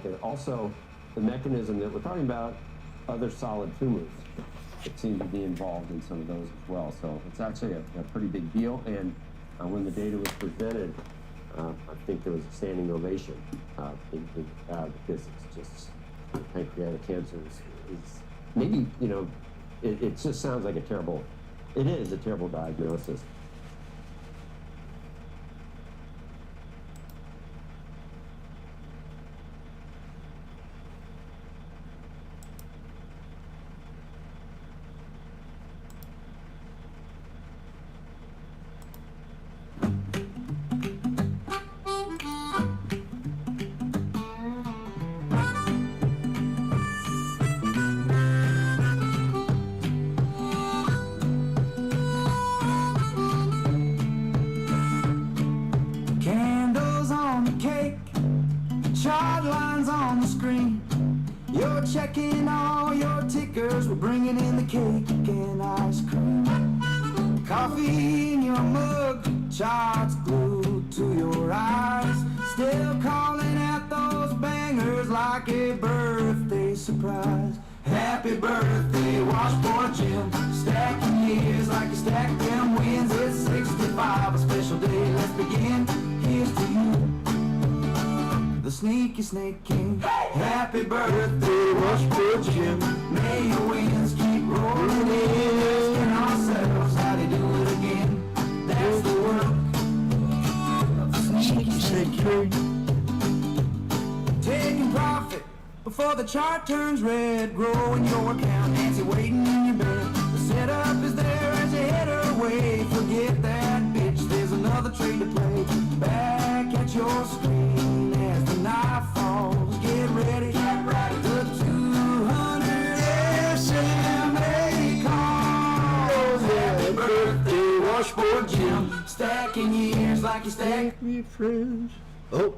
and also the mechanism that we're talking about, other solid tumors that seem to be involved in some of those as well. So it's actually a pretty big deal. And when the data was presented, I think there was a standing ovation because it's just pancreatic cancer is maybe, it just sounds like it is a terrible diagnosis. Checking all your tickers, we're bringing in the cake and ice cream. Coffee in your mug, charts glued to your eyes. Still calling out those bangers like a birthday surprise. Happy birthday, Washboardjim. Stacking years like you stack them wins. It's 65, a special day, let's begin. Here's to you, the sneaky snake king. Happy birthday, Washboardjim. May your wins keep rolling in. Asking ourselves how to do it again. That's the work of the sneaky snake king. Taking profit before the chart turns red. Growing your account, Nancy waiting in your bed. The setup is there as you head away. Forget that bitch, there's another trade to play. Back at your screen as the night falls. Get ready, the 200 SMA calls. Happy birthday, Washboardjim. Stacking years like you stack me friends. Oh.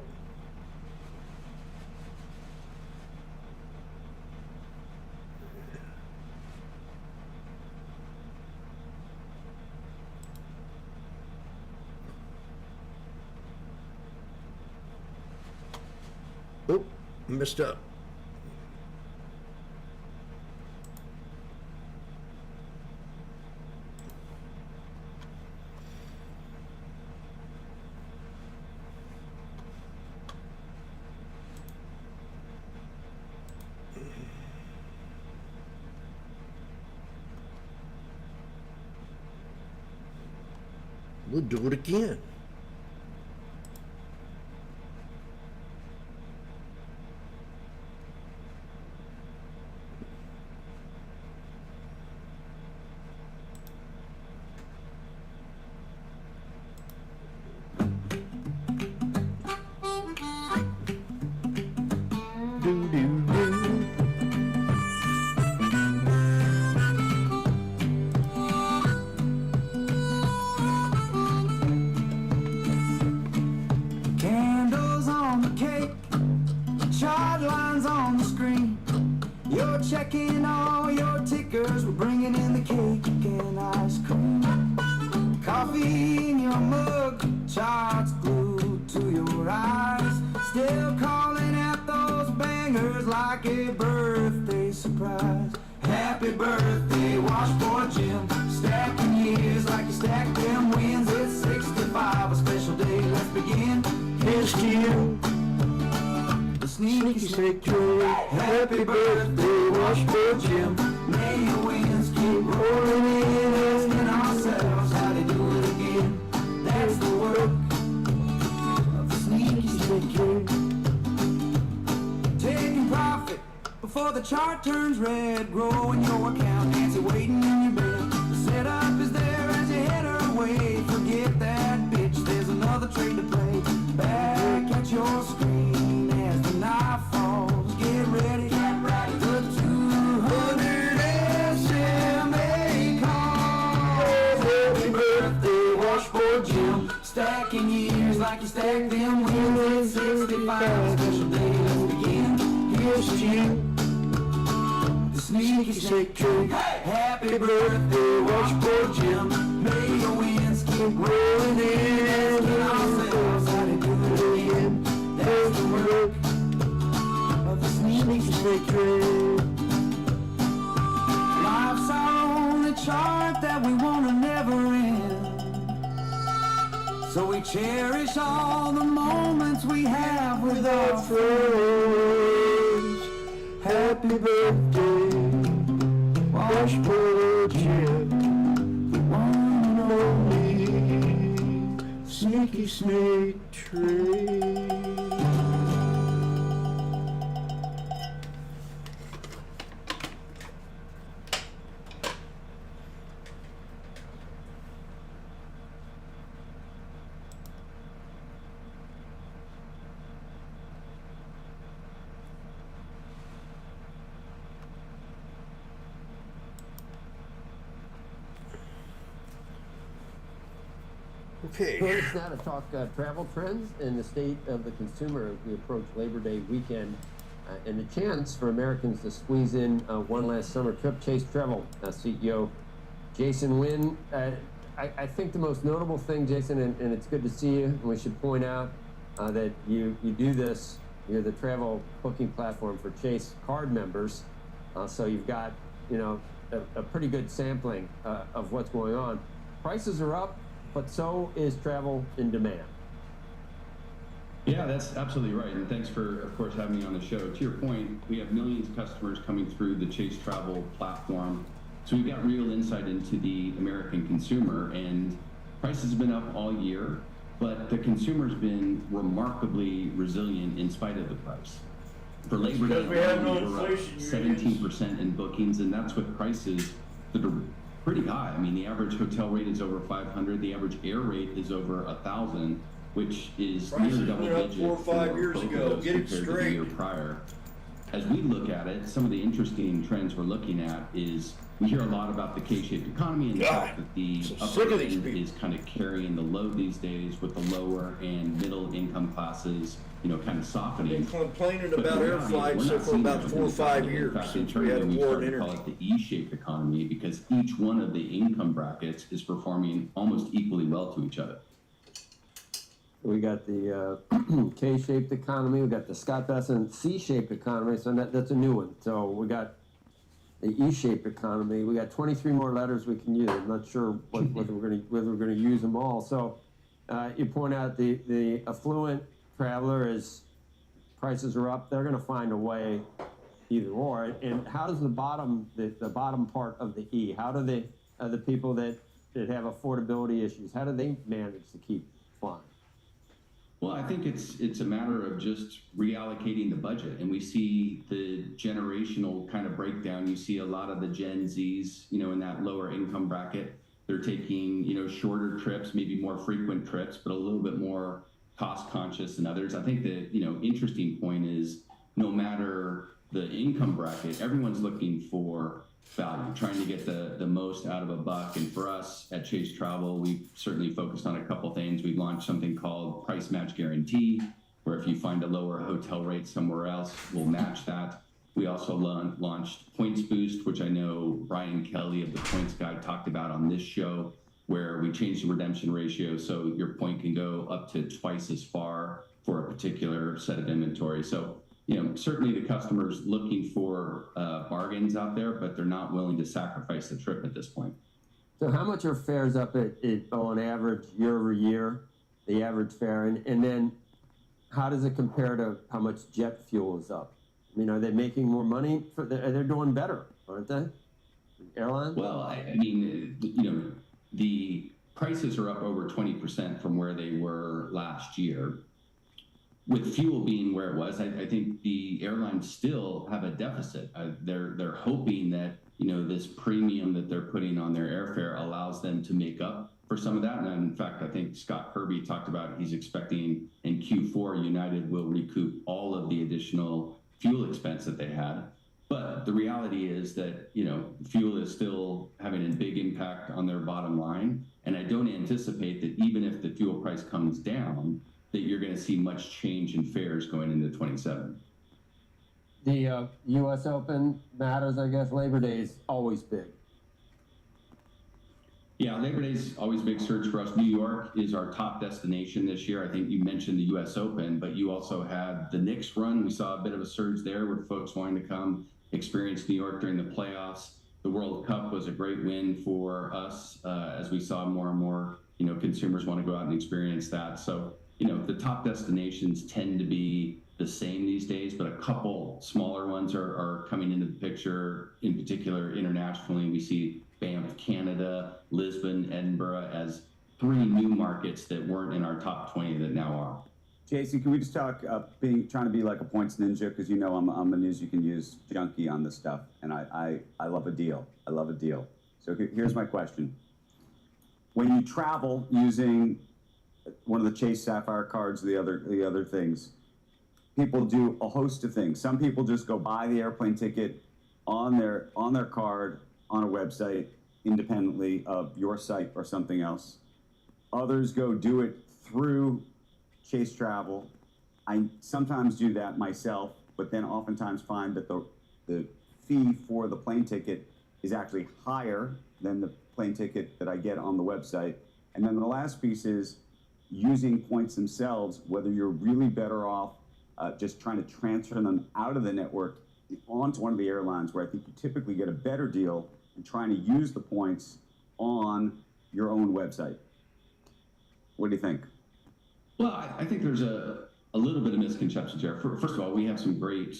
Oh, messed up. We'll do it again. Candles on the cake, chart lines on the screen. You're checking all your tickers, we're bringing in the cake and ice cream. Coffee in your mug, charts glued to your eyes. Still calling out those bangers like a birthday surprise. Happy birthday, Washboardjim. Stacking years like you stack them wins. It's 65, a special day, let's begin. Here's to you, the sneaky snake king. Happy birthday, Washboardjim. May your wins keep rolling in. Asking ourselves how to do it again. That's the work of the sneaky snake king. Taking profit before the chart turns red. Growing your account, Nancy waiting in your bed. The setup is there as you head away. Forget that bitch, there's another trade to play. Back at your screen as the night falls. Get ready, the 200 SMA calls. Happy birthday, Washboardjim. Stacking years like you stack them wins. It's 65, special day, let's begin. Here's to you, the sneaky snake king. Happy birthday, Washboardjim. May your wins keep rolling in. Asking ourselves how to do it again. That's the work of sneaky snake trade. Life's our only chart that we wanna never end. So we cherish all the moments we have with our friends. Happy birthday, Washboardjim, the one and only sneaky snake trade. Okay. It's now to talk travel trends and the state of the consumer as we approach Labor Day weekend and the chance for Americans to squeeze in one last summer trip. Chase Travel CEO Jason Wynn. I think the most notable thing, Jason, and it's good to see you, and we should point out that you do this. You're the travel booking platform for Chase card members, so you've got a pretty good sampling of what's going on. Prices are up, but so is travel in demand. Yeah, that's absolutely right. And thanks for, of course, having me on the show. To your point, we have millions of customers coming through the Chase Travel platform. So we've got real insight into the American consumer, and prices have been up all year, but the consumer's been remarkably resilient in spite of the price. For Labor Day, we have no we're up inflation. 17% in bookings, and that's with prices that are pretty high. I mean, the average hotel rate is over 500. The average air rate is over 1,000, which is Prices near double went up digit 4 or 5 for years both of ago. those Get it compared to the straight. year prior. As we look at it, some of the interesting trends we're looking at is we hear a lot about the K-shaped economy and the God, fact that the so upper sick of these end people. is kind of carrying the load these days, with the lower and middle income classes, kind of softening. Been complaining But about the air reality is flights we're not for seeing about that 4 or with 5 inflation. years In fact, since we had a internally, war start in to call energy. it the E-shaped economy because each one of the income brackets is performing almost equally well to each other. We got the K-shaped economy. We got the Scott Besson C-shaped economy. So that's a new one. So we got the E-shaped economy. We got 23 more letters we can use. I'm not sure whether we're going to use them all. So you point out the affluent traveler is prices are up. They're going to find a way either or. And how does the bottom part of the E? How do the people that have affordability issues? How do they manage to keep flying? Well, I think it's a matter of just reallocating the budget, and we see the generational kind of breakdown. You see a lot of the Gen Zs, in that lower income bracket. They're taking, shorter trips, maybe more frequent trips, but a little bit more cost conscious than others. I think the, interesting point is no matter the income bracket, everyone's looking for value, trying to get the most out of a buck. And for us at Chase Travel, we've certainly focused on a couple things. We've launched something called Price Match Guarantee, where if you find a lower hotel rate somewhere else, we'll match that. We also launched Points Boost, which I know Brian Kelly of the Points Guide talked about on this show, where we changed the redemption ratio so your point can go up to twice as far for a particular set of inventory. So certainly the customer's looking for bargains out there, but they're not willing to sacrifice the trip at this point. So how much are fares up on average year over year, the average fare? And then how does it compare to how much jet fuel is up? I mean, are they making more money? They're doing better, aren't they? Airlines? Well, I mean, the prices are up over 20% from where they were last year. With fuel being where it was, I think the airlines still have a deficit. They're hoping that this premium that they're putting on their airfare allows them to make up for some of that. And in fact, I think Scott Kirby talked about he's expecting in Q4 United will recoup all of the additional fuel expense that they had. But the reality is that fuel is still having a big impact on their bottom line, and I don't anticipate that even if the fuel price comes down, that you're going to see much change in fares going into 27. The U.S. Open matters, I guess. Labor Day is always big. Yeah, Labor Day's always a big surge for us. New York is our top destination this year. I think you mentioned the U.S. Open, but you also had the Knicks run. We saw a bit of a surge there with folks wanting to come experience New York during the playoffs. The World Cup was a great win for us as we saw more and more, consumers want to go out and experience that. So, the top destinations tend to be the same these days, but a couple smaller ones are coming into the picture. In particular, internationally, we see Banff, Canada, Lisbon, Edinburgh as 3 new markets that weren't in our top 20 that now are. Jason, can we just talk trying to be like a points ninja, because I'm a news you can use junkie on this stuff, and I love a deal. I love a deal. So here's my question: when you travel using one of the Chase Sapphire cards, the other things, people do a host of things. Some people just go buy the airplane ticket on their card on a website independently of your site or something else. Others go do it through Chase Travel. I sometimes do that myself, but then oftentimes find that the fee for the plane ticket is actually higher than the plane ticket that I get on the website. And then the last piece is using points themselves, whether you're really better off just trying to transfer them out of the network onto one of the airlines, where I think you typically get a better deal, and trying to use the points on your own website. What do you think? Well, I think there's a little bit of misconception here. First of all, we have some great,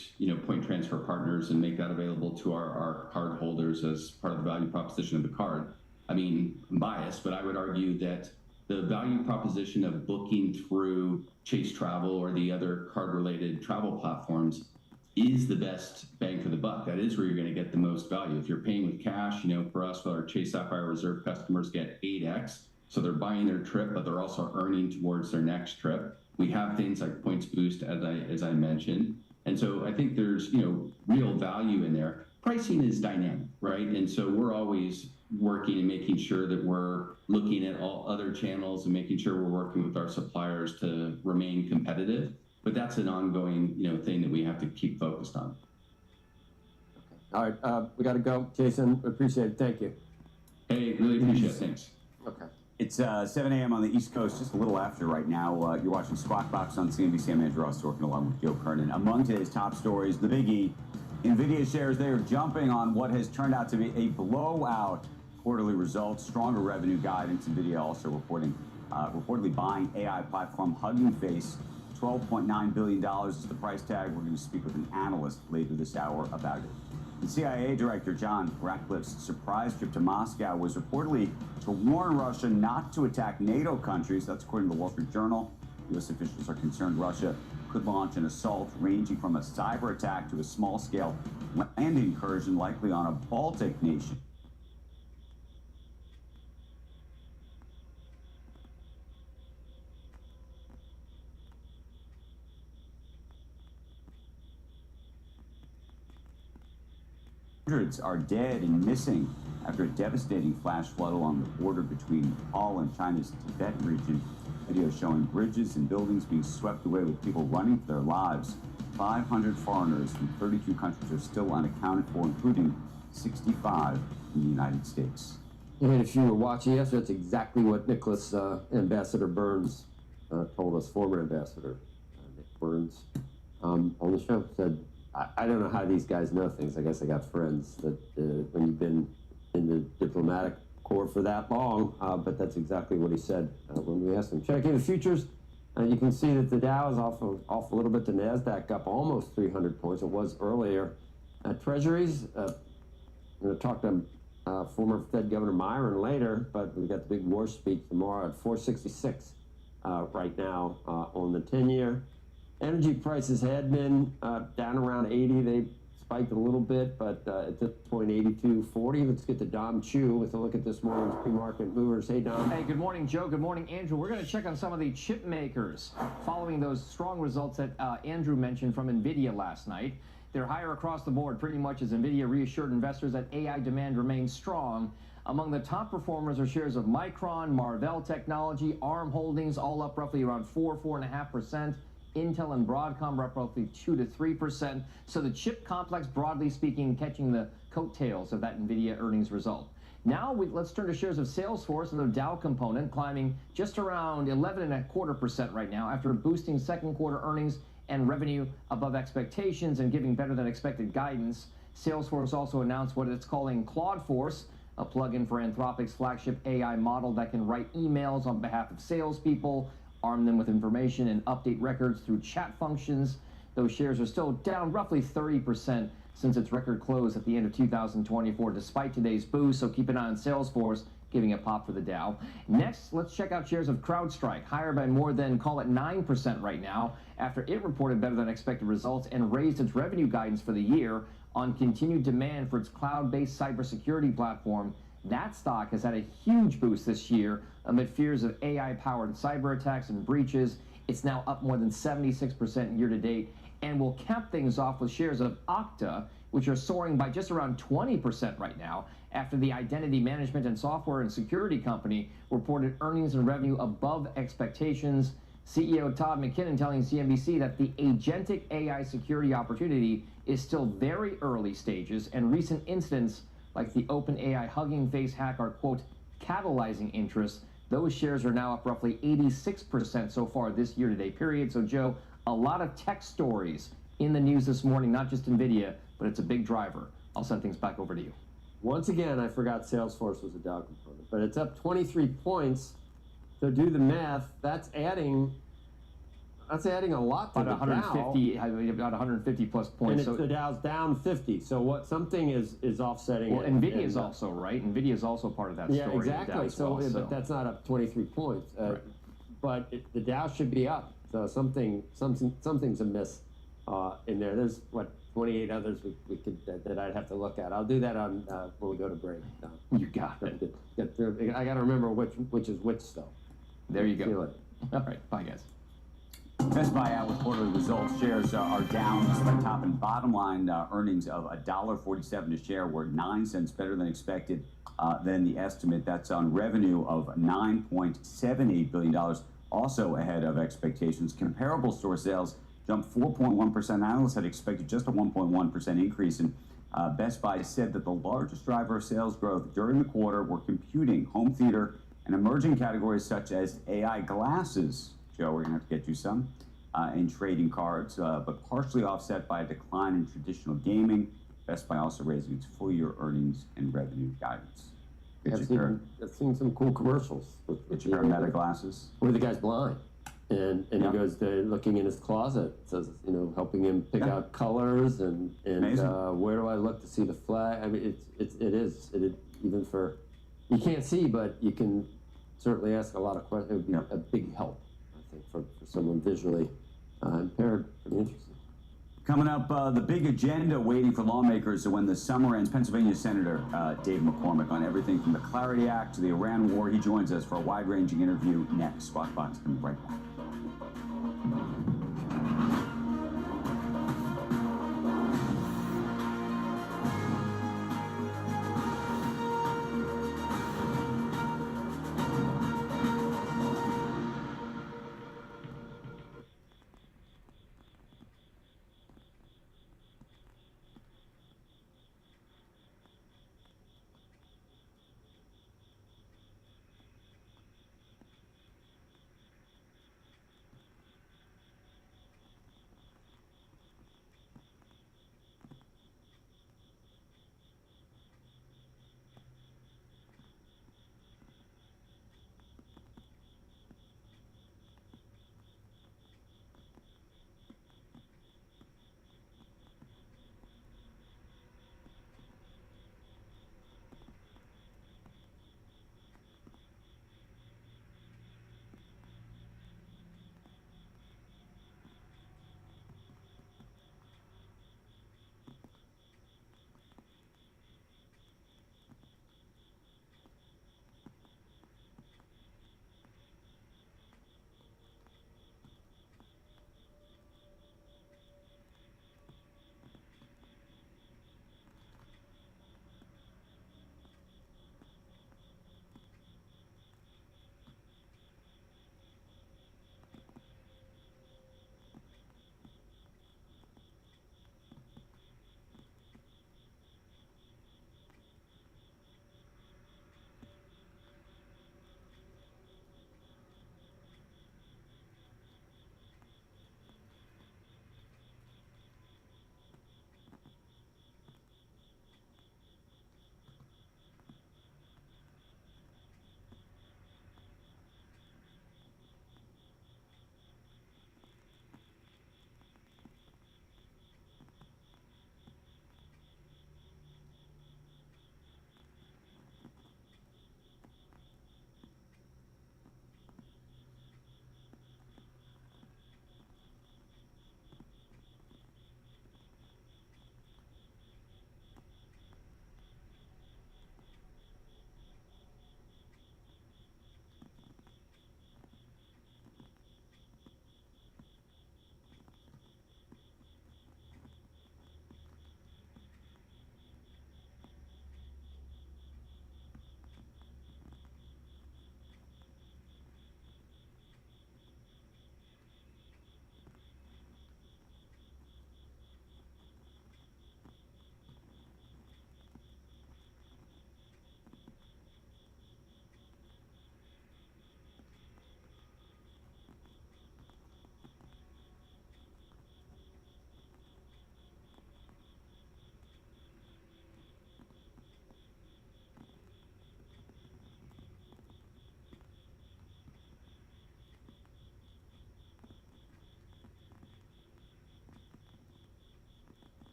point transfer partners and make that available to our card holders as part of the value proposition of the card. I mean, I'm biased, but I would argue that the value proposition of booking through Chase Travel or the other card-related travel platforms is the best bang for the buck. That is where you're going to get the most value. If you're paying with cash, for us, our Chase Sapphire Reserve customers get 8x. So they're buying their trip, but they're also earning towards their next trip. We have things like Points Boost, as I mentioned. And so I think there's, real value in there. Pricing is dynamic, right? And so we're always working and making sure that we're looking at all other channels and making sure we're working with our suppliers to remain competitive. But that's an ongoing, thing that we have to keep focused on. All right, we got to go. Jason, appreciate it. Thank you. Hey, really appreciate it. Thanks. Okay. It's 7 a.m. on the East Coast, just a little after right now. You're watching Squawk Box on CNBC. I'm Andrew Ross Sorkin along with Joe Kernan. Among today's top stories, the biggie, NVIDIA shares, they are jumping on what has turned out to be a blowout quarterly results, stronger revenue guidance. NVIDIA also reportedly buying AI platform Hugging Face. $12.9 billion is the price tag. We're going to speak with an analyst later this hour about it. The CIA Director John Ratcliffe's surprise trip to Moscow was reportedly to warn Russia not to attack NATO countries. That's according to the Wall Street Journal. U.S. officials are concerned Russia could launch an assault ranging from a cyber attack to a small-scale land incursion, likely on a Baltic nation. Hundreds are dead and missing after a devastating flash flood along the border between Nepal and China's Tibet region. Video showing bridges and buildings being swept away with people running for their lives. 500 foreigners from 32 countries are still unaccounted for, including 65 in the United States. And if you were watching yesterday, that's exactly what Nicholas Ambassador Burns told us, former Ambassador Nick Burns, on the show. Said, I don't know how these guys know things. I guess I got friends that when you've been in the diplomatic corps for that long, but that's exactly what he said when we asked him. Checking the futures, you can see that the Dow is off a little bit. The NASDAQ up almost 300 points. It was earlier. Treasuries, I'm going to talk to former Fed Governor Myron later, but we've got the big war speak tomorrow at 466 right now on the 10-year. Energy prices had been down around 80. They spiked a little bit, but at this point, 82.40. Let's get to Dom Chu with a look at this morning's pre-market movers. Hey, Dom. Hey, good morning, Joe. Good morning, Andrew. We're going to check on some of the chip makers following those strong results that Andrew mentioned from NVIDIA last night. They're higher across the board, pretty much, as NVIDIA reassured investors that AI demand remains strong. Among the top performers are shares of Micron, Marvell Technology, ARM Holdings, all up roughly around 4.5%. Intel and Broadcom are up roughly 2 to 3%. So the chip complex, broadly speaking, catching the coattails of that NVIDIA earnings result. Now let's turn to shares of Salesforce, another Dow component, climbing just around 11.25% right now after boosting second quarter earnings and revenue above expectations and giving better than expected guidance. Salesforce also announced what it's calling Claudeforce, a plugin for Anthropic's flagship AI model that can write emails on behalf of salespeople, arm them with information, and update records through chat functions. Those shares are still down roughly 30% since its record close at the end of 2024, despite today's boost. So keep an eye on Salesforce, giving a pop for the Dow. Next, let's check out shares of CrowdStrike, higher by more than, call it 9% right now, after it reported better than expected results and raised its revenue guidance for the year on continued demand for its cloud-based cybersecurity platform. That stock has had a huge boost this year amid fears of AI-powered cyber attacks and breaches. It's now up more than 76% year to date. And we'll cap things off with shares of Okta, which are soaring by just around 20% right now after the identity management and software and security company reported earnings and revenue above expectations. CEO Todd McKinnon telling CNBC that the agentic AI security opportunity is still very early stages, and recent incidents like the OpenAI Hugging Face hack are, quote, catalyzing interest. Those shares are now up roughly 86% so far this year-to-date period. So, Joe, a lot of tech stories in the news this morning, not just NVIDIA, but it's a big driver. I'll send things back over to you. Once again, I forgot Salesforce was a Dow component, but it's up 23 points. So do the math. That's adding a lot to About the 150, Dow. about 150 plus And points. the Dow's down 50. So what something is offsetting Well, it. NVIDIA is also, right? NVIDIA is also part of that story. Yeah, the Dow exactly. as well, But that's not up 23 points. Right. But the Dow should be up. So something's amiss in there. There's 28 others we could that I'd have to look at. I'll do that on when we go to break. You got it. Get through. I got to remember which is which though. There you See you go. later. All right, bye guys. Best Buy out with quarterly results. Shares are down despite top and bottom line earnings of $1.47 a share were 9 cents better than expected than the estimate. That's on revenue of $9.78 billion, also ahead of expectations. Comparable store sales jumped 4.1%. Analysts had expected just a 1.1% increase. And Best Buy said that the largest driver of sales growth during the quarter were computing, home theater, and emerging categories such as AI glasses. Joe, we're going to have to get you some, and trading cards, but partially offset by a decline in traditional gaming. Best Buy also raising its full-year earnings and revenue guidance. I've seen some cool commercials with Did you hear Meta glasses? where the guy's blind, and Yeah. he goes to looking in his closet, says helping him pick Yeah. out colors and Amazing. where do I look to see the flag? I mean, it is even for you can't see, but you can certainly ask a lot of questions. It would be Yeah. a big help, I think, for someone visually impaired. Pretty interesting. Coming up, the big agenda waiting for lawmakers when the summer ends. Pennsylvania Senator Dave McCormick on everything from the Clarity Act to the Iran war. He joins us for a wide-ranging interview next. Squawk Box coming right back.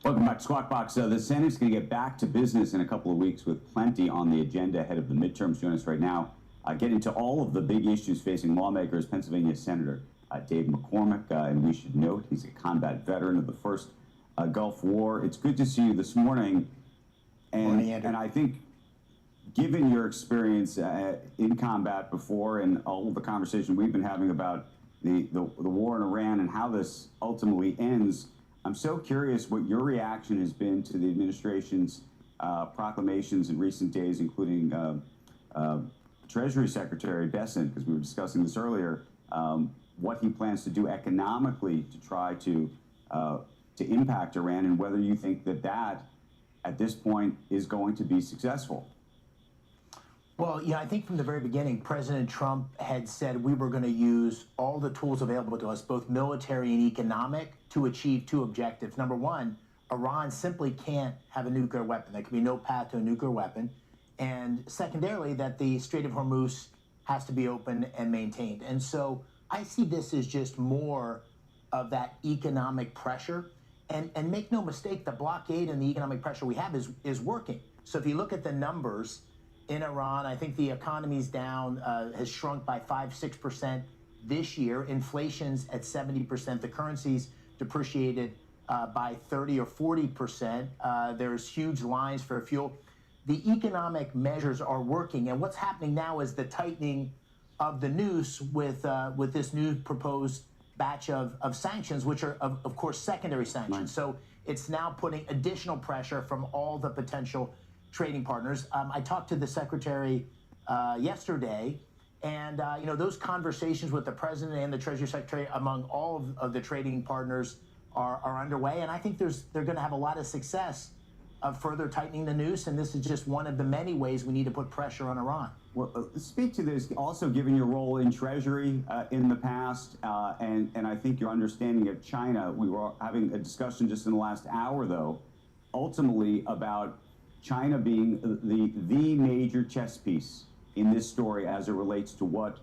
Welcome back to Squawk Box. The Senate's going to get back to business in a couple of weeks with plenty on the agenda ahead of the midterms. Join us right now. Get into all of the big issues facing lawmakers. Pennsylvania Senator Dave McCormick, and we should note he's a combat veteran of the first Gulf War. It's good to see you this morning. And I think, given your experience in combat before and all of the conversation we've been having about the war in Iran and how this ultimately ends, I'm so curious what your reaction has been to the administration's proclamations in recent days, including Treasury Secretary Bessent, because we were discussing this earlier, what he plans to do economically to try to impact Iran, and whether you think that at this point is going to be successful. Well, I think from the very beginning, President Trump had said we were going to use all the tools available to us, both military and economic, to achieve two objectives. Number one, Iran simply can't have a nuclear weapon. There can be no path to a nuclear weapon. And secondarily, that the Strait of Hormuz has to be open and maintained. And so I see this as just more of that economic pressure. And make no mistake, the blockade and the economic pressure we have is working. So if you look at the numbers in Iran, I think the economy's down, has shrunk by 5-6% this year. Inflation's at 70%. The currency's depreciated by 30 or 40%. There's huge lines for fuel. The economic measures are working, and what's happening now is the tightening of the noose with this new proposed batch of sanctions, which are, of course, secondary sanctions. Right. So it's now putting additional pressure from all the potential trading partners. I talked to the secretary yesterday, and those conversations with the president and the Treasury Secretary among all of the trading partners are underway, and I think they're going to have a lot of success of further tightening the noose, and this is just one of the many ways we need to put pressure on Iran. Well, speak to this, also given your role in Treasury in the past, and I think your understanding of China. We were having a discussion just in the last hour, though, ultimately about China being the major chess piece in this story as it relates to what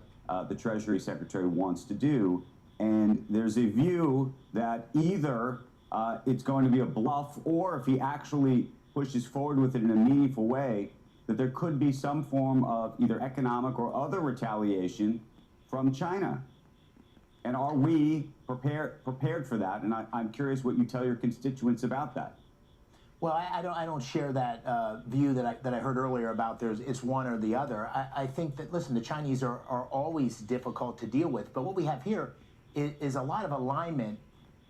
the Treasury Secretary wants to do. And there's a view that either it's going to be a bluff, or if he actually pushes forward with it in a meaningful way, that there could be some form of either economic or other retaliation from China. And are we prepared for that? And I'm curious what you tell your constituents about that. Well, I don't share that view that I heard earlier about it's one or the other. I think that, listen, the Chinese are always difficult to deal with, but what we have here is a lot of alignment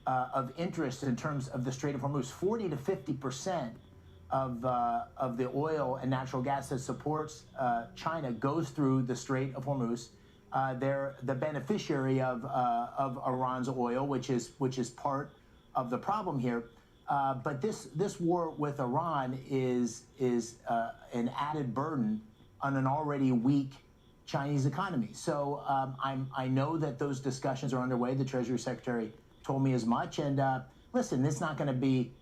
of interest in terms of the Strait of Hormuz. 40 to 50% of the oil and natural gas that supports China goes through the Strait of Hormuz. They're the beneficiary of Iran's oil, which is part of the problem here. But this war with Iran is an added burden on an already weak Chinese economy. So I know that those discussions are underway. The Treasury Secretary told me as much. And listen, this is not going to be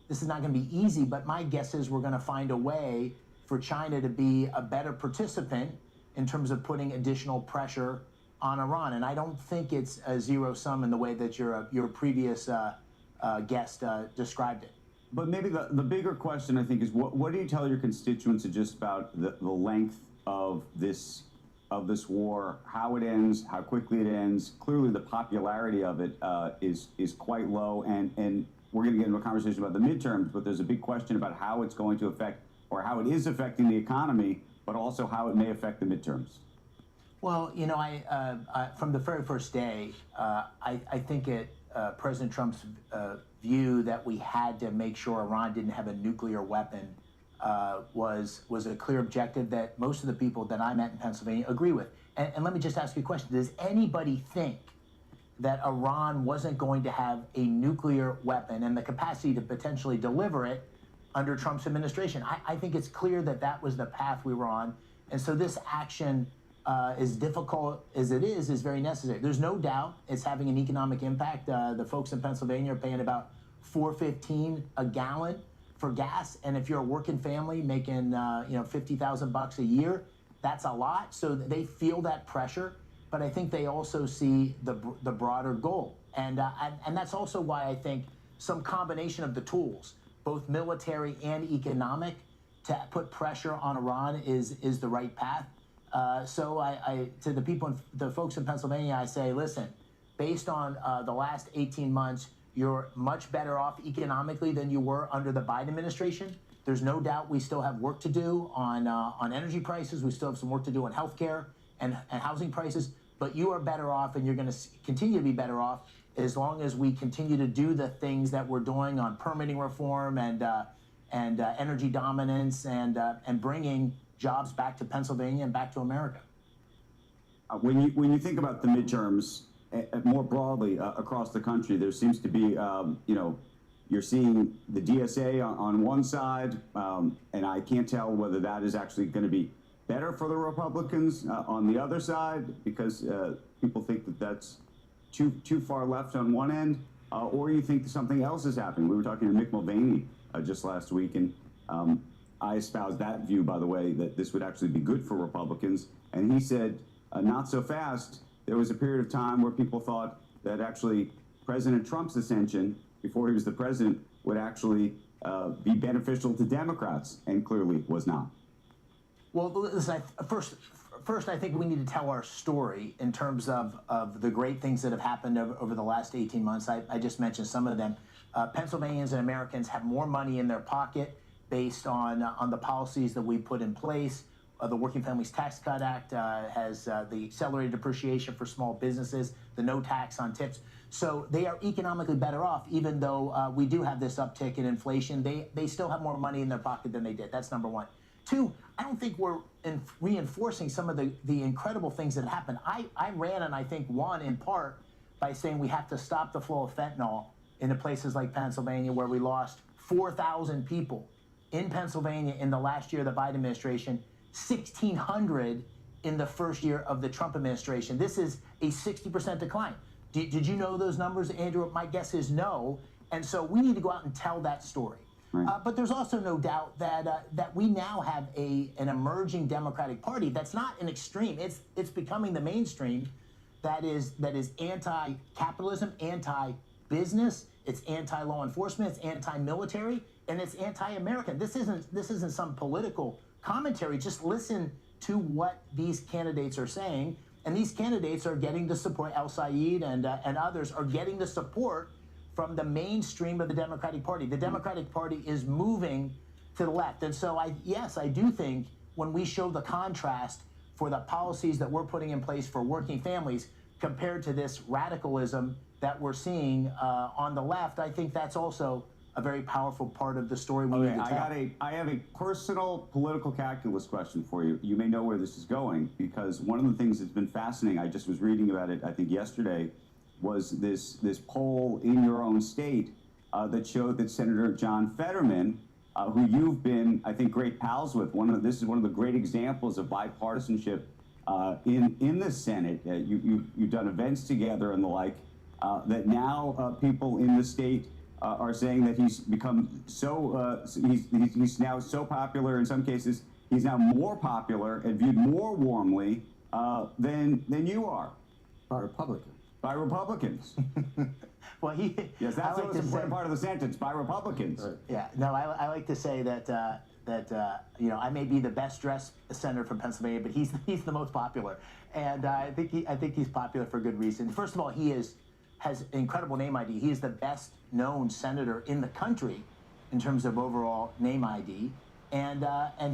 easy. But my guess is we're going to find a way for China to be a better participant in terms of putting additional pressure on Iran. And I don't think it's a zero sum in the way that your previous guest described it. But maybe the bigger question, I think, is what do you tell your constituents just about the length of this war, how it ends, how quickly it ends? Clearly, the popularity of it is quite low, and we're going to get into a conversation about the midterms, but there's a big question about how it's going to affect, or how it is affecting the economy, but also how it may affect the midterms. Well, I from the very first day, I think President Trump's view that we had to make sure Iran didn't have a nuclear weapon was a clear objective that most of the people that I met in Pennsylvania agree with. And let me just ask you a question. Does anybody think that Iran wasn't going to have a nuclear weapon and the capacity to potentially deliver it under Trump's administration? I think it's clear that that was the path we were on. And so this action, as difficult as it is very necessary. There's no doubt it's having an economic impact. The folks in Pennsylvania are paying about $4.15 a gallon for gas, and if you're a working family making $50,000 a year, that's a lot. So they feel that pressure, but I think they also see the broader goal, and that's also why I think some combination of the tools, both military and economic, to put pressure on Iran is the right path. So I to the people, the folks in Pennsylvania, I say, listen, based on the last 18 months, you're much better off economically than you were under the Biden administration. There's no doubt we still have work to do on energy prices. We still have some work to do on healthcare and housing prices. But you are better off, and you're going to continue to be better off as long as we continue to do the things that we're doing on permitting reform and energy dominance and bringing jobs back to Pennsylvania and back to America. When you think about the midterms more broadly across the country, there seems to be, you're seeing the DSA on one side, and I can't tell whether that is actually going to be better for the Republicans on the other side, because people think that that's too far left on one end, or you think something else is happening. We were talking to Mick Mulvaney just last week, and I espoused that view, by the way, that this would actually be good for Republicans, and he said, not so fast. There was a period of time where people thought that actually President Trump's ascension, before he was the president, would actually be beneficial to Democrats, and clearly was not. Well, listen, first, I think we need to tell our story in terms of the great things that have happened over the last 18 months. I just mentioned some of them. Pennsylvanians and Americans have more money in their pocket based on the policies that we put in place. The Working Families Tax Cut Act has the accelerated depreciation for small businesses, the no tax on tips. So they are economically better off, even though we do have this uptick in inflation. They still have more money in their pocket than they did. That's number one. Two, I don't think we're reinforcing some of the incredible things that happened. I ran and I think won in part by saying we have to stop the flow of fentanyl into places like Pennsylvania, where we lost 4,000 people in Pennsylvania in the last year of the Biden administration, 1,600 in the first year of the Trump administration. This is a 60% decline. Did you know those numbers, Andrew? My guess is no. And so we need to go out and tell that story. Right. But there's also no doubt that we now have an emerging Democratic Party that's not an extreme. It's becoming the mainstream. That is anti-capitalism, anti-business. It's anti-law enforcement. It's anti-military, and it's anti-American. This isn't some political commentary. Just listen to what these candidates are saying, and these candidates are getting the support. El Sayed and others are getting the support from the mainstream of the Democratic Party. The Democratic Party is moving to the left. And so I do think when we show the contrast for the policies that we're putting in place for working families compared to this radicalism that we're seeing on the left, I think that's also a very powerful part of the story we need to tell. I have a personal political calculus question for you. You may know where this is going, because one of the things that's been fascinating, I just was reading about it, I think yesterday, was this poll in your own state that showed that Senator John Fetterman, who you've been, I think, great pals with, this is one of the great examples of bipartisanship in the Senate. You've done events together and the like, that now people in the state are saying that he's become so, he's now so popular, in some cases, he's now more popular and viewed more warmly than you are. By Republicans. By Republicans. Well, yes, that's the most important part of the sentence. By Republicans. Right. Yeah. No, I like to say that I may be the best dressed senator from Pennsylvania, but he's the most popular, and I think he's popular for good reason. First of all, he has incredible name ID. He is the best known senator in the country in terms of overall name ID, and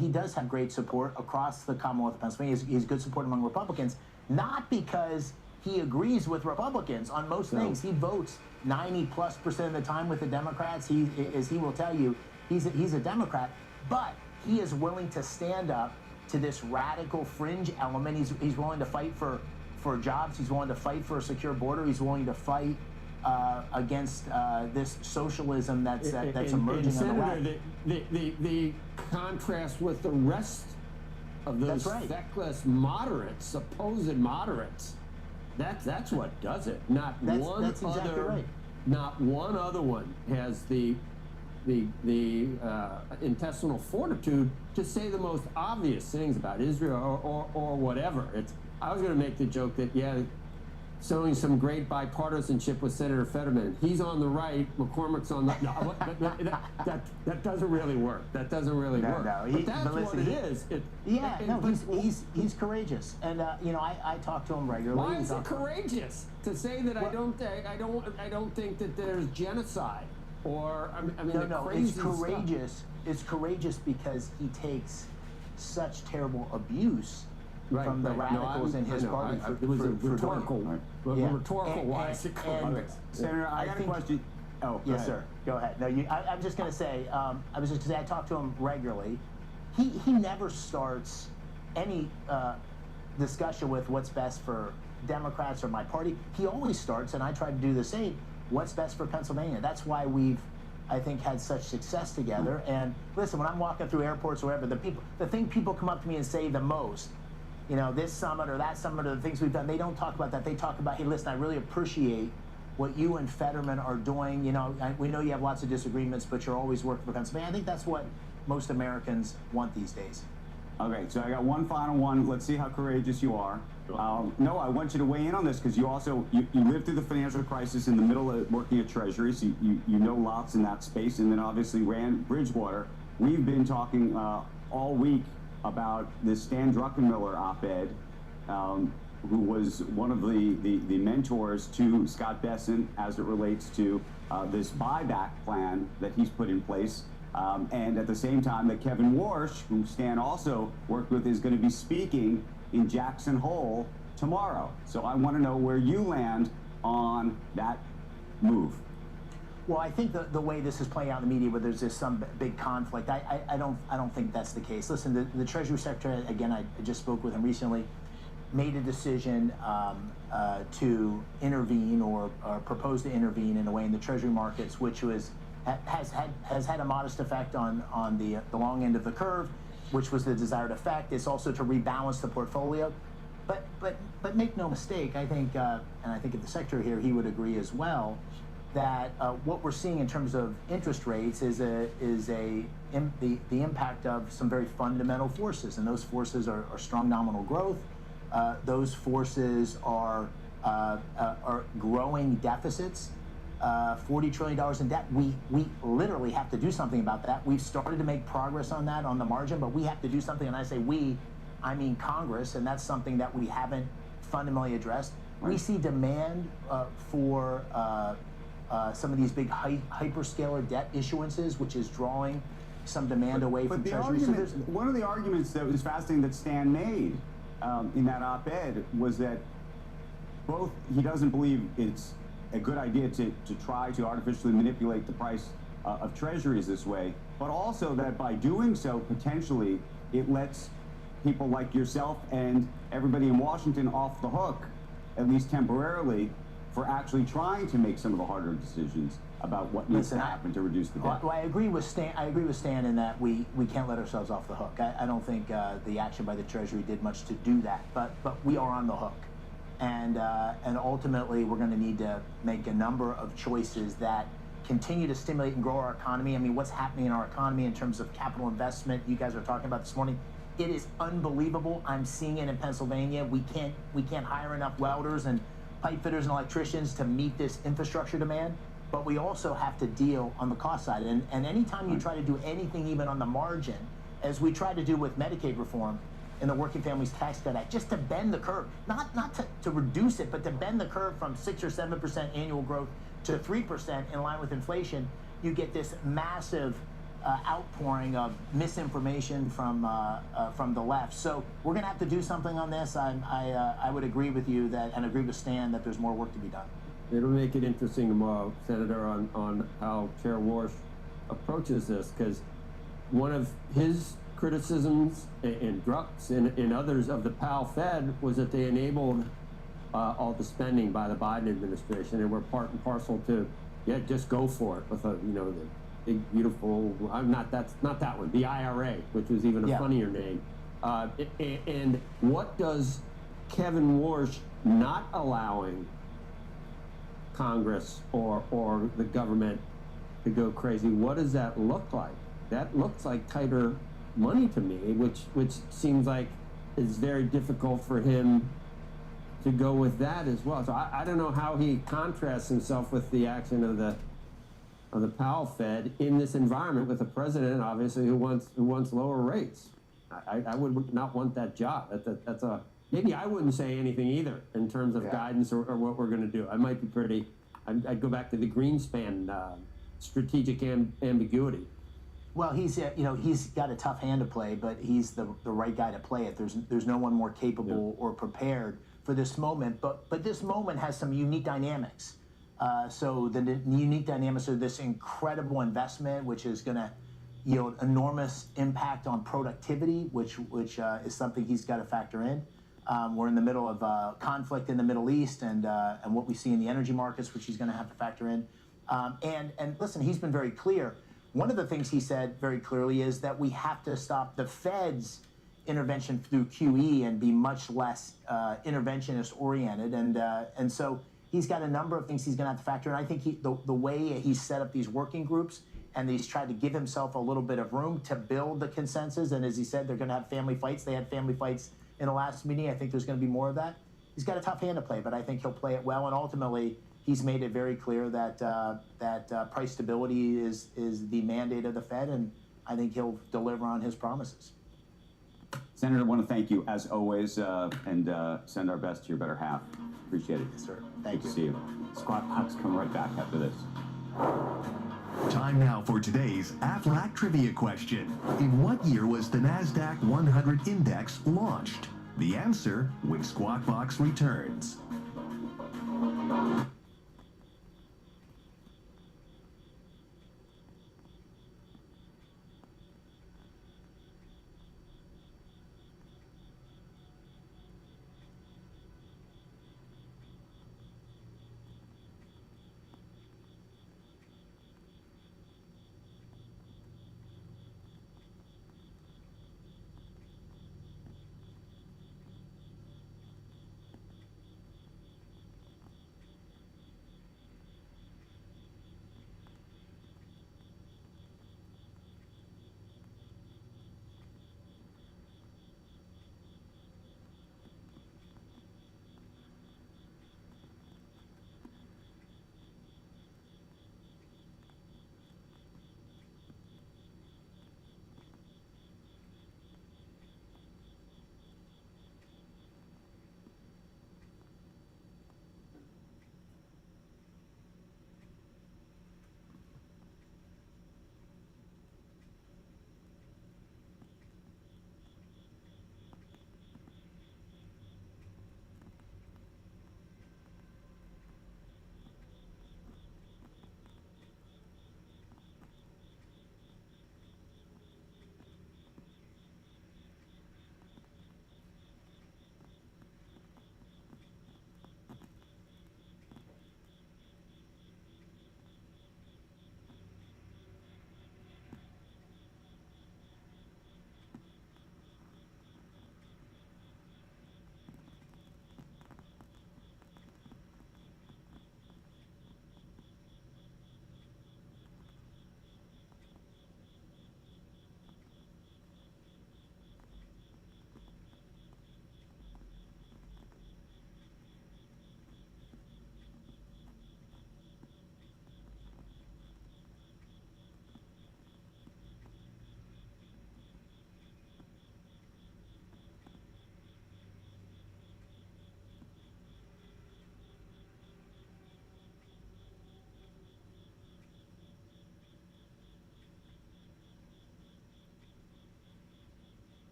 he does have great support across the Commonwealth of Pennsylvania. He has good support among Republicans, not because he agrees with Republicans on most things. He votes 90+% of the time with the Democrats. As he will tell you, he's a Democrat, but he is willing to stand up to this radical fringe element. He's willing to fight for jobs. He's willing to fight for a secure border. He's willing to fight against this socialism that's emerging on the left. The contrast with the rest of those feckless moderates, supposed moderates, that's what does it. Not one other one has the intestinal fortitude to say the most obvious things about Israel or whatever. I was going to make the joke that showing some great bipartisanship with Senator Fetterman. He's on the right, McCormick's on the. No, that doesn't really work. That doesn't really work. No, but that's what it is. He's courageous, and I talk to him regularly. Why is it courageous to say that? Well, I don't think that there's genocide or I mean no, it's courageous. Stuff. It's courageous because he takes such terrible abuse. From the radicals in his party. It was a rhetorical, wise. Senator, I got a question. Oh, yes, sir. Go ahead. No, I'm just going to say, I talk to him regularly. He never starts any discussion with what's best for Democrats or my party. He always starts, and I try to do the same, what's best for Pennsylvania. That's why we've, I think, had such success together. And listen, when I'm walking through airports or wherever, the thing people come up to me and say the most, this summit or that summit or the things we've done, they don't talk about that. They talk about, hey, listen, I really appreciate what you and Fetterman are doing. We know you have lots of disagreements, but you're always working for Pennsylvania. I think that's what most Americans want these days. Okay, so I got one final one. Let's see how courageous you are. No, I want you to weigh in on this because you also, you lived through the financial crisis in the middle of working at Treasury, so you know lots in that space, and then obviously ran Bridgewater. We've been talking all week about this Stan Druckenmiller op-ed, who was one of the mentors to Scott Bessent as it relates to this buyback plan that he's put in place. And at the same time that Kevin Warsh, who Stan also worked with, is going to be speaking in Jackson Hole tomorrow. So I want to know where you land on that move. Well, I think the way this is playing out in the media, where there's just some big conflict, I don't think that's the case. Listen, the Treasury Secretary, again, I just spoke with him recently, made a decision to intervene or propose to intervene in a way in the Treasury markets, which has had a modest effect on the long end of the curve, which was the desired effect. It's also to rebalance the portfolio. But make no mistake, I think, and I think if the Secretary here, he would agree as well, that what we're seeing in terms of interest rates is the impact of some very fundamental forces, and those forces are strong nominal growth. Those forces are growing deficits, $40 trillion in debt. We literally have to do something about that. We've started to make progress on that on the margin, but we have to do something. And I say we, I mean Congress, and that's something that we haven't fundamentally addressed. Right. We see demand for some of these big hyperscaler debt issuances, which is drawing some demand away from Treasury. One of the arguments that was fascinating that Stan made in that op-ed was that both he doesn't believe it's a good idea to try to artificially manipulate the price of treasuries this way, but also that by doing so, potentially, it lets people like yourself and everybody in Washington off the hook, at least temporarily, for actually trying to make some of the harder decisions about what needs to happen to reduce the debt. Well, I agree with Stan in that we can't let ourselves off the hook. I don't think the action by the Treasury did much to do that, but we are on the hook. And ultimately, we're going to need to make a number of choices that continue to stimulate and grow our economy. I mean, what's happening in our economy in terms of capital investment, you guys are talking about this morning, it is unbelievable. I'm seeing it in Pennsylvania. We can't hire enough welders and pipe fitters and electricians to meet this infrastructure demand, but we also have to deal on the cost side. And anytime you try to do anything even on the margin, as we try to do with Medicaid reform and the Working Families Tax Cut Act, just to bend the curve, not to reduce it, but to bend the curve from 6 or 7% annual growth to 3% in line with inflation, you get this massive outpouring of misinformation from the left. So we're going to have to do something on this. I would agree with you that, and agree with Stan, that there's more work to be done. It'll make it interesting tomorrow, Senator, on how Chair Warsh approaches this, because one of his criticisms in Drucks and others of the Powell Fed was that they enabled all the spending by the Biden administration, and we're part and parcel to, just go for it with the big, beautiful, that's not that one, the IRA, which was even a funnier name. And what does Kevin Warsh not allowing Congress or the government to go crazy, what does that look like? That looks like tighter money to me, which seems like it's very difficult for him to go with that as well. So I don't know how he contrasts himself with the action of the Powell Fed in this environment with a president, obviously, who wants lower rates. I would not want that job. That's a maybe I wouldn't say anything either in terms of guidance or what we're going to do. I might be pretty. I'd go back to the Greenspan strategic ambiguity. Well, he's he's got a tough hand to play, but he's the right guy to play it. There's no one more capable or prepared for this moment. But this moment has some unique dynamics. So the unique dynamics are this incredible investment, which is going to yield enormous impact on productivity, which is something he's got to factor in. We're in the middle of conflict in the Middle East and what we see in the energy markets, which he's going to have to factor in. And listen, he's been very clear. One of the things he said very clearly is that we have to stop the Fed's intervention through QE and be much less interventionist oriented. And so he's got a number of things he's going to have to factor in. I think the way he's set up these working groups and he's tried to give himself a little bit of room to build the consensus. And as he said, they're going to have family fights. They had family fights in the last meeting. I think there's going to be more of that. He's got a tough hand to play, but I think he'll play it well. And ultimately, he's made it very clear that price stability is the mandate of the Fed, and I think he'll deliver on his promises. Senator, I want to thank you as always, and send our best to your better half. Appreciate it. Yes, sir. Thank Good you. to see you. Squawk Box coming right back after this. Time now for today's Aflac trivia question. In what year was the NASDAQ 100 index launched? The answer when Squawk Box returns.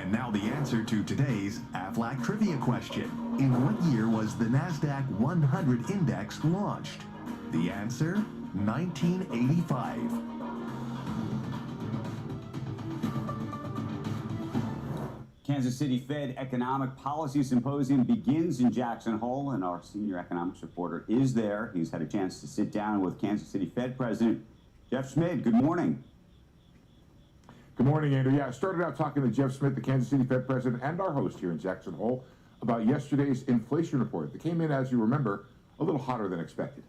And now the answer to today's Aflac trivia question. In what year was the NASDAQ 100 index launched? The answer, 1985. Kansas City Fed Economic Policy Symposium begins in Jackson Hole, and our senior economics reporter is there. He's had a chance to sit down with Kansas City Fed President Jeff Schmid, good morning. Good morning, Andrew. Yeah, I started out talking to Jeff Smith, the Kansas City Fed president, and our host here in Jackson Hole about yesterday's inflation report that came in, as you remember, a little hotter than expected.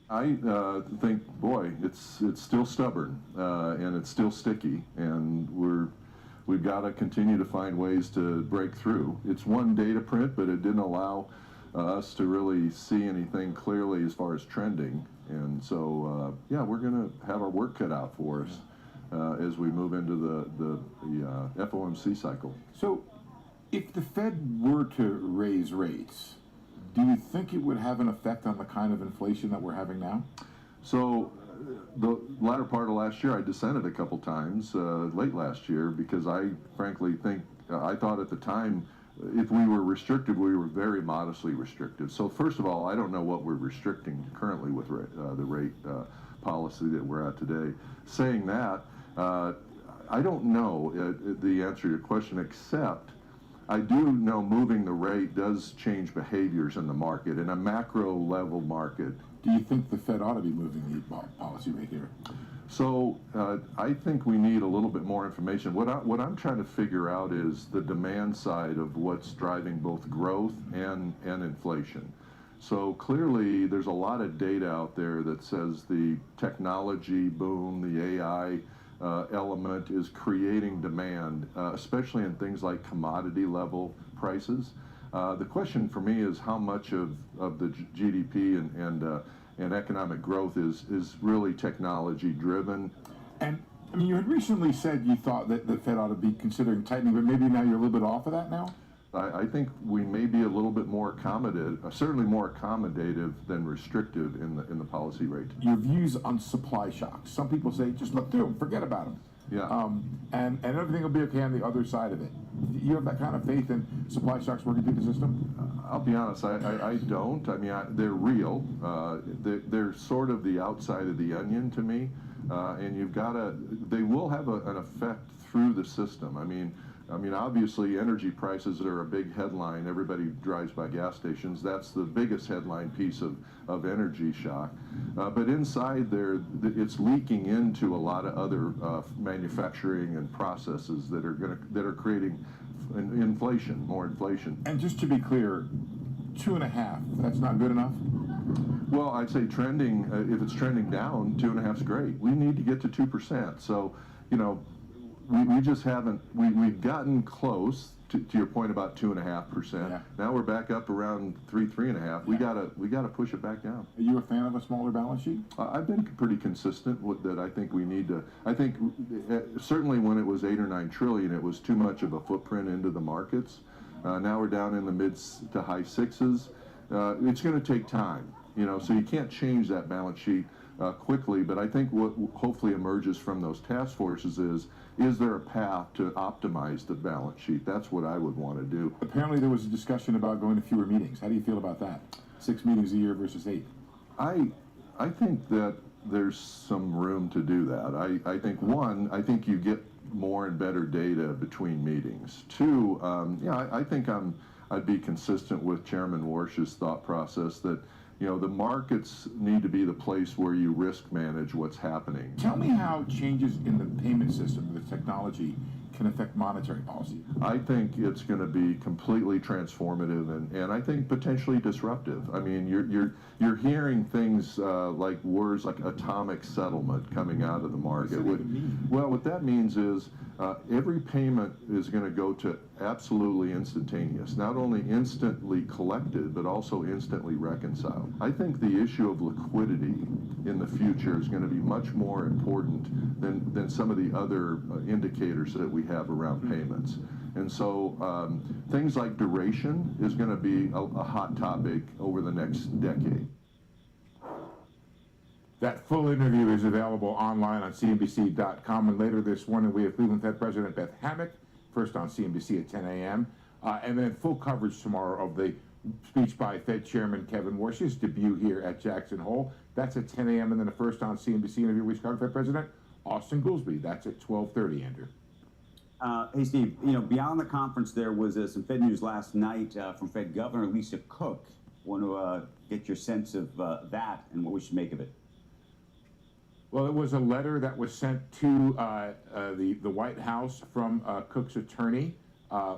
I think, boy, it's still stubborn and it's still sticky, and we've got to continue to find ways to break through. It's one data print, but it didn't allow us to really see anything clearly as far as trending, and so yeah, we're going to have our work cut out for us as we move into the FOMC cycle. So, if the Fed were to raise rates, do you think it would have an effect on the kind of inflation that we're having now? So the latter part of last year, I dissented a couple times, late last year, because I frankly think, I thought at the time, if we were restrictive, we were very modestly restrictive. So first of all, I don't know what we're restricting currently with the rate policy that we're at today. Saying that, I don't know the answer to your question, except I do know moving the rate does change behaviors in the market, in a macro level market. Do you think the Fed ought to be moving the policy rate here? So I think we need a little bit more information. What I'm trying to figure out is the demand side of what's driving both growth and inflation. So clearly there's a lot of data out there that says the technology boom, the AI element is creating demand, especially in things like commodity level prices. The question for me is how much of the GDP and economic growth is really technology driven. And I mean, you had recently said you thought that the Fed ought to be considering tightening, but maybe now you're a little bit off of that now? I think we may be a little bit more accommodative, certainly more accommodative than restrictive in the policy rate. Your views on supply shocks. Some people say, just look through them, forget about them. Yeah. And everything will be okay on the other side of it. You have that kind of faith in supply shocks working through the system? I'll be honest, I don't. I mean, they're real. They're sort of the outside of the onion to me. And you've got to, they will have an effect through the system. I mean, obviously, energy prices are a big headline. Everybody drives by gas stations. That's the biggest headline piece of energy shock. But inside there, it's leaking into a lot of other manufacturing and processes that are creating inflation, more inflation. And just to be clear, 2.5, that's not good enough? Well, I'd say trending, if it's trending down, 2.5 is great. We need to get to 2%. So, you know, we just haven't, we've gotten close to your point about 2.5%. Yeah. Now we're back up around 3.5. Yeah. We gotta push it back down. Are you a fan of a smaller balance sheet? I've been pretty consistent with that. I think we need to, I think certainly when it was 8 or 9 trillion, it was too much of a footprint into the markets. Now we're down in the mid to high 6s. It's gonna take time, you know, so you can't change that balance sheet quickly, but I think what hopefully emerges from those task forces is there a path to optimize the balance sheet? That's what I would want to do. Apparently there was a discussion about going to fewer meetings. How do you feel about that? 6 meetings a year versus 8? I think that there's some room to do that. I think, one, I think you get more and better data between meetings. 2, yeah, I think I'd be consistent with Chairman Warsh's thought process that, you know, the markets need to be the place where you risk manage what's happening. Tell me how changes in the payment system, the technology, can affect monetary policy. I think it's going to be completely transformative and I think potentially disruptive. I mean, you're hearing things like words like atomic settlement coming out of the market. What does that even mean? Well, what that means is every payment is going to go to absolutely instantaneous, not only instantly collected, but also instantly reconciled. I think the issue of liquidity in the future is going to be much more important than some of the other indicators that we have around payments. And so things like duration is going to be a hot topic over the next decade. That full interview is available online on CNBC.com, and later this morning we have Cleveland Fed President Beth Hammack, first on CNBC at 10 a.m., and then full coverage tomorrow of the speech by Fed Chairman Kevin Warsh's debut here at Jackson Hole. That's at 10 a.m., and then the first on CNBC interview with Chicago Fed President Austin Goolsbee. That's at 12:30, Andrew. Hey, Steve, you know, beyond the conference, there was some Fed news last night from Fed Governor Lisa Cook. Want to get your sense of that and what we should make of it. Well, it was a letter that was sent to the White House from Cook's attorney,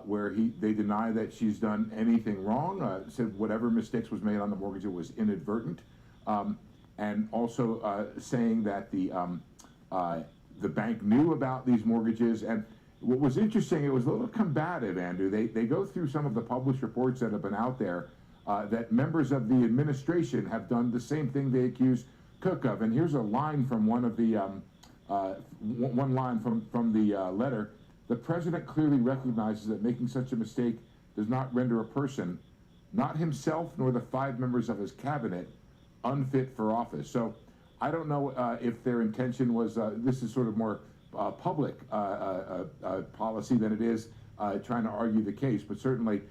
where they deny that she's done anything wrong. Said whatever mistakes was made on the mortgage, it was inadvertent, and also saying that the bank knew about these mortgages. And what was interesting, it was a little combative, Andrew. They go through some of the published reports that have been out there that members of the administration have done the same thing they accuse Cook of. And here's a line from one of the one line from the letter. The president clearly recognizes that making such a mistake does not render a person, not himself nor the 5 members of his cabinet, unfit for office. So I don't know if their intention was this is sort of more public policy than it is trying to argue the case, but certainly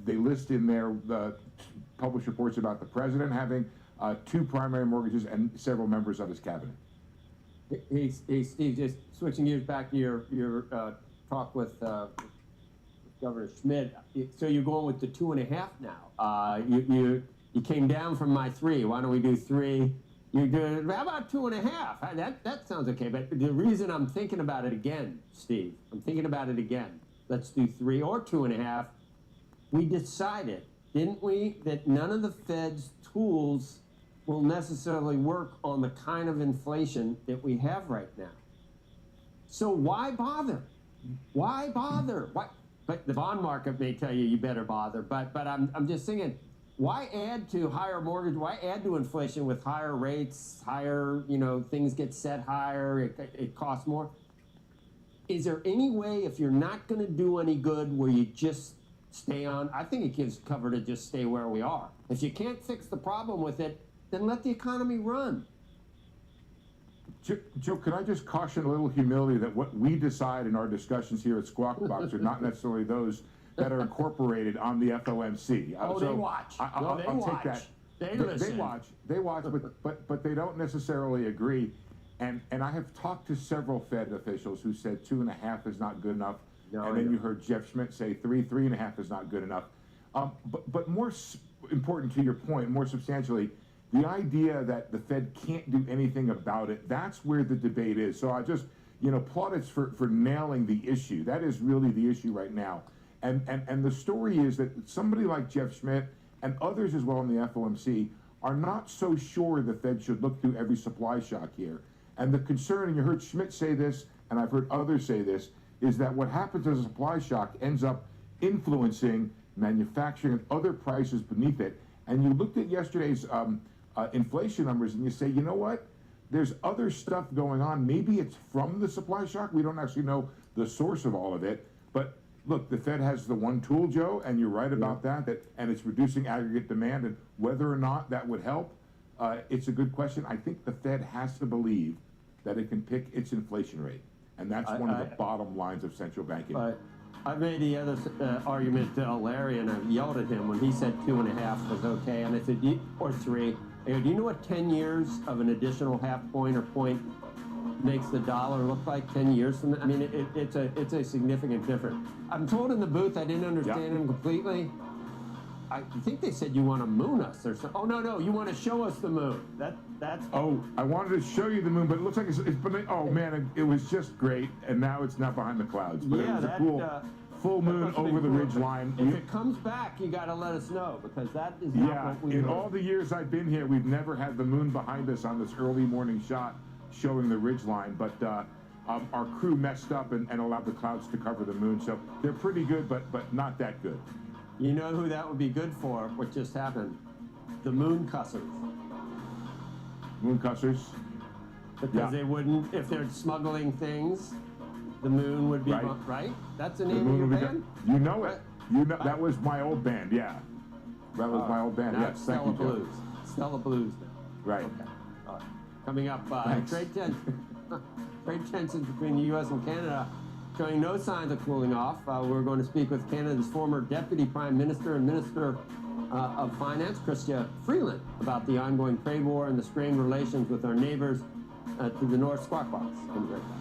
they list in their published reports about the president having 2 primary mortgages and several members of his cabinet. Hey, Steve, just switching gears back to your talk with Governor Schmidt. So you're going with the 2.5 now. You came down from my 3. Why don't we do 3? You're doing, how about 2.5? That sounds okay. But the reason I'm thinking about it again, Steve, I'm thinking about it again. Let's do 3 or 2.5. We decided, didn't we, that none of the Fed's tools will necessarily work on the kind of inflation that we have right now. So why bother? Why bother? Why? But the bond market may tell you you better bother. But I'm just thinking, why add to higher mortgage? Why add to inflation with higher rates, higher, things get set higher, it costs more? Is there any way, if you're not going to do any good, where you just stay on? I think it gives cover to just stay where we are. If you can't fix the problem with it, then let the economy run. Joe, can I just caution a little humility that what we decide in our discussions here at Squawk Box are not necessarily those that are incorporated on the FOMC. Oh, they watch. I'll take that. They listen. They watch, but they don't necessarily agree. And I have talked to several Fed officials who said 2.5 is not good enough. And then you heard Jeff Schmidt say 3.5 is not good enough. But more important to your point, more substantially, the idea that the Fed can't do anything about it, that's where the debate is. So I just, plaudits for nailing the issue. That is really the issue right now. And the story is that somebody like Jeff Schmidt and others as well in the FOMC are not so sure the Fed should look through every supply shock here. And the concern, and you heard Schmidt say this, and I've heard others say this, is that what happens as a supply shock ends up influencing manufacturing and other prices beneath it. And you looked at yesterday's inflation numbers and you say, you know what? There's other stuff going on. Maybe it's from the supply shock. We don't actually know the source of all of it. But look, the Fed has the one tool, Joe, and you're right about that, and it's reducing aggregate demand. And whether or not that would help, it's a good question. I think the Fed has to believe that it can pick its inflation rate. And that's one of the bottom lines of central banking. I made the other argument to Larry, and I yelled at him when he said 2.5 was okay. And I said, or 3. I go, do you know what 10 years of an additional half point or point makes the dollar look like 10 years from now? I mean, it's a significant difference. I'm told in the booth, I didn't understand him completely. I think they said you want to moon us or something. Oh, no, you want to show us the moon. That's. Oh, I wanted to show you the moon, but it looks like it's oh man, it was just great, and now it's not behind the clouds. But it was a cool full moon over the ridge line. If it comes back, you got to let us know, because that is not what we in want. all the years I've been here, we've never had the moon behind us on this early morning shot showing the ridge line, but our crew messed up and allowed the clouds to cover the moon, so they're pretty good, but not that good. You know who that would be good for, what just happened? The moon cussers. Moon cussers? Because they wouldn't, if they're smuggling things, the moon would be, right? That's the name of your band? You know it. You know, that was my old band, yeah. That was my old band, now yes. it's Stella Blues. Stella Blues now. Right. Okay. All right. Coming up, trade tensions between the U.S. and Canada showing no signs of cooling off. We're going to speak with Canada's former Deputy Prime Minister and Minister of Finance, Chrystia Freeland, about the ongoing trade war and the strained relations with our neighbors to the north. Squawk Box. Come right back.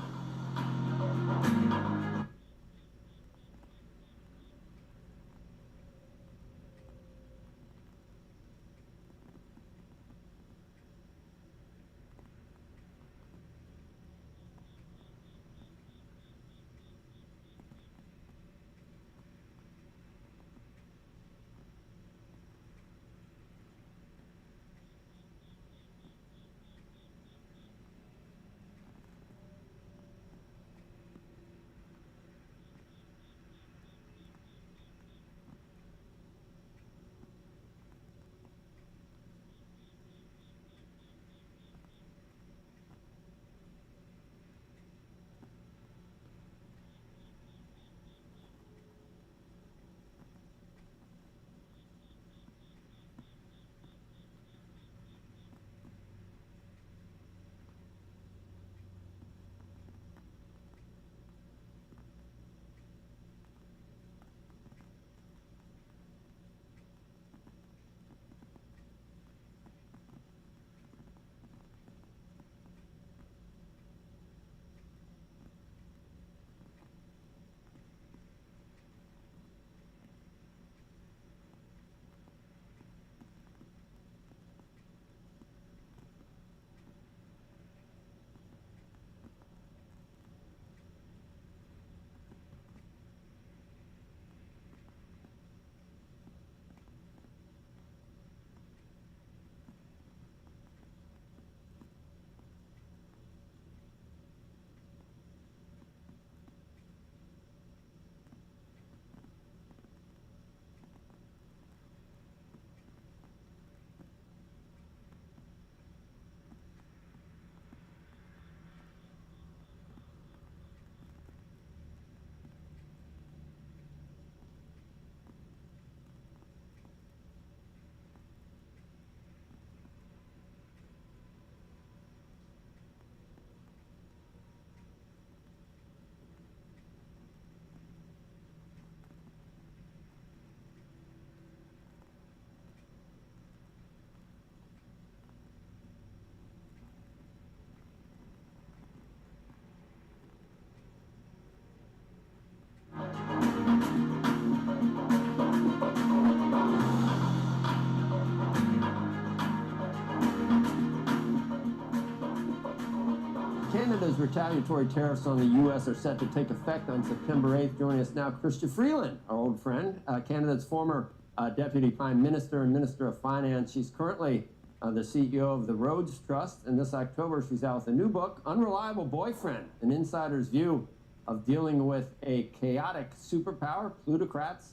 Canada's retaliatory tariffs on the U.S. are set to take effect on September 8th. Joining us now, Chrystia Freeland, our old friend, Canada's former Deputy Prime Minister and Minister of Finance. She's currently the CEO of the Rhodes Trust, and this October she's out with a new book, Unreliable Boyfriend, an insider's view of dealing with a chaotic superpower, plutocrats,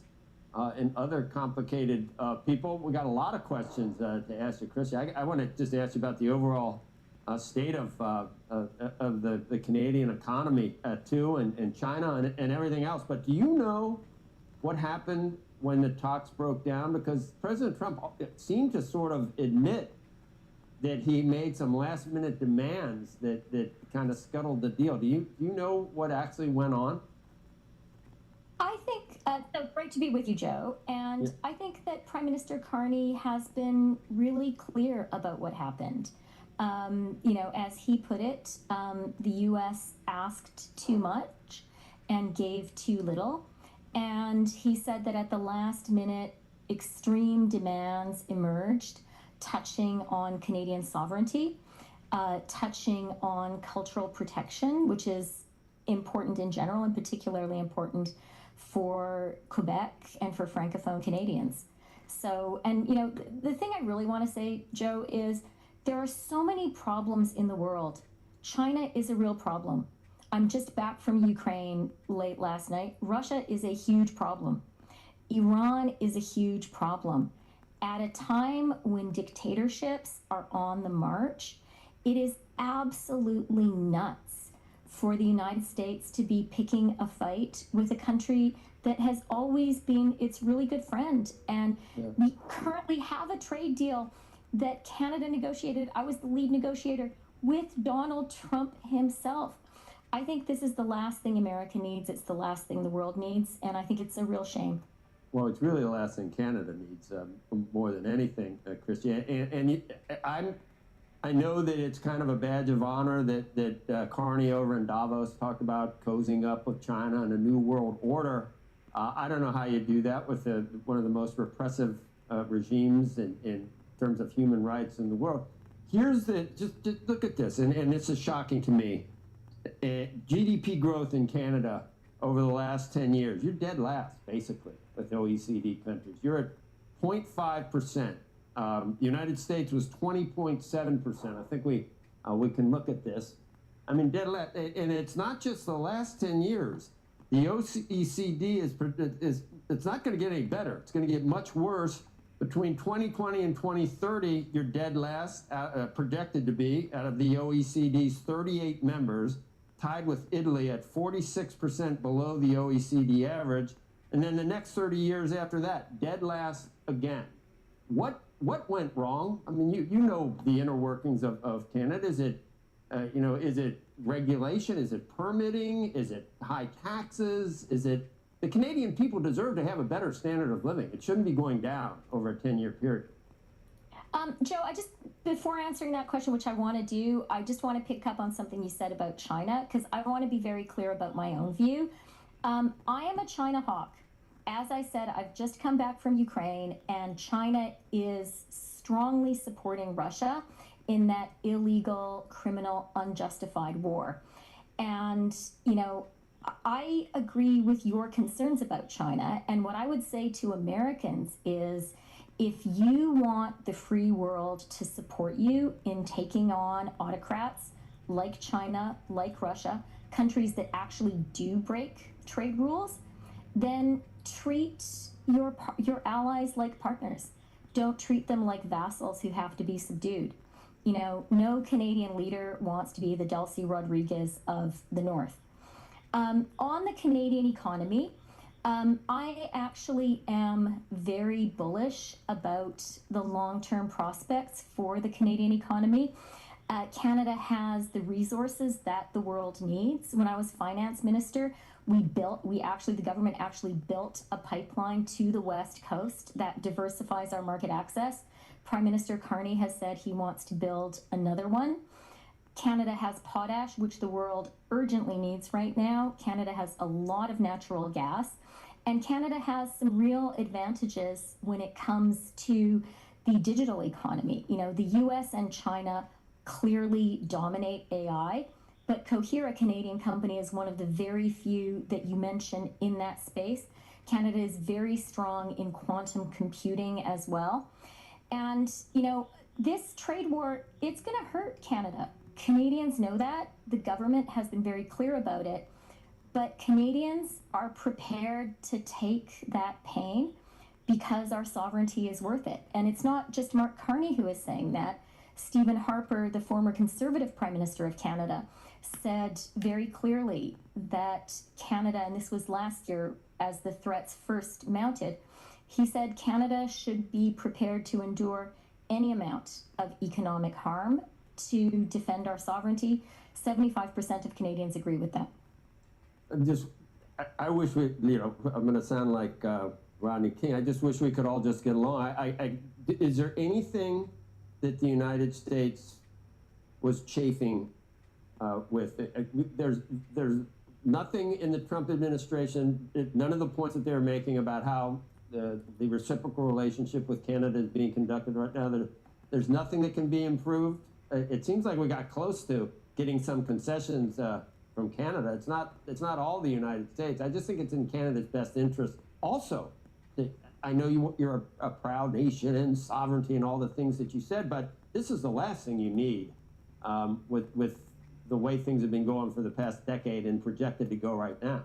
and other complicated people. We got a lot of questions to ask you, Chrystia. I want to just ask you about the overall state of the Canadian economy too, and China and everything else. But do you know what happened when the talks broke down? Because President Trump seemed to sort of admit that he made some last-minute demands that kind of scuttled the deal. Do you know what actually went on? I think, so great to be with you, Joe. And I think that Prime Minister Carney has been really clear about what happened. As he put it, the U.S. asked too much and gave too little. And he said that at the last minute, extreme demands emerged, touching on Canadian sovereignty, touching on cultural protection, which is important in general and particularly important for Quebec and for Francophone Canadians. So, and the thing I really want to say, Joe, is there are so many problems in the world. China is a real problem. I'm just back from Ukraine late last night. Russia is a huge problem. Iran is a huge problem. At a time when dictatorships are on the march, it is absolutely nuts for the United States to be picking a fight with a country that has always been its really good friend. And we currently have a trade deal that Canada negotiated. I was the lead negotiator with Donald Trump himself. I think this is the last thing America needs. It's the last thing the world needs. And I think it's a real shame. Well, it's really the last thing Canada needs more than anything, Chrystia. And I know that it's kind of a badge of honor that Carney over in Davos talked about cozying up with China and a new world order. I don't know how you do that with one of the most repressive regimes in terms of human rights in the world. Here's just look at this, and this is shocking to me. GDP growth in Canada over the last 10 years, you're dead last, basically, with OECD countries. You're at 0.5%. United States was 20.7%. I think we can look at this. I mean, dead last, and it's not just the last 10 years. The OECD it's not going to get any better. It's going to get much worse. Between 2020 and 2030, you're dead last, projected to be, out of the OECD's 38 members, tied with Italy at 46% below the OECD average. And then the next 30 years after that, dead last again. What went wrong? I mean, you know the inner workings of Canada. Is it, is it regulation? Is it permitting? Is it high taxes? Is it the Canadian people deserve to have a better standard of living? It shouldn't be going down over a 10-year period. Joe, before answering that question, which I want to do, I just want to pick up on something you said about China, because I want to be very clear about my own view. I am a China hawk. As I said, I've just come back from Ukraine, and China is strongly supporting Russia in that illegal, criminal, unjustified war. And, I agree with your concerns about China. And what I would say to Americans is, if you want the free world to support you in taking on autocrats like China, like Russia, countries that actually do break trade rules, then treat your allies like partners. Don't treat them like vassals who have to be subdued. No Canadian leader wants to be the Delcy Rodriguez of the North. On the Canadian economy, I actually am very bullish about the long-term prospects for the Canadian economy. Canada has the resources that the world needs. When I was finance minister, the government actually built a pipeline to the West Coast that diversifies our market access. Prime Minister Carney has said he wants to build another one. Canada has potash, which the world urgently needs right now. Canada has a lot of natural gas. And Canada has some real advantages when it comes to the digital economy. The US and China clearly dominate AI. but Cohere, a Canadian company, is one of the very few that you mention in that space. Canada is very strong in quantum computing as well. And, you know, this trade war, it's going to hurt Canada. Canadians know that. The government has been very clear about it. But Canadians are prepared to take that pain because our sovereignty is worth it. And it's not just Mark Carney who is saying that. Stephen Harper, the former Conservative Prime Minister of Canada, said very clearly that Canada, and this was last year as the threats first mounted, he said Canada should be prepared to endure any amount of economic harm to defend our sovereignty. 75% of Canadians agree with that. I wish we, you know, I'm going to sound like Rodney King. I just wish we could all just get along. Is there anything that the United States was chafing with? There's nothing in the Trump administration, none of the points that they're making about how the reciprocal relationship with Canada is being conducted right now. There's nothing that can be improved. It seems like we got close to getting some concessions from Canada. It's not all the United States. I just think it's in Canada's best interest. Also, I know you're a proud nation and sovereignty and all the things that you said, but this is the last thing you need with the way things have been going for the past decade and projected to go right now.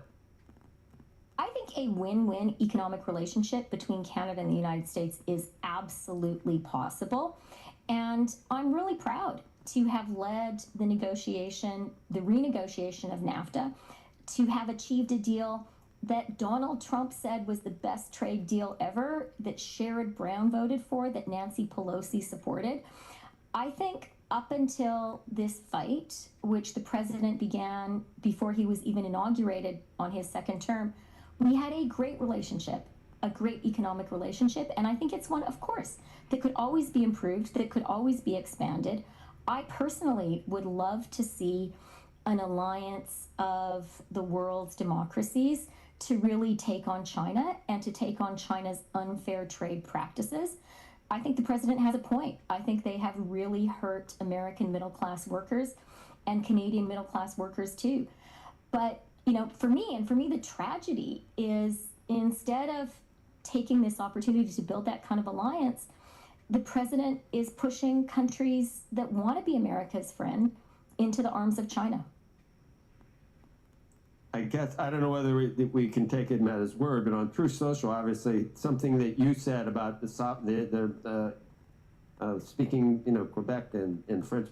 I think a win-win economic relationship between Canada and the United States is absolutely possible. And I'm really proud to have led the renegotiation of NAFTA, to have achieved a deal that Donald Trump said was the best trade deal ever, that Sherrod Brown voted for, that Nancy Pelosi supported. I think up until this fight, which the president began before he was even inaugurated on his second term, we had a great relationship, a great economic relationship. And I think it's one, of course, that could always be improved, that could always be expanded. I personally would love to see an alliance of the world's democracies to really take on China and to take on China's unfair trade practices. I think the president has a point. I think they have really hurt American middle-class workers and Canadian middle-class workers too. But, you know, for me, the tragedy is instead of taking this opportunity to build that kind of alliance, the president is pushing countries that want to be America's friend into the arms of China. I guess, I don't know whether we can take him at his word, but on Truth Social, obviously, something that you said about speaking, you know, Quebec and French,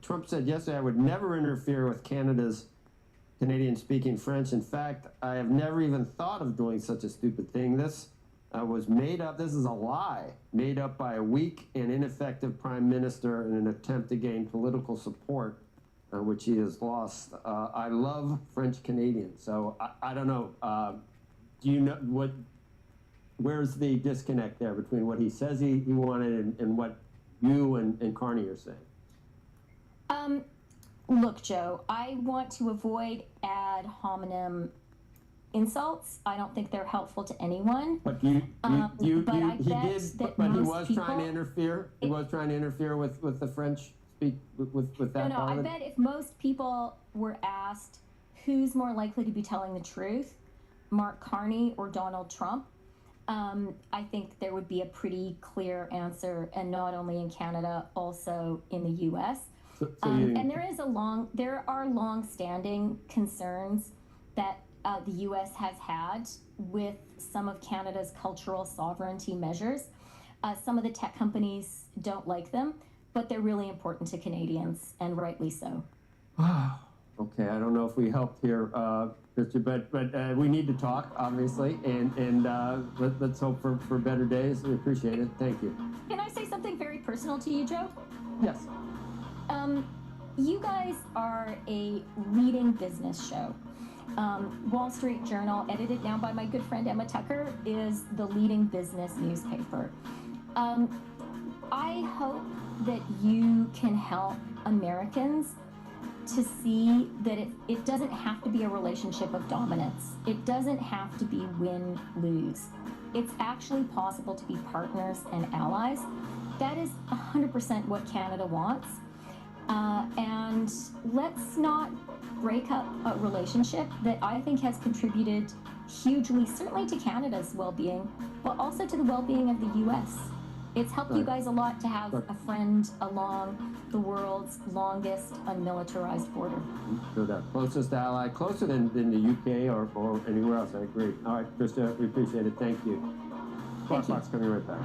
Trump said yesterday, I would never interfere with Canada's Canadian speaking French. In fact, I have never even thought of doing such a stupid thing. This was made up, this is a lie, made up by a weak and ineffective prime minister in an attempt to gain political support, which he has lost. I love French Canadians, so I don't know. Do you know where's the disconnect there between what he says he wanted and what you and Carney are saying? Look, Joe, I want to avoid ad hominem insults. I don't think they're helpful to anyone. But he was trying to interfere. He was trying to interfere with the French speak with that. No, I bet if most people were asked who's more likely to be telling the truth, Mark Carney or Donald Trump, I think there would be a pretty clear answer, and not only in Canada, also in the U.S. And there are long-standing concerns that the U.S. has had with some of Canada's cultural sovereignty measures. Some of the tech companies don't like them, but they're really important to Canadians, and rightly so. Okay, I don't know if we helped here, Christian, but we need to talk, obviously, and let's hope for better days. We appreciate it. Thank you. Can I say something very personal to you, Joe? Yes. You guys are a leading business show. Wall Street Journal, edited now by my good friend Emma Tucker, is the leading business newspaper. I hope that you can help Americans to see that it doesn't have to be a relationship of dominance. It doesn't have to be win-lose. It's actually possible to be partners and allies. That is 100% what Canada wants. And let's not break up a relationship that I think has contributed hugely, certainly to Canada's well-being, but also to the well-being of the U.S. It's helped you guys a lot to have a friend along the world's longest unmilitarized border. So that closest ally, closer than the UK or anywhere else. I agree. All right, Krista, we appreciate it. Thank you. Squawk Box coming right back.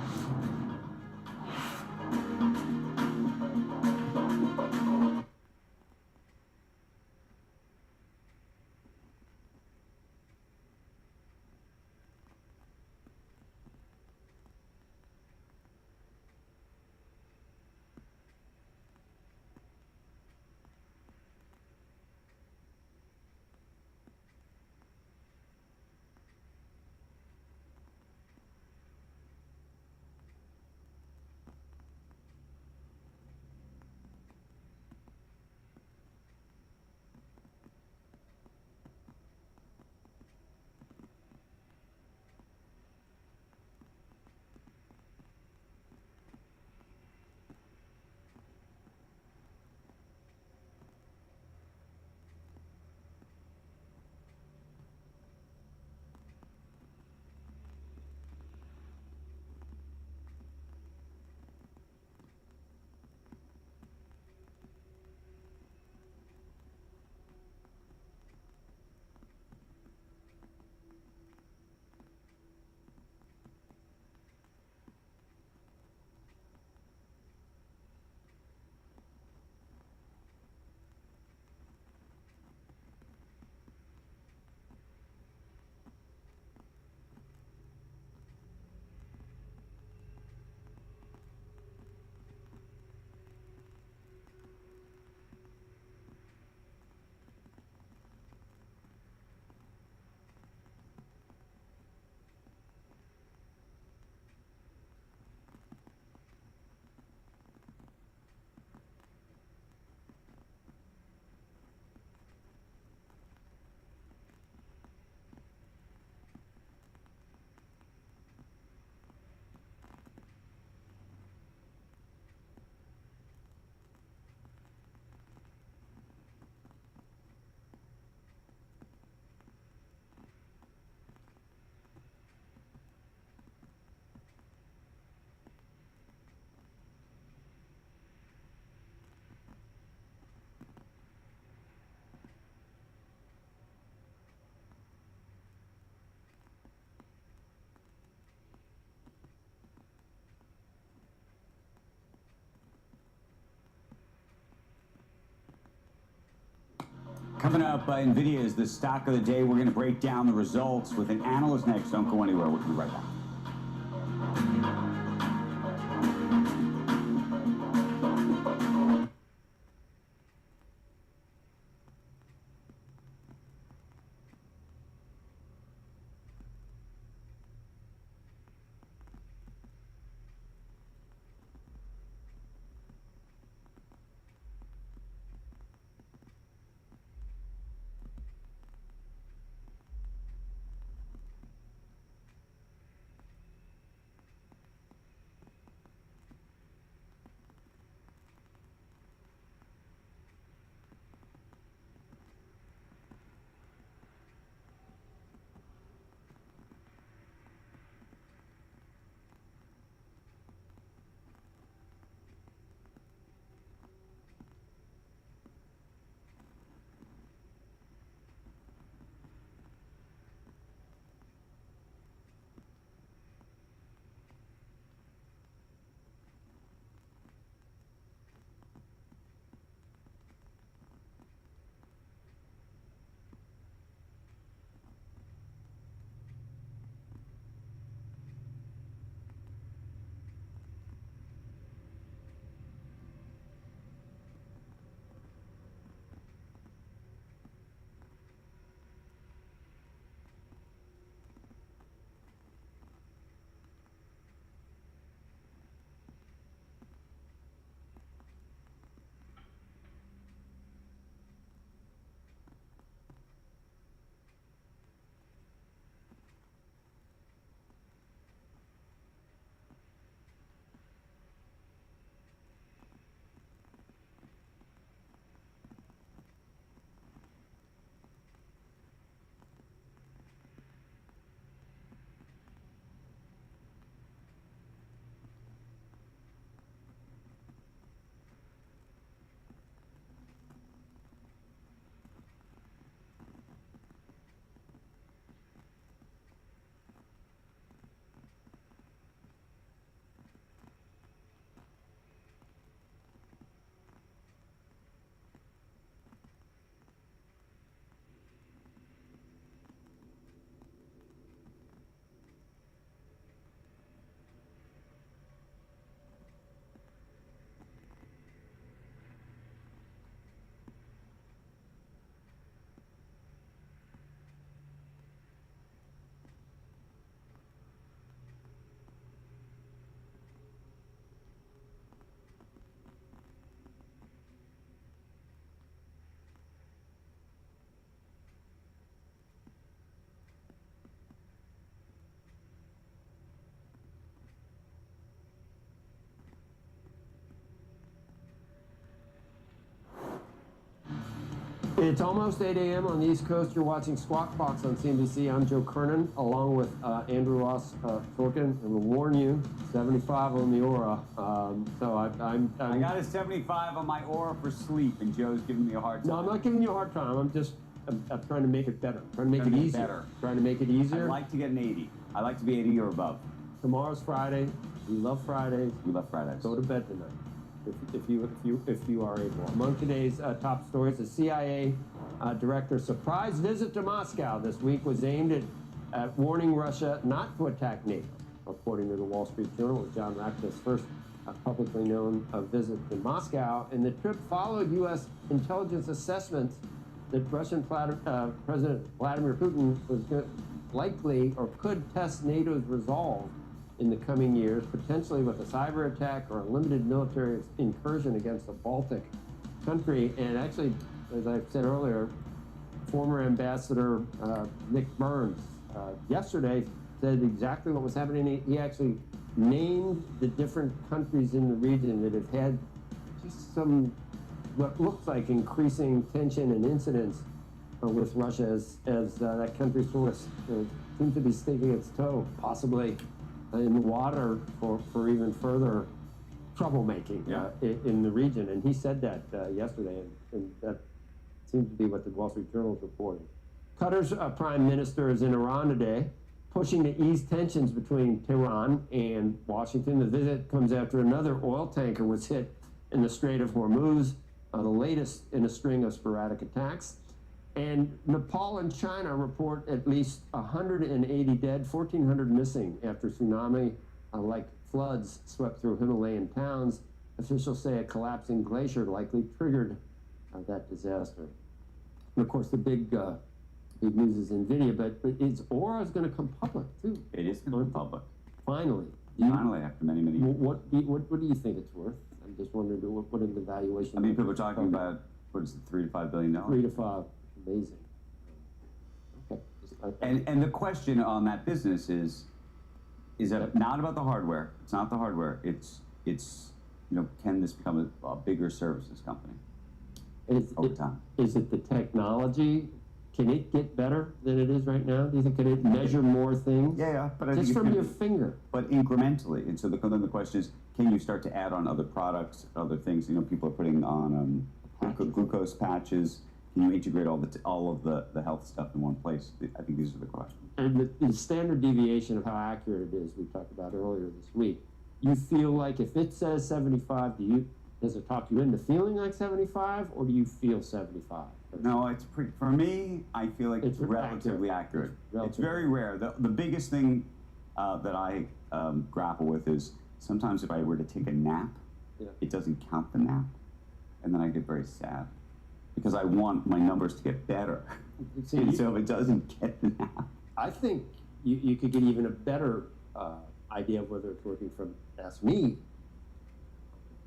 Coming up, NVIDIA is the stock of the day. We're going to break down the results with an analyst next. Don't go anywhere. We'll be right back. It's almost 8 a.m. on the East Coast. You're watching Squawk Box on CNBC. I'm Joe Kernan, along with Andrew Ross Sorkin, and we'll warn you, 75 on the Aura. I got a 75 on my Aura for sleep, and Joe's giving me a hard time. No, I'm not giving you a hard time. I'm trying to make it better. Trying to make it easier. Better. Trying to make it easier. I'd like to get an 80. I like to be 80 or above. Tomorrow's Friday. We love Fridays. We love Fridays. Go to bed tonight, if you are able. Among today's top stories, the CIA director's surprise visit to Moscow this week was aimed at warning Russia not to attack NATO, according to the Wall Street Journal. It was John Ratcliffe's first publicly known visit to Moscow, and the trip followed U.S. intelligence assessments that Russian President Vladimir Putin was likely or could test NATO's resolve in the coming years, potentially with a cyber attack or a limited military incursion against a Baltic country. And actually, as I said earlier, former Ambassador Nick Burns yesterday said exactly what was happening. He actually named the different countries in the region that have had just some, what looks like increasing tension and incidents with Russia as that country sort of seems to be sticking its toe, possibly in the water for even further troublemaking in the region. And he said that yesterday, and that seems to be what the Wall Street Journal is reporting. Qatar's prime minister is in Iran today, pushing to ease tensions between Tehran and Washington. The visit comes after another oil tanker was hit in the Strait of Hormuz, the latest in a string of sporadic attacks. And Nepal and China report at least 180 dead, 1,400 missing after tsunami-like floods swept through Himalayan towns. Officials say a collapsing glacier likely triggered that disaster. And of course, the big news is NVIDIA, but its Aura is going to come public too. It is going to come public. Finally. Finally, after many years. What do you think it's worth? I'm just wondering what is the valuation? I mean, people are talking about, what is it, $3 to $5 billion? 3 to 5. Amazing. Okay. And the question on that business is that not about the hardware? It's not the hardware. It's can this become a bigger services company over time? Is it the technology? Can it get better than it is right now? Do you think can it measure more things? Yeah, but I just think from your finger. But incrementally. And so then the question is, can you start to add on other products, other things? People are putting on glucose patches. Can you integrate all of the health stuff in one place? I think these are the questions. And the standard deviation of how accurate it is, we talked about earlier this week. You feel like if it says 75, does it talk you into feeling like 75, or do you feel 75? No, it's pretty. For me, I feel like it's relatively accurate. It's very rare. The biggest thing that I grapple with is sometimes if I were to take a nap, it doesn't count the nap, and then I get very sad. Because I want my numbers to get better. So if it doesn't get the nap. I think you could get even a better idea of whether it's working from, ask me,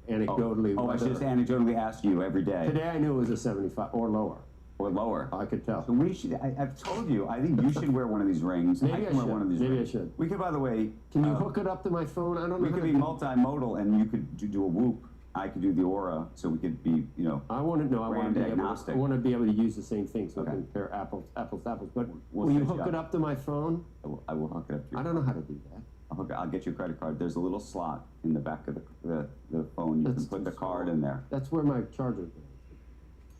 anecdotally. I just anecdotally ask you every day. Today I knew it was a 75 or lower. Or lower. I could tell. So we should, I've told you, I think you should wear one of these rings. Maybe I can wear one of these Maybe rings. I should. We could, by the way. Can you hook it up to my phone? I don't know. We could be multimodal and you could do a Whoop. I could do the Aura, so we could be, I want to know. brand agnostic. I want to be able to use the same thing, so I can compare apples to apples. But will you hook it up to my phone? I will hook it up to you. I don't know how to do that. I'll get you a credit card. There's a little slot in the back of the phone. You can put the card in there. That's where my charger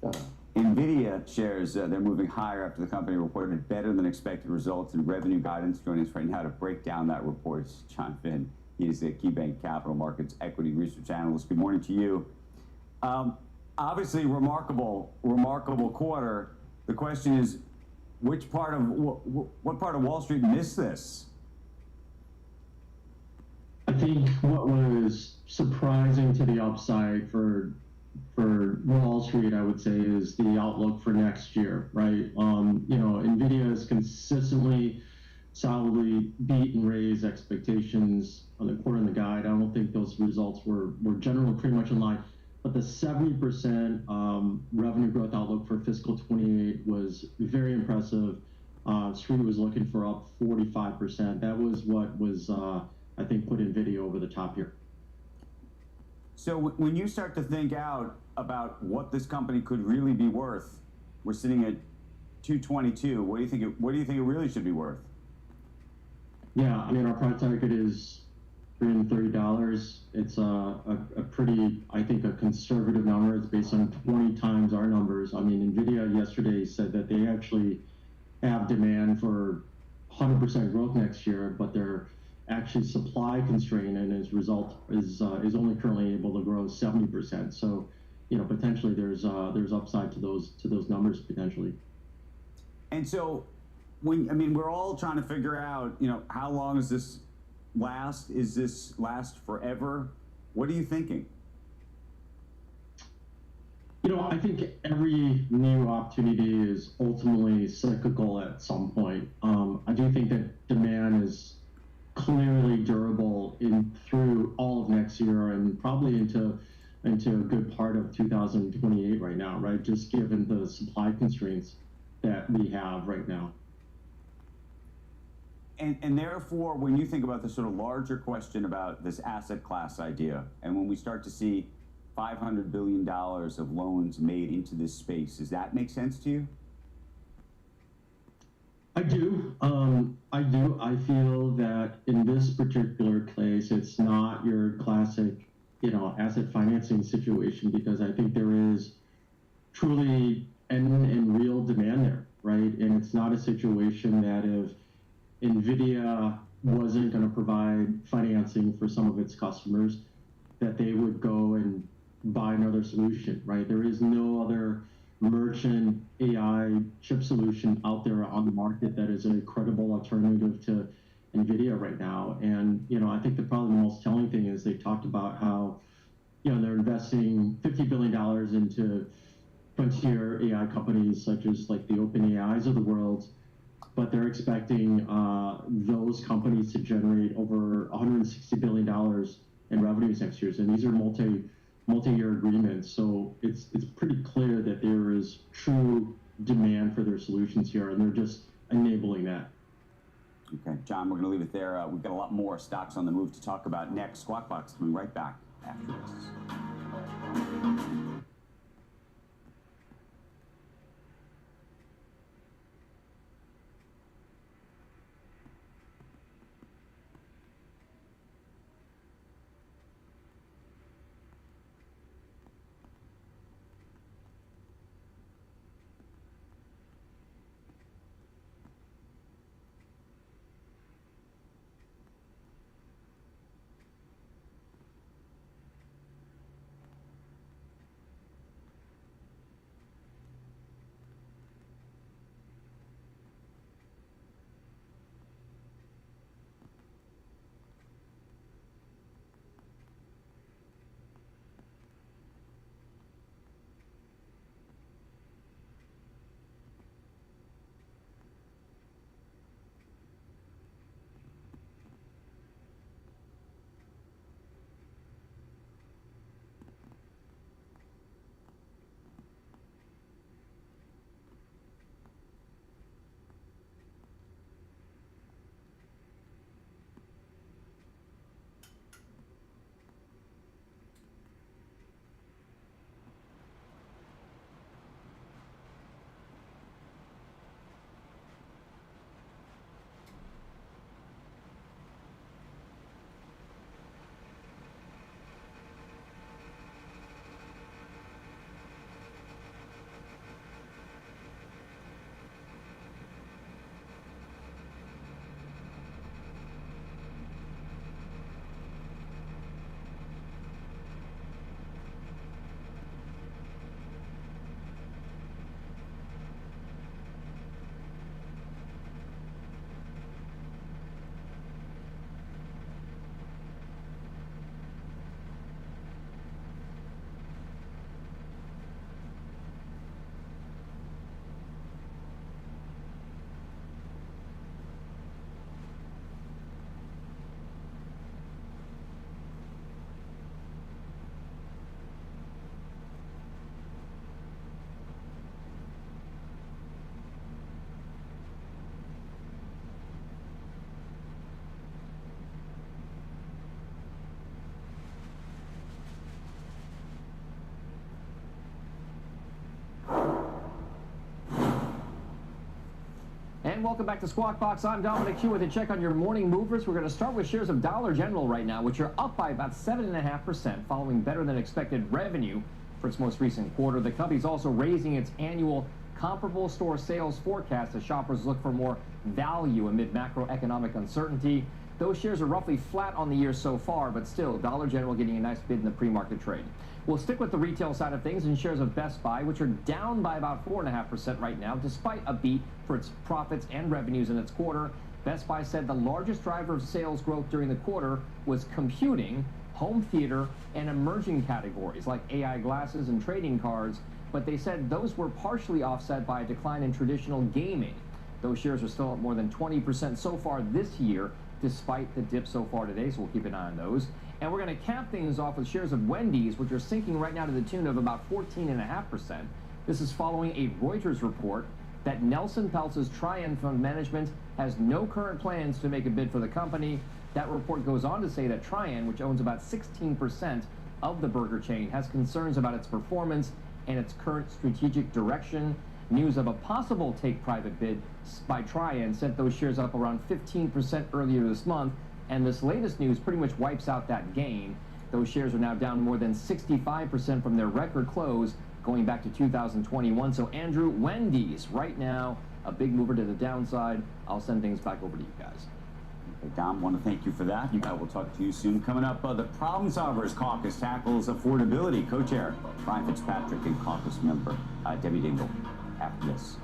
goes. NVIDIA shares, they're moving higher after the company reported better than expected results in revenue guidance. Joining us right now to break down that report is John Finn. He is the KeyBank Capital Markets Equity Research Analyst. Good morning to you. Obviously, remarkable quarter. The question is, what part of Wall Street missed this? I think what was surprising to the upside for Wall Street, I would say, is the outlook for next year, right? NVIDIA has consistently solidly beat and raise expectations on the quarter and the guide. I don't think those results were generally pretty much in line. But the 70% revenue growth outlook for fiscal 28 was very impressive. Street was looking for up 45%. That was what was, I think, put NVIDIA over the top here. So when you start to think out about what this company could really be worth, we're sitting at 222. What do you think? What do you think it really should be worth? Yeah, I mean, our price target is $330. It's a pretty, I think, a conservative number. It's based on 20 times our numbers. I mean, NVIDIA yesterday said that they actually have demand for 100% growth next year, but they're actually supply constrained, and as a result is only currently able to grow 70%. So, you know, potentially there's upside to those numbers potentially. And so, we're all trying to figure out, you know, how long does this last? Is this last forever? What are you thinking? You know, I think every new opportunity is ultimately cyclical at some point. I do think that demand is clearly durable through all of next year and probably into a good part of 2028 right now, right? Just given the supply constraints that we have right now. And therefore, when you think about the sort of larger question about this asset class idea, and when we start to see $500 billion of loans made into this space, does that make sense to you? I do. I feel that in this particular case, it's not your classic, you know, asset financing situation, because I think there is truly and real demand there, right? And it's not a situation that if NVIDIA wasn't going to provide financing for some of its customers, that they would go and buy another solution, right? There is no other merchant AI chip solution out there on the market that is a credible alternative to NVIDIA right now. And, you know, I think probably the most telling thing is they talked about how, you know, they're investing $50 billion into frontier AI companies such as like the OpenAIs of the world, but they're expecting those companies to generate over $160 billion in revenues next year. And these are multi-year agreements. So it's pretty clear that there is true demand for their solutions here, and they're just enabling that. Okay, John, we're going to leave it there. We've got a lot more stocks on the move to talk about next. Squawk Box coming right back after this. And welcome back to Squawk Box. I'm Dominic Hugh with a check on your morning movers. We're going to start with shares of Dollar General right now, which are up by about 7.5%, following better than expected revenue for its most recent quarter. The company's also raising its annual comparable store sales forecast as shoppers look for more value amid macroeconomic uncertainty. Those shares are roughly flat on the year so far, but still, Dollar General getting a nice bid in the pre-market trade. We'll stick with the retail side of things and shares of Best Buy, which are down by about 4.5% right now, despite a beat for its profits and revenues in its quarter. Best Buy said the largest driver of sales growth during the quarter was computing, home theater, and emerging categories like AI glasses and trading cards, but they said those were partially offset by a decline in traditional gaming. Those shares are still up more than 20% so far this year, despite the dip so far today, so we'll keep an eye on those. And we're going to cap things off with shares of Wendy's, which are sinking right now to the tune of about 14.5%. This is following a Reuters report that Nelson Peltz's Trian Fund Management has no current plans to make a bid for the company. That report goes on to say that Trian, which owns about 16% of the burger chain, has concerns about its performance and its current strategic direction. News of a possible take-private bid by Trian sent those shares up around 15% earlier this month, and this latest news pretty much wipes out that gain. Those shares are now down more than 65% from their record close going back to 2021. So Andrew, Wendy's right now a big mover to the downside. I'll send things back over to you guys. Okay, Dom, want to thank you for that. We'll talk to you soon. Coming up, the Problem Solvers Caucus tackles affordability. Co-chair Brian Fitzpatrick and caucus member Debbie Dingle after this.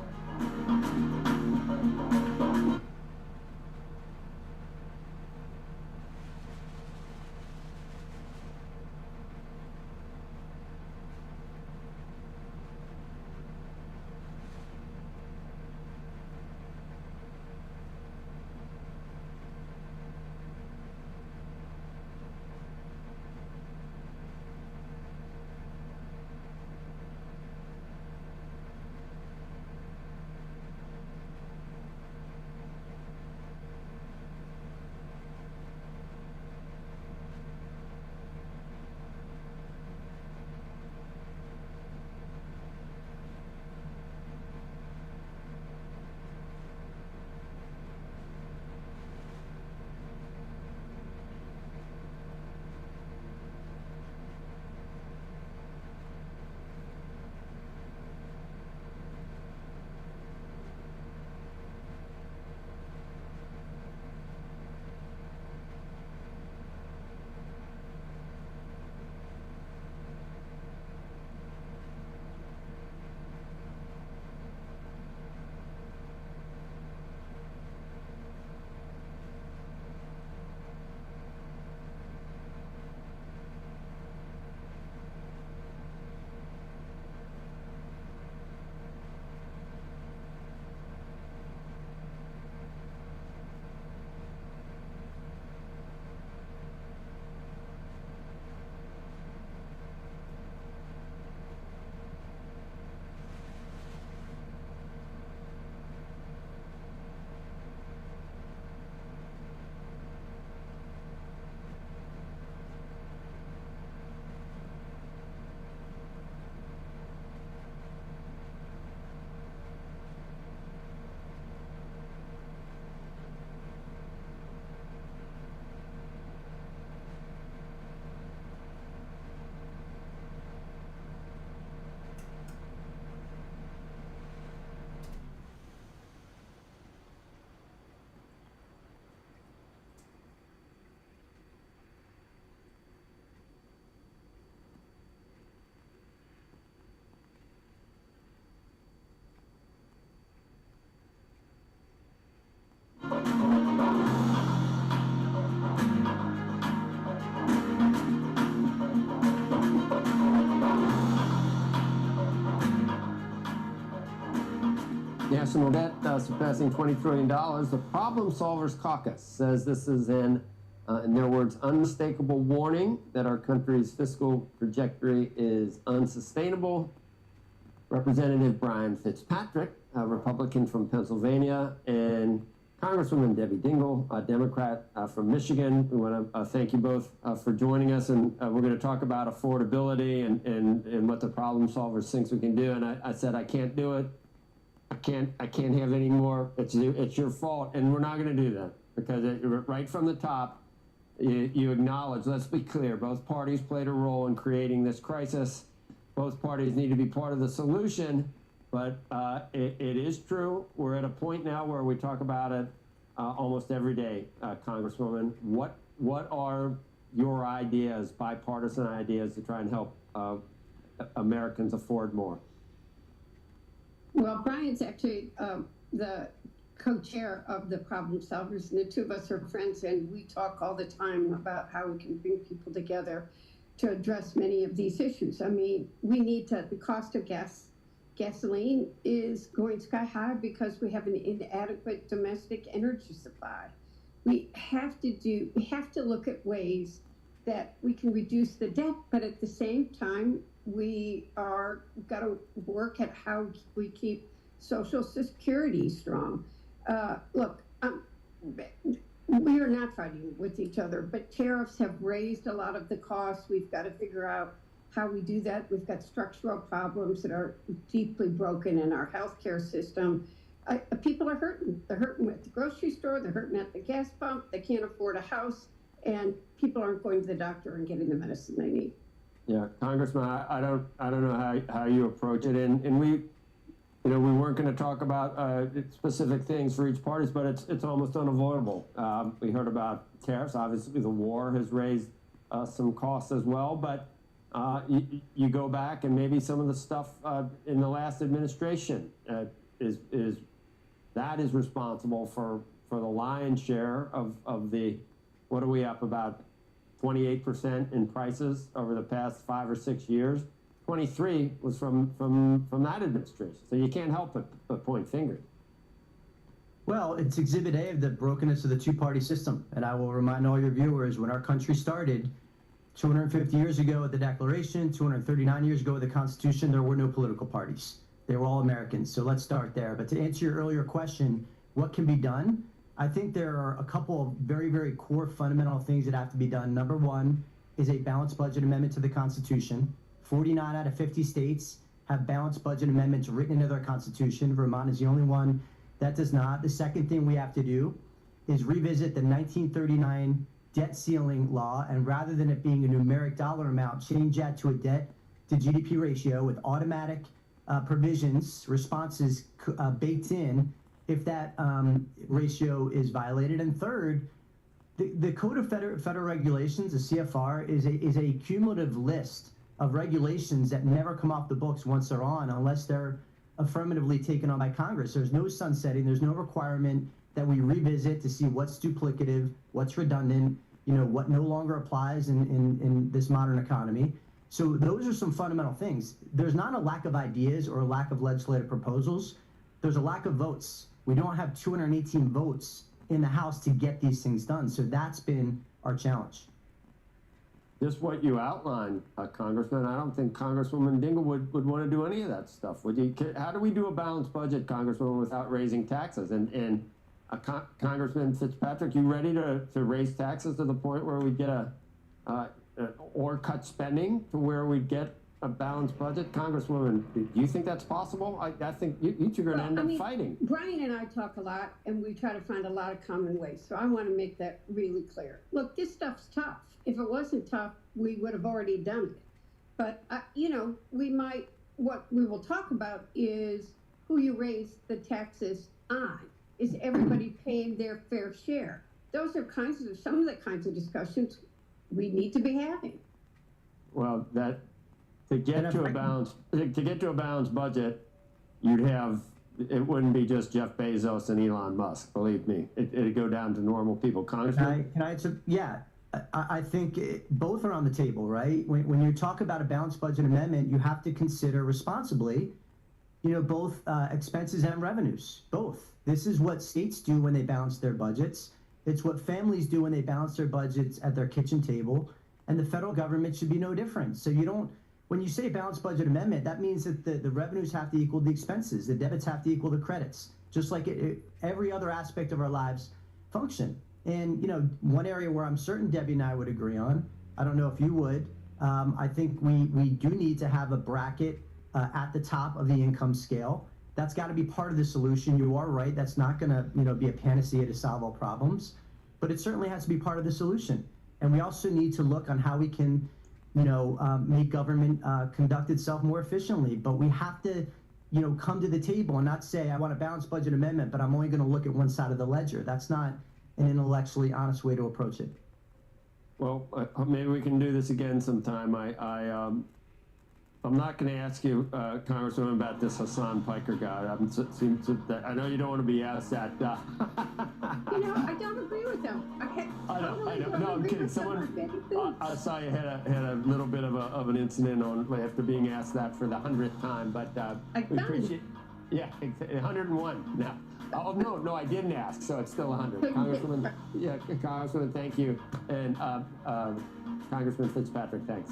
National debt surpassing $20 trillion. The Problem Solvers Caucus says this is in their words, unmistakable warning that our country's fiscal trajectory is unsustainable. Representative Brian Fitzpatrick, a Republican from Pennsylvania, and Congresswoman Debbie Dingle, a Democrat from Michigan. We want to thank you both for joining us, and we're going to talk about affordability and what the Problem Solvers thinks we can do. And I said I can't do it I can't have any more. It's your fault, and we're not going to do that because right from the top, you acknowledge. Let's be clear: both parties played a role in creating this crisis. Both parties need to be part of the solution. But it is true. We're at a point now where we talk about it almost every day, Congresswoman. What are your ideas, bipartisan ideas, to try and help Americans afford more? Well, Brian's actually the co-chair of the problem solvers, and the two of us are friends, and we talk all the time about how we can bring people together to address many of these issues. I mean, we need to, the cost of gasoline is going sky high because we have an inadequate domestic energy supply. We have to look at ways that we can reduce the debt, but at the same time, we are got to work at how we keep Social Security strong. Look, we are not fighting with each other, but tariffs have raised a lot of the costs. We've got to figure out how we do that. We've got structural problems that are deeply broken in our healthcare system. People are hurting. They're hurting at the grocery store. They're hurting at the gas pump. They can't afford a house, and people aren't going to the doctor and getting the medicine they need. Yeah, Congressman, I don't know how you approach it, and we, we weren't going to talk about specific things for each party, but it's almost unavoidable. We heard about tariffs. Obviously, the war has raised some costs as well, but you go back and maybe some of the stuff in the last administration is responsible for the lion's share of the, what are we up about 28% in prices over the past 5 or 6 years. 23 was from that administration. So you can't help but point fingers. Well, it's Exhibit A of the brokenness of the two-party system. And I will remind all your viewers, when our country started 250 years ago at the Declaration, 239 years ago with the Constitution, there were no political parties. They were all Americans. So let's start there. But to answer your earlier question, what can be done? I think there are a couple of very, very core fundamental things that have to be done. Number one is a balanced budget amendment to the Constitution. 49 out of 50 states have balanced budget amendments written into their Constitution. Vermont is the only one that does not. The second thing we have to do is revisit the 1939 debt ceiling law, and rather than it being a numeric dollar amount, change that to a debt to GDP ratio with automatic provisions, responses baked in if that ratio is violated. And third, the Code of Federal Regulations, the CFR, is a cumulative list of regulations that never come off the books once they're on, unless they're affirmatively taken on by Congress. There's no sunsetting. There's no requirement that we revisit to see what's duplicative, what's redundant, what no longer applies in this modern economy. So those are some fundamental things. There's not a lack of ideas or a lack of legislative proposals. There's a lack of votes. We don't have 218 votes in the House to get these things done. So that's been our challenge. Just what you outlined, Congressman, I don't think Congresswoman Dingell would want to do any of that stuff. Would you? How do we do a balanced budget, Congresswoman, without raising taxes? And Congressman Fitzpatrick, you ready to raise taxes to the point where we get or cut spending to where we get a balanced budget? Congresswoman, do you think that's possible? I think you two are going to end up fighting. Brian and I talk a lot, and we try to find a lot of common ways. So I want to make that really clear. Look, this stuff's tough. If it wasn't tough, we would have already done it. But, what we will talk about is who you raise the taxes on. Is everybody paying their fair share? Those are some of the kinds of discussions we need to be having. Well, to get to a balanced budget, it wouldn't be just Jeff Bezos and Elon Musk. Believe me, it'd go down to normal people. Congressman, I think both are on the table, right? When you talk about a balanced budget amendment, you have to consider responsibly, both expenses and revenues. Both. This is what states do when they balance their budgets. It's what families do when they balance their budgets at their kitchen table, and the federal government should be no different. So when you say balanced budget amendment, that means that the revenues have to equal the expenses, the debits have to equal the credits, just like every other aspect of our lives function. And one area where I'm certain Debbie and I would agree on, I don't know if you would, I think we do need to have a bracket at the top of the income scale That's got to be part of the solution. You are right. That's not going to, be a panacea to solve all problems, but it certainly has to be part of the solution. And we also need to look on how we can, make government conduct itself more efficiently. But we have to, come to the table and not say, I want a balanced budget amendment, but I'm only going to look at one side of the ledger. That's not an intellectually honest way to approach it. Well, maybe we can do this again sometime. I'm not going to ask you, Congresswoman, about this Hassan Piker guy. I know you don't want to be asked that. I don't agree with them. I know. No, I'm kidding. I saw you had a little bit of an incident after being asked that for the 100th time, but we appreciate. Yeah, 101 now. Oh no, I didn't ask, so it's still 100. Congresswoman, Congresswoman, thank you, and Congressman Fitzpatrick, thanks.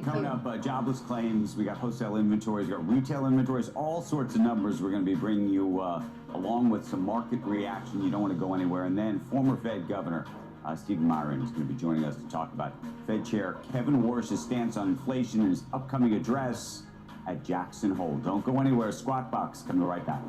Coming up, jobless claims, we got wholesale inventories, we got retail inventories, all sorts of numbers we're going to be bringing you along with some market reaction. You don't want to go anywhere. And then former Fed Governor Stephen Myron is going to be joining us to talk about Fed Chair Kevin Warsh's stance on inflation in his upcoming address at Jackson Hole. Don't go anywhere. Squawk Box coming right back.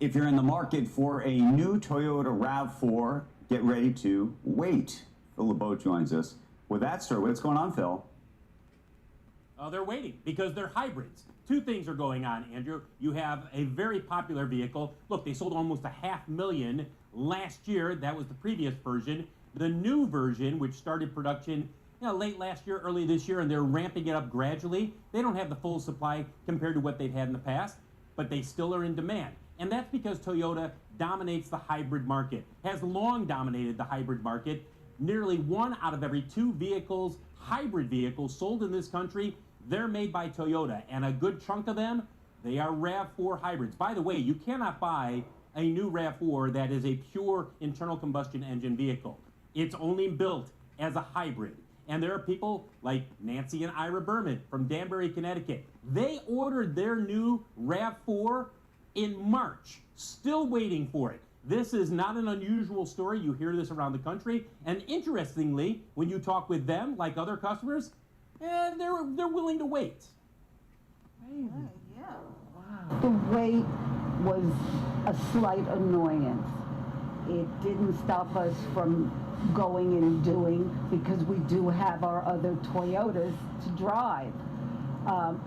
If you're in the market for a new Toyota RAV4, get ready to wait. Phil LeBeau joins us with that story. What's going on, Phil? They're waiting because they're hybrids. Two things are going on, Andrew. You have a very popular vehicle. Look, they sold almost 500,000 last year. That was the previous version. The new version, which started production late last year, early this year, and they're ramping it up gradually. They don't have the full supply compared to what they've had in the past. but they still are in demand. And that's because Toyota dominates the hybrid market, has long dominated the hybrid market. Nearly 1 out of every 2 vehicles, hybrid vehicles sold in this country, they're made by Toyota. And a good chunk of them, they are RAV4 hybrids. By the way, you cannot buy a new RAV4 that is a pure internal combustion engine vehicle. It's only built as a hybrid. And there are people like Nancy and Ira Berman from Danbury, Connecticut. They ordered their new RAV4 in March, still waiting for it. This is not an unusual story. You hear this around the country. And interestingly, when you talk with them, like other customers, they're willing to wait. The wait was a slight annoyance. It didn't stop us from going and doing, because we do have our other Toyotas to drive.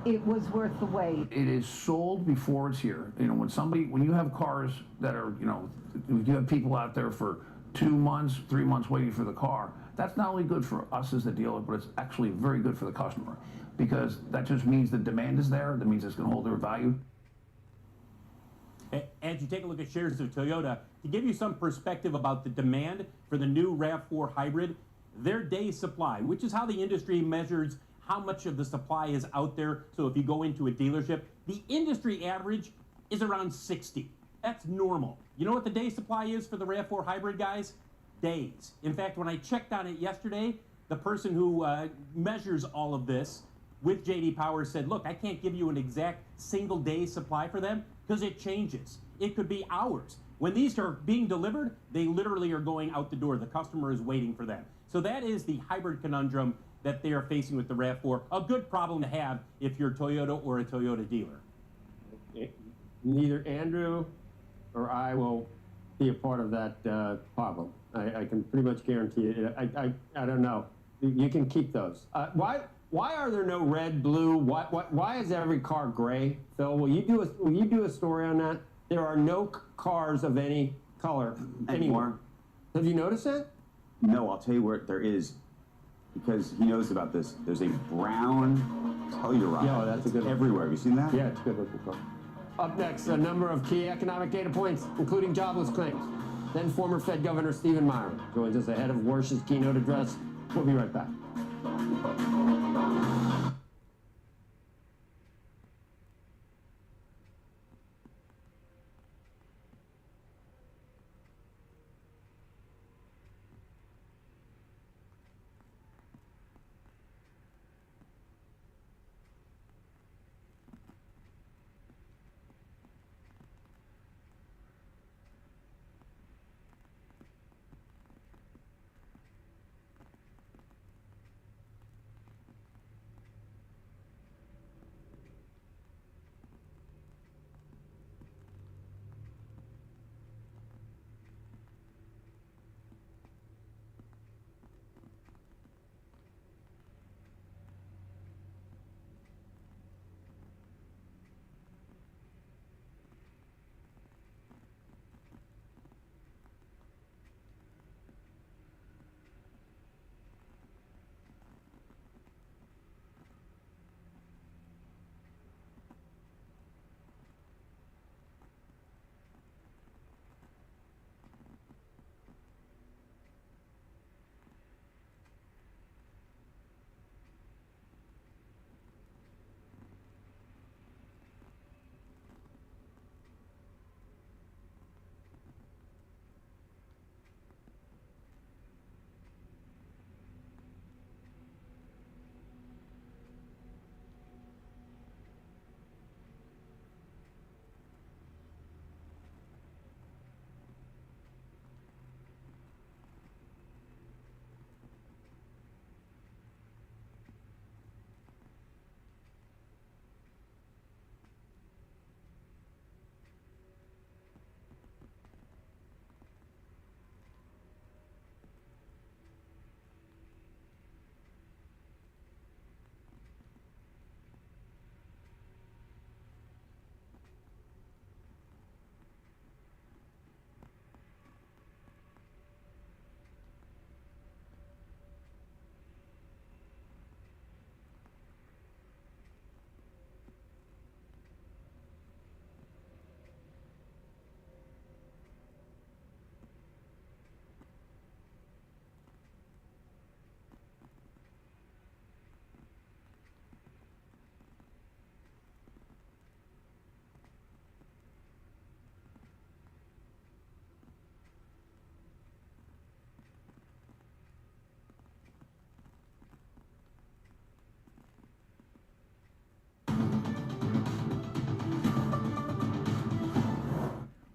It was worth the wait. It is sold before it's here. You know, when you have cars that are, you know, you have people out there for 2 months, 3 months waiting for the car, that's not only good for us as the dealer, but it's actually very good for the customer, because that just means the demand is there. That means it's going to hold their value. As you take a look at shares of Toyota, to give you some perspective about the demand for the new RAV4 hybrid, their day supply, which is how the industry measures how much of the supply is out there. So if you go into a dealership, the industry average is around 60. That's normal. You know what the day supply is for the RAV4 hybrid, guys? Days. In fact, when I checked on it yesterday, the person who measures all of this with JD Power said, look, I can't give you an exact single day supply for them because it changes. It could be hours. When these are being delivered, they literally are going out the door. The customer is waiting for them. So that is the hybrid conundrum that they are facing with the RAV4. A good problem to have if you're Toyota or a Toyota dealer. Neither Andrew or I will be a part of that problem. I can pretty much guarantee it. I don't know. You can keep those. Why are there no red, blue? Why is every car gray? Phil, will you do a story on that? There are no cars of any color anymore. Have you noticed that? No, I'll tell you where there is, because he knows about this. There's a brown Telluride. Yeah, that's a good one. Everywhere. Have you seen that? Yeah, it's a good looking car. Up next, a number of key economic data points, including jobless claims. Then former Fed Governor Stephen Meyer joins us ahead of Warsh's keynote address. We'll be right back.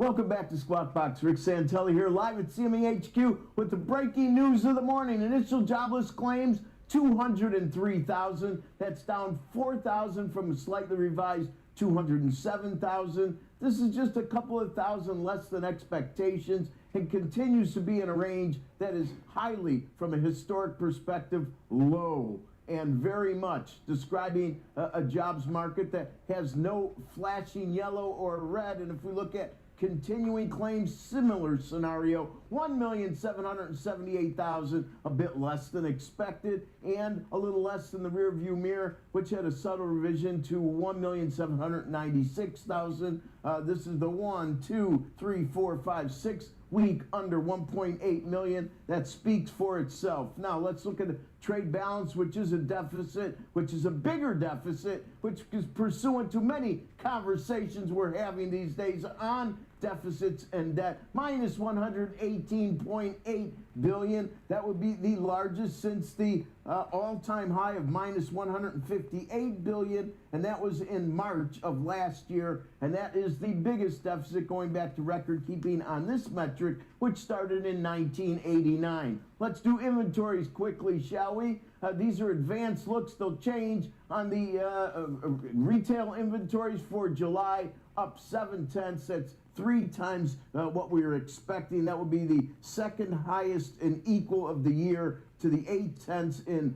Welcome back to Squawk Box. Rick Santelli here, live at CME HQ with the breaking news of the morning. Initial jobless claims, 203,000. That's down 4,000 from a slightly revised 207,000. This is just a couple of thousand less than expectations and continues to be in a range that is highly, from a historic perspective, low, and very much describing a jobs market that has no flashing yellow or red. And if we look at continuing claims, similar scenario, 1,778,000, a bit less than expected, and a little less than the rear view mirror, which had a subtle revision to 1,796,000. This is the 1, 2, 3, 4, 5, 6 week under 1.8 million. That speaks for itself. Now let's look at the trade balance, which is a deficit, which is a bigger deficit, which is pursuant to many conversations we're having these days on deficits and debt, minus 118.8 billion. That would be the largest since the all-time high of minus 158 billion, and that was in March of last year, and that is the biggest deficit going back to record keeping on this metric, which started in 1989. Let's do inventories quickly, shall we? These are advanced looks. They'll change on the retail inventories for July, up 0.7. That's 3 times what we were expecting. That would be the second highest and equal of the year to the 0.8 in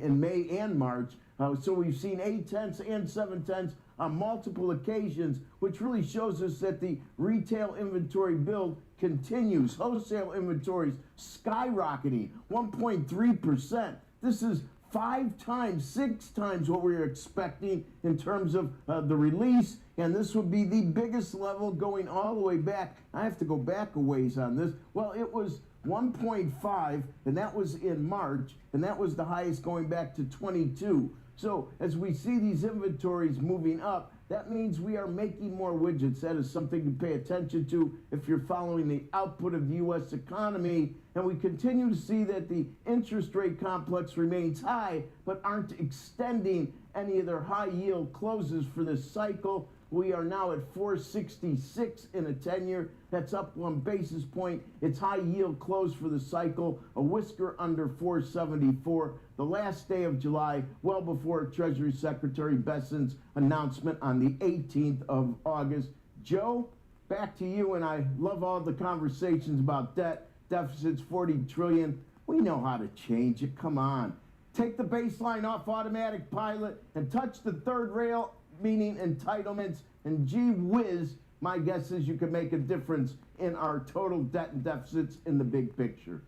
in May and March. So we've seen 0.8 and 0.7 on multiple occasions, which really shows us that the retail inventory build continues. Wholesale inventories skyrocketing, 1.3%. This is 5 times, 6 times what we were expecting in terms of the release, and this would be the biggest level going all the way back. I have to go back a ways on this. Well, it was 1.5, and that was in March, and that was the highest going back to 22. So as we see these inventories moving up, that means we are making more widgets. That is something to pay attention to if you're following the output of the U.S. economy. And we continue to see that the interest rate complex remains high, but aren't extending any of their high yield closes for this cycle. We are now at 466 in a 10-year. That's up 1 basis point. It's high yield close for the cycle, a whisker under 474. The last day of July, well before Treasury Secretary Besson's announcement on the 18th of August. Joe, back to you, and I love all the conversations about debt, deficits, 40 trillion. We know how to change it, come on. Take the baseline off automatic pilot and touch the third rail, meaning entitlements, and gee whiz, my guess is you can make a difference in our total debt and deficits in the big picture.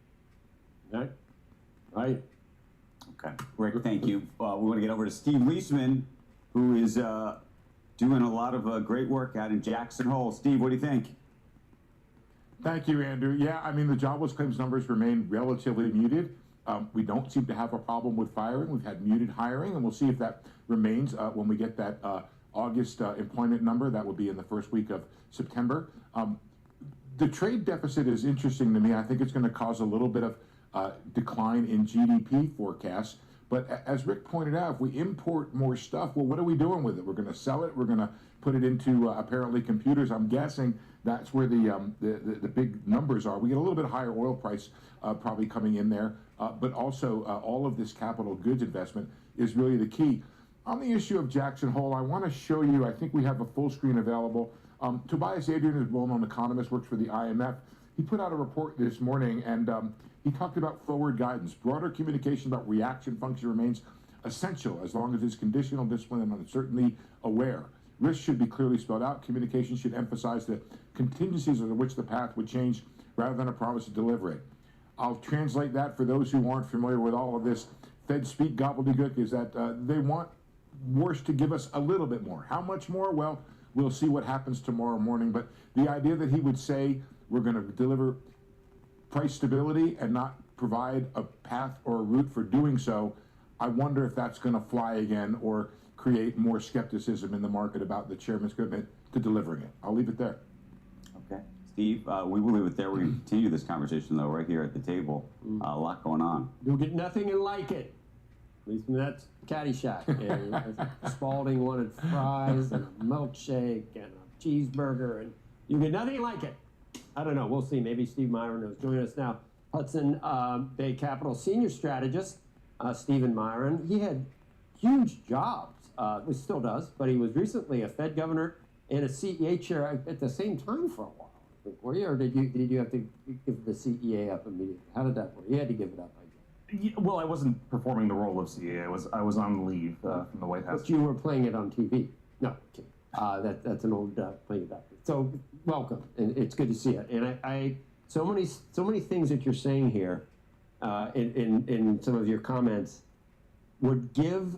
Right? Right. Okay, Rick, thank you. We want to get over to Steve Leisman, who is doing a lot of great work out in Jackson Hole. Steve, what do you think? Thank you, Andrew. Yeah, I mean, the jobless claims numbers remain relatively muted. We don't seem to have a problem with firing. We've had muted hiring, and we'll see if that remains when we get that August employment number. That will be in the first week of September. The trade deficit is interesting to me. I think it's going to cause a little bit of decline in GDP forecasts. But as Rick pointed out, if we import more stuff, well, what are we doing with it? We're going to sell it. We're going to put it into apparently computers. I'm guessing that's where the big numbers are. We get a little bit higher oil price probably coming in there, but also all of this capital goods investment is really the key. On the issue of Jackson Hole, I want to show you, I think we have a full screen available. Tobias Adrian is a well-known economist, works for the IMF. He put out a report this morning, and he talked about forward guidance. Broader communication about reaction function remains essential as long as it's conditional, disciplined, and certainly aware. Risks should be clearly spelled out. Communication should emphasize the contingencies under which the path would change rather than a promise to deliver it. I'll translate that for those who aren't familiar with all of this Fed speak gobbledygook, is that they want Warsh to give us a little bit more. How much more? Well, we'll see what happens tomorrow morning. But the idea that he would say we're going to deliver price stability and not provide a path or a route for doing so, I wonder if that's going to fly again or create more skepticism in the market about the chairman's commitment to delivering it. I'll leave it there. Okay. Steve, we will leave it there. We're going to continue this conversation, though, right here at the table. A lot going on. You'll get nothing and like it. At least that's Caddyshack. And Spalding wanted fries and a milkshake and a cheeseburger, and you get nothing like it. I don't know. We'll see. Maybe Steve Myron knows. Joining us now, Hudson Bay Capital senior strategist, Stephen Myron. He had huge jobs. He still does, but he was recently a Fed governor and a CEA chair at the same time for a while. I think, were you, or did you have to give the CEA up immediately? How did that work? You had to give it up, I guess. Well, I wasn't performing the role of CEA. I was on leave from the White House. But you were playing it on TV. No, kidding. That's an old playing it back. So welcome, and it's good to see it. And I so many things that you're saying here, in some of your comments, would give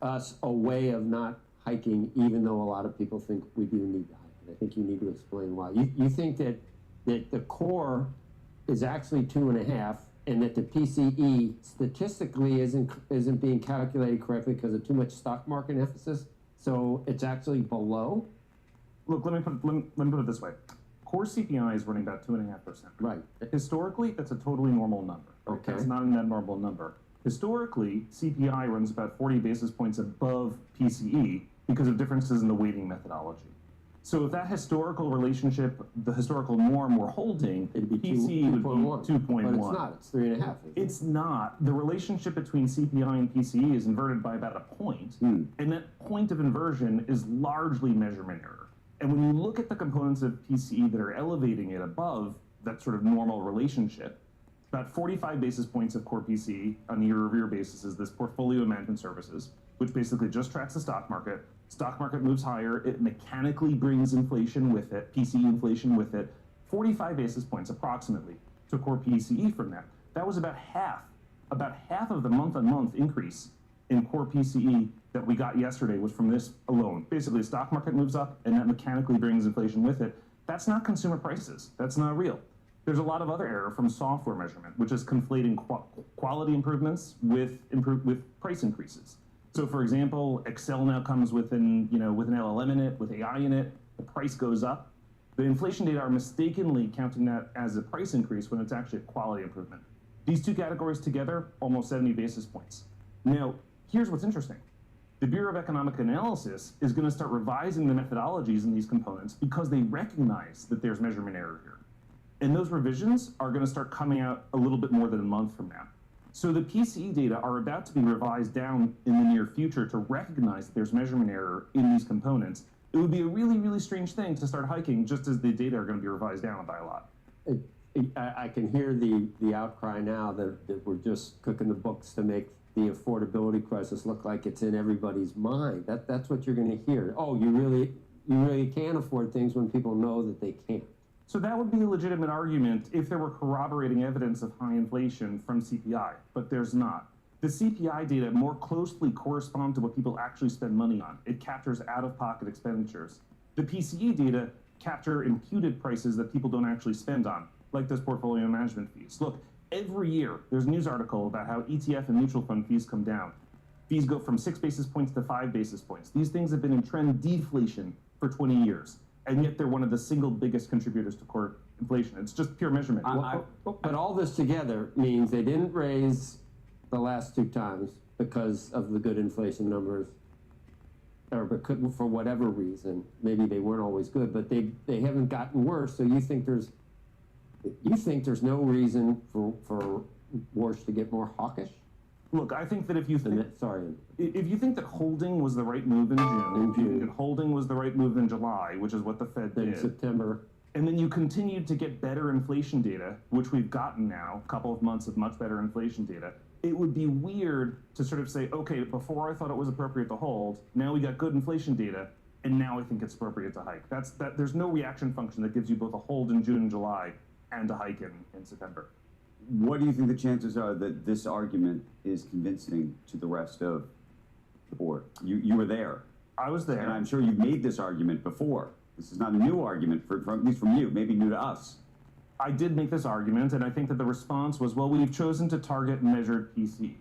us a way of not hiking, even though a lot of people think we do need to hike. And I think you need to explain why. You think that the core is actually 2.5, and that the PCE statistically isn't being calculated correctly because of too much stock market emphasis. So it's actually below. Look, let me put it this way. Core CPI is running about 2.5%. Right. Historically, that's a totally normal number. Okay. It's not an abnormal number. Historically, CPI runs about 40 basis points above PCE because of differences in the weighting methodology. So if that historical relationship, the historical norm we're holding, PCE would be 2.1. But it's not. It's 3.5. It's not. The relationship between CPI and PCE is inverted by about a point, and that point of inversion is largely measurement error. And when you look at the components of PCE that are elevating it above that sort of normal relationship, about 45 basis points of core PCE on a year-over-year basis is this portfolio management services, which basically just tracks the stock market. Stock market moves higher, it mechanically brings inflation with it, PCE inflation with it, 45 basis points approximately to core PCE from that. That was about half of the month-on-month increase in core PCE that we got yesterday was from this alone. Basically, the stock market moves up and that mechanically brings inflation with it. That's not consumer prices, that's not real. There's a lot of other error from software measurement, which is conflating quality improvements with price increases. So, for example, Excel now comes with an LLM in it, with AI in it. The price goes up. The inflation data are mistakenly counting that as a price increase when it's actually a quality improvement. These two categories together, almost 70 basis points. Now, here's what's interesting. The Bureau of Economic Analysis is going to start revising the methodologies in these components because they recognize that there's measurement error here. And those revisions are going to start coming out a little bit more than a month from now. So the PCE data are about to be revised down in the near future to recognize that there's measurement error in these components. It would be a really, really strange thing to start hiking just as the data are going to be revised down by a lot. I can hear the outcry now that we're just cooking the books to make the affordability crisis look like it's in everybody's mind. That's what you're going to hear. Oh, you really can't afford things when people know that they can't. So that would be a legitimate argument if there were corroborating evidence of high inflation from CPI, but there's not. The CPI data more closely correspond to what people actually spend money on. It captures out-of-pocket expenditures. The PCE data capture imputed prices that people don't actually spend on, like those portfolio management fees. Look, every year there's a news article about how ETF and mutual fund fees come down. Fees go from 6 basis points to 5 basis points. These things have been in trend deflation for 20 years. And yet they're one of the single biggest contributors to core inflation. It's just pure measurement. But all this together means they didn't raise the last 2 times because of the good inflation numbers, or for whatever reason. Maybe they weren't always good, but they haven't gotten worse. So you think there's no reason for Warsh to get more hawkish? Look, I think that if you think that holding was the right move in June, and holding was the right move in July, which is what the Fed did in September, and then you continued to get better inflation data, which we've gotten now, a couple of months of much better inflation data, it would be weird to sort of say, okay, before I thought it was appropriate to hold, now we got good inflation data, and now I think it's appropriate to hike. There's no reaction function that gives you both a hold in June and July and a hike in September. What do you think the chances are that this argument is convincing to the rest of the board? You were there. I was there. And I'm sure you've made this argument before. This is not a new argument, at least from you, maybe new to us. I did make this argument, and I think that the response was, well, we've chosen to target measured PC,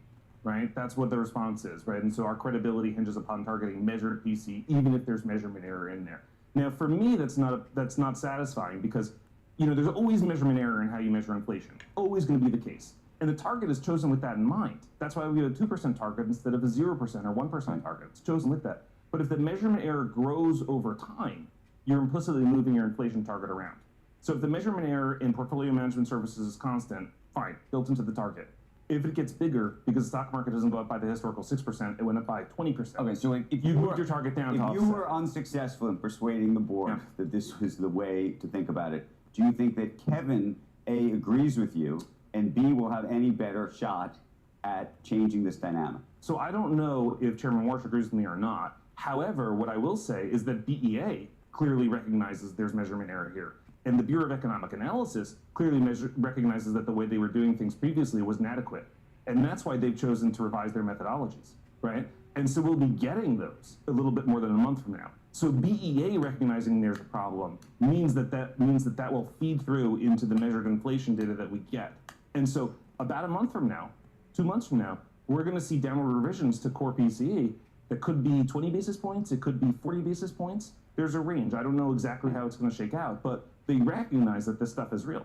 right? That's what the response is, right? And so our credibility hinges upon targeting measured PC, even if there's measurement error in there. Now, for me, that's not satisfying because there's always measurement error in how you measure inflation. Always going to be the case. And the target is chosen with that in mind. That's why we have a 2% target instead of a 0% or 1% target. It's chosen with that. But if the measurement error grows over time, you're implicitly moving your inflation target around. So if the measurement error in portfolio management services is constant, fine, built into the target. If it gets bigger, because the stock market doesn't go up by the historical 6%, it went up by 20%. Okay, so if you moved your target down to if you offset. were unsuccessful in persuading the board that this was the way to think about it, do you think that Kevin, A, agrees with you, and B, will have any better shot at changing this dynamic? So I don't know if Chairman Warsh agrees with me or not. However, what I will say is that BEA clearly recognizes there's measurement error here. And the Bureau of Economic Analysis clearly recognizes that the way they were doing things previously was inadequate. And that's why they've chosen to revise their methodologies, right? And so we'll be getting those a little bit more than a month from now. So BEA recognizing there's a problem means that will feed through into the measured inflation data that we get. And so about a month from now, 2 months from now, we're going to see downward revisions to core PCE that could be 20 basis points, it could be 40 basis points. There's a range. I don't know exactly how it's going to shake out, but they recognize that this stuff is real.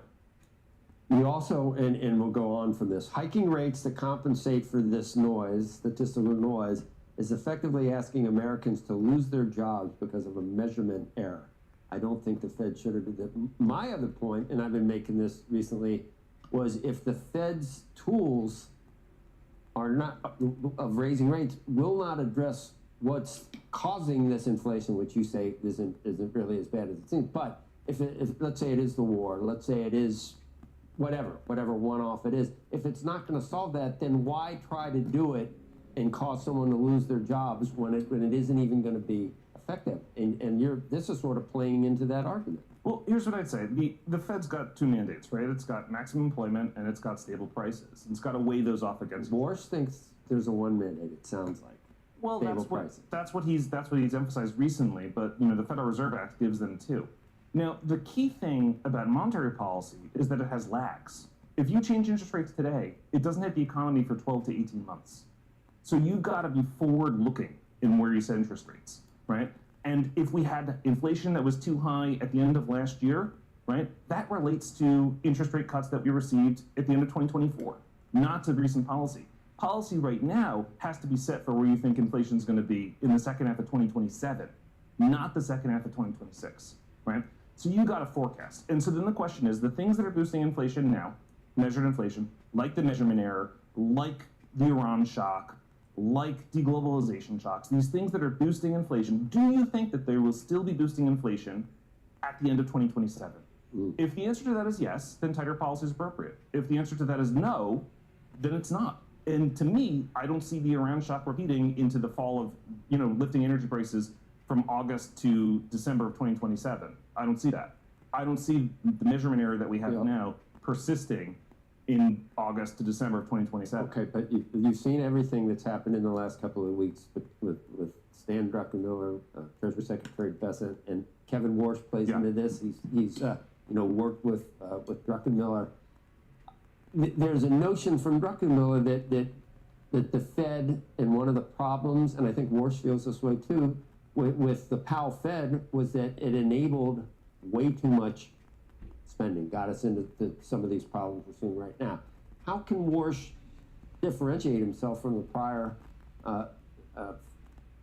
We also, and we'll go on from this, hiking rates to compensate for this noise, statistical noise, is effectively asking Americans to lose their jobs because of a measurement error. I don't think the Fed should have done that. My other point, and I've been making this recently, was if the Fed's tools are not of raising rates will not address what's causing this inflation, which you say isn't really as bad as it seems. But if let's say it is the war, let's say it is whatever one-off it is, if it's not going to solve that, then why try to do it and cause someone to lose their jobs when it isn't even going to be effective? And this is sort of playing into that argument. Well, here's what I'd say. The Fed's got two mandates, right? It's got maximum employment and it's got stable prices. It's got to weigh those off against. Warsh thinks there's a one mandate, it sounds like. Well, stable that's what he's emphasized recently, but the Federal Reserve Act gives them two. Now, the key thing about monetary policy is that it has lags. If you change interest rates today, it doesn't hit the economy for 12 to 18 months. So you've got to be forward-looking in where you set interest rates, right? And if we had inflation that was too high at the end of last year, right, that relates to interest rate cuts that we received at the end of 2024, not to recent policy. Policy right now has to be set for where you think inflation is going to be in the second half of 2027, not the second half of 2026, right? So you got to forecast. And so then the question is, the things that are boosting inflation now, measured inflation, like the measurement error, like the Iran shock, like deglobalization shocks, these things that are boosting inflation, do you think that they will still be boosting inflation at the end of 2027? If the answer to that is yes, then tighter policy is appropriate. If the answer to that is no, then it's not. And to me, I don't see the Iran shock repeating into the fall of, lifting energy prices from August to December of 2027. I don't see that. I don't see the measurement error that we have now persisting in August to December of 2027. Okay, but you've seen everything that's happened in the last couple of weeks with Stan Druckenmiller, Treasury Secretary Bessent, and Kevin Warsh plays into this. He's worked with Druckenmiller. There's a notion from Druckenmiller that the Fed, and one of the problems, and I think Warsh feels this way too, with the Powell Fed, was that it enabled way too much spending, got us into some of these problems we're seeing right now. How can Warsh differentiate himself from the prior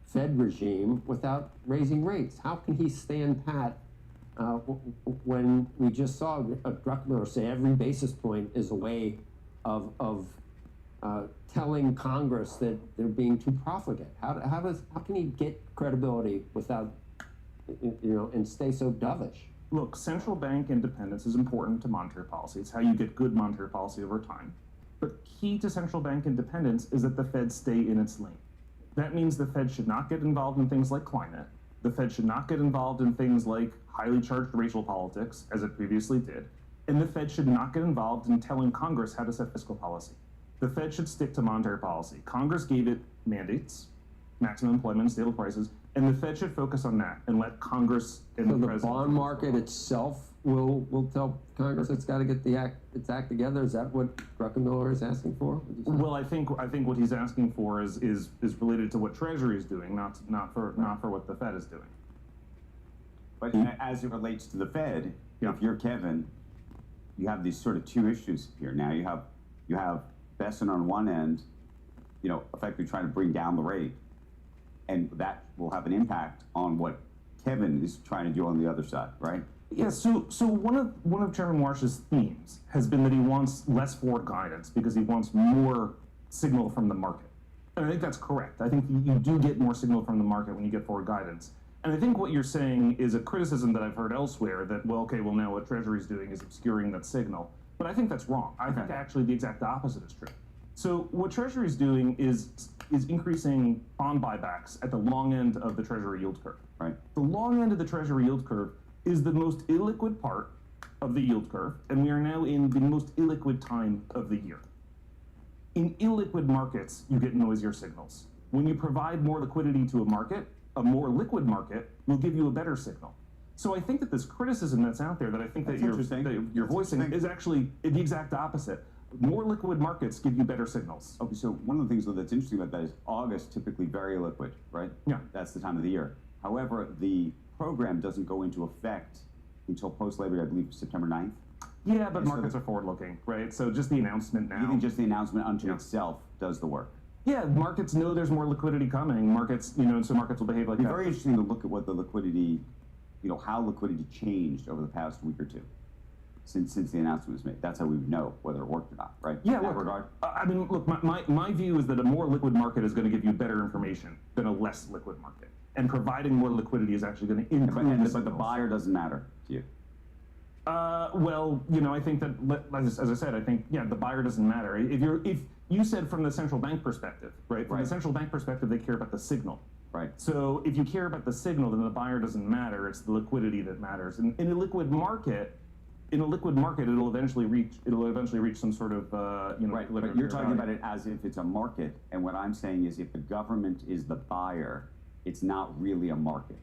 Fed regime without raising rates? How can he stand pat when we just saw Druckenmiller say every basis point is a way of telling Congress that they're being too profligate? How can he get credibility without, and stay so dovish? Look, central bank independence is important to monetary policy. It's how you get good monetary policy over time. But key to central bank independence is that the Fed stay in its lane. That means the Fed should not get involved in things like climate. The Fed should not get involved in things like highly charged racial politics, as it previously did. And the Fed should not get involved in telling Congress how to set fiscal policy. The Fed should stick to monetary policy. Congress gave it mandates, maximum employment, stable prices, and the Fed should focus on that and let Congress and the president. So the bond market itself will tell Congress it's got to get its act together. Is that what Druckenmiller is asking for? Well, I think what he's asking for is related to what Treasury is doing, not for what the Fed is doing. But as it relates to the Fed, if you're Kevin, you have these sort of two issues here. Now you have Bessent on one end, effectively trying to bring down the rate, and that will have an impact on what Kevin is trying to do on the other side, right? Yeah, so one of Chairman Warsh's themes has been that he wants less forward guidance because he wants more signal from the market. And I think that's correct. I think you do get more signal from the market when you get forward guidance. And I think what you're saying is a criticism that I've heard elsewhere that, well, okay, well, now what Treasury's doing is obscuring that signal. But I think that's wrong. I think actually the exact opposite is true. So what Treasury's doing is increasing bond buybacks at the long end of the Treasury yield curve. Right. The long end of the Treasury yield curve is the most illiquid part of the yield curve, and we are now in the most illiquid time of the year. In illiquid markets, you get noisier signals. When you provide more liquidity to a market, a more liquid market will give you a better signal. So I think that this criticism that's out there that I think that you're voicing is actually the exact opposite. More liquid markets give you better signals. Okay, so one of the things though that's interesting about that is August typically very liquid, right? Yeah. That's the time of the year. However, the program doesn't go into effect until post-Labor Day, I believe September 9th. Yeah, but markets are forward-looking, right? So just the announcement now. You think just the announcement unto itself does the work? Yeah, markets know there's more liquidity coming. Markets, and so markets will behave like that. It'd be very interesting to look at what the liquidity, how liquidity changed over the past week or two since the announcement was made. That's how we would know whether it worked or not, right? Yeah, in that regard. I mean, look, my view is that a more liquid market is going to give you better information than a less liquid market. And providing more liquidity is actually going to improve But the buyer doesn't matter to you. Well, I think that, as I said, I think, the buyer doesn't matter. If you said from the central bank perspective, right? From the central bank perspective, they care about the signal. Right. So if you care about the signal, then the buyer doesn't matter. It's the liquidity that matters. And in a liquid market, it'll eventually reach some sort of, Right, but you're talking about it as if it's a market, and what I'm saying is if the government is the buyer, it's not really a market.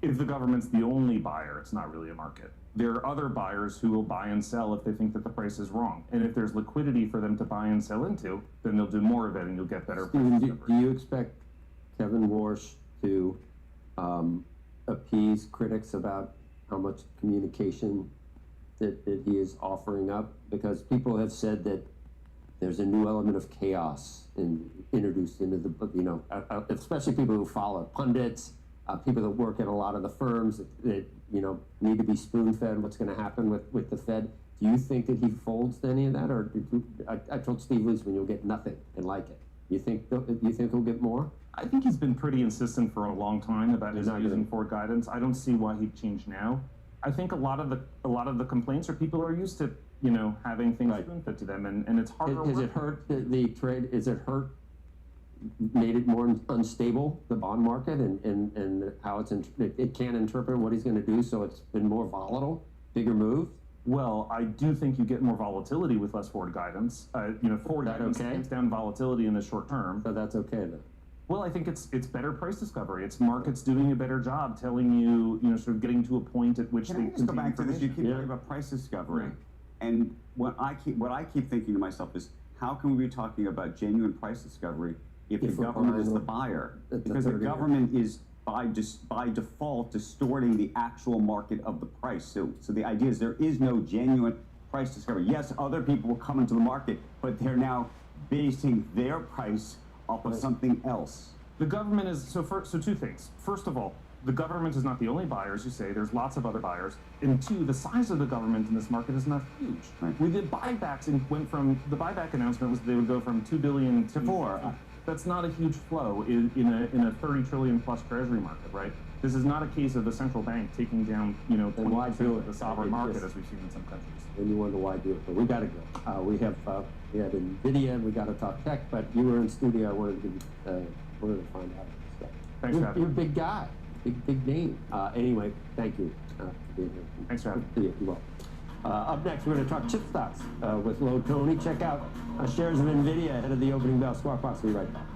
If the government's the only buyer, it's not really a market. There are other buyers who will buy and sell if they think that the price is wrong. And if there's liquidity for them to buy and sell into, then they'll do more of it and you'll get better Stephen, do you expect Kevin Warsh to appease critics about how much communication that he is offering up? Because people have said that there's a new element of chaos introduced into the book, especially people who follow pundits, people that work at a lot of the firms that need to be spoon-fed what's going to happen with the Fed. Do you think that he folds to any of that, or I told Steve Leisman you'll get nothing and like it? You think he'll get more? I think he's been pretty insistent for a long time about his using forward guidance. I don't see why he'd change now. I think a lot of the complaints are people are used to having things spoon-fed to them, and it's harder. Has it hurt the trade? Is it hurt? Made it more unstable, the bond market, and how it can't interpret what he's going to do, so it's been more volatile, bigger moves? Well, I do think you get more volatility with less forward guidance. Forward guidance tamps down volatility in the short term. So that's okay then? Well, I think it's better price discovery. It's markets doing a better job telling you, sort of getting to a point at which they can I just go back to this? You keep talking about price discovery, and what I keep thinking to myself is, how can we be talking about genuine price discovery if the government is the buyer? Because the government is by default distorting the actual market of the price. So the idea is there is no genuine price discovery. Yes, other people will come into the market, but they're now basing their price off of something else. The government is so two things. First of all, the government is not the only buyer, as you say. There's lots of other buyers. And two, the size of the government in this market is not huge. Right. We did buybacks and went from the buyback announcement was they would go from $2 billion to $4 billion. That's not a huge flow in a 30 trillion plus treasury market, right? This is not a case of the central bank taking down 20% of the sovereign market as we've seen in some countries. And you wonder why do it, but we got to go. We have NVIDIA, and we got to talk tech. But you were in studio. I wanted to find out stuff. Thanks for having me. You're a big guy, big name. Anyway, thank you for being here. Thanks for having me. You're welcome. Up next, we're going to talk chip stocks with Low Tony. Check out shares of NVIDIA ahead of the opening bell. Squawk Box will be right back.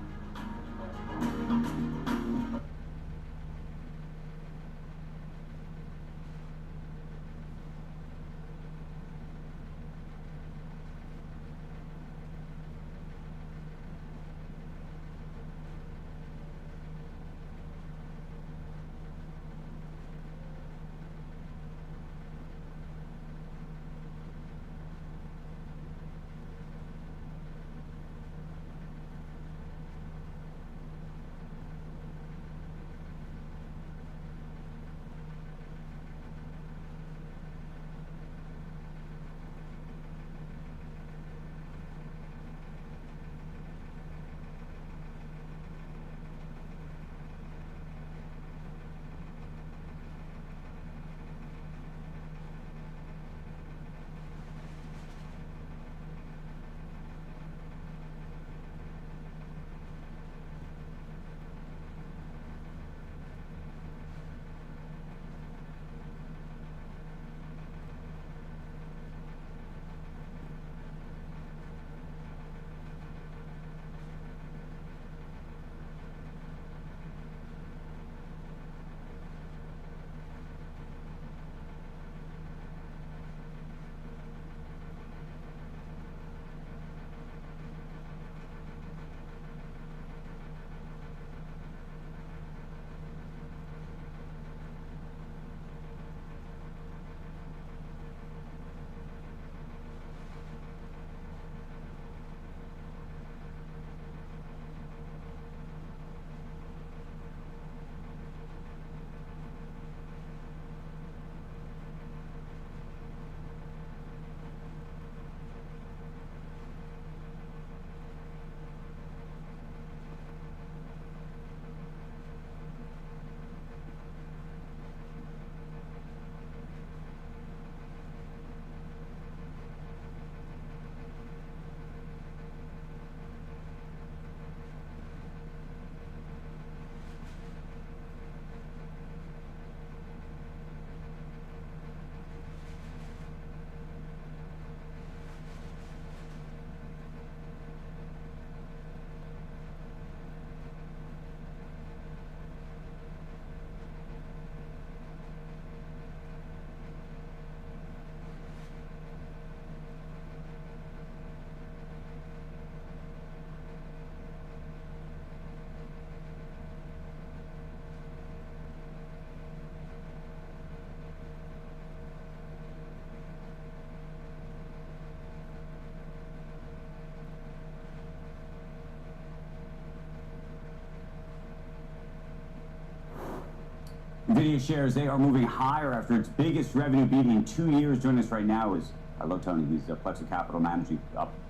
NVIDIA shares, they are moving higher after its biggest revenue beat in 2 years. Joining us right now is, hello Tony, he's a Plexo Capital Managing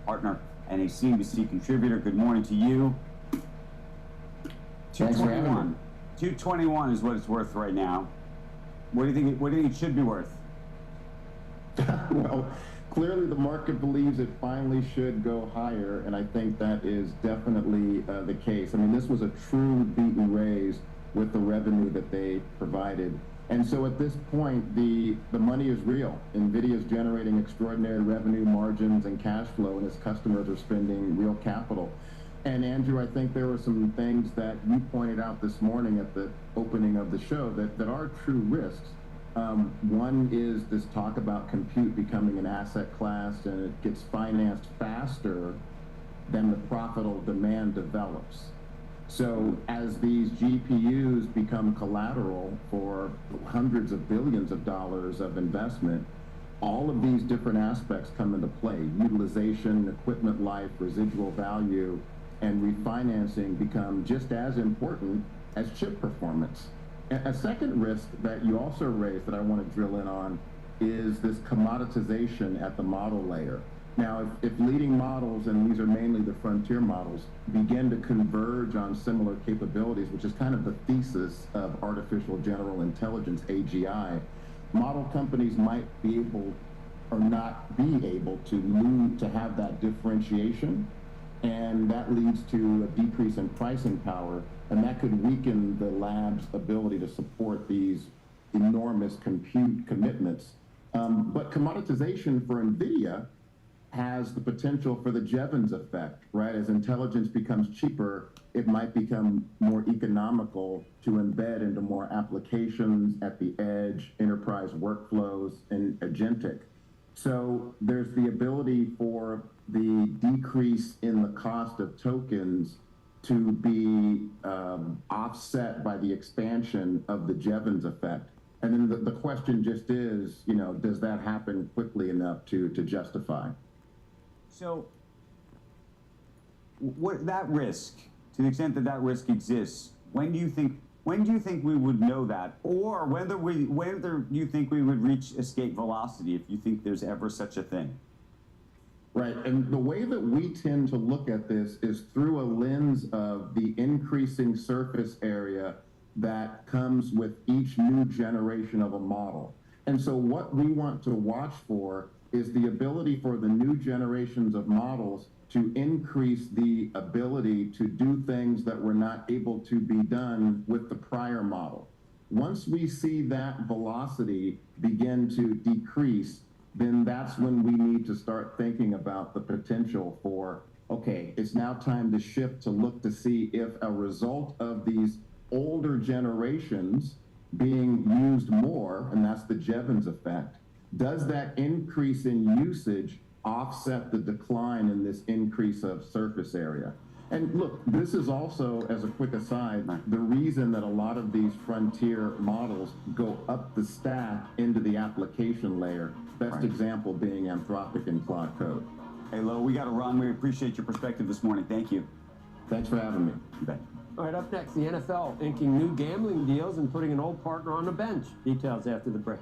Partner and a CNBC contributor. Good morning to you. 221. 221 is what it's worth right now. What do you think it should be worth? Well, clearly the market believes it finally should go higher, and I think that is definitely the case. I mean, this was a true beat and raise with the revenue that they provided. And so at this point, the money is real. NVIDIA is generating extraordinary revenue margins and cash flow, and its customers are spending real capital. And Andrew, I think there were some things that you pointed out this morning at the opening of the show that are true risks. One is this talk about compute becoming an asset class, and it gets financed faster than the profitable demand develops. So as these GPUs become collateral for hundreds of billions of dollars of investment, all of these different aspects come into play. Utilization, equipment life, residual value, and refinancing become just as important as chip performance. A second risk that you also raised that I want to drill in on is this commoditization at the model layer. Now, if leading models, and these are mainly the frontier models, begin to converge on similar capabilities, which is kind of the thesis of artificial general intelligence, AGI, model companies might be able or not be able to have that differentiation, and that leads to a decrease in pricing power, and that could weaken the lab's ability to support these enormous compute commitments. But commoditization for NVIDIA has the potential for the Jevons effect, right? As intelligence becomes cheaper, it might become more economical to embed into more applications at the edge, enterprise workflows, and agentic. So there's the ability for the decrease in the cost of tokens to be offset by the expansion of the Jevons effect. And then the question just is, does that happen quickly enough to justify? So, what that risk, to the extent that that risk exists, when do you think we would know that, or whether you think we would reach escape velocity, if you think there's ever such a thing? Right, and the way that we tend to look at this is through a lens of the increasing surface area that comes with each new generation of a model. And so what we want to watch for is the ability for the new generations of models to increase the ability to do things that were not able to be done with the prior model. Once we see that velocity begin to decrease, then that's when we need to start thinking about the potential for, okay, it's now time to shift to look to see if a result of these older generations being used more, and that's the Jevons effect, does that increase in usage offset the decline in this increase of surface area? And look, this is also, as a quick aside, the reason that a lot of these frontier models go up the stack into the application layer. Best example being Anthropic and Claude Code. Hey, Lo, we got to run. We appreciate your perspective this morning. Thank you. Thanks for having me. You bet. All right, up next, the NFL inking new gambling deals and putting an old partner on the bench. Details after the break.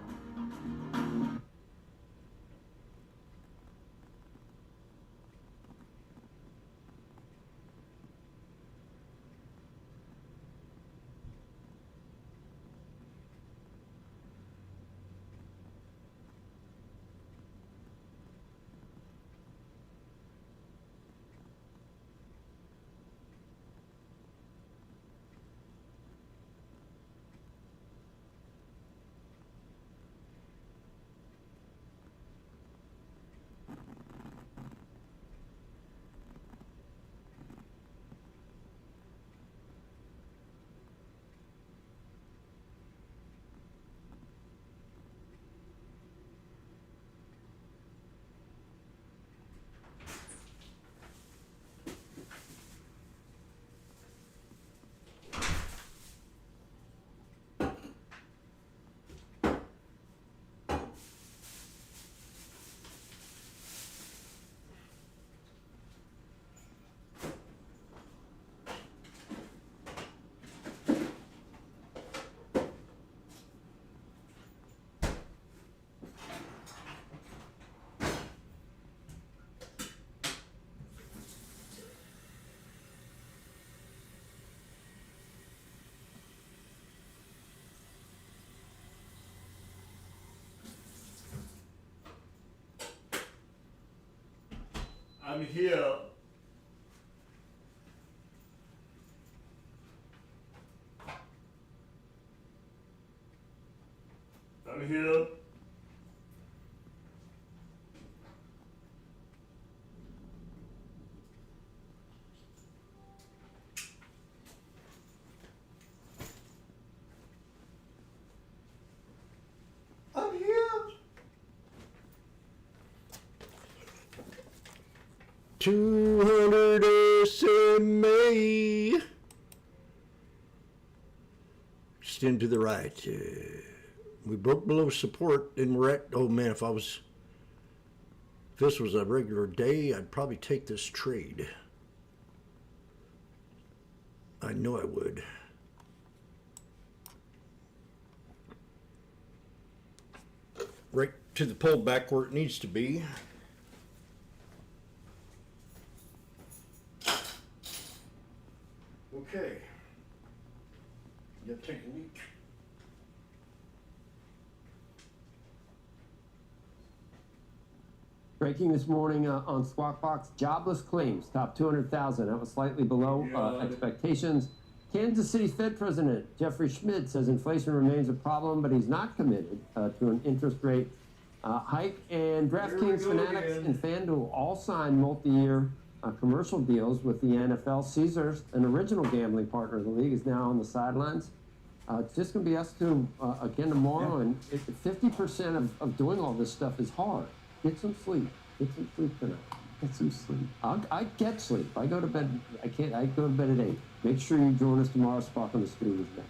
I'm here. I'm here. I'm here. $200 SMA. Extend to the right. We broke below support and we're at, oh man, if this was a regular day, I'd probably take this trade. I know I would. Right to the pullback where it needs to be. Okay. You take a week. Breaking this morning on Squawk Box, jobless claims top 200,000. That was slightly below expectations. Kansas City Fed President Jeffrey Schmidt says inflation remains a problem, but he's not committed to an interest rate hike. And DraftKings, Fanatics, and FanDuel all signed multi-year commercial deals with the NFL. Caesars, an original gambling partner of the league, is now on the sidelines. It's just going to be us two again tomorrow, and 50% of doing all this stuff is hard. Get some sleep. Get some sleep tonight. Get some sleep. I get sleep. I go to bed. I go to bed at 8. Make sure you join us tomorrow. Spark on the Street is back.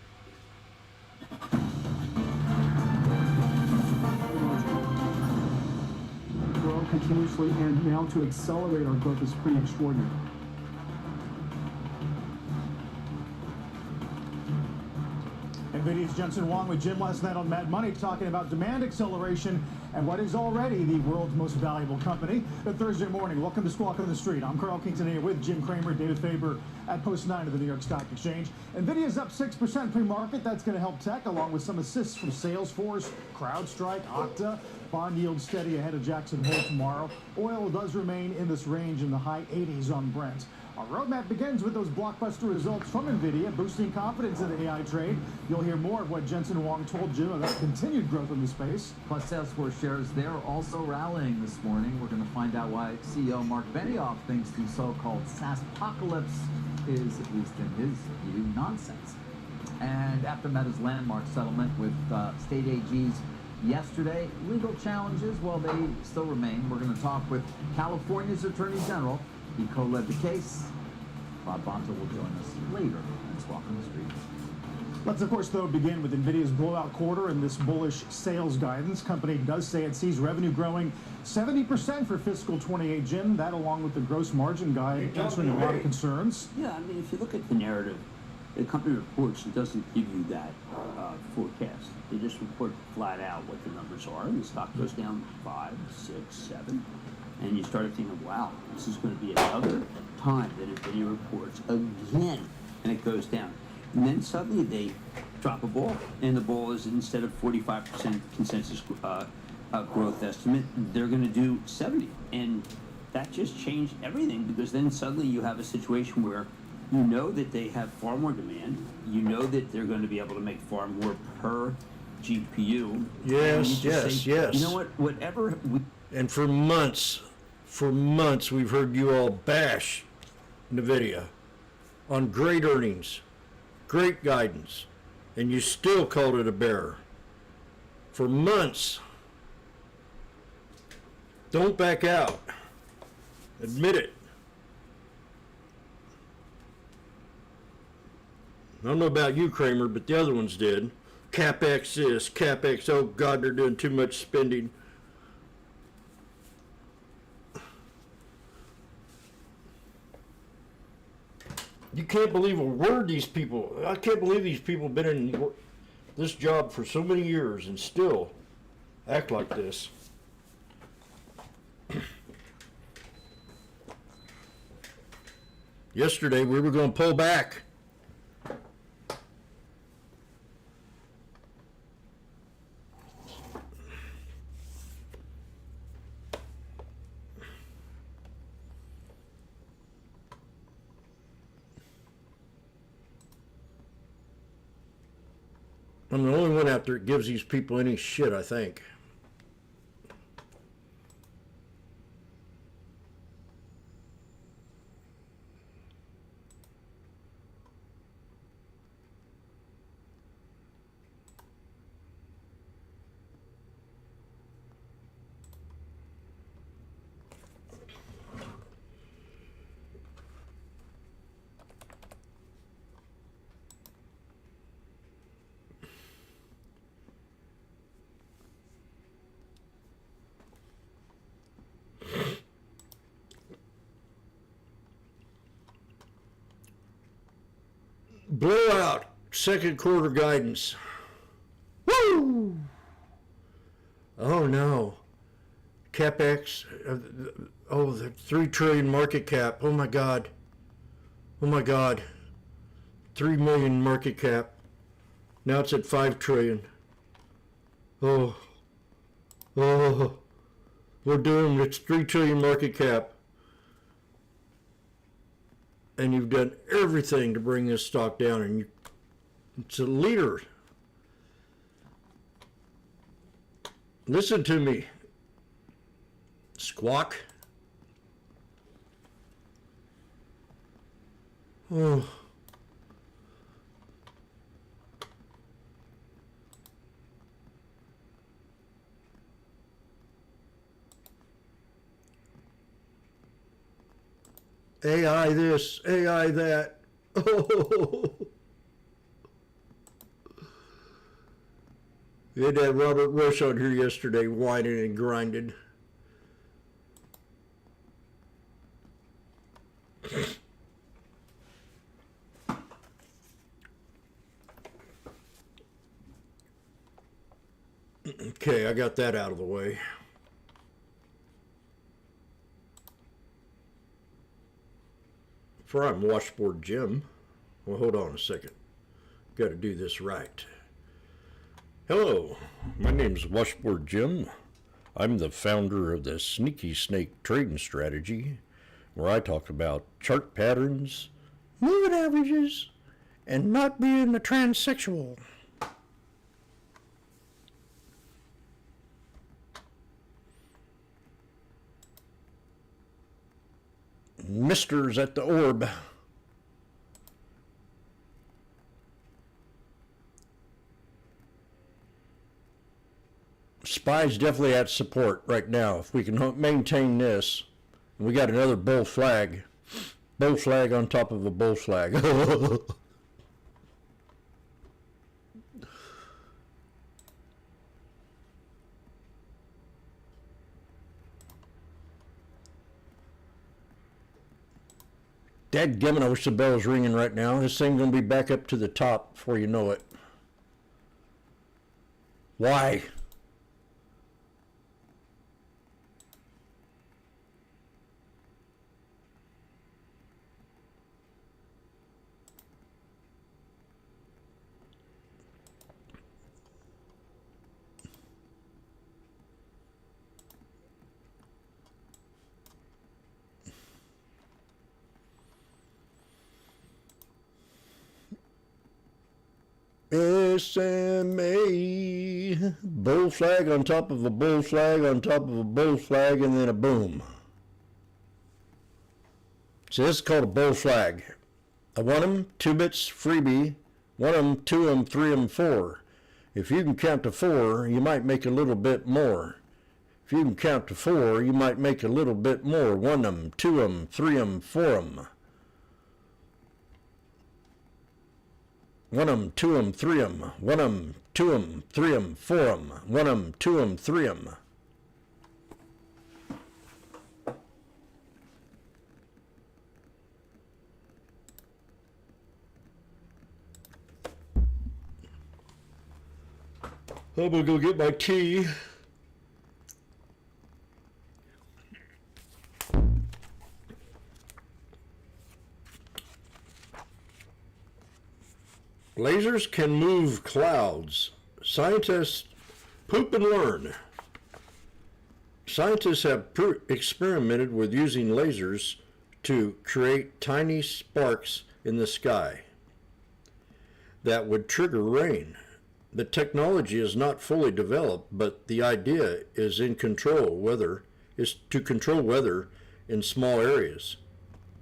Grow continuously, and now to accelerate our growth is pretty extraordinary. NVIDIA's Jensen Huang with Jim last night on Mad Money talking about demand acceleration and what is already the world's most valuable company. Good Thursday morning. Welcome to Squawk on the Street. I'm Carl Kingston here with Jim Cramer, David Faber at Post 9 of the New York Stock Exchange. NVIDIA's up 6% pre-market. That's going to help tech, along with some assists from Salesforce, CrowdStrike, Okta. Bond yield steady ahead of Jackson Hole tomorrow. Oil does remain in this range in the high 80s on Brent. Our roadmap begins with those blockbuster results from NVIDIA, boosting confidence in the AI trade. You'll hear more of what Jensen Huang told Jim about continued growth in the space. Plus, Salesforce shares, they're also rallying this morning. We're going to find out why CEO Mark Benioff thinks the so-called SaaS apocalypse is, at least in his view, nonsense. And after Meta's landmark settlement with state AGs yesterday, legal challenges, well, they still remain. We're going to talk with California's Attorney General. He co-led the case. Bob Bonta will join us later. Let's walk on the street. Let's, of course, though, begin with NVIDIA's blowout quarter and this bullish sales guidance. Company does say it sees revenue growing 70% for fiscal 28, Jim. That, along with the gross margin guide, answering a lot of concerns. Yeah, I mean, if you look at the narrative, the company reports and doesn't give you that forecast. They just report flat out what the numbers are, and the stock goes down 5, 6, 7. And you started thinking, wow, this is going to be another time that NVIDIA reports again, and it goes down. And then suddenly they drop a ball, and the ball is, instead of 45% consensus growth estimate, they're going to do 70. And that just changed everything, because then suddenly you have a situation where you know that they have far more demand, you know that they're going to be able to make far more per GPU. Yes, yes, yes. You know what, whatever... And for months, we've heard you all bash NVIDIA on great earnings, great guidance, and you still called it a bear. For months. Don't back out. Admit it. I don't know about you, Kramer, but the other ones did. CapEx this, CapEx, oh God, they're doing too much spending. You can't believe a word these people, I can't believe these people have been in this job for so many years and still act like this. Yesterday we were going to pull back. I'm the only one out there that gives these people any shit, I think. Blowout second quarter guidance. Woo! Oh no. CapEx. Oh, the 3 trillion market cap. Oh my God. Oh my God. 3 million market cap. Now it's at 5 trillion. Oh. Oh. We're doomed. It's 3 trillion market cap. And you've done everything to bring this stock down, and it's a leader. Listen to me, Squawk. Oh. AI this, AI that. Oh. We had that Robert Rush on here yesterday whining and grinding. Okay, I got that out of the way. For I'm Washboardjim. Well, hold on a second. Got to do this right. Hello, my name's Washboardjim. I'm the founder of the Sneaky Snake Trading Strategy, where I talk about chart patterns, moving averages, and not being a transsexual. Misters at the orb. Spy's definitely at support right now. If we can maintain this, we got another bull flag. Bull flag on top of a bull flag. Dadgummit, I wish the bell was ringing right now. This thing's going to be back up to the top before you know it. Why? SMA, bull flag on top of a bull flag on top of a bull flag, and then a boom. So this is called a bull flag. A 1'em, 2 bits, freebie, 1'em, 2'em, 3'em, 4. If you can count to 4, you might make a little bit more. If you can count to 4, you might make a little bit more. 1'em, 2'em, 3'em, 4'em. 1'em, 2'em, 3'em, 1'em, 2'em, 3'em, 4'em, 1'em, 2'em, 3'em. I'm gonna go get my tea. Lasers can move clouds. Scientists poop and learn. Scientists have experimented with using lasers to create tiny sparks in the sky that would trigger rain. The technology is not fully developed, but the idea is to control weather in small areas.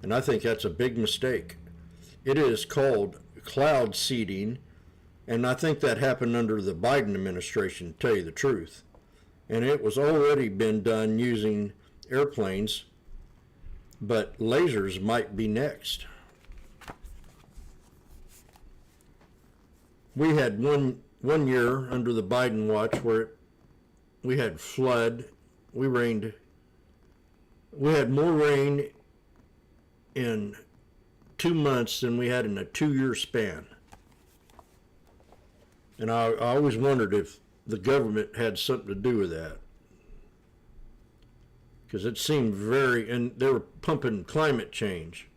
And I think that's a big mistake. It is called cloud seeding, and I think that happened under the Biden administration, to tell you the truth. And it was already been done using airplanes, but lasers might be next. We had one year under the Biden watch where we had flood. We had more rain in 2 months than we had in a 2-year span. And I always wondered if the government had something to do with that. Because it seemed and they were pumping climate change.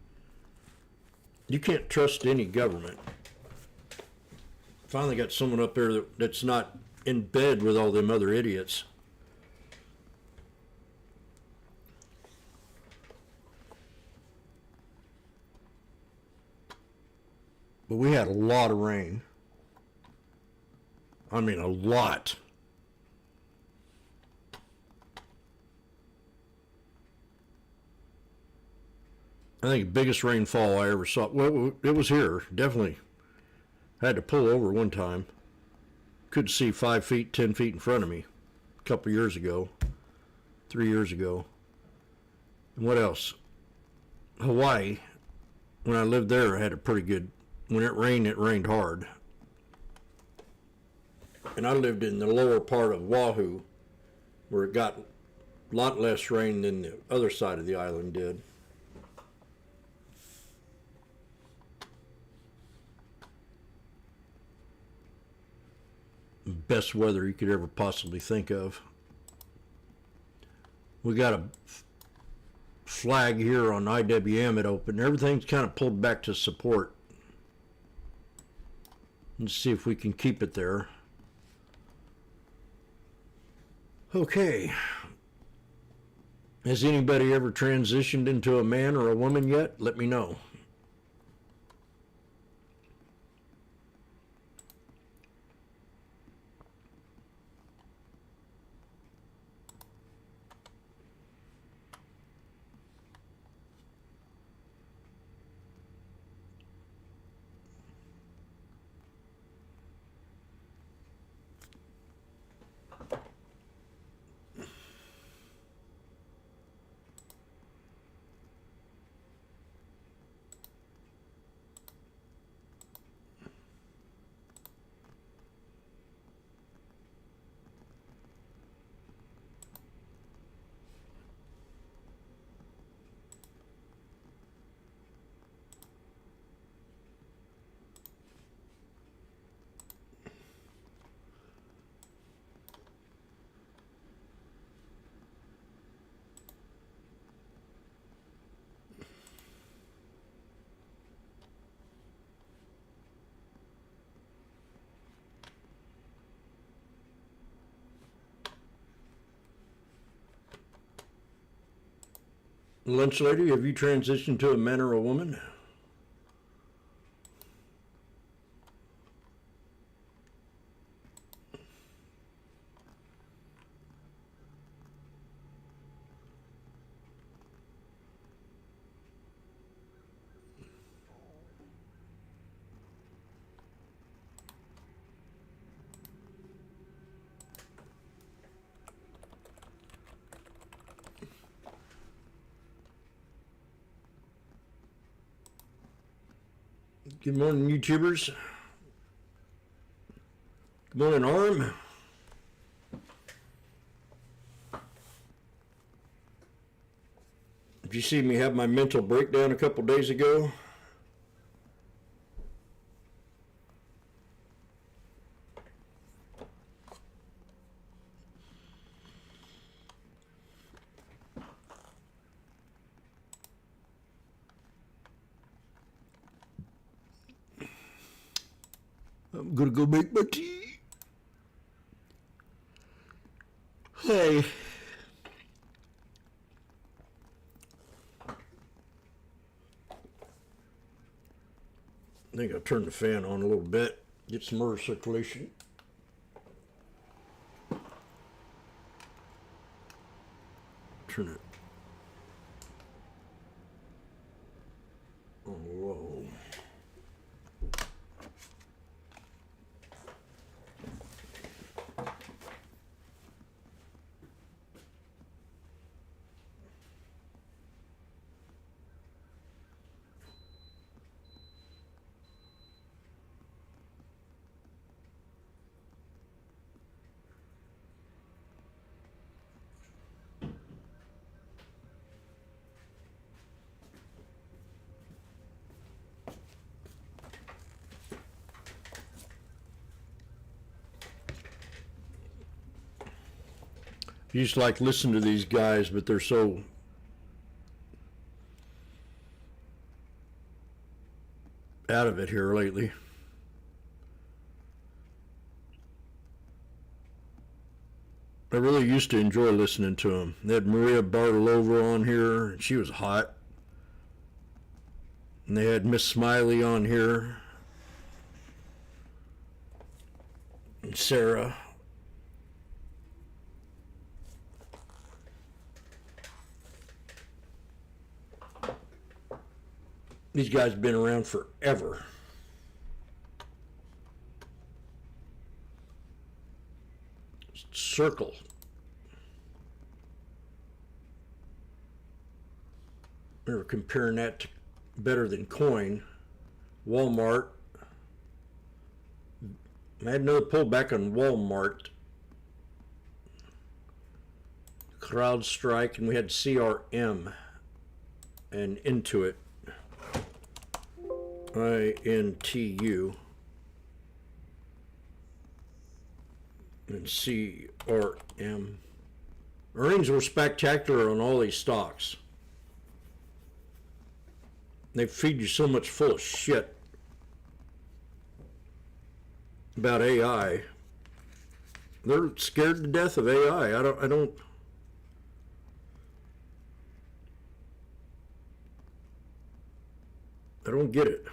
You can't trust any government. Finally got someone up there that's not in bed with all them other idiots. But we had a lot of rain. I mean, a lot. I think the biggest rainfall I ever saw, well, it was here, definitely. Had to pull over one time. Couldn't see 5 feet, 10 feet in front of me a couple years ago, 3 years ago. And what else? Hawaii, when I lived there, I had a pretty good, when it rained hard. And I lived in the lower part of Oahu, where it got a lot less rain than the other side of the island did. Best weather you could ever possibly think of. We got a flag here on IWM at open. Everything's kind of pulled back to support. Let's see if we can keep it there. Okay. Has anybody ever transitioned into a man or a woman yet? Let me know. Lunch lady, have you transitioned to a man or a woman? Good morning, YouTubers. Good morning, Arm. Did you see me have my mental breakdown a couple days ago? I'm gonna go make my tea. Hey. I think I'll turn the fan on a little bit, get some air circulation. turn it on low. I used to like listen to these guys, but they're so out of it here lately. I really used to enjoy listening to them. They had Maria Bartolova on here, and she was hot. And they had Miss Smiley on here. And Sarah. These guys have been around forever. Circle. We were comparing that to better than Coin. Walmart. I had another pullback on Walmart. CrowdStrike, and we had CRM and Intuit. INTU and CRM. Earnings were spectacular on all these stocks. They feed you so much full of shit about AI. They're scared to death of AI. I don't get it.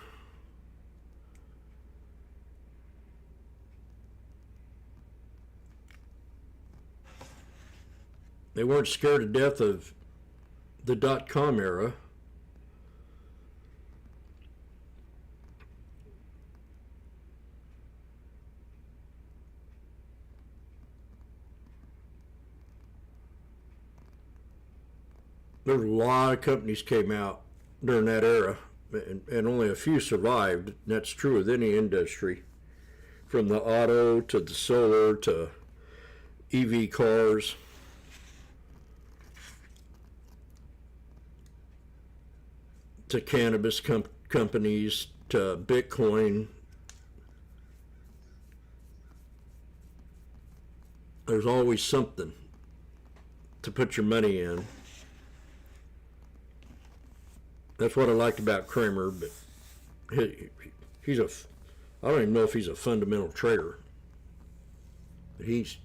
They weren't scared to death of the .com era. There's a lot of companies came out during that era, and only a few survived. That's true with any industry, from the auto to the solar to EV cars. To cannabis companies, to Bitcoin. There's always something to put your money in. That's what I liked about Kramer, but he's I don't even know if he's a fundamental trader. But he's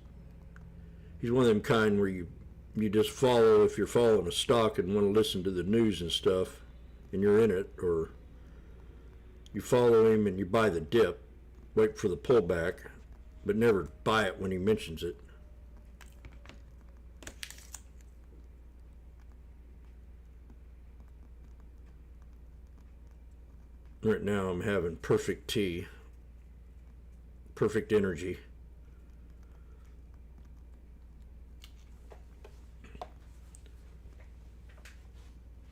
one of them kind where you just follow if you're following a stock and want to listen to the news and stuff, and you're in it, or you follow him and you buy the dip, wait for the pullback, but never buy it when he mentions it. Right now I'm having perfect tea, perfect energy.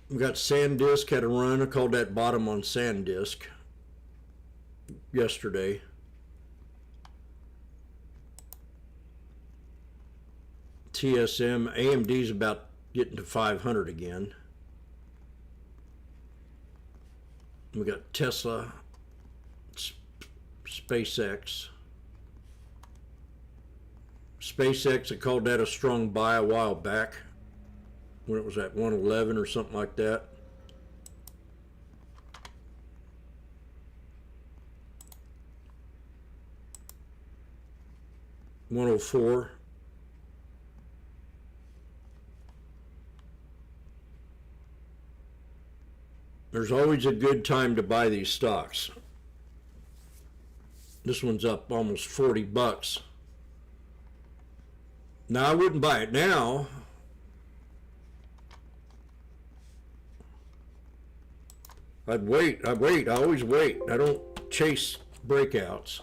We got SanDisk had a run. I called that bottom on SanDisk yesterday. TSM, AMD's about getting to 500 again. We got Tesla, SpaceX. SpaceX, I called that a strong buy a while back, when it was at 111 or something like that. $104. There's always a good time to buy these stocks. This one's up almost 40 bucks. Now I wouldn't buy it now, I'd wait, I always wait. I don't chase breakouts.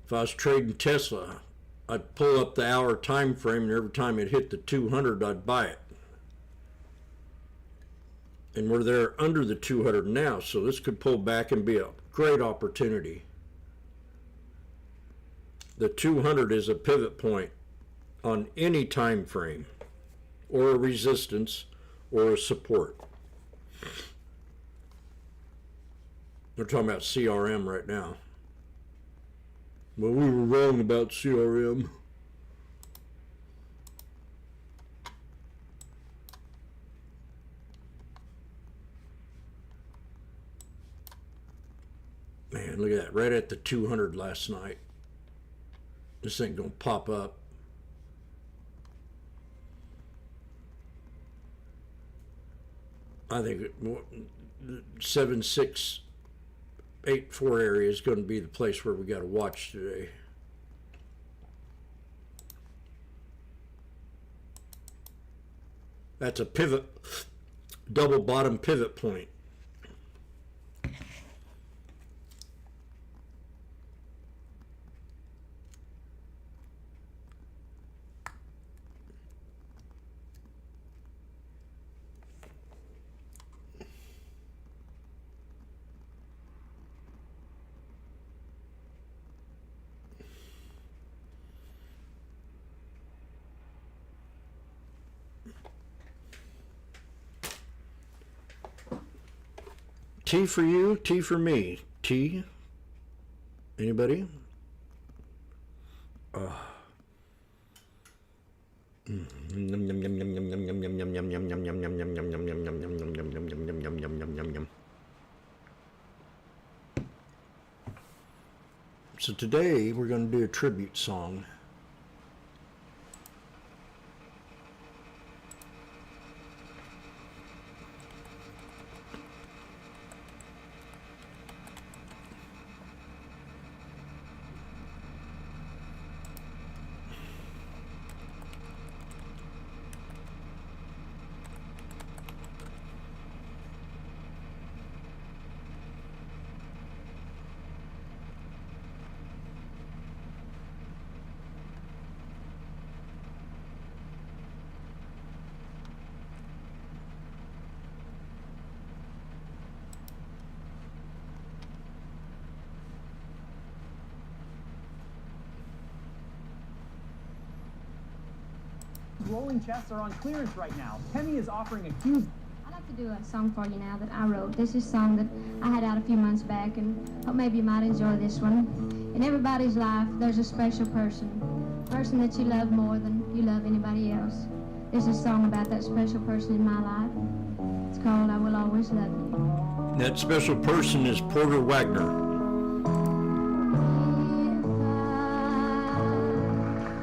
If I was trading Tesla, I'd pull up the hour time frame, and every time it hit the 200, I'd buy it. And we're there under the 200 now, so this could pull back and be a great opportunity. The 200 is a pivot point on any time frame, or a resistance, or a support. We're talking about CRM right now. Well, we were wrong about CRM. Man, look at that, right at the 200 last night. This ain't gonna pop up. I think 7684 area is going to be the place where we got to watch today. That's a pivot, double bottom pivot point. T for you, T for me. T? Anybody? So today we're going to do a tribute song. Rolling chests are on clearance right now. Kemi is offering a huge... I'd like to do a song for you now that I wrote. This is a song that I had out a few months back, and hope maybe you might enjoy this one. In everybody's life, there's a special person that you love more than you love anybody else. There's a song about that special person in my life. It's called I Will Always Love You. That special person is Porter Wagner.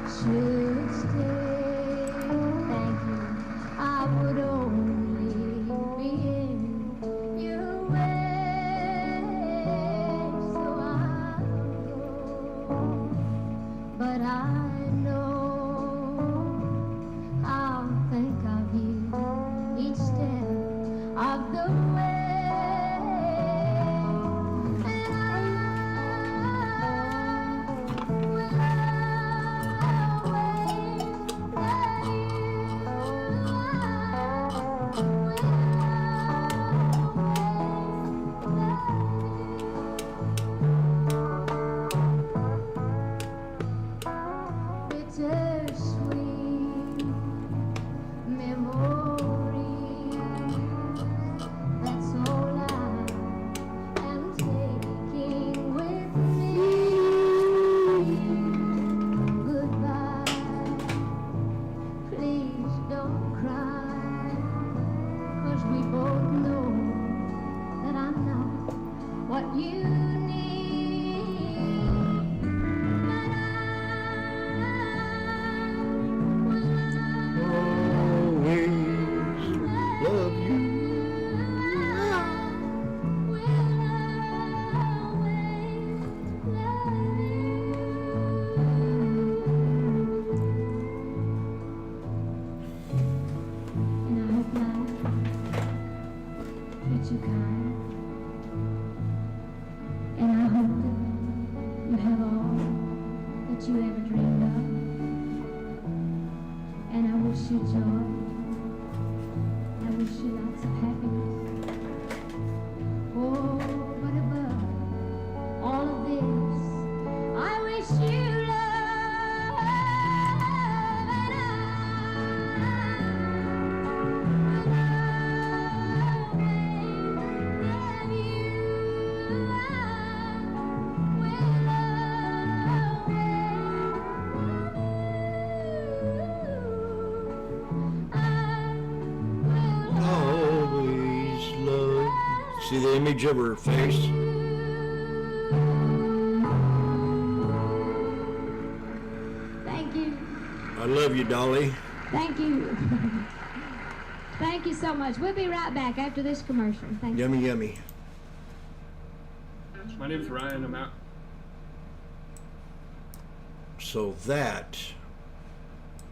Should stay. Thank you. I would only be in your way, so I'll go. But I know I'll think of you each step of the way. Bittersweet memories, that's all I am taking with me. Goodbye, please don't cry, 'cause we both know that I'm not what you need. Love you. treat you kind. And I hope that you have all that you ever dreamed of. And I wish you joy. I wish you lots of happiness. Oh, but above all of this, I wish you love. Always love. See the image of her face? Thank you. I love you, Dolly. Thank you. Thank you so much. We'll be right back after this commercial. Thank you. Yummy, yummy. My name's Ryan. I'm out. So that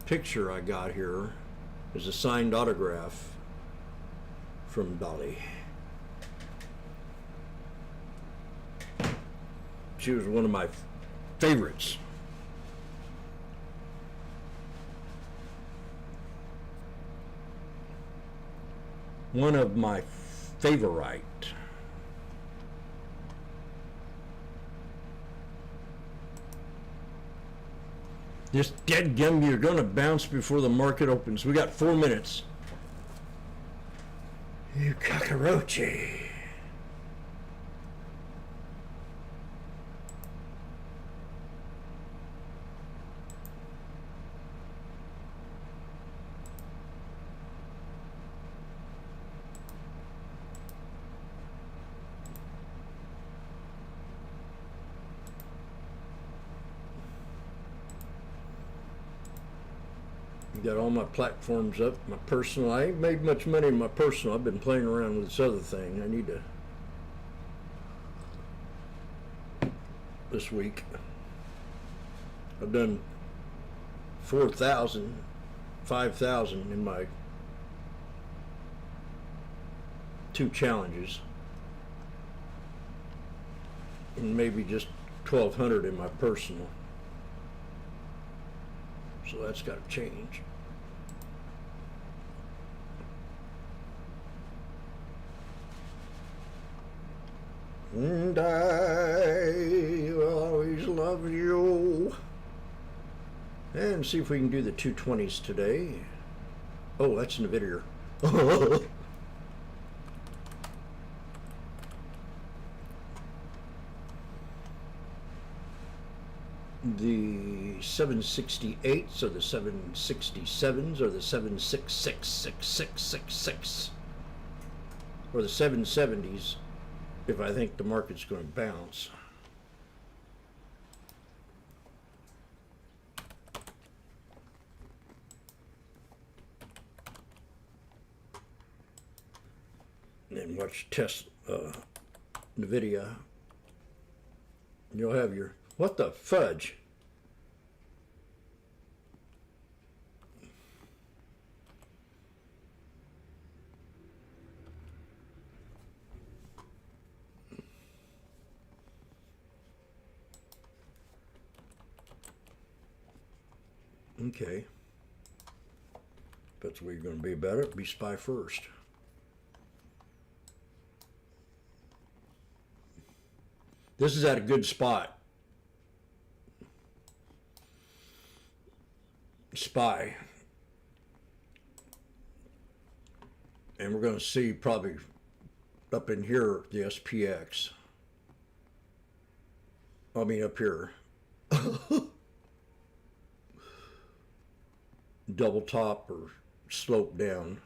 picture I got here is a signed autograph from Dolly. She was one of my favorites. One of my favorite. Just dadgum, you're gonna bounce before the market opens. We got 4 minutes. You cockroachy. Got all my platforms up, my personal. I ain't made much money in my personal. I've been playing around with this other thing. I need to, this week, I've done 4,000, 5,000 in my 2 challenges. And maybe just 1,200 in my personal. So that's got to change. And I will always love you. And see if we can do the 220s today. Oh, that's Nvidia. The 768s or the 767s or the 7666666 or the 770s if I think the market's going to bounce. And then watch test Nvidia. You'll have your, what the fudge? Okay. That's what you're going to be about it. Be spy first. This is at a good spot. Spy. And we're going to see probably up in here the SPX. I mean up here. Double top or slope down.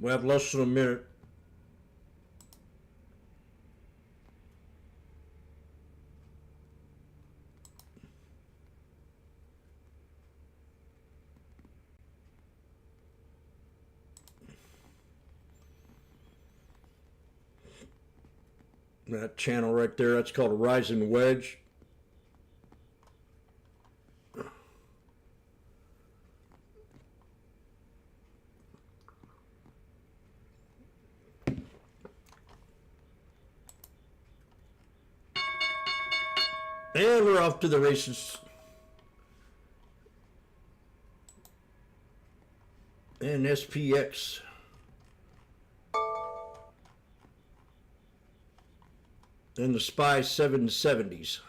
We have less than a minute. That channel right there, that's called a rising wedge. And we're off to the races. And SPX. And the SPY 770s.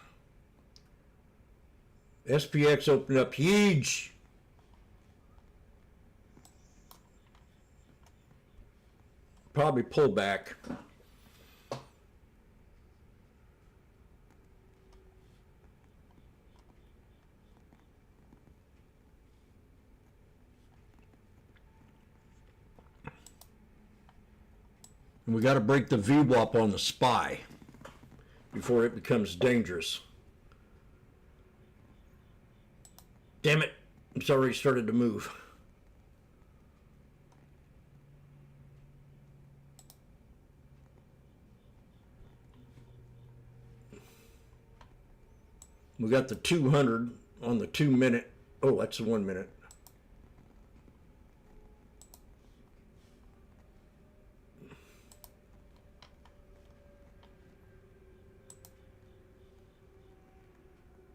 SPX opened up huge. Probably pull back. And we got to break the VWAP on the SPY before it becomes dangerous. Damn it, it's already started to move. We got the 200 on the 2 minute. Oh, that's the 1 minute.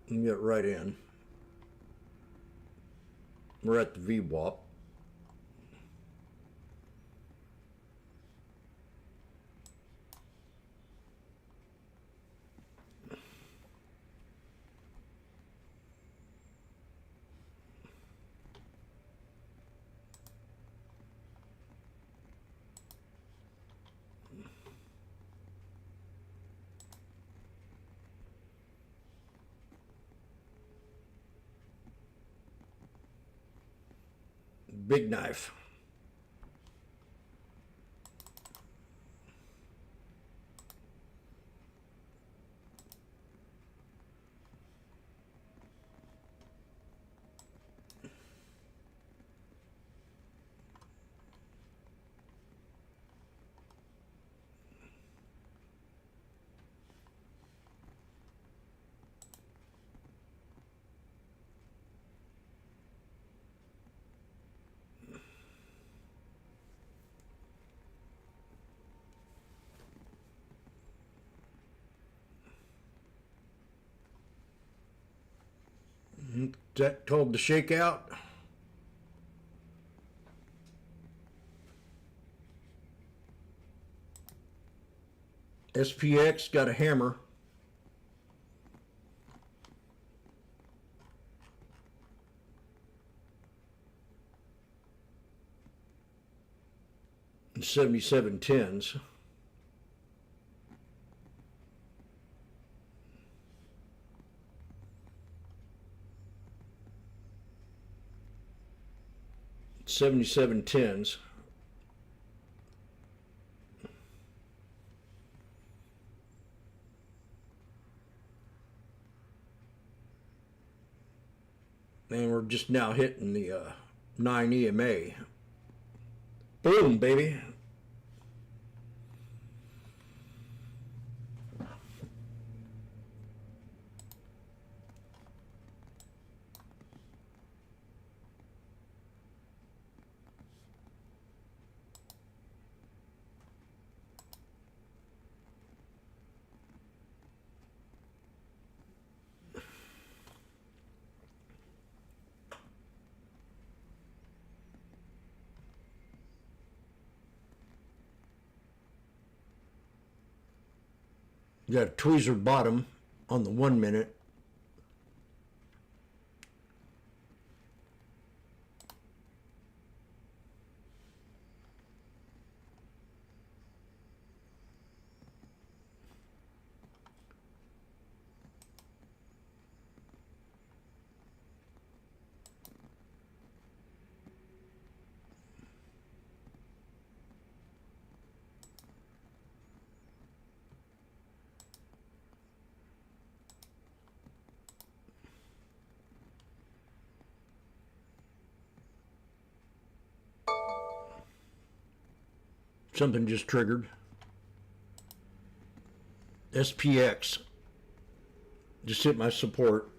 And get right in. We're at the VWAP. Big knife. Is that called the shakeout? SPX got a hammer. And 7710s. $77.10s. And we're just now hitting the 9 EMA. Boom, baby. You got a tweezer bottom on the 1 minute. Something just triggered. SPX. Just hit my support.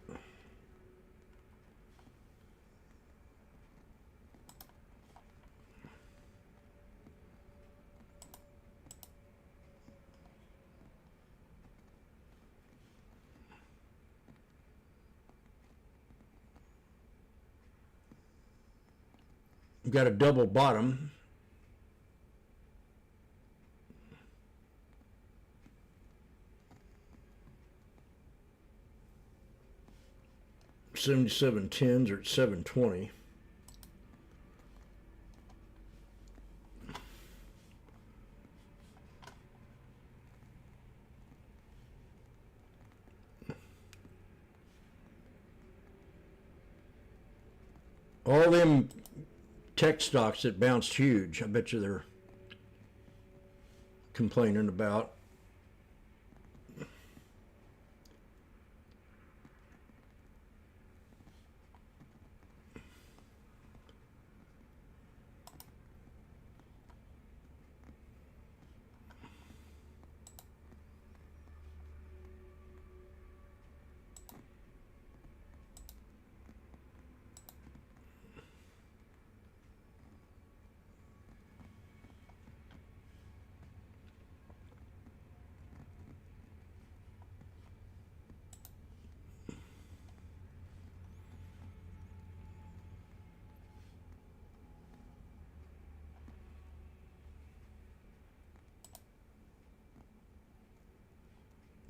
We've got a double bottom. $77.10s are at $7.20. All them tech stocks that bounced huge, I bet you they're complaining about.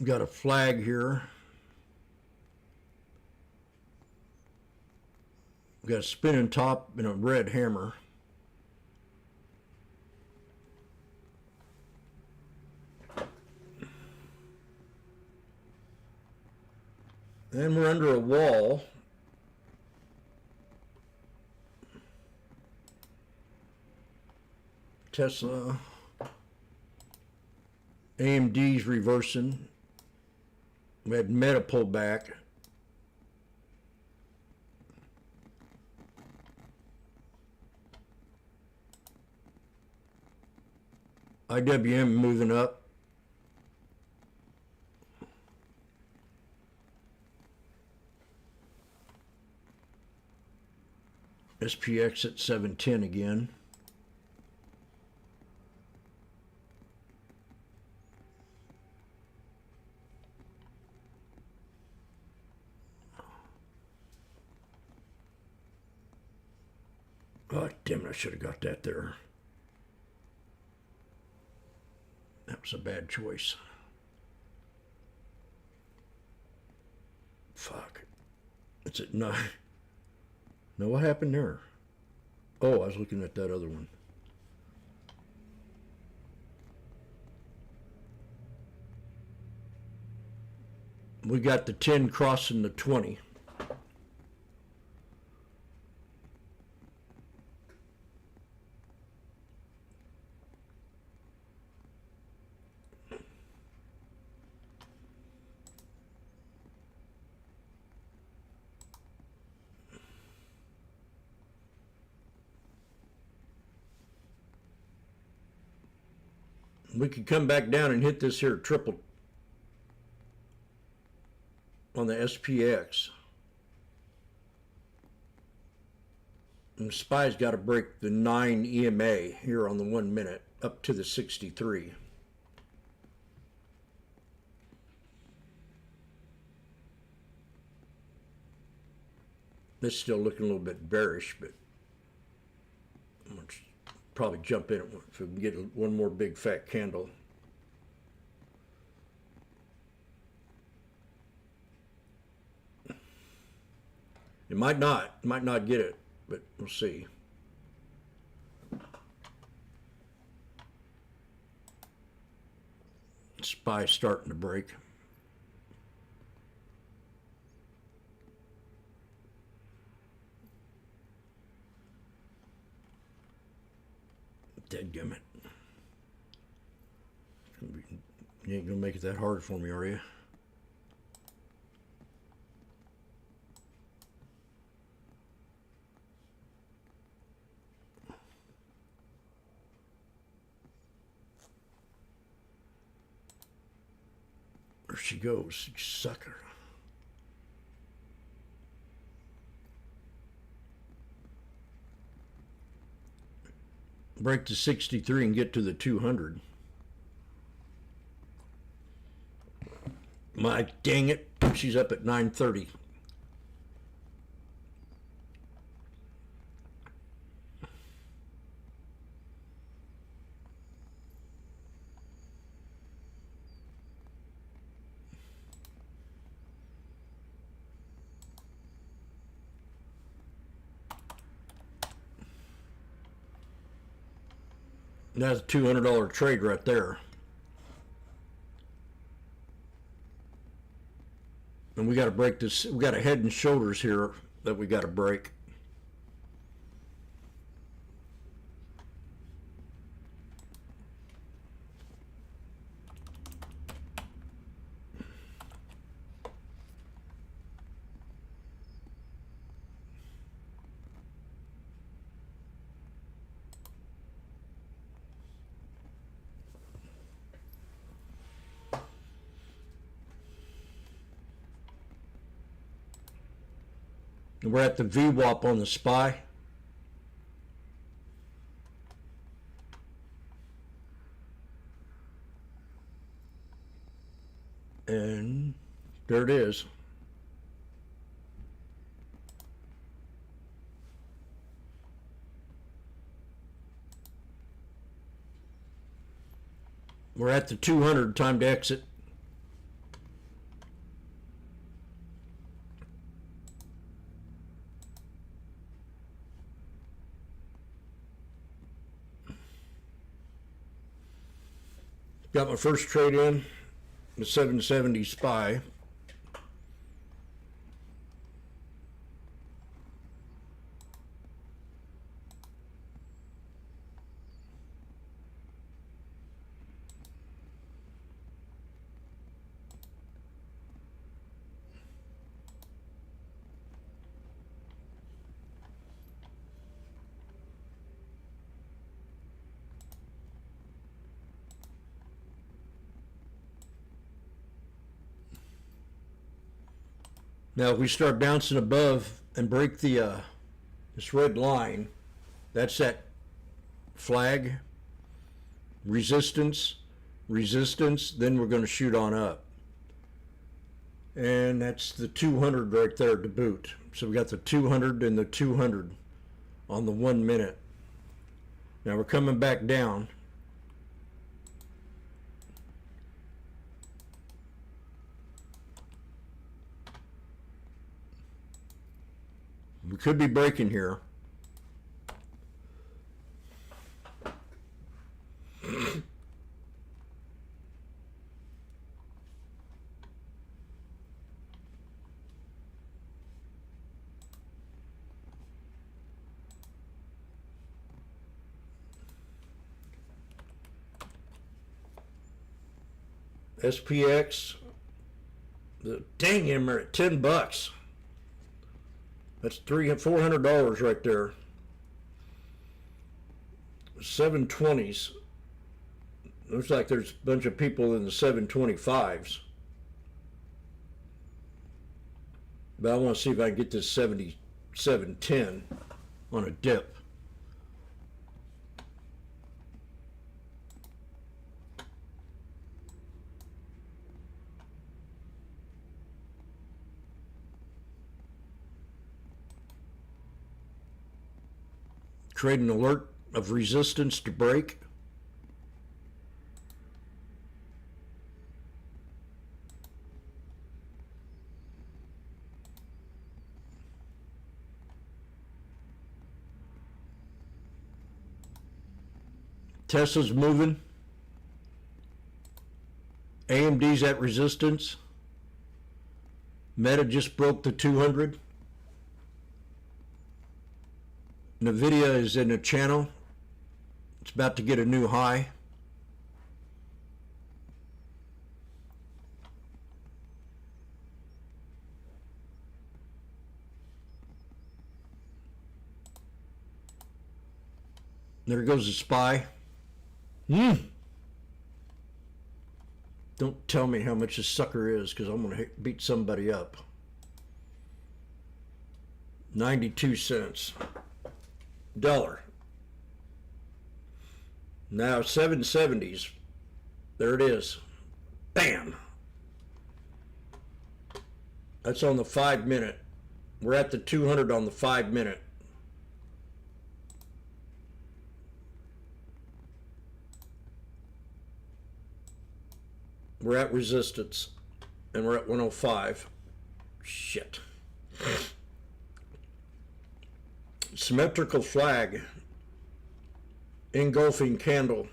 Got a flag here. Got a spinning top and a red hammer. Then we're under a wall. Tesla. AMD's reversing. We had Meta pull back. IWM moving up. SPX at 710 again. Oh, damn it, I should have got that there. That was a bad choice. Fuck. It's at 9. Now, what happened there? Oh, I was looking at that other one. We got the 10 crossing the 20. We could come back down and hit this here triple on the SPX. And the SPY's got to break the 9 EMA here on the 1 minute up to the 63. This is still looking a little bit bearish, but I'm going to probably jump in if we can get one more big fat candle. It might not get it, but we'll see. SPY starting to break. Dadgummit. You ain't gonna make it that hard for me, are you? There she goes, you sucker. Break to 63 and get to the 200. My dang it, she's up at 930. That's a $200 trade right there. And we got to break this. We got a head and shoulders here that we got to break. We're at the VWAP on the SPY. And there it is. We're at the 200, time to exit. Got my first trade in, the 770 SPY. Now, if we start bouncing above and break the this red line, that's that flag, resistance, resistance, then we're going to shoot on up. And that's the 200 right there to boot. So we got the 200 and the 200 on the 1 minute. Now we're coming back down. We could be breaking here. SPX, dang him, we're at $10. That's $400 right there. 720s. Looks like there's a bunch of people in the 725s. But I want to see if I can get this 7710 on a dip. Create an alert of resistance to break. Tesla's moving. AMD's at resistance. Meta just broke the 200. NVIDIA is in a channel. It's about to get a new high. There goes the SPY. Don't tell me how much this sucker is, because I'm going to beat somebody up. 92 cents. Dollar. Now 770s. There it is. Bam. That's on the 5 minute. We're at the 200 on the 5 minute. We're at resistance, and we're at 105. Shit. Symmetrical flag. Engulfing candle.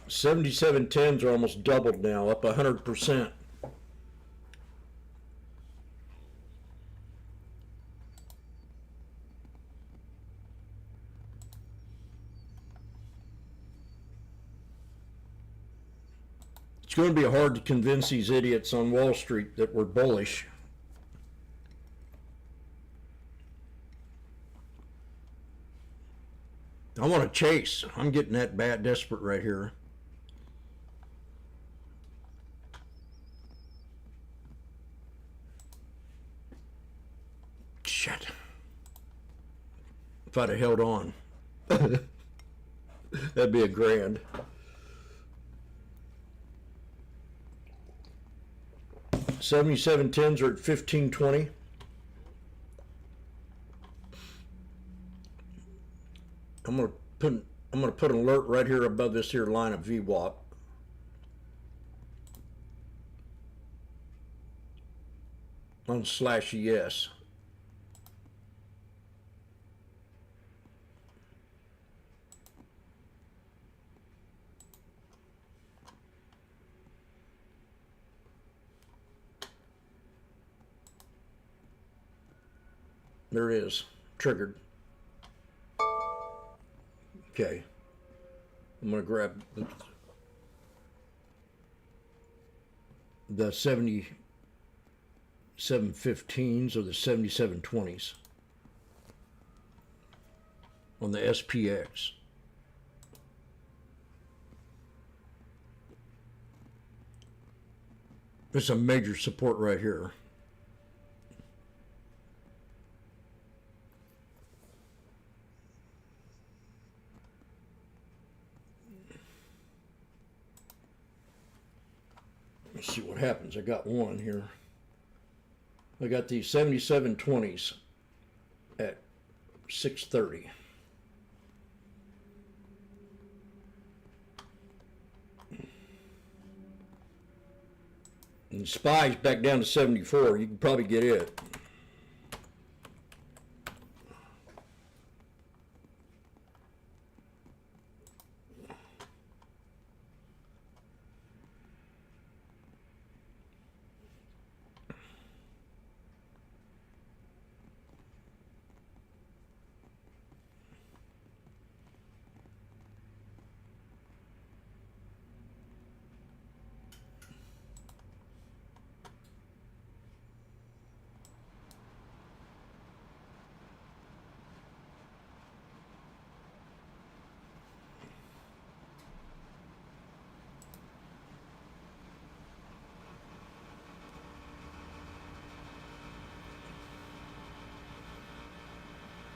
$77.10s are almost doubled now, up 100%. It's going to be hard to convince these idiots on Wall Street that we're bullish. I want to chase. I'm getting that bad desperate right here. Shit. If I'd have held on. That'd be a grand. $77.10s are at $15.20. I'm gonna put an alert right here above this here line of VWAP. On /ES. There it is, triggered. Okay, I'm gonna grab the 77.15s or the 77.20s on the SPX. There's a major support right here. Let's see what happens. I got one here. I got these 77.20s at 6:30. And SPY's back down to 74. You can probably get it.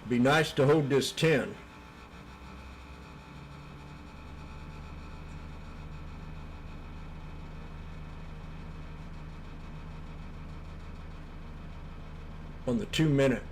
Be nice to hold this 10. On the 2 minute.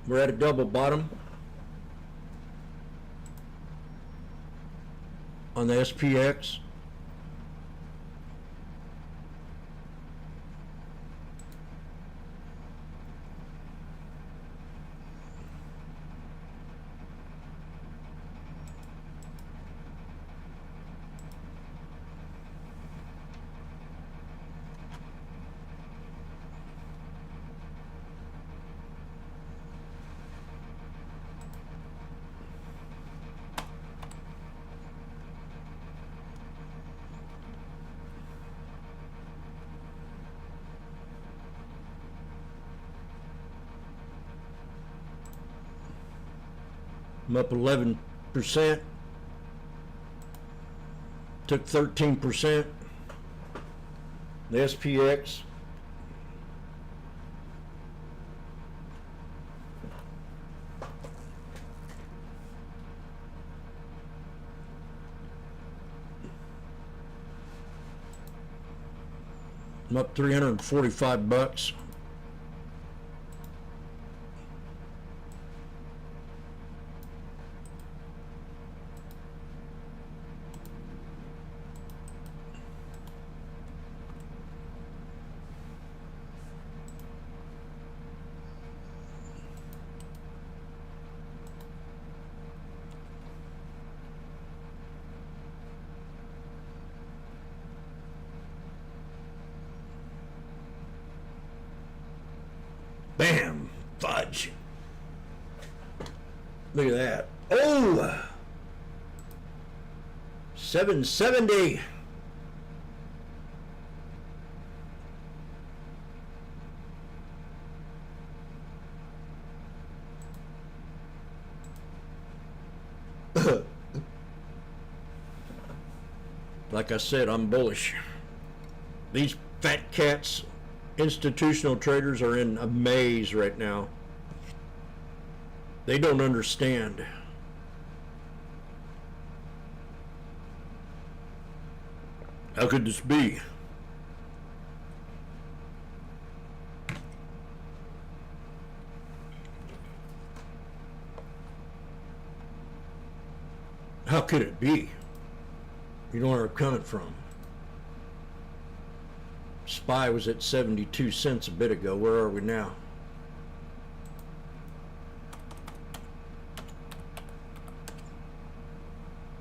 We're at a double bottom on the SPX. I'm up 11%. Took 13%. The SPX. I'm up $345. Bam! Fudge. Look at that. Oh! 770. Like I said, I'm bullish. These fat cats, institutional traders, are in a maze right now. They don't understand. How could this be? How could it be? You know where I'm coming from. SPY was at 72 cents a bit ago. Where are we now?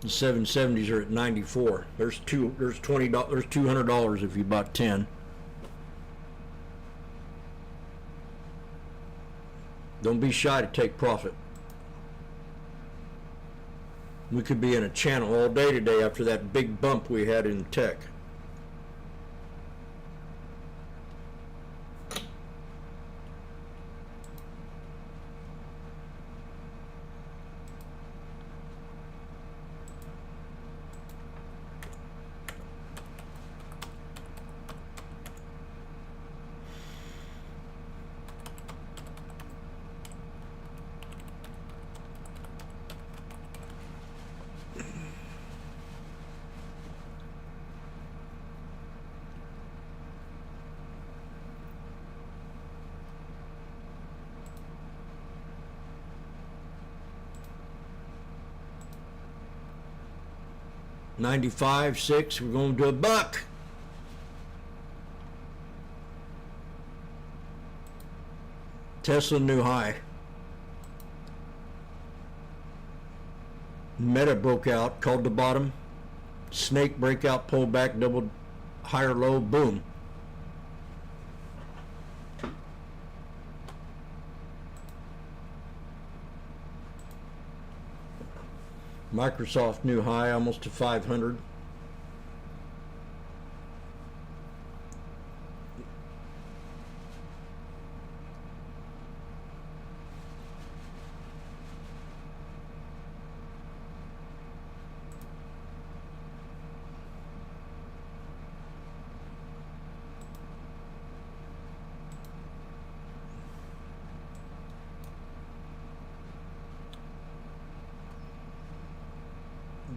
The 770s are at 94. There's $20. There's $200 if you bought 10. Don't be shy to take profit. We could be in a channel all day today after that big bump we had in tech. $95.6. We're going to do a buck. Tesla new high. Meta broke out, called the bottom. Snake breakout, pull back, double higher low, boom. Microsoft new high, almost to 500.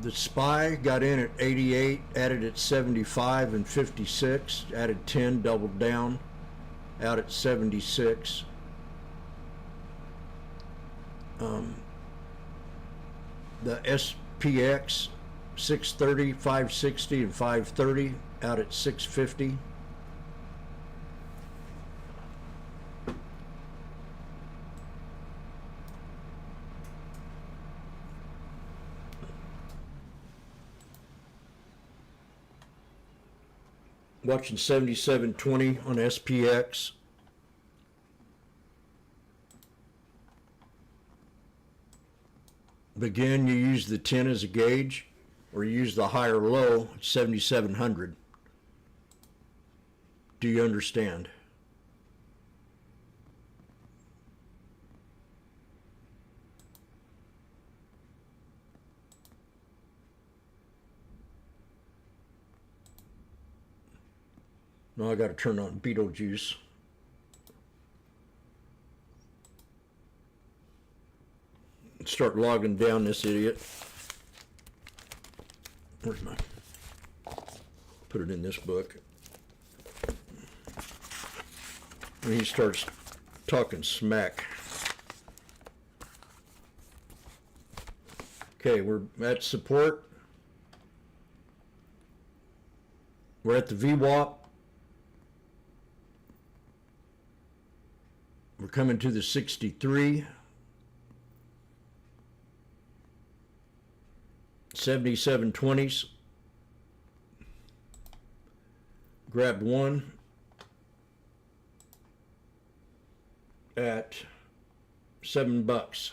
The SPY got in at 88, added at 75 and 56, added 10, doubled down, out at 76. The SPX 630, 560, and 530 out at 650. Watching 7720 on SPX. Again, you use the 10 as a gauge, or you use the high or low at 7,700. Do you understand? Now I got to turn on Beetlejuice. Start logging down this idiot. Where's my... Put it in this book. And he starts talking smack. Okay, we're at support. We're at the VWAP. We're coming to the 63. 7720s. Grabbed one at $7.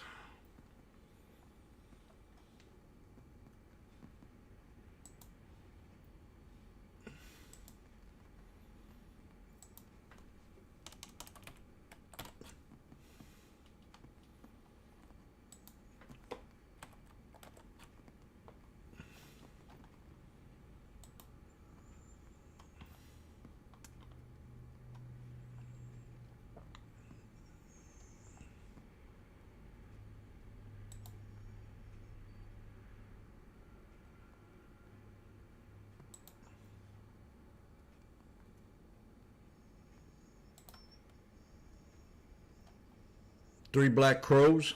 Three black crows.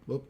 Whoop.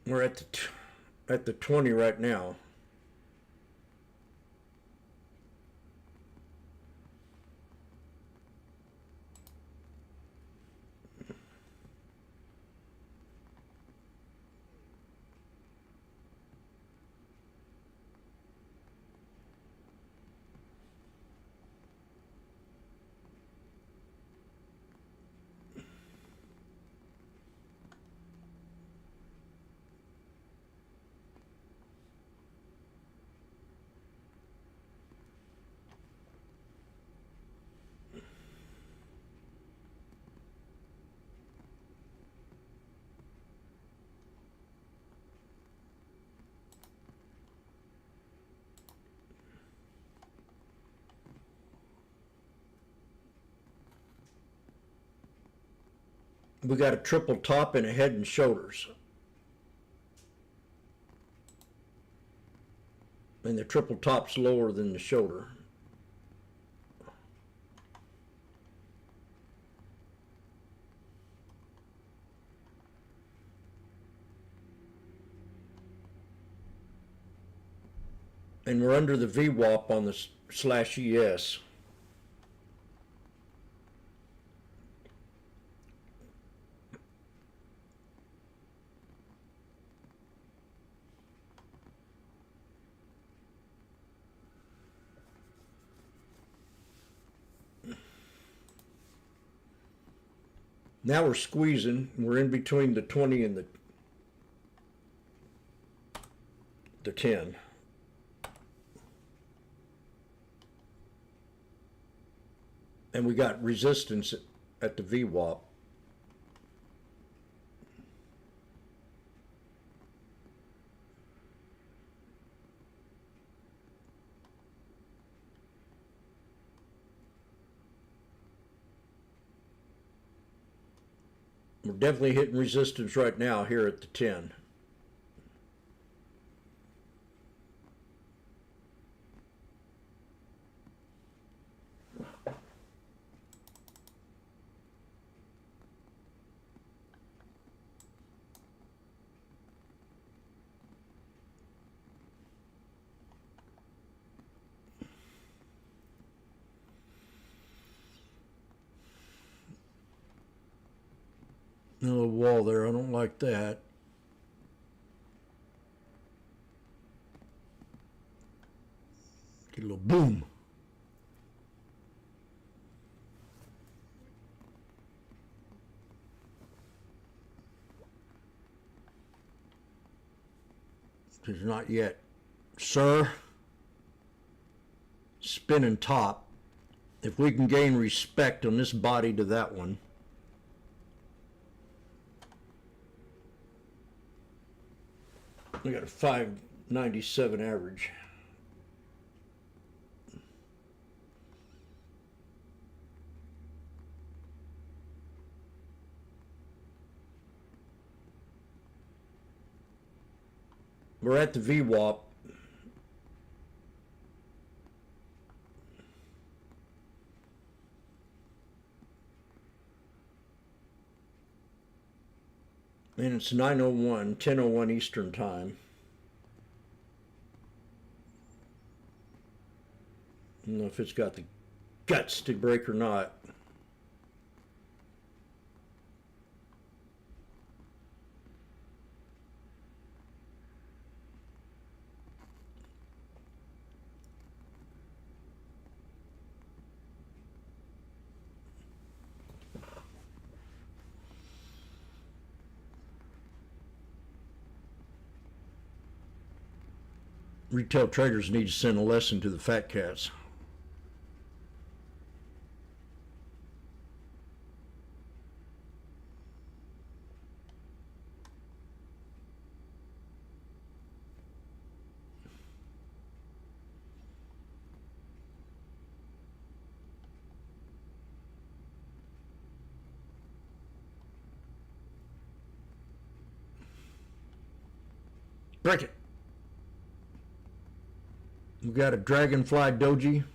We're at the 20 right now. We got a triple top and a head and shoulders. And the triple top's lower than the shoulder. And we're under the VWAP on the /ES. Now we're squeezing. We're in between the 20 and the 10. And we got resistance at the VWAP. We're definitely hitting resistance right now here at the 10. No wall there, I don't like that. Get a little boom. It's not yet. Sir, spinning top. If we can gain respect on this body to that one. We got a 597 average. We're at the VWAP. And it's 9:01, 10:01 Eastern Time. I don't know if it's got the guts to break or not. Retail traders need to send a lesson to the fat cats. Break it. We got a dragonfly doji.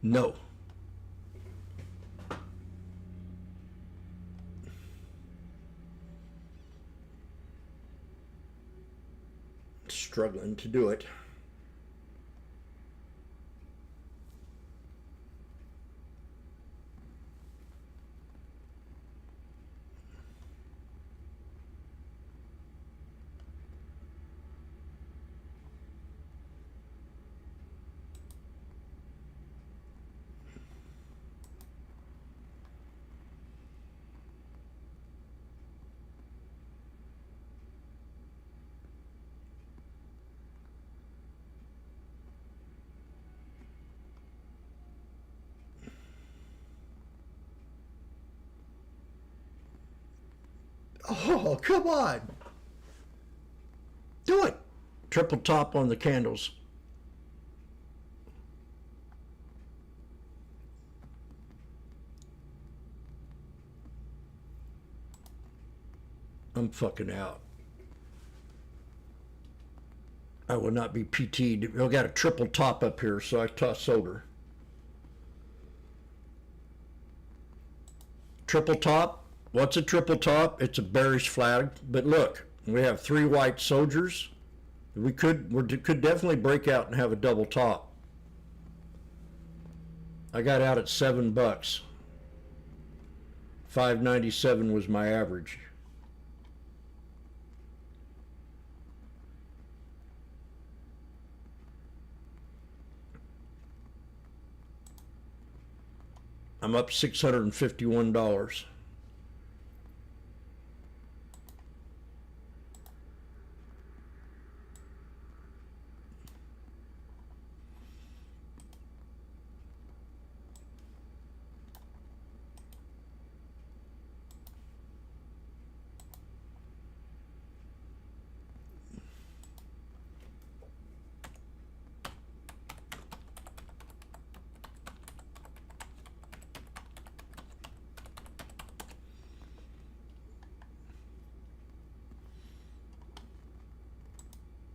No. Struggling to do it. Oh, come on. Do it. Triple top on the candles. I'm fucking out. I will not be PT'd. I got a triple top up here, so I sold her. Triple top. What's a triple top? It's a bearish flag. But look, we have 3 white soldiers. We could definitely break out and have a double top. I got out at $7. 597 was my average. I'm up $651.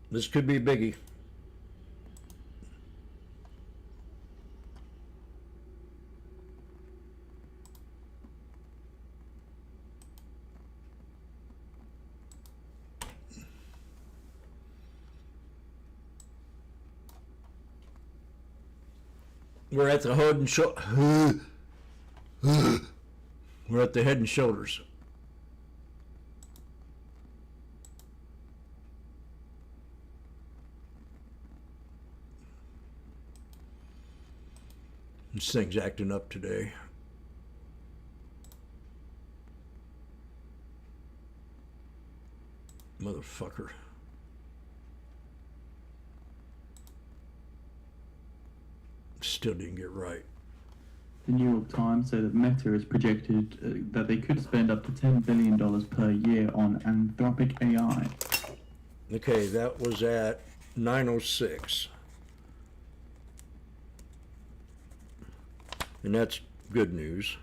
This could be a biggie. We're at the head and we're at the head and shoulders. This thing's acting up today. Motherfucker. Still didn't get right. The New York Times said that Meta has projected that they could spend up to $10 billion per year on Anthropic AI. Okay, that was at 9:06. And that's good news.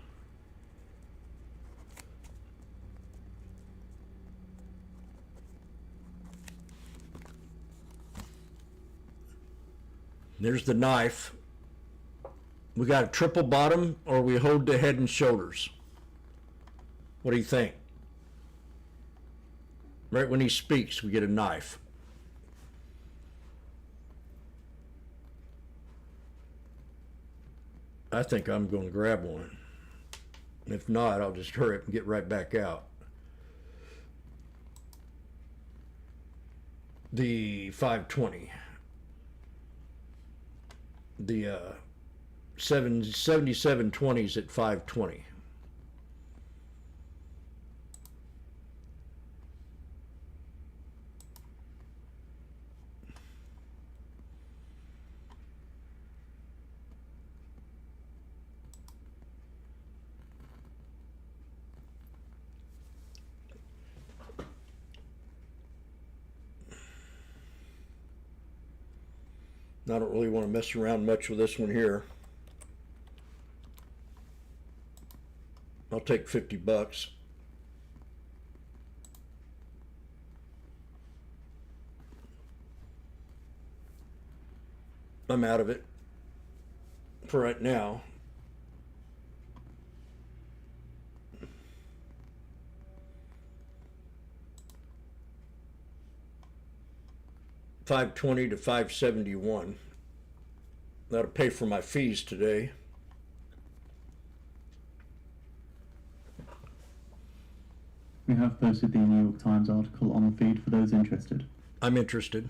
There's the knife. We got a triple bottom, or we hold the head and shoulders. What do you think? Right when he speaks, we get a knife. I think I'm going to grab one. If not, I'll just hurry up and get right back out. The 520. The 7720s at 520. I don't really want to mess around much with this one here. I'll take $50. I'm out of it for right now. $520 to $571. That'll pay for my fees today. We have posted the New York Times article on the feed for those interested. I'm interested.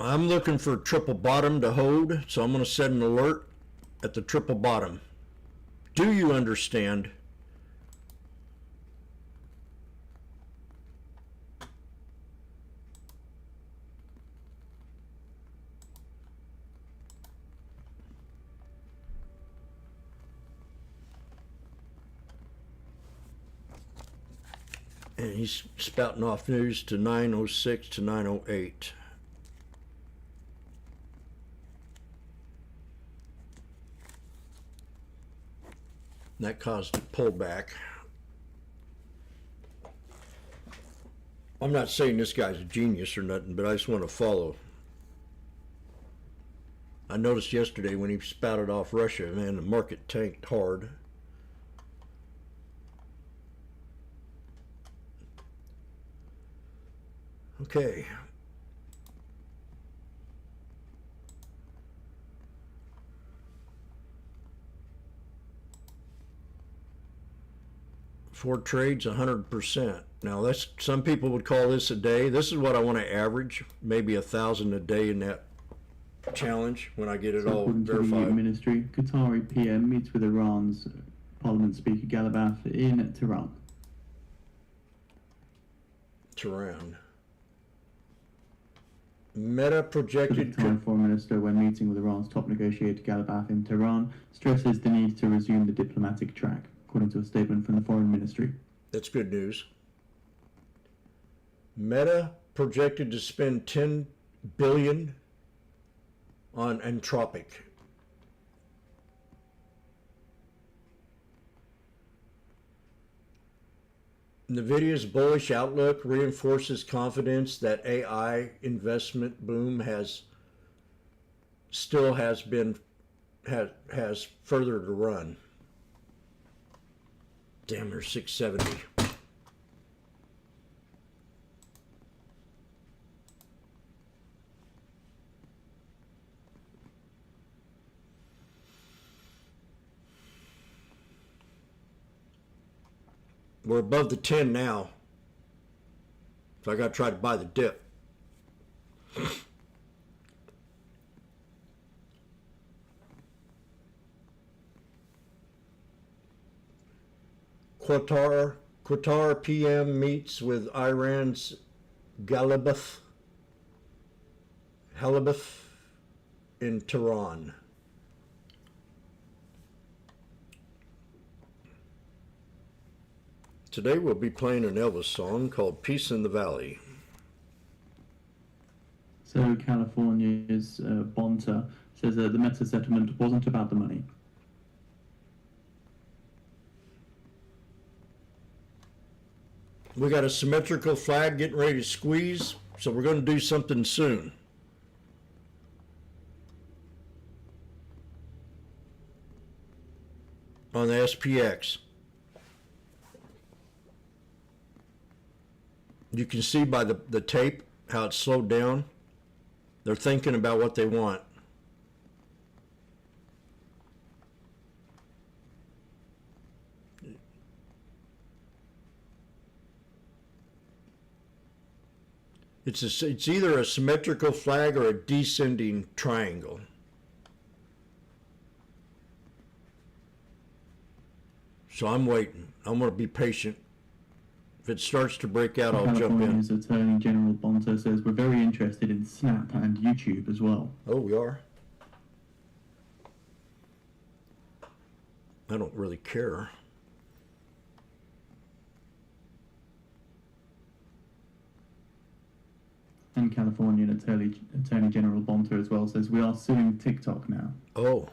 I'm looking for a triple bottom to hold, so I'm going to set an alert at the triple bottom. Do you understand? And he's spouting off news to 9:06 to 9:08. That caused a pullback. I'm not saying this guy's a genius or nothing, but I just want to follow. I noticed yesterday when he spouted off Russia, man, the market tanked hard. Okay. Four trades, 100%. Now, that's, some people would call this a day. This is what I want to average, maybe 1,000 a day in that challenge when I get it all According verified. to the ministry, Qatari PM meets with Iran's Parliament Speaker Galabaf in Tehran. Tehran. Meta projected. The Qatari Foreign Minister, when meeting with Iran's top negotiator Galabaf in Tehran, stresses the need to resume the diplomatic track, according to a statement from the Foreign Ministry. That's good news. Meta projected to spend $10 billion on Anthropic. NVIDIA's bullish outlook reinforces confidence that AI investment boom has further to run. Damn, they're 670. We're above the 10 now. So I got to try to buy the dip. Qatar PM meets with Iran's Halibut in Tehran. Today we'll be playing an Elvis song called Peace in the Valley. So California's Bonta says the Meta settlement wasn't about the money. We got a symmetrical flag getting ready to squeeze, so we're going to do something soon. On the SPX. You can see by the tape how it's slowed down. They're thinking about what they want. It's either a symmetrical flag or a descending triangle. So I'm waiting. I'm going to be patient. If it starts to break out, I'll jump in. California's Attorney General Bonta says we're very interested in Snap and YouTube as well. Oh, we are? I don't really care. And Californian Attorney General Bonta as well says we are suing TikTok now. Oh.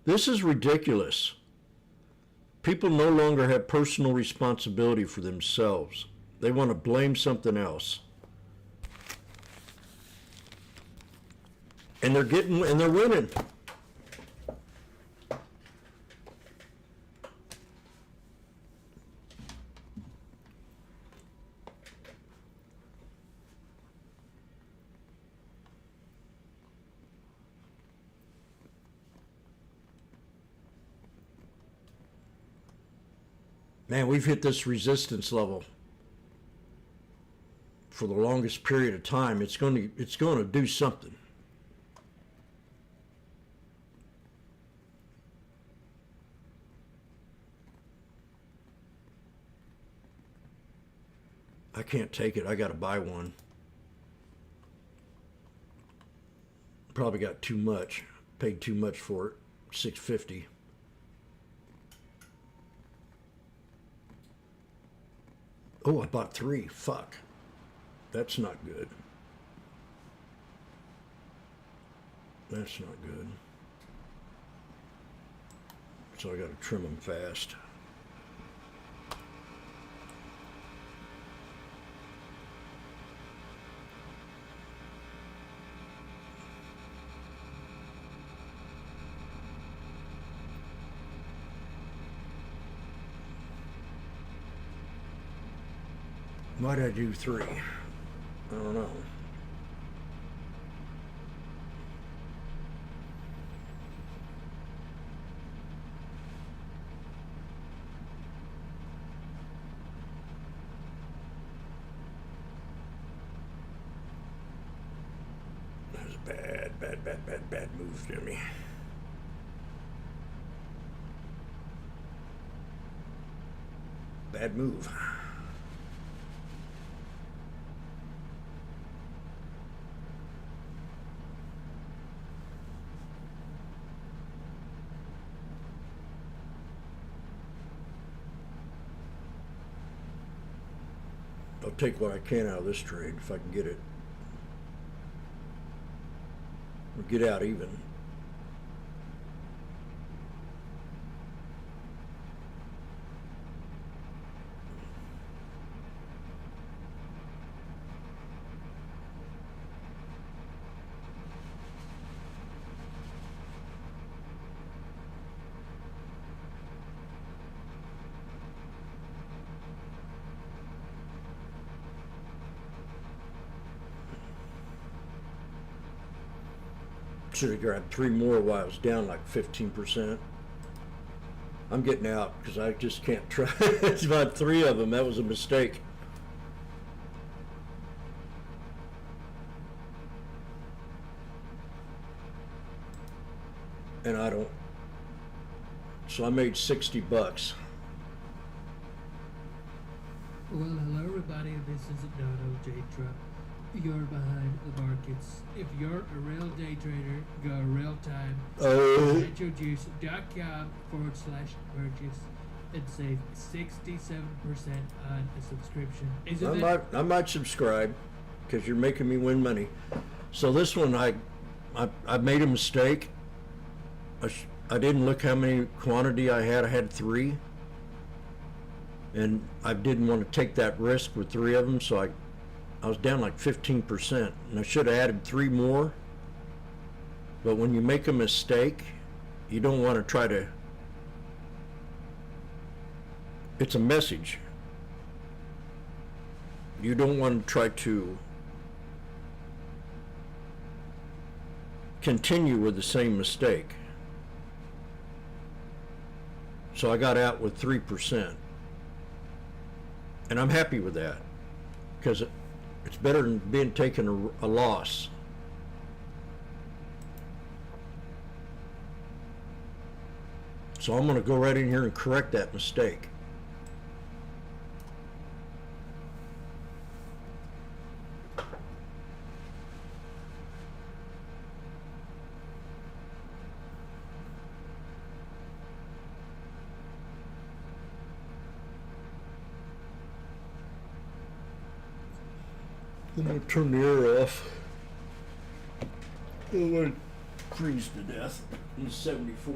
This is ridiculous. People no longer have personal responsibility for themselves. They want to blame something else. And they're winning. Man, we've hit this resistance level for the longest period of time. It's going to do something. I can't take it. I got to buy one. Probably got too much. Paid too much for it. $6.50. Oh, I bought 3. Fuck. That's not good. That's not good. So I got to trim them fast. Why'd I do 3? I don't know. That was bad moves, Jimmy. Bad move. I'll take what I can out of this trade if I can get it. Or get out even. Should have grabbed 3 more while I was down like 15%. I'm getting out because I just can't try. It's about 3 of them. That was a mistake. And I don't. So I made $60. Well, hello everybody, this is Dono J Truck. You're behind the markets. If you're a real day trader, go real time. NaturalJuice.com/purchase and save 67% on a subscription. I might subscribe because you're making me win money. So this one, I made a mistake. I didn't look how many quantity I had. I had 3. And I didn't want to take that risk with 3 of them, so I was down like 15%, and I should have added 3 more. But when you make a mistake, you don't want to try to. It's a message. You don't want to try to continue with the same mistake. So I got out with 3%. And I'm happy with that, because it's better than being taken a loss. So I'm going to go right in here and correct that mistake. I'm going to turn the air off. I'm going to freeze to death. He's 74.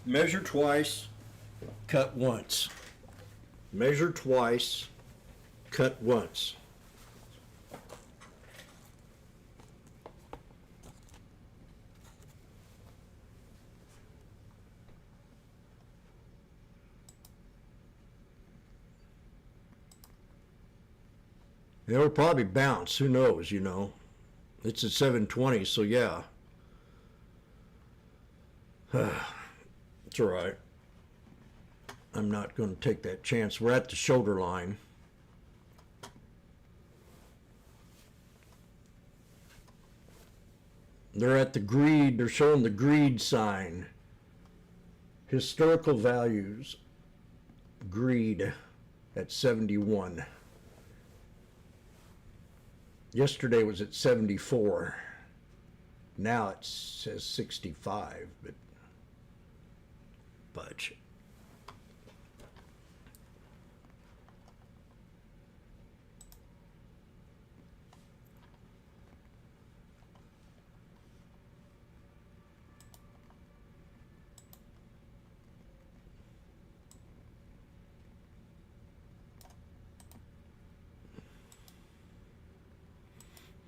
Measure twice, cut once. Measure twice, cut once. It'll probably bounce, who knows, you know. It's at 720, so yeah. It's all right. I'm not going to take that chance. We're at the shoulder line. They're at the greed, they're showing the greed sign. Historical values, greed at 71. Yesterday was at 74. Now it says 65, but budge.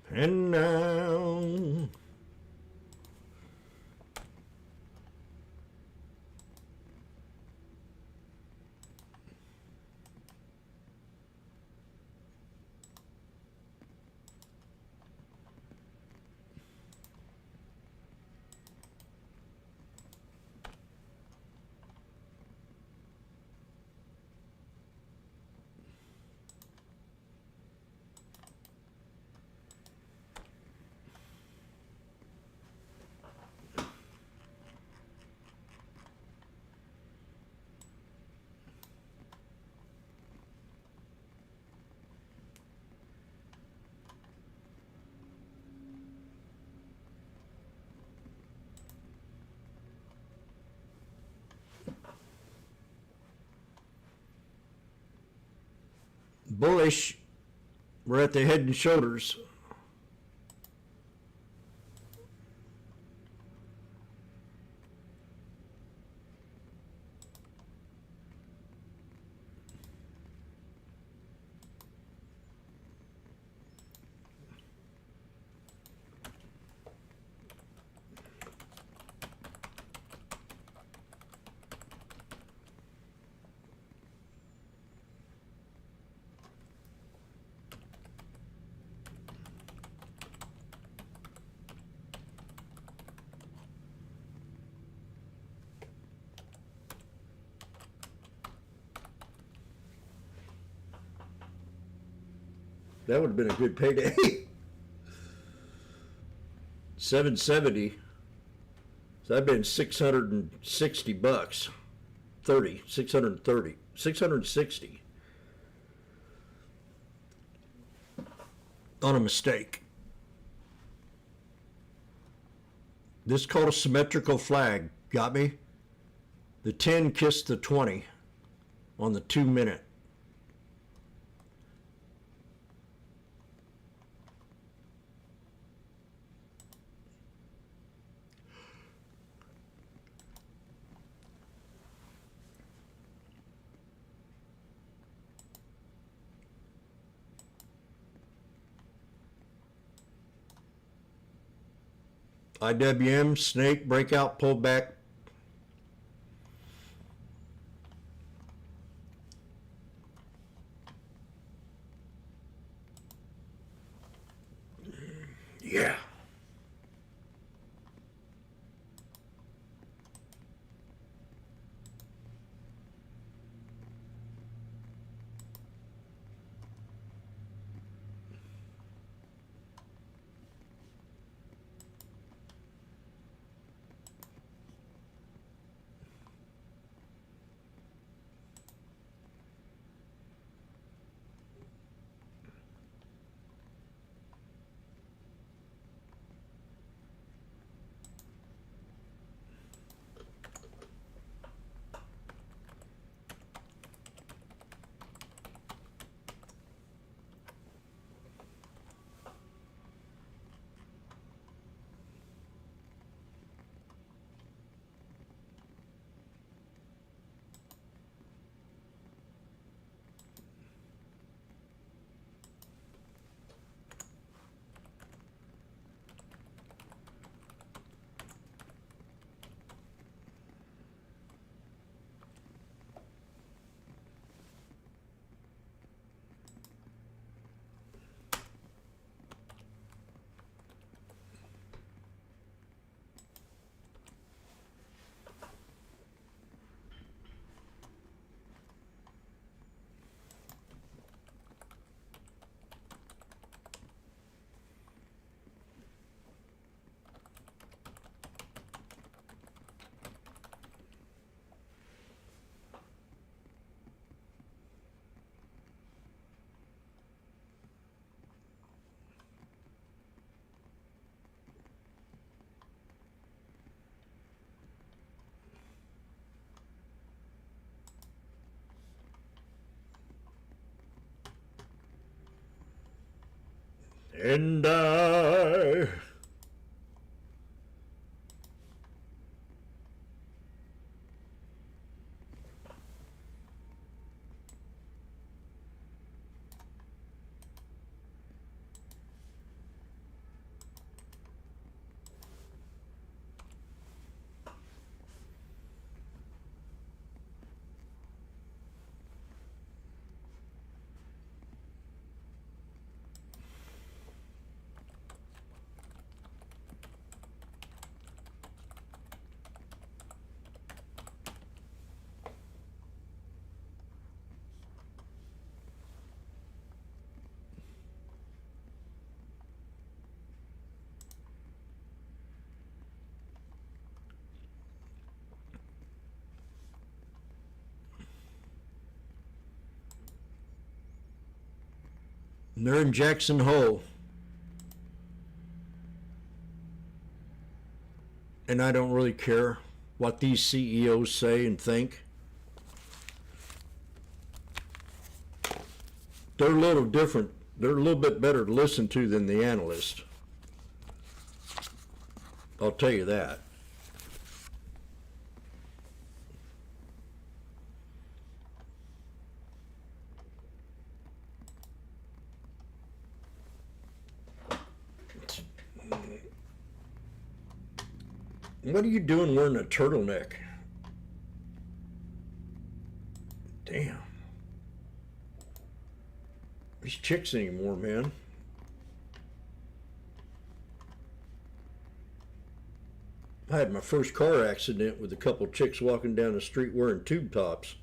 And now bullish. We're at the head and shoulders. That would have been a good payday. 770. So that'd been $660. 660 on a mistake. This is called a symmetrical flag. Got me? The 10 kissed the 20 on the 2 minute. IWM, snake, breakout, pullback. Yeah. And I they're in Jackson Hole. And I don't really care what these CEOs say and think. They're a little different. They're a little bit better to listen to than the analyst. I'll tell you that. What are you doing wearing a turtleneck? Damn. These chicks anymore, man. I had my first car accident with a couple chicks walking down the street wearing tube tops.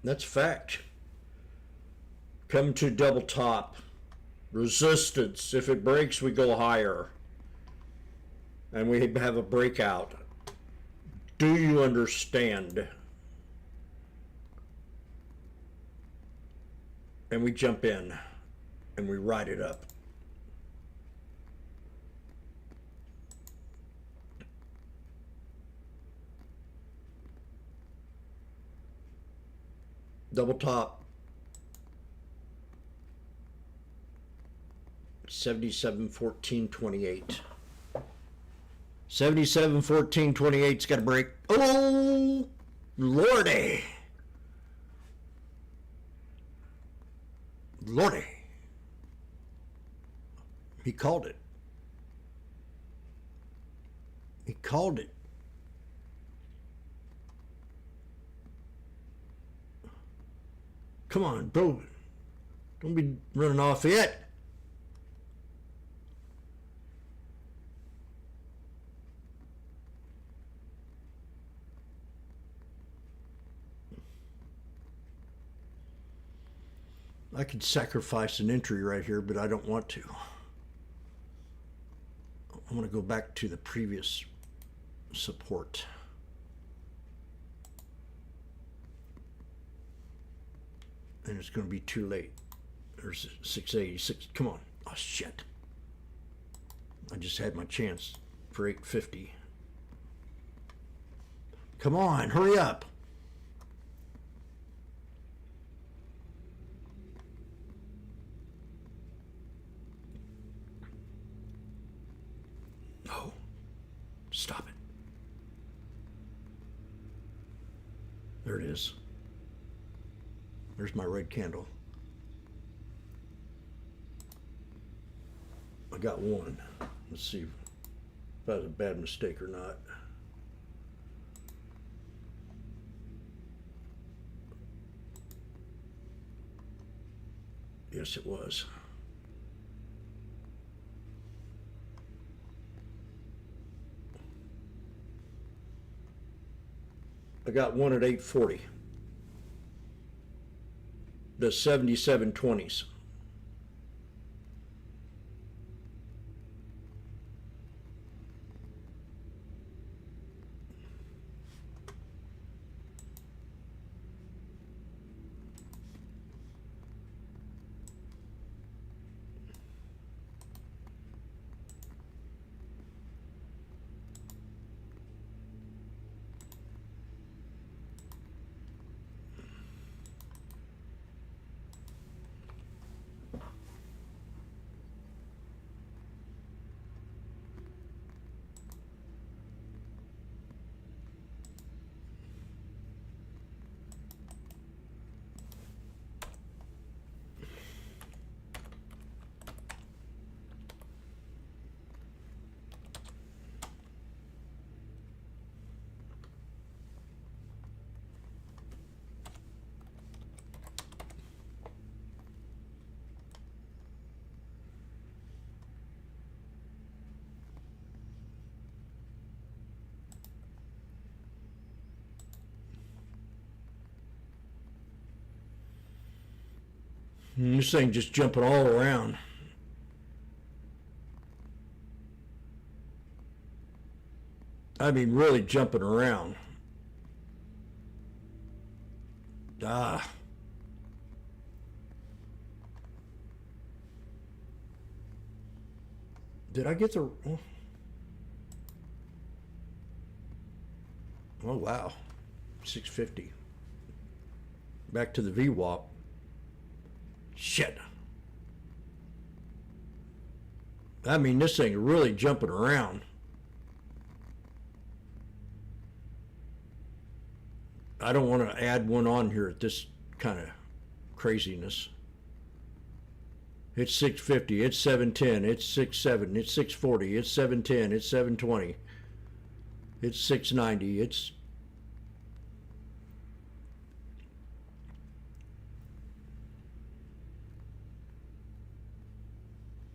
That's fact. Come to double top. Resistance. If it breaks, we go higher. And we have a breakout. Do you understand? And we jump in and we ride it up. Double top. 77.14.28. 77.14.28's got to break. Oh, Lordy. Lordy. He called it. He called it. Come on, bro. Don't be running off yet. I could sacrifice an entry right here, but I don't want to. I want to go back to the previous support. And it's going to be too late. There's 686. Come on. Oh, shit. I just had my chance for 850. Come on, hurry up. No. Stop it. There it is. There's my red candle. I got one. Let's see if that was a bad mistake or not. Yes, it was. I got one at 840. The 77.20s. This thing just jumping all around. I mean, really jumping around. Ah. Did I get the... Oh, wow. 650. Back to the VWAP. Shit. I mean, this thing really jumping around. I don't want to add one on here at this kind of craziness. It's 650, it's 710, it's 67, it's 640, it's 710, it's 720, it's 690, it's...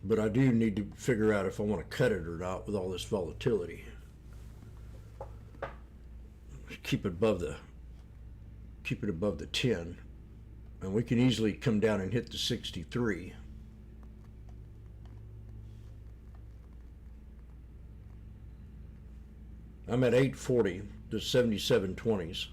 But I do need to figure out if I want to cut it or not with all this volatility. Keep it above the keep it above the 10. And we can easily come down and hit the 63. I'm at 840 to 77.20s.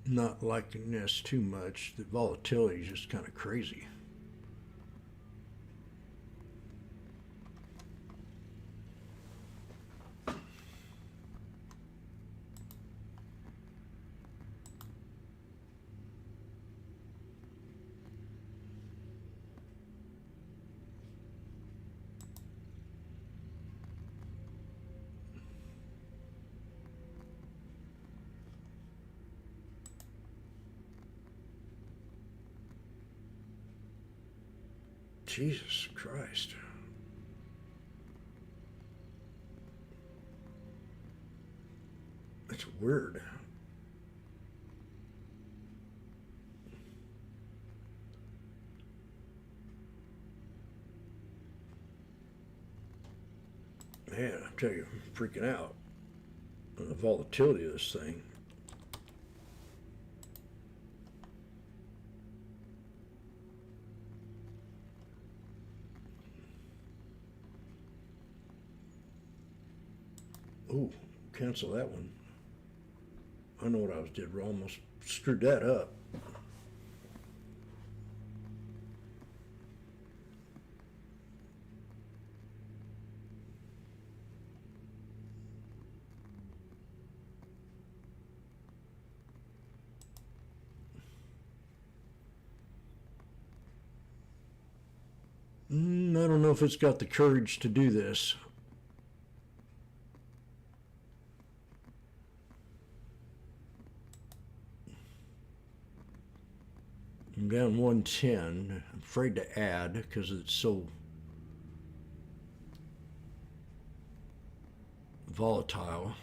Not liking this too much. The volatility is just kind of crazy. Jesus Christ. That's weird. Man, I tell you, I'm freaking out on the volatility of this thing. Oh, cancel that one. I know what I did wrong. Almost screwed that up. I don't know if it's got the courage to do this. I'm down 110. I'm afraid to add because it's so volatile.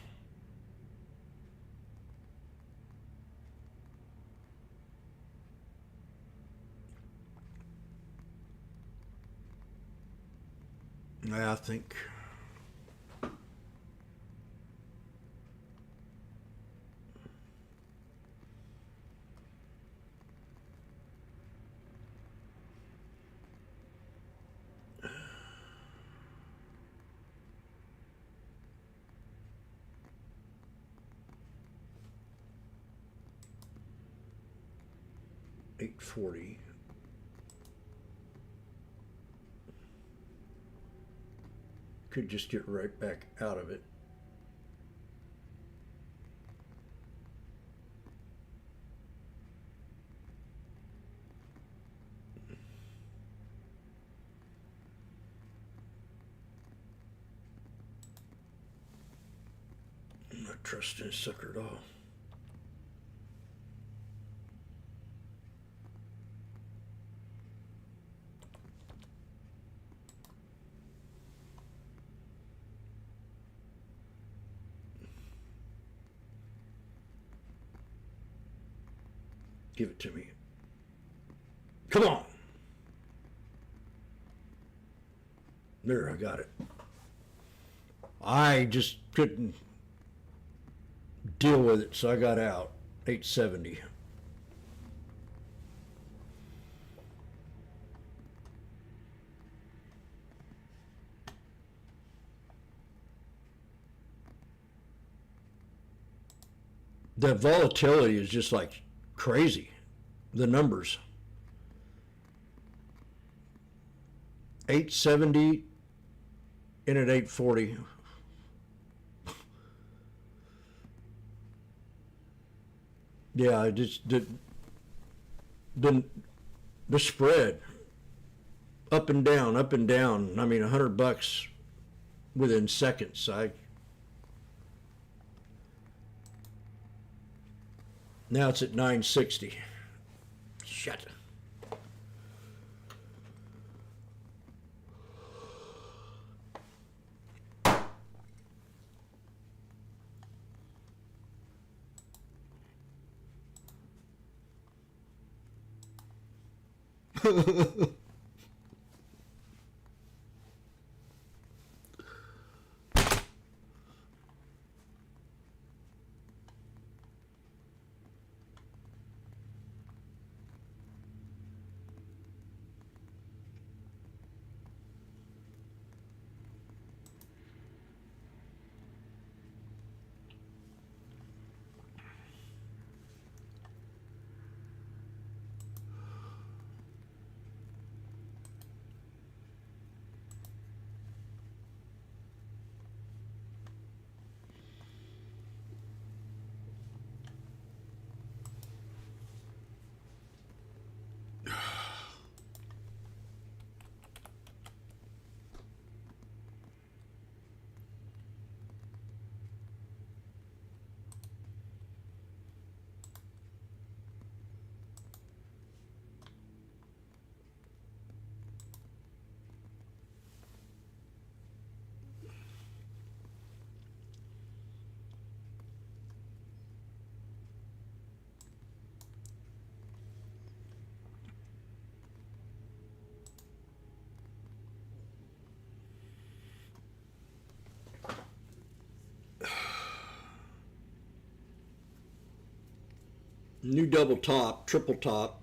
I think $8.40. Could just get right back out of it. I'm not trusting this sucker at all. Give it to me. Come on. There, I got it. I just couldn't deal with it, so I got out. 870. The volatility is just like crazy. The numbers. 870 in at 840. Yeah, I just the spread up and down, up and down. I mean, $100 within seconds. Now it's at 960. Shit. New double top, triple top.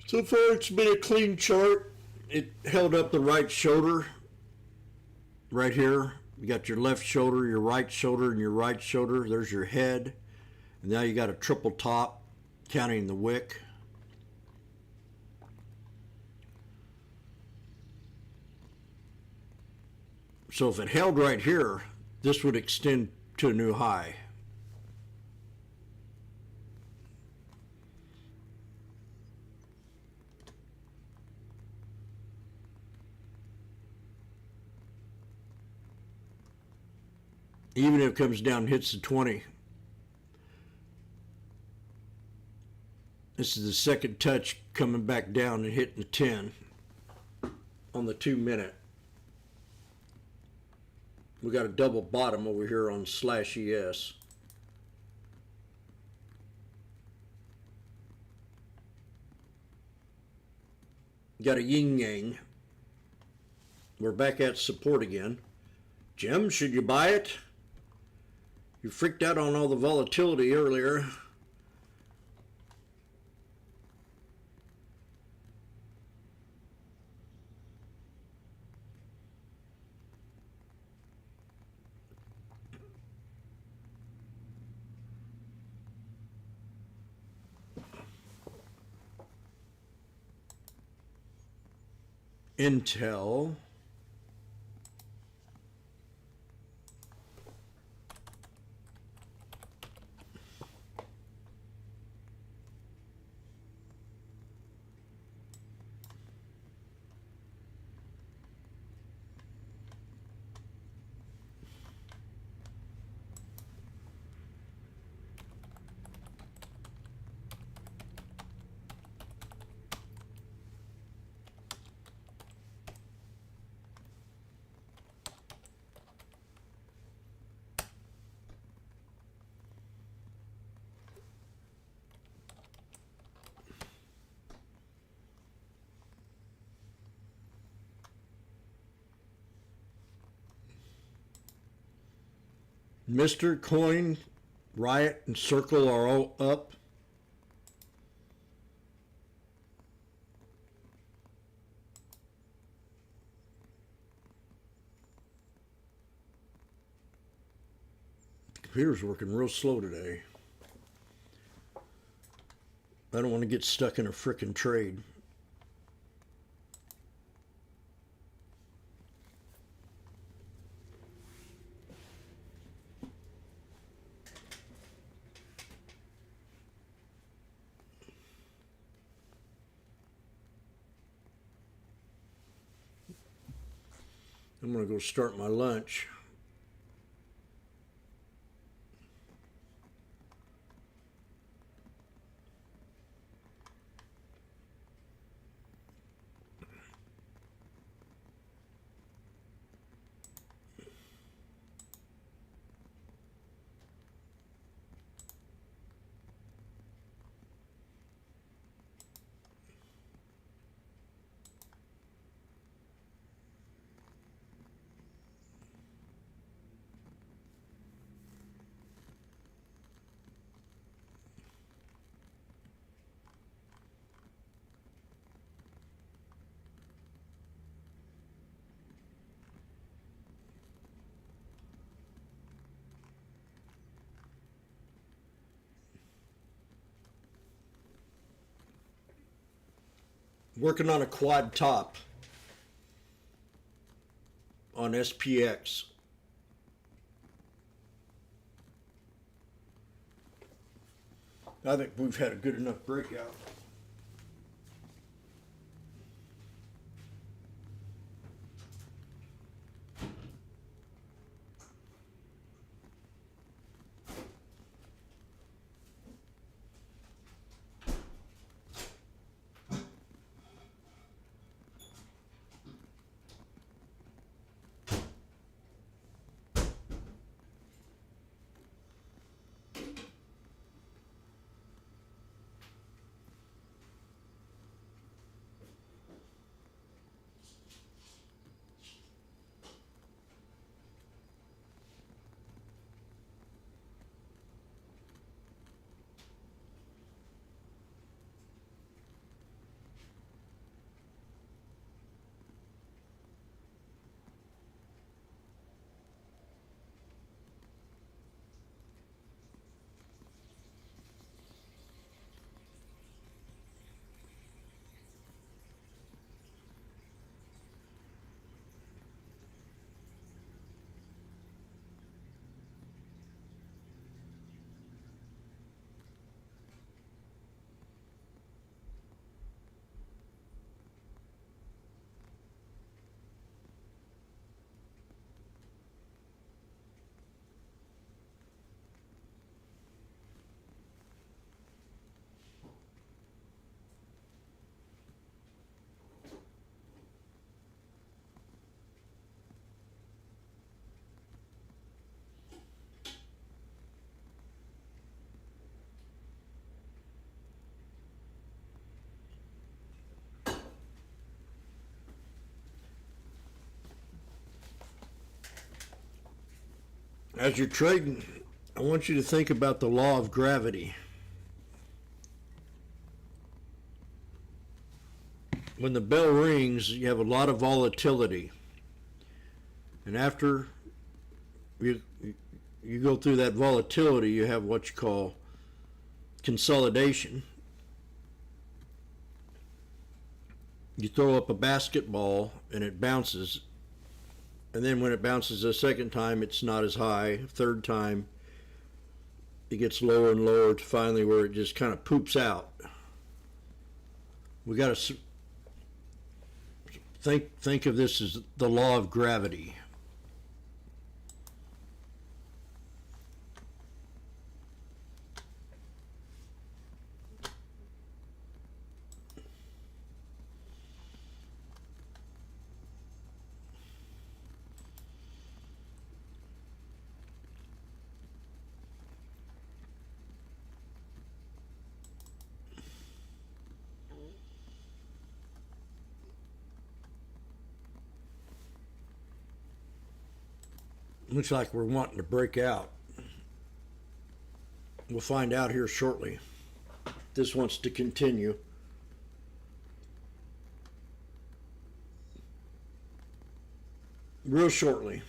So far it's been a clean chart. It held up the right shoulder right here. You got your left shoulder, your right shoulder, and your right shoulder. There's your head. And now you got a triple top counting the wick. So if it held right here, this would extend to a new high. Even if it comes down and hits the 20. This is the second touch coming back down and hitting the 10 on the 2 minute. We got a double bottom over here on /ES. Got a yin yang. We're back at support again. Jim, should you buy it? You freaked out on all the volatility earlier. Intel. Mr. Coin, Riot, and Circle are all up. computer's working real slow today. I don't want to get stuck in a frickin' trade. I'm going to go start my lunch. Working on a quad top on SPX. I think we've had a good enough breakout. As you're trading, I want you to think about the law of gravity. When the bell rings, you have a lot of volatility. And after you go through that volatility, you have what you call consolidation. You throw up a basketball and it bounces. And then when it bounces a second time, it's not as high. Third time, it gets lower and lower to finally where it just kind of poops out. We got to think of this as the law of gravity. Looks like we're wanting to break out. We'll find out here shortly. This wants to continue. Real shortly.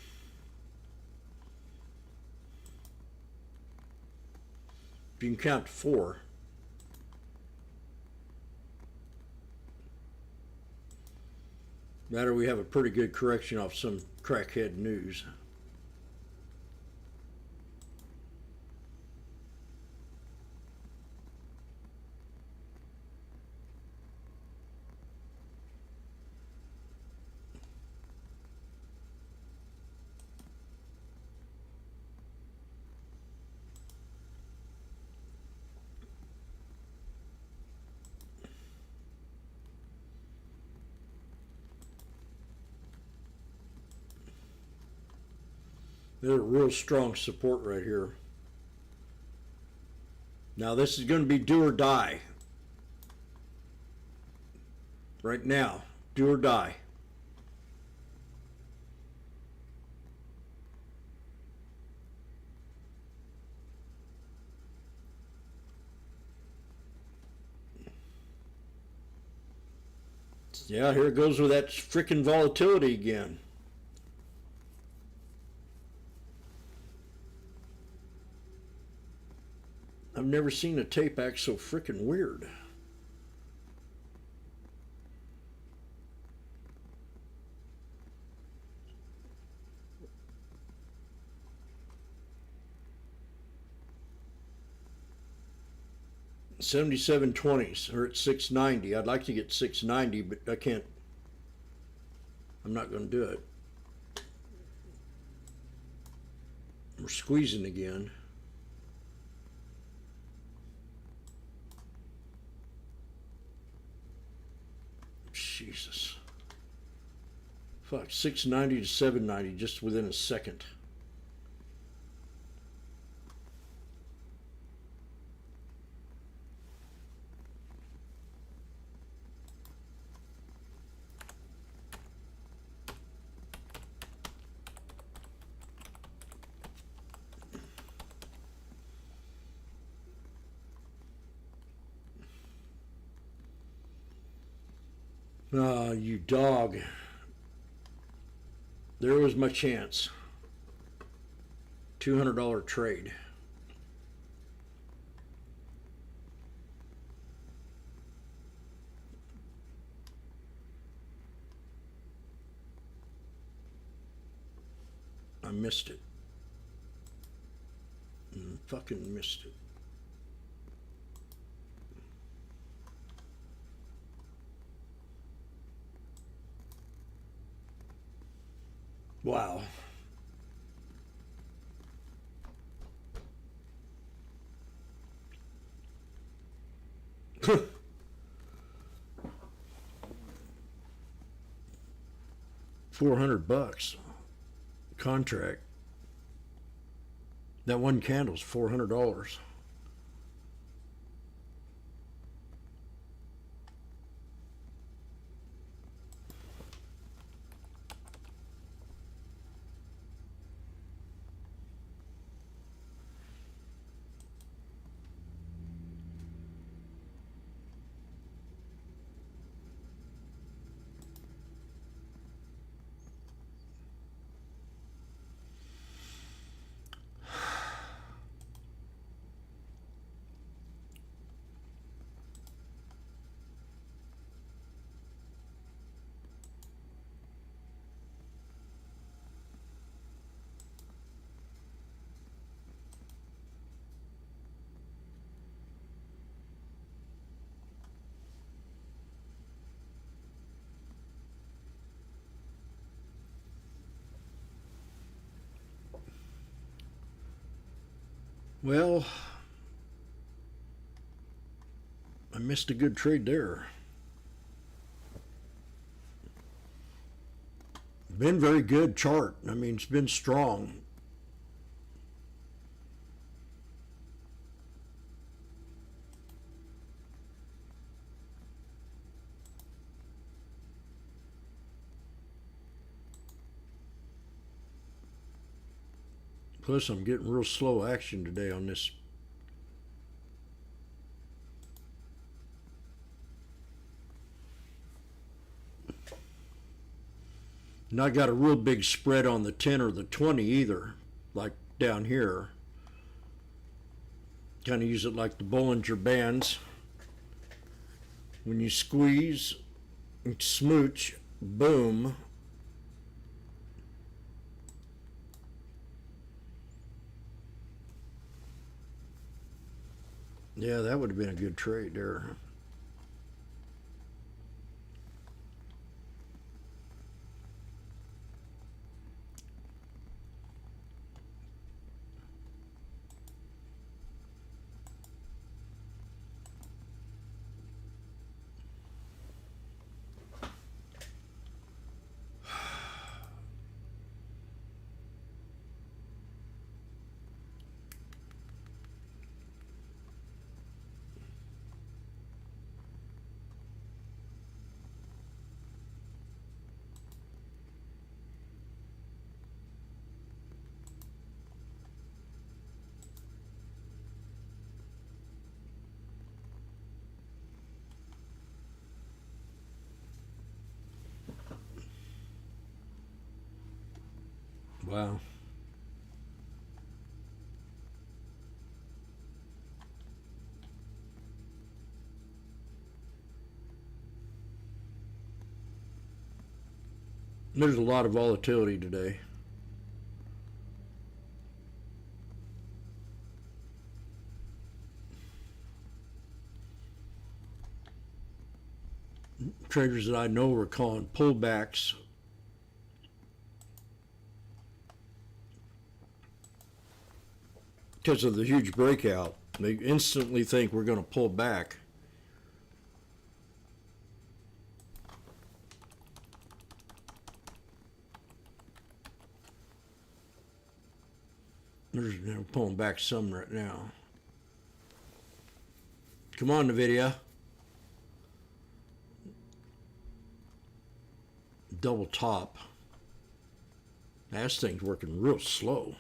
You can count to 4. That or we have a pretty good correction off some crackhead news. There's a real strong support right here. Now this is going to be do or die. Right now, do or die. Yeah, here it goes with that frickin' volatility again. I've never seen a tape act so frickin' weird. $77.20s or at 690. I'd like to get 690, but I can't. I'm not going to do it. We're squeezing again. Jesus. Fuck, 690 to 790 just within a second. You dog. There was my chance. $200 trade. I missed it. Fucking missed it. Wow. $400 contract. That one candle's $400. Well, I missed a good trade there. Been very good chart. I mean, it's been strong. Plus, I'm getting real slow action today on this. Not got a real big spread on the 10 or the 20 either, like down here. Kind of use it like the Bollinger Bands. When you squeeze and smooch, boom. Yeah, that would have been a good trade there. Wow. There's a lot of volatility today. Traders that I know are calling pullbacks. Because of the huge breakout, they instantly think we're going to pull back. They're pulling back some right now. Come on, NVIDIA. Double top. That thing's working real slow.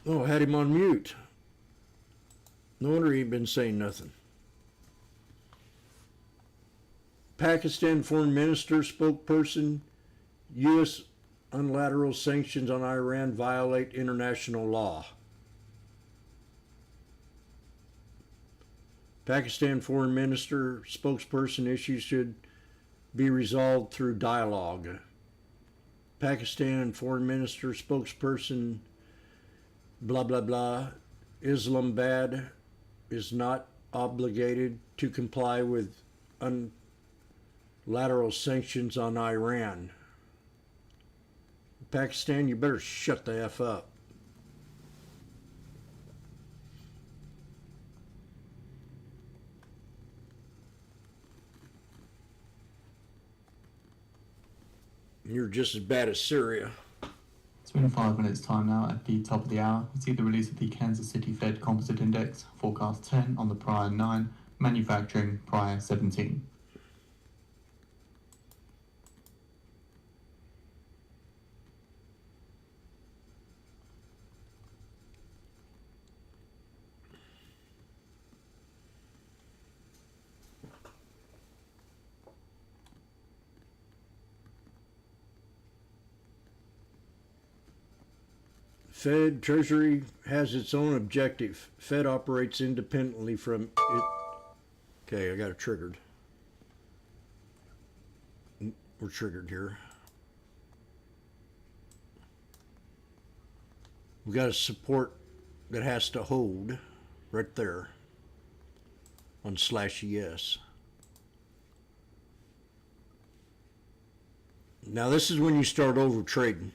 Oh, I had him on mute. No wonder he ain't been saying nothing. Pakistan Foreign Minister spokesperson, U.S. unilateral sanctions on Iran violate international law. Pakistan Foreign Minister spokesperson issues should be resolved through dialogue. Pakistan Foreign Minister spokesperson blah blah blah, Islamabad is not obligated to comply with unilateral sanctions on Iran. Pakistan, you better shut the F up. You're just as bad as Syria. It's been 5 minutes time now. At the top of the hour, we see the release of the Kansas City Fed Composite Index, forecast 10 on the prior 9, manufacturing prior 17. Fed Treasury has its own objective. Fed operates independently from it. Okay, I got it triggered. We're triggered here. We got a support that has to hold right there on /ES. Now this is when you start over trading.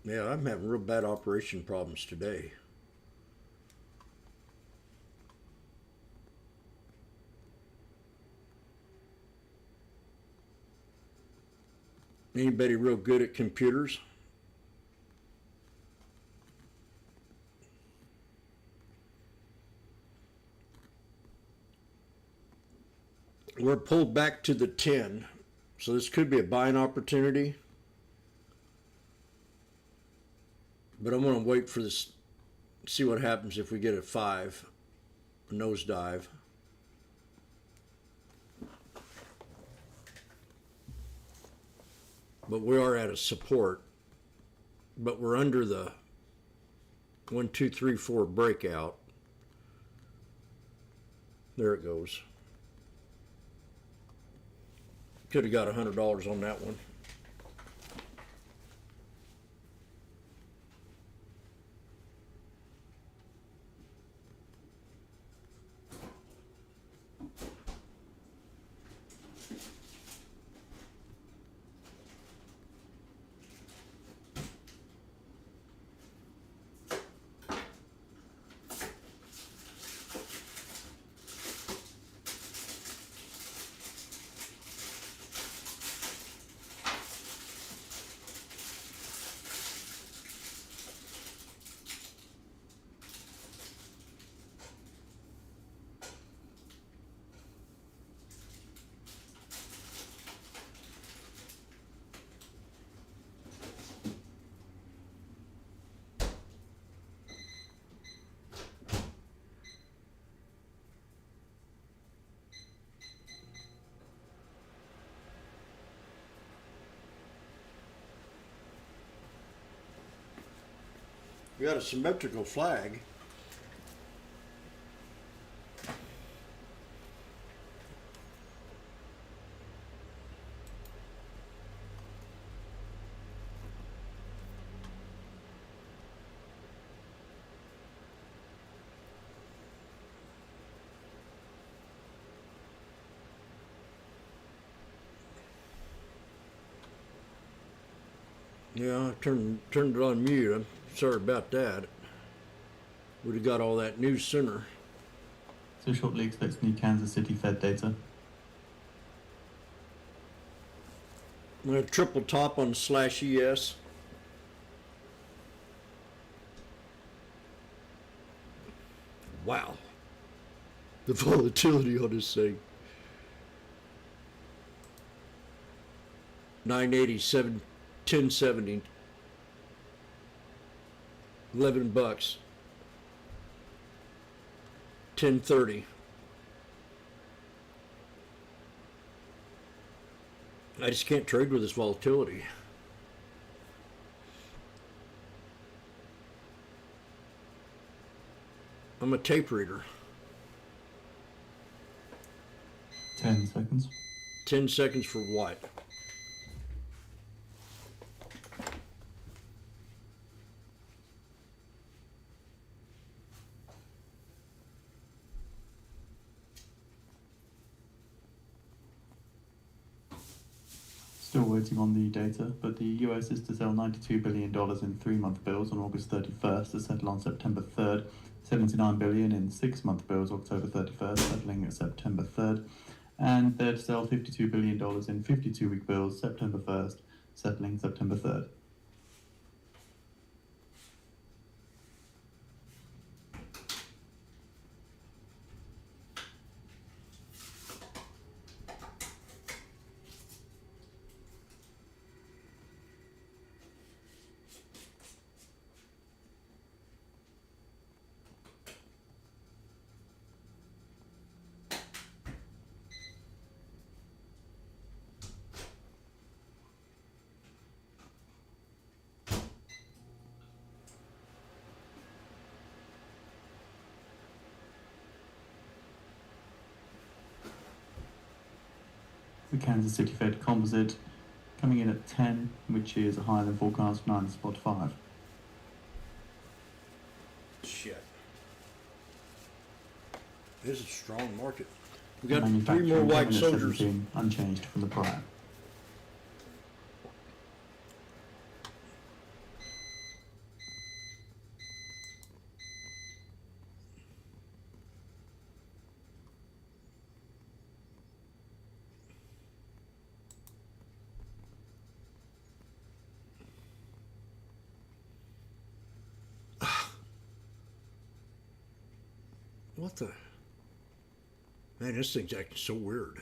Yeah, I'm having real bad operation problems today. Anybody real good at computers? We're pulled back to the 10, so this could be a buying opportunity. But I'm going to wait for this, see what happens if we get a 5, a nosedive. But we are at a support, but we're under the 1, 2, 3, 4 breakout. There it goes. Could have got $100 on that one. We got a symmetrical flag. Yeah, I turned it on mute. I'm sorry about that. Would have got all that news sooner. So shortly expects new Kansas City Fed data. I'm going to triple top on /ES. Wow. The volatility on this thing. 987, 1070. $11. 1030. I just can't trade with this volatility. I'm a tape reader. 10 seconds. 10 seconds for what? Still waiting on the data, but the US is to sell $92 billion in 3-month bills on August 31st to settle on September 3rd, $79 billion in 6-month bills October 31st, settling at September 3rd, and they're to sell $52 billion in 52-week bills September 1st, settling September 3rd. The Kansas City Fed Composite coming in at 10, which is a higher than forecast 9.5. Shit. This is a strong market. We got 3 Manufacturing more white coming at soldiers. 17, unchanged from the prior. What the? Man, this thing's acting so weird.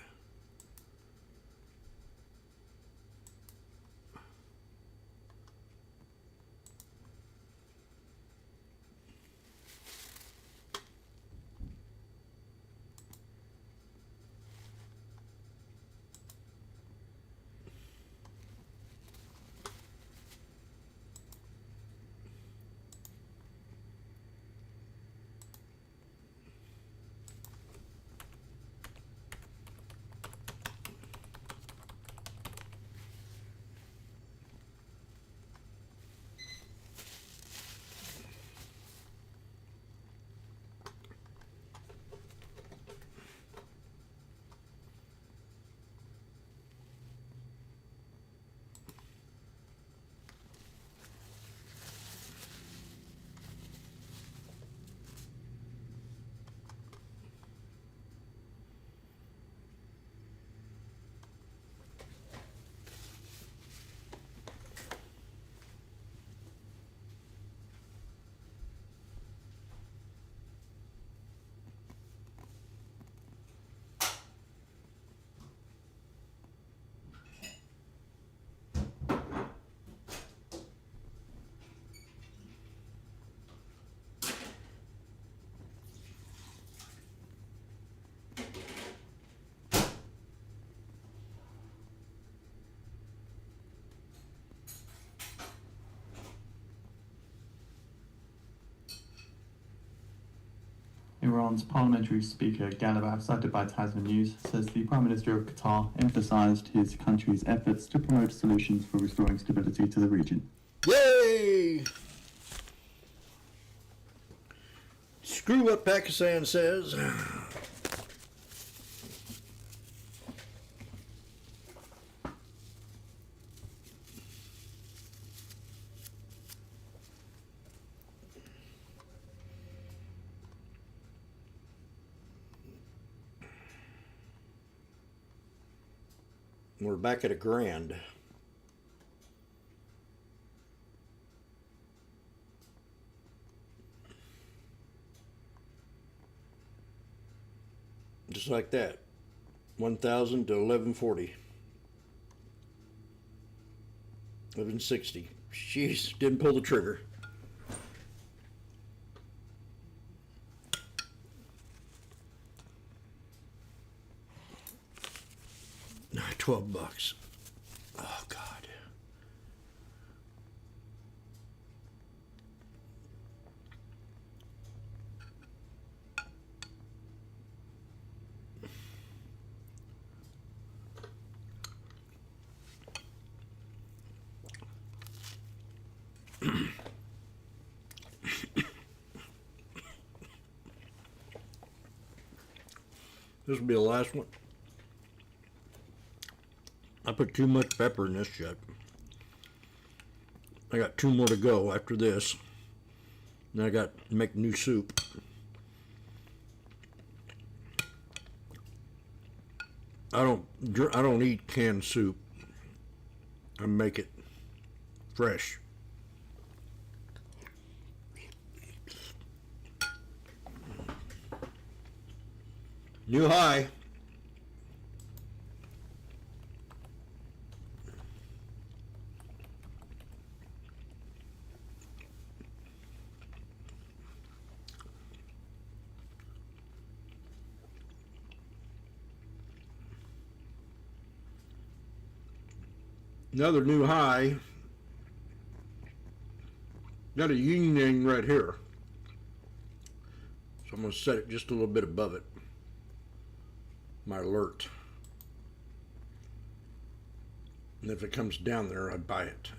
Iran's parliamentary speaker Ghalibaf, cited by Tasman News, says the Prime Minister of Qatar emphasised his country's efforts to promote solutions for restoring stability to the region. Yay! Screw what Pakistan says. We're back at a grand. Just like that. 1,000 to 1140. 1160. Jeez, didn't pull the trigger. $12. Oh God. This will be the last one. I put too much pepper in this shit. I got 2 more to go after this. Then I got to make new soup. I don't eat canned soup. I make it fresh. New high. Another new high. Got a yin yang right here. So I'm going to set it just a little bit above it. My alert. And if it comes down there, I buy it.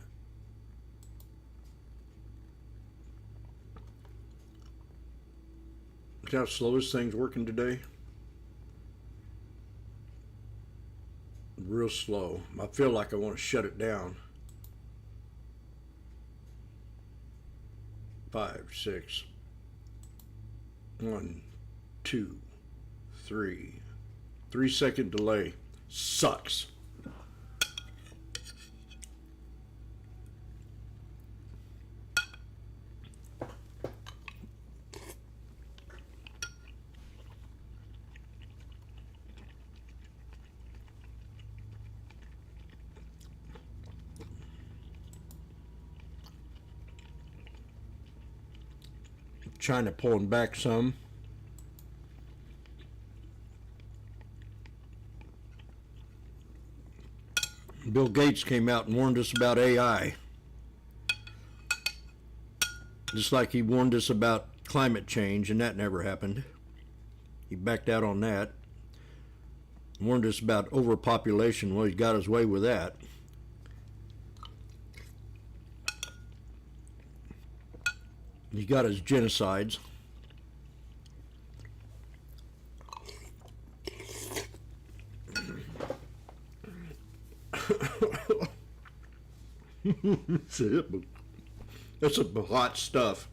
See how slow this thing's working today? Real slow. I feel like I want to shut it down. 5, 6. 1, 2, 3. 3-second delay. Sucks. China pulling back some. Bill Gates came out and warned us about AI. Just like he warned us about climate change, and that never happened. He backed out on that. Warned us about overpopulation. Well, he got his way with that. He got his genocides. That's some hot stuff.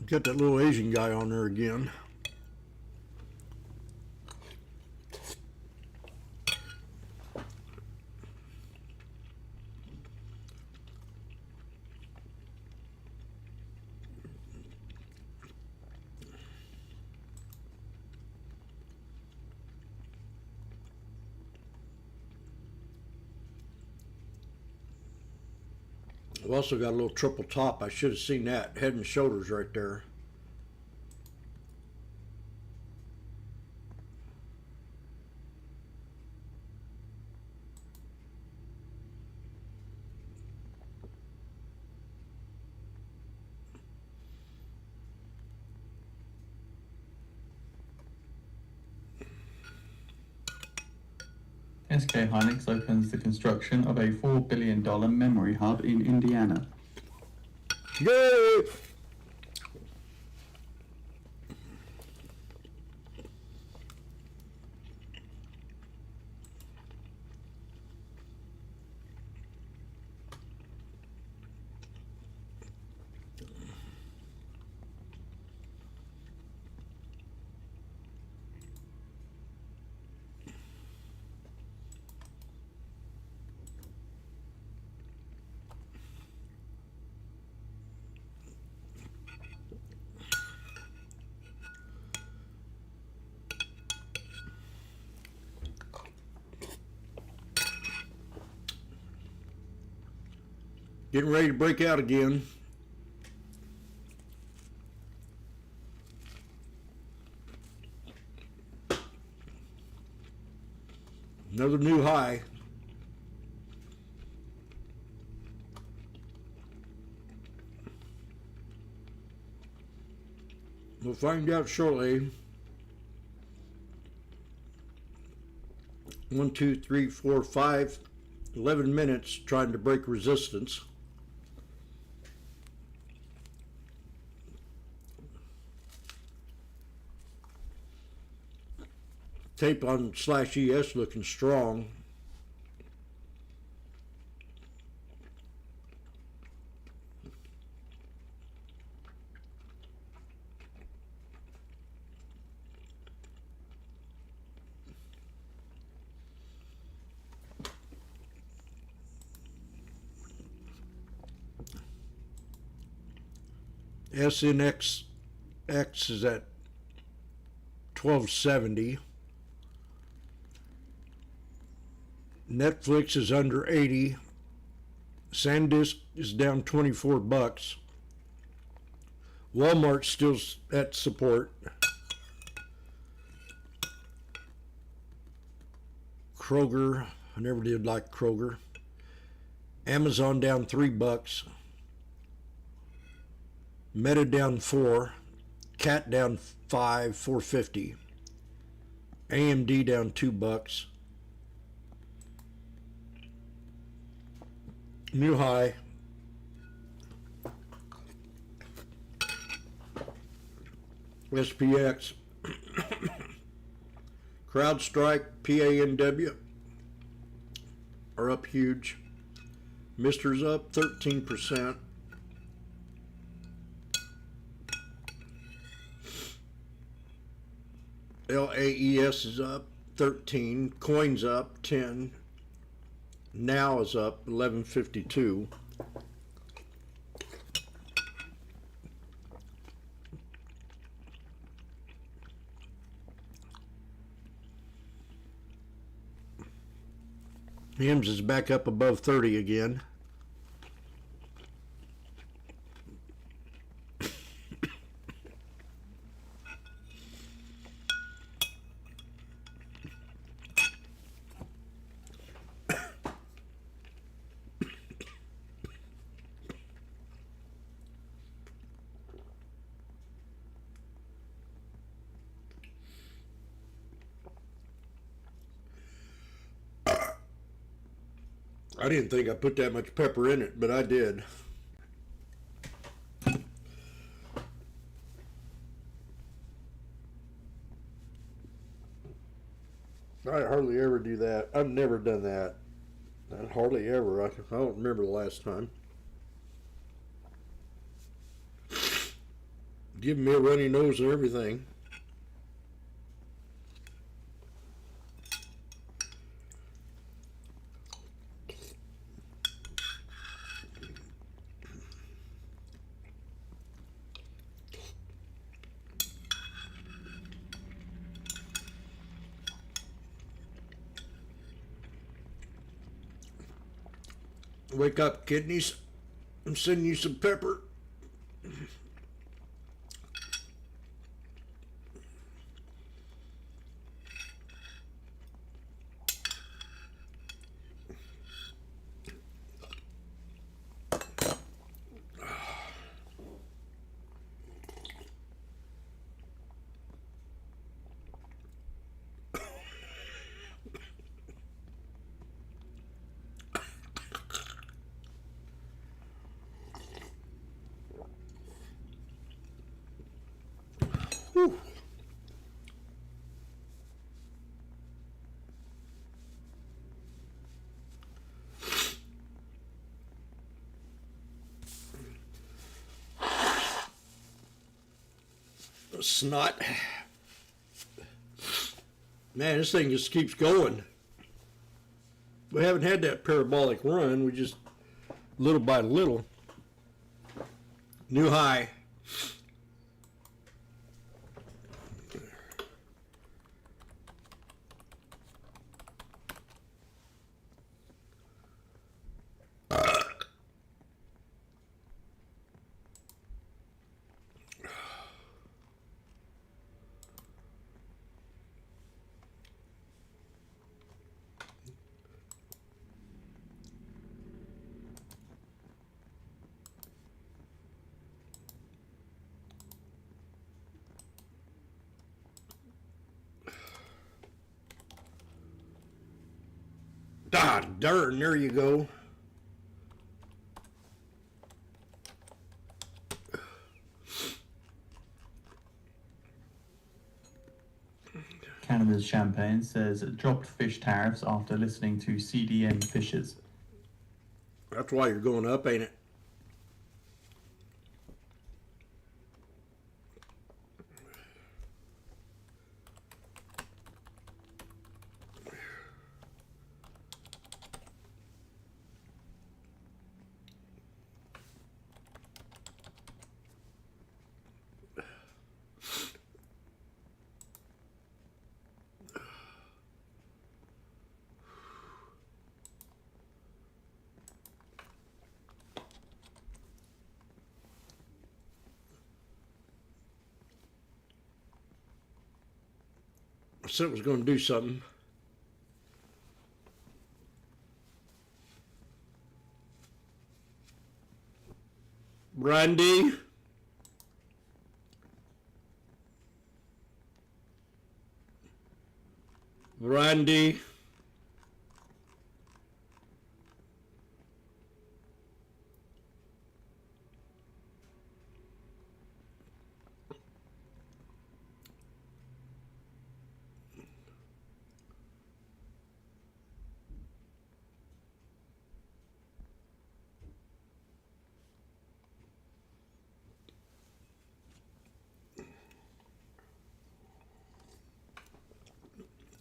Got that little Asian guy on there again. I've also got a little triple top. I should have seen that. Head and shoulders right there. SK Hynix opens the construction of a $4 billion memory hub in Indiana. Yay! Getting ready to break out again. Another new high. We'll find out shortly. 1, 2, 3, 4, 5, 11 minutes trying to break resistance. Tape on /ES looking strong. SNX X is at 1270. Netflix is under 80. SanDisk is down 24 bucks. Walmart's still at support. Kroger, I never did like Kroger. Amazon down 3 bucks. Meta down 4. Cat down 5, 4.50. AMD down 2 bucks. New high. SPX. CrowdStrike, PANW. are up huge. Mister's up 13%. LAES is up 13. Coin's up 10. Now is up 11.52. HIMS is back up above 30 again. I didn't think I put that much pepper in it, but I did. I hardly ever do that. I've never done that. Hardly ever. I don't remember the last time. Giving me a runny nose and everything. Wake up, kidneys. I'm sending you some pepper. Whew. Snot. Man, this thing just keeps going. We haven't had that parabolic run. We just little by little. New high. Ah, darn, there you go. Canada's Champagne says it dropped fish tariffs after listening to CDM fishers. That's why you're going up, ain't it? I said it was going to do something. Randy. Randy.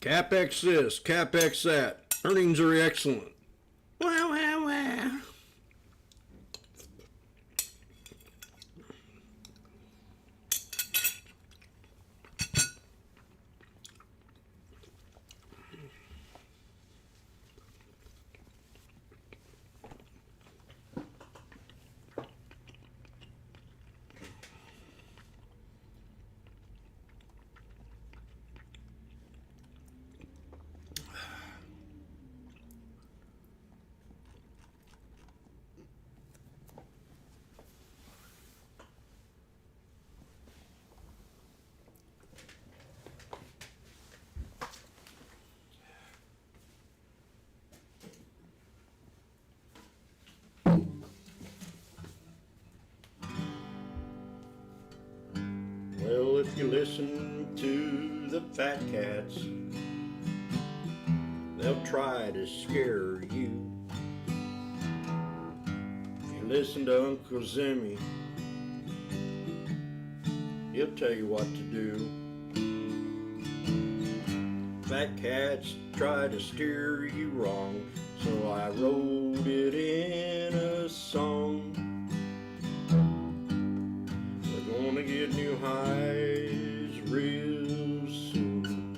CapEx this, CapEx that. Earnings are excellent. Wow, wow, wow. Well, if you listen to the fat cats, they'll try to scare you. If you listen to Uncle Zimmy, he'll tell you what to do. Fat cats try to steer you wrong, so I wrote it in a song. We're gonna get new highs real soon.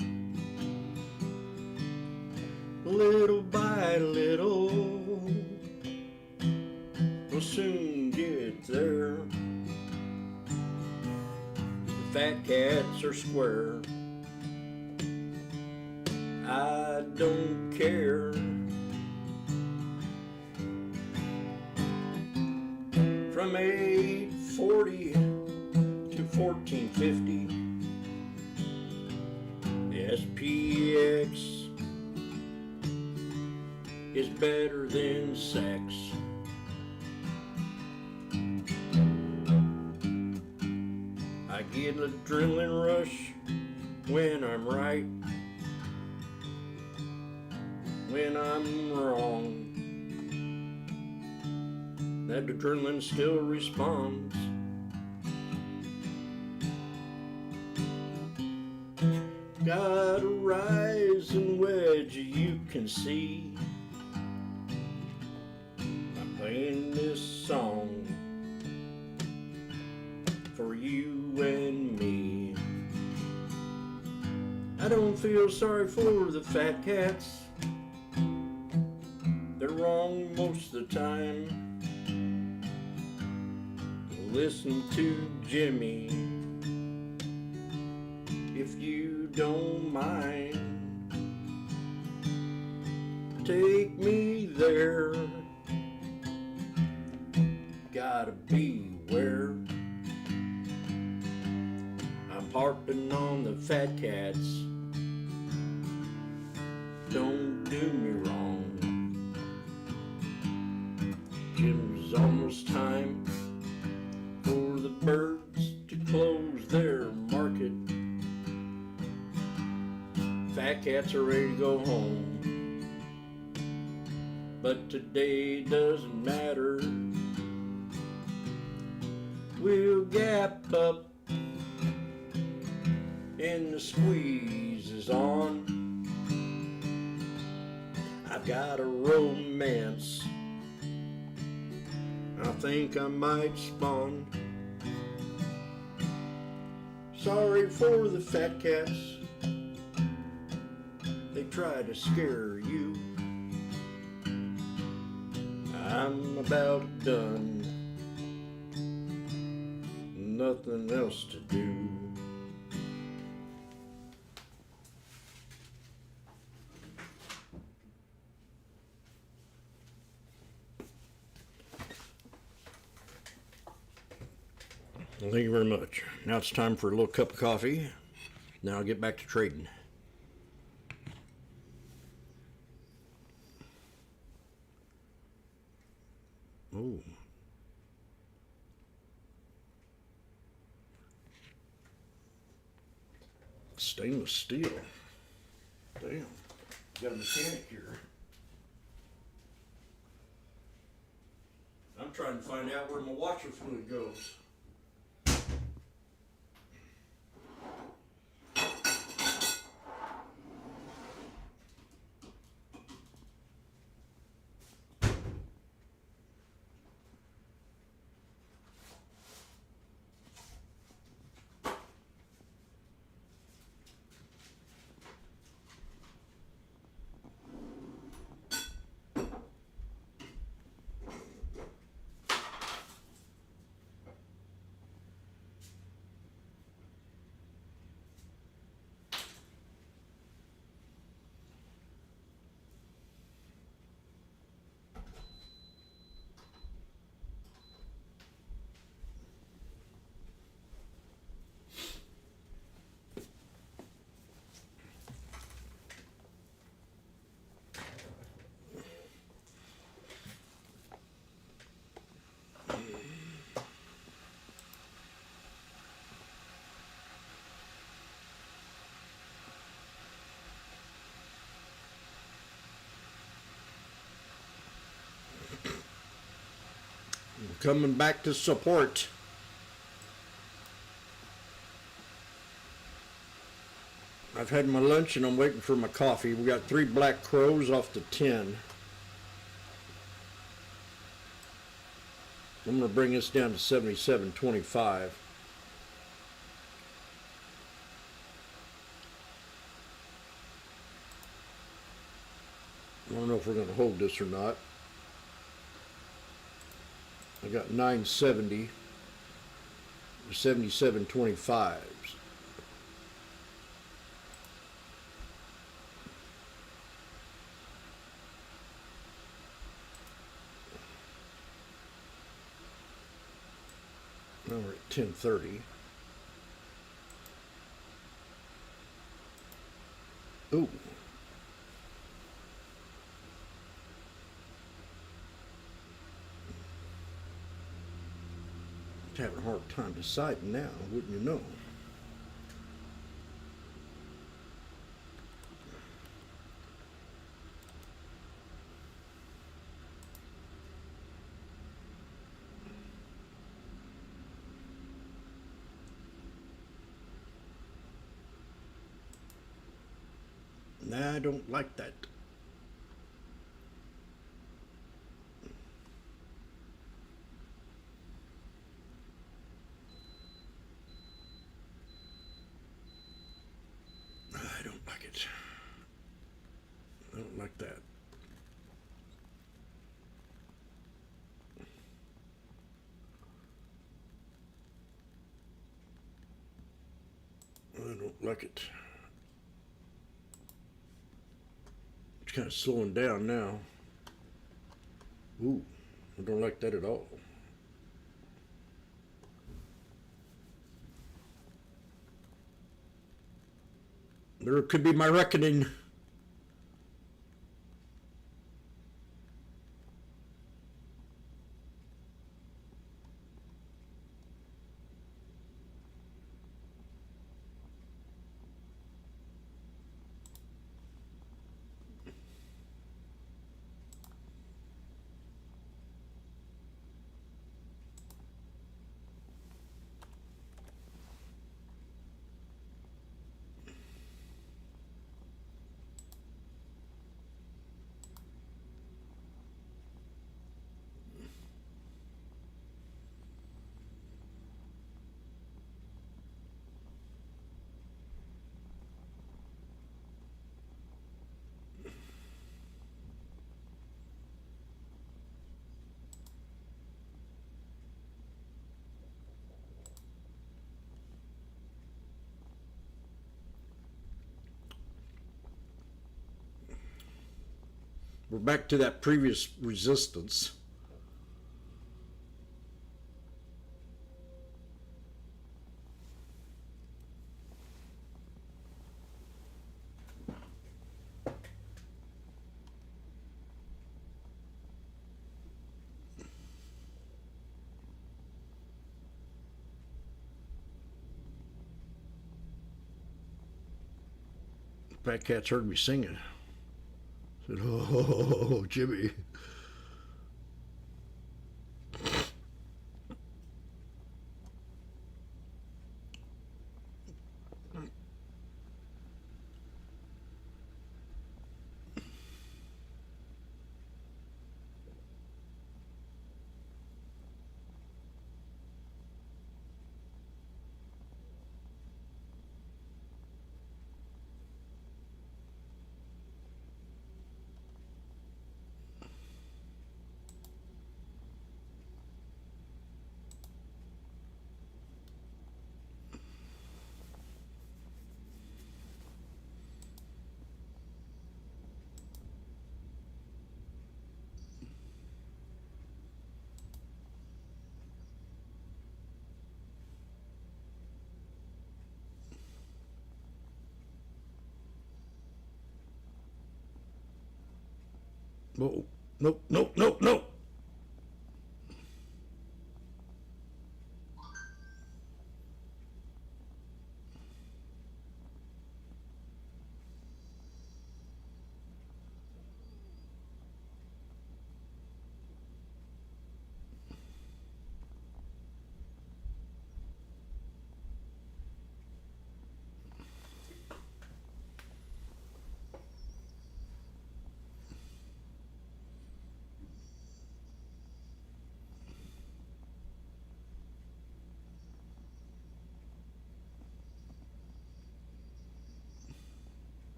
Little by little, we'll soon get there. The fat cats are square. I don't care. From 840 to 1450, the SPX is better than sex. I get an adrenaline rush when I'm right, when I'm wrong. That adrenaline still responds. Got a rising wedge you can see. I'm playing this song for you and me. I don't feel sorry for the fat cats. They're wrong most of the time. Listen to Jimmy if you don't mind. Take me there. Gotta beware. I'm harping on the fat cats. Don't do me wrong. Jim's almost time for the birds to close their market. Fat cats are ready to go home, but today doesn't matter. We'll gap up and the squeeze is on. I've got a romance I think I might spawn. Sorry for the fat cats, they try to scare you. I'm about done, nothing else to do. Well, thank you very much. Now it's time for a little cup of coffee. Now I'll get back to trading. Oh. Stainless steel. Damn. Got a mechanic here. I'm trying to find out where my washer fluid goes. coming back to support. I've had my lunch and I'm waiting for my coffee. We got 3 Black Crows off the 10. I'm going to bring this down to 77.25. I don't know if we're going to hold this or not. I got 970, 77.25. Now we're at 10:30. Ooh. Having a hard time deciding now, wouldn't you know? Nah, I don't like that. I don't like it. I don't like that. I don't like it. It's kind of slowing down now. Ooh, I don't like that at all. There could be my reckoning. We're back to that previous resistance. Fat Cat's heard me singing. Said, oh, Jimmy. Whoa. Nope, nope, nope, nope.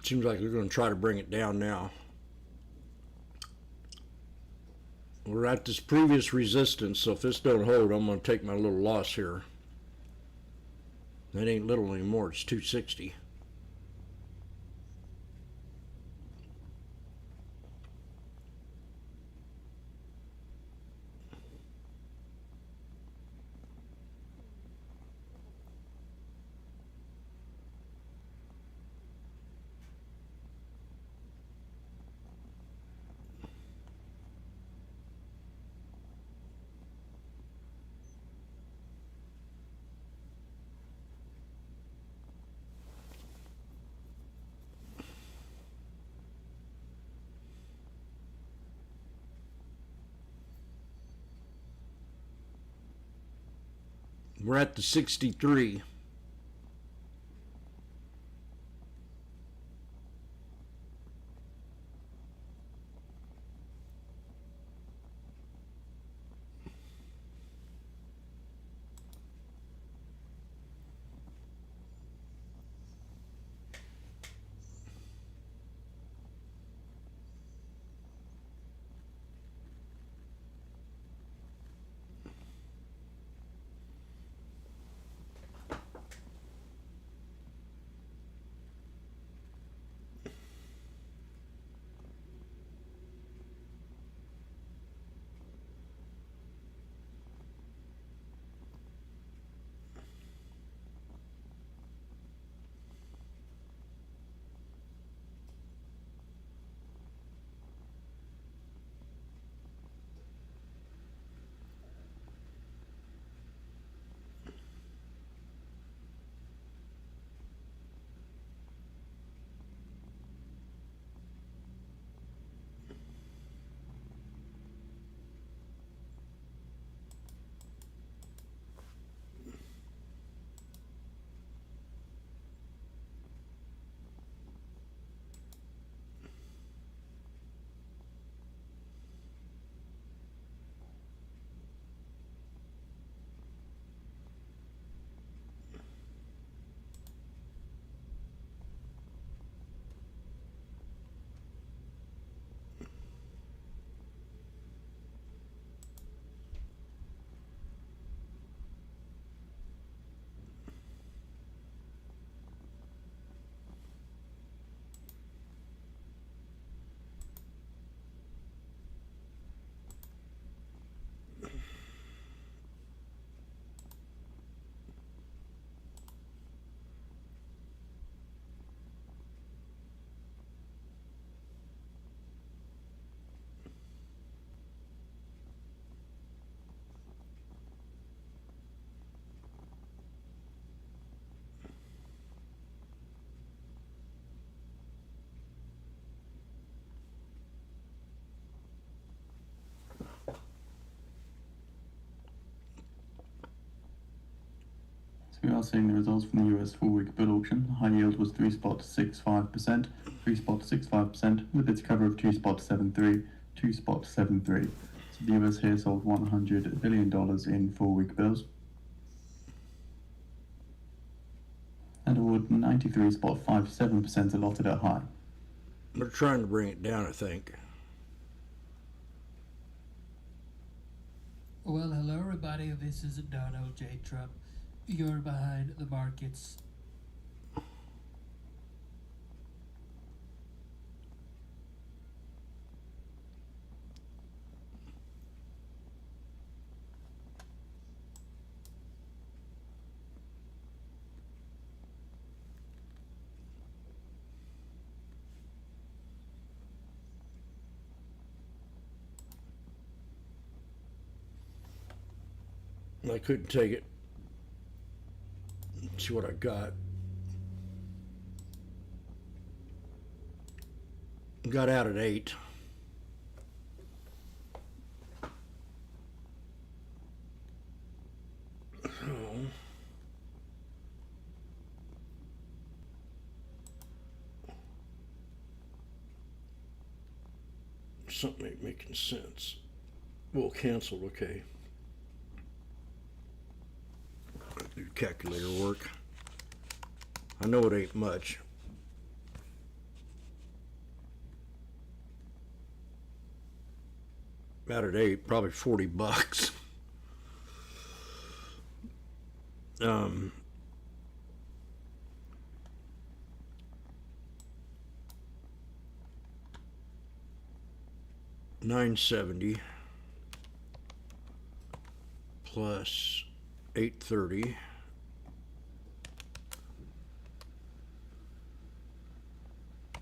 Seems like they're going to try to bring it down now. We're at this previous resistance, so if this don't hold, I'm going to take my little loss here. That ain't little anymore, it's 260. We're at the 63. We are seeing the results from the US 4-week bill auction. High yield was 3.65%, 3.65% with its cover of 2.73, 2.73. So the US here sold $100 billion in 4-week bills and awarded 93.57% allotted at high. They're trying to bring it down, I think. Well, hello everybody, this is Donald J. Trump. You're behind the markets. I couldn't take it. Let's see what I got. Got out at 8. Something ain't making sense. Well, canceled, okay. Do calculator work. I know it ain't much. About at 8, probably $40. $970 plus 830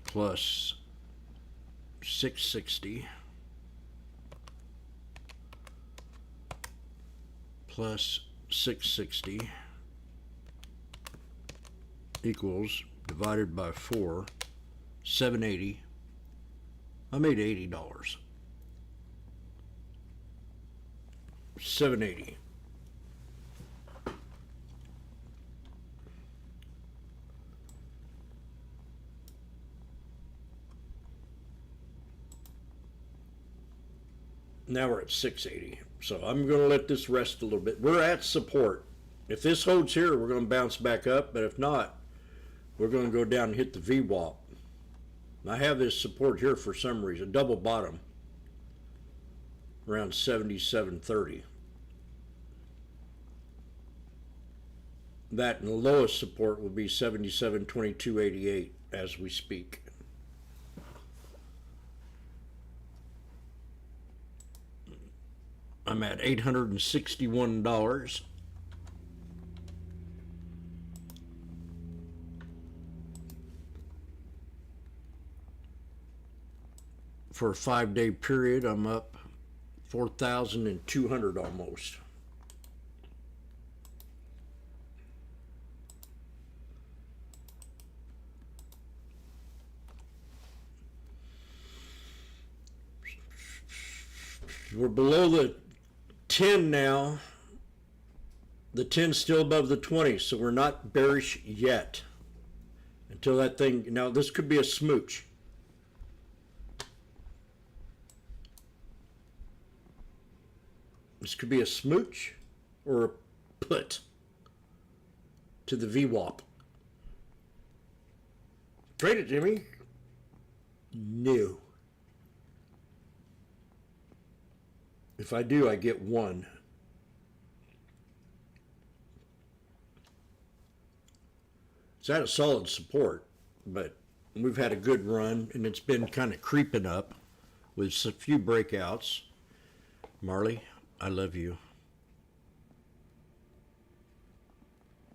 plus 660 plus 660 equals, divided by 4, 780. I made $80. 780. Now we're at 680. So I'm going to let this rest a little bit. We're at support. If this holds here, we're going to bounce back up. But if not, we're going to go down and hit the VWAP. I have this support here for some reason. Double bottom. Around 77.30. That and the lowest support will be 77.2288 as we speak. I'm at $861. For a 5-day period, I'm up 4,200 almost. We're below the 10 now. The 10's still above the 20, so we're not bearish yet. Until that thing, now this could be a smooch. This could be a smooch or a put to the VWAP. Trade it, Jimmy. No. If I do, I get 1. It's at a solid support, but we've had a good run, and it's been kind of creeping up with a few breakouts. Marley, I love you.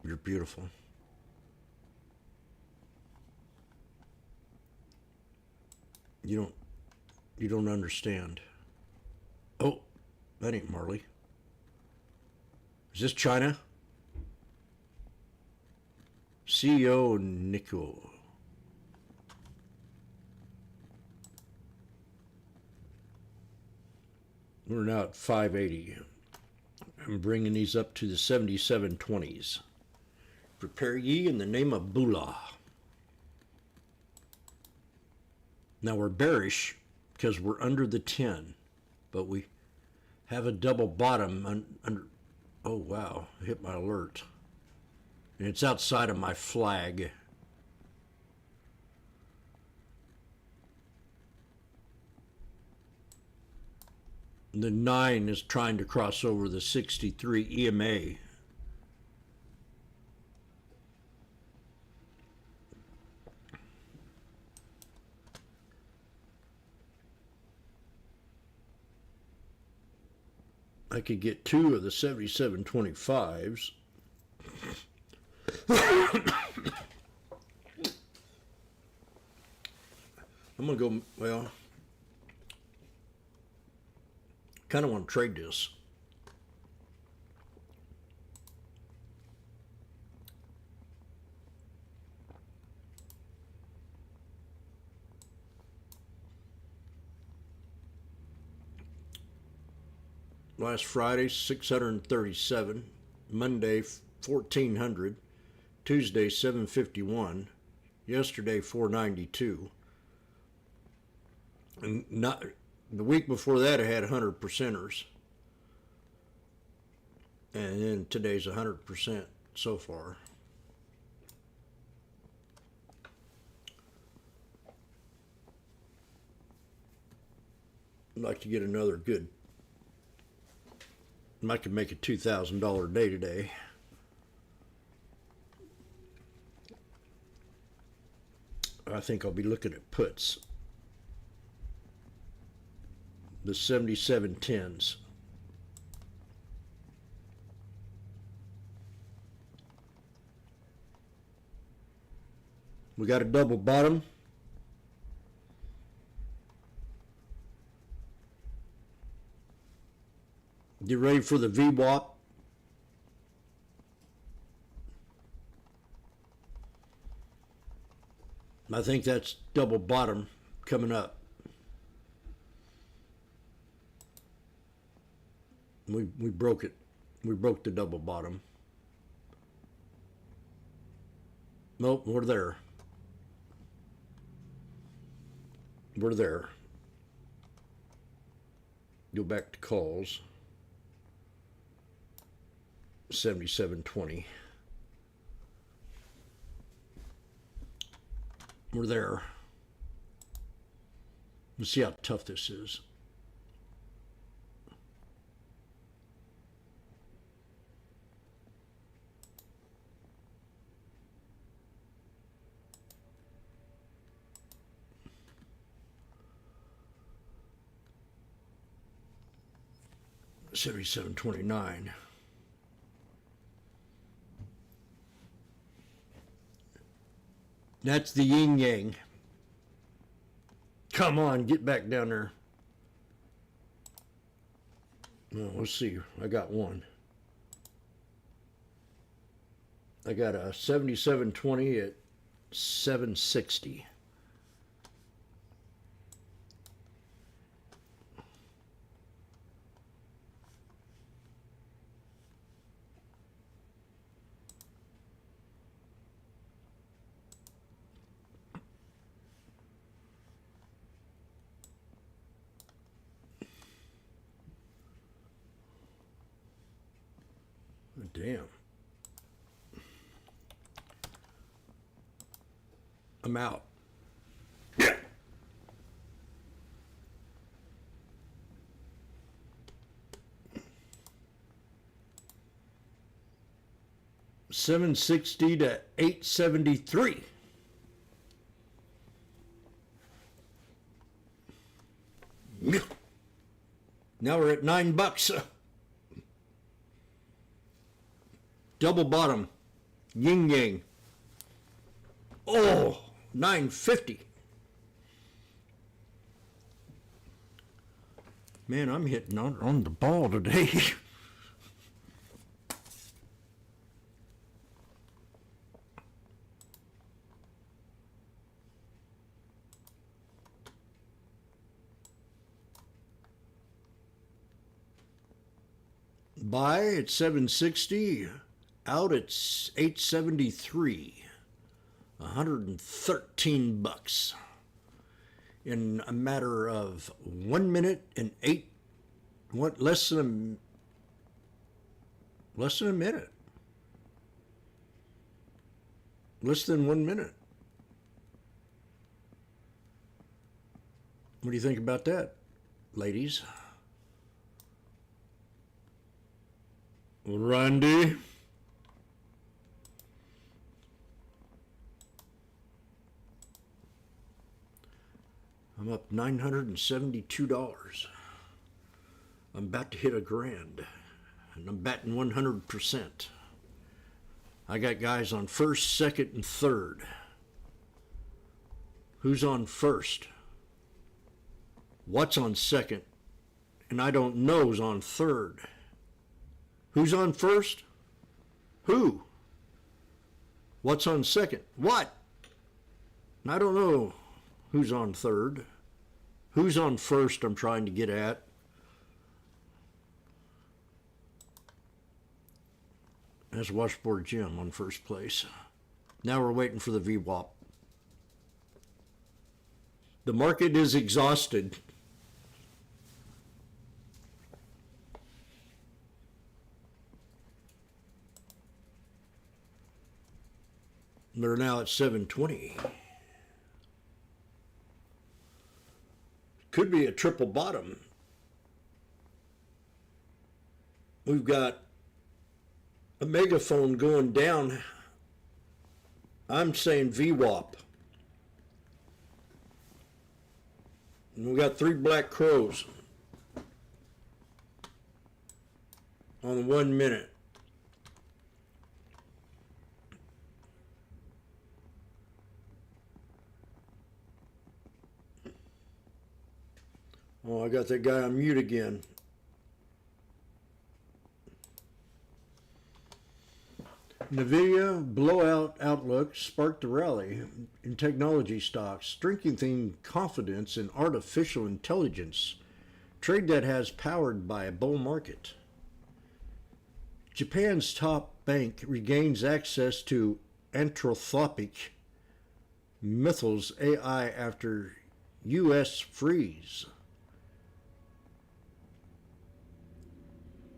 You're beautiful. You don't understand. Oh, that ain't Marley. Is this China? CEO Nico. We're now at 580. I'm bringing these up to the 77.20s. Prepare ye in the name of Bula. Now we're bearish because we're under the 10, but we have a double bottom under. Oh wow, I hit my alert. And it's outside of my flag. The 9 is trying to cross over the 63 EMA. I could get 2 of the 77.25s. I'm going to go, well, kind of want to trade this. Last Friday, 637. Monday, 1,400. Tuesday, 751. Yesterday, 492. And not the week before that, I had 100 percenters. And then today's 100% so far. I'd like to get another good I could make a $2,000 day today. I think I'll be looking at puts. The 7710s. We got a double bottom. Get ready for the VWAP. I think that's double bottom coming up. We broke it. We broke the double bottom. Nope, we're there. We're there. Go back to calls. 7720. We're there. Let's see how tough this is. $77.29. That's the yin yang. Come on, get back down there. Well, let's see. I got one. I got a 77.20 at 760. Damn. I'm out. Yeah. $760 to $873. Now we're at $9. Double bottom, yin yang. Oh, $9.50. Man, I'm hitting on the ball today. Buy at 760. Out at 873, $113 in a matter of 1 minute and less than a minute, less than 1 minute. What do you think about that, ladies? Randy. I'm up $972. I'm about to hit $1,000, and I'm batting 100%. I got guys on first, second, and third. Who's on first? What's on second? And I don't know's on third. Who's on first? Who? What's on second? What? And I don't know who's on third. Who's on first, I'm trying to get at. That's Washboardjim on first place. Now we're waiting for the VWAP. The market is exhausted. They're now at 720. Could be a triple bottom. we've got a megaphone going down. I'm saying VWAP. And we got 3 black crows on 1 minute. Oh, I got that guy on mute again. NVIDIA blowout outlook sparked a rally in technology stocks, strengthening confidence in artificial intelligence, trade that has powered by a bull market. Japan's top bank regains access to anthropic Mythos AI after U.S. freeze.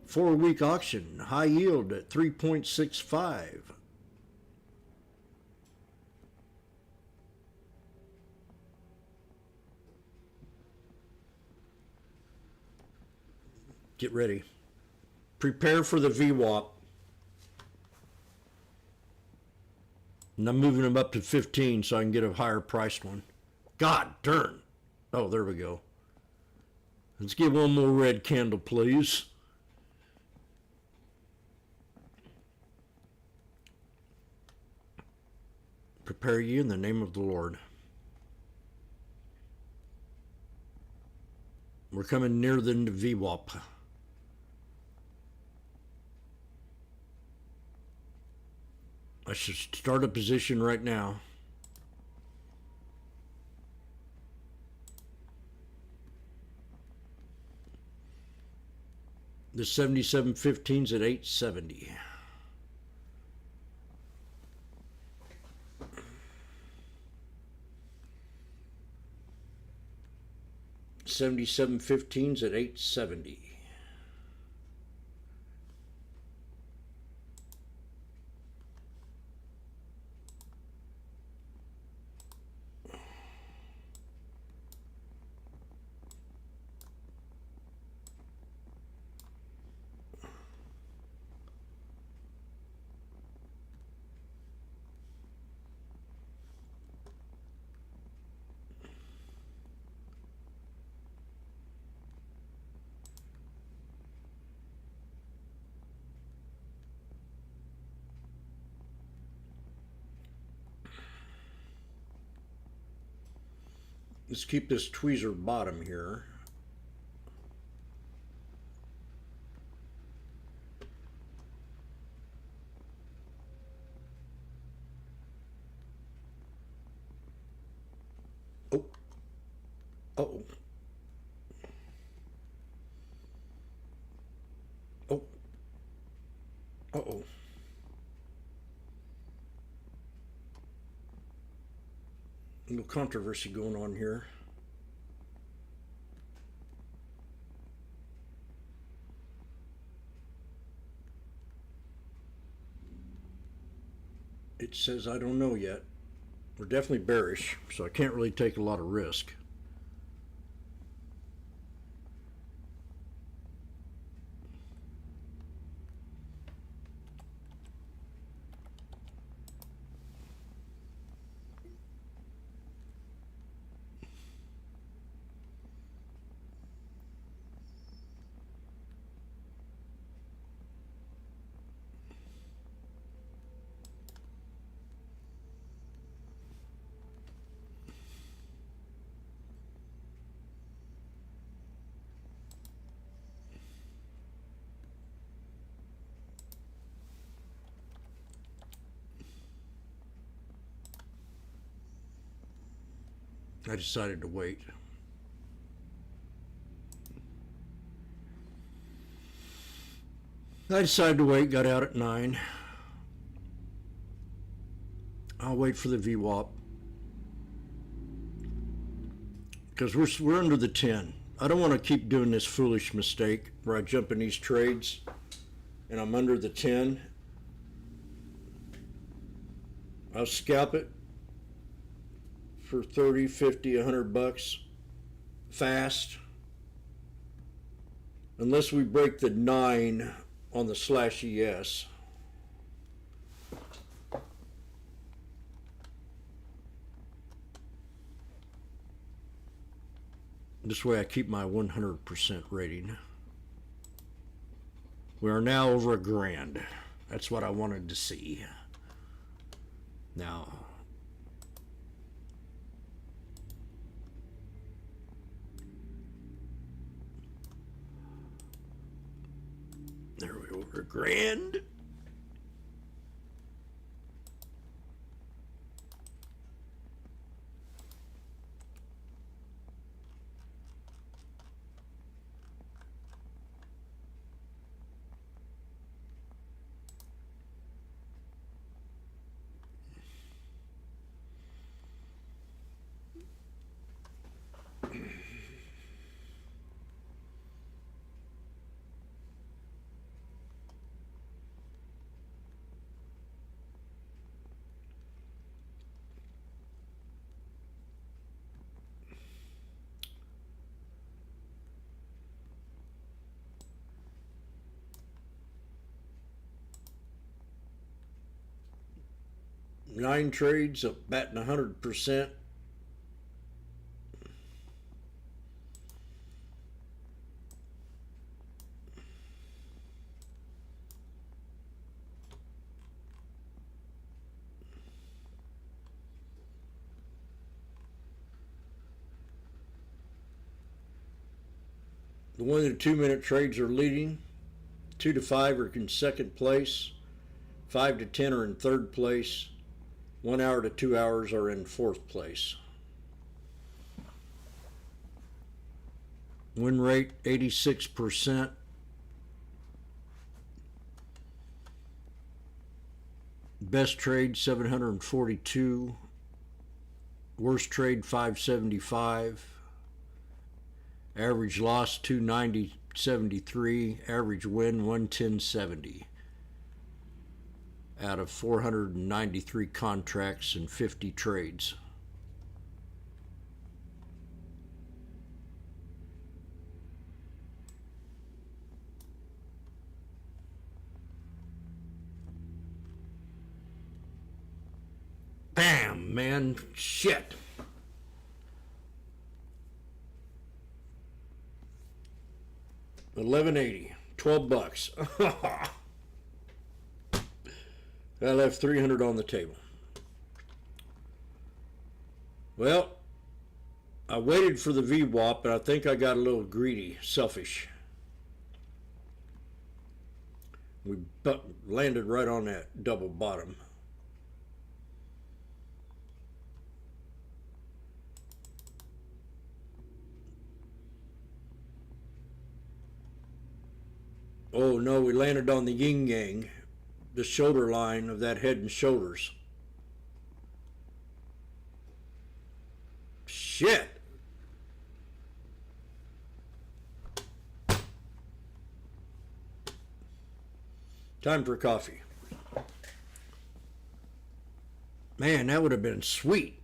4-week auction, high yield at 3.65. Get ready. Prepare for the VWAP. And I'm moving them up to 15 so I can get a higher priced one. God darn. Oh, there we go. Let's get one more red candle, please. Prepare ye in the name of the Lord. We're coming near the VWAP. I should start a position right now. The 77.15's at 870. $77.15's at 870. Let's keep this tweezer bottom here. Oh. Uh-oh. Oh. Uh-oh. A little controversy going on here. It says I don't know yet. We're definitely bearish, so I can't really take a lot of risk. I decided to wait. Got out at 9. I'll wait for the VWAP. Because we're under the 10. I don't want to keep doing this foolish mistake where I jump in these trades and I'm under the 10. I'll scalp it for 30, 50, $100 fast. Unless we break the 9 on the /ES. This way I keep my 100% rating. We are now over $1,000. That's what I wanted to see. Now, there we go, over $1,000. Nine trades, batting 100%. The 1 to 2 minute trades are leading. 2 to 5 are in second place. 5 to 10 are in third place. 1 hour to 2 hours are in fourth place. Win rate 86%. Best trade 742. Worst trade 575. Average loss 290.73. Average win 110.70. Out of 493 contracts and 50 trades. Bam, man, shit. $11.80, $12. I left 300 on the table. Well, I waited for the VWAP, but I think I got a little greedy, selfish. We landed right on that double bottom. Oh no, we landed on the yin yang, the shoulder line of that Head and Shoulders. Shit. Time for coffee. Man, that would have been sweet.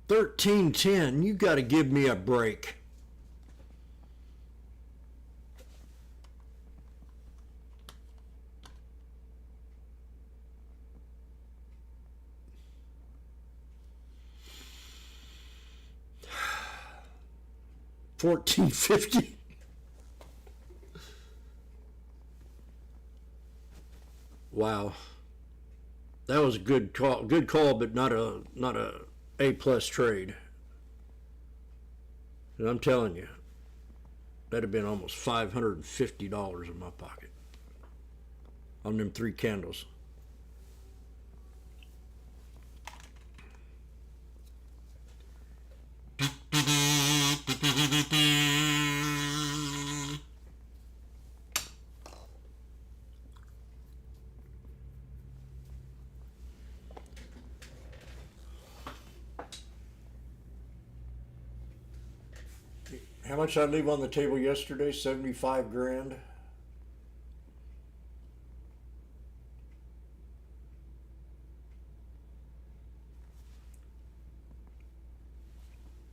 $13.10, you got to give me a break. $14.50. Wow, that was a good call. Good call, but not a A+ trade. And I'm telling you, that'd have been almost $550 in my pocket on them 3 candles. How much I leave on the table yesterday? 75 grand.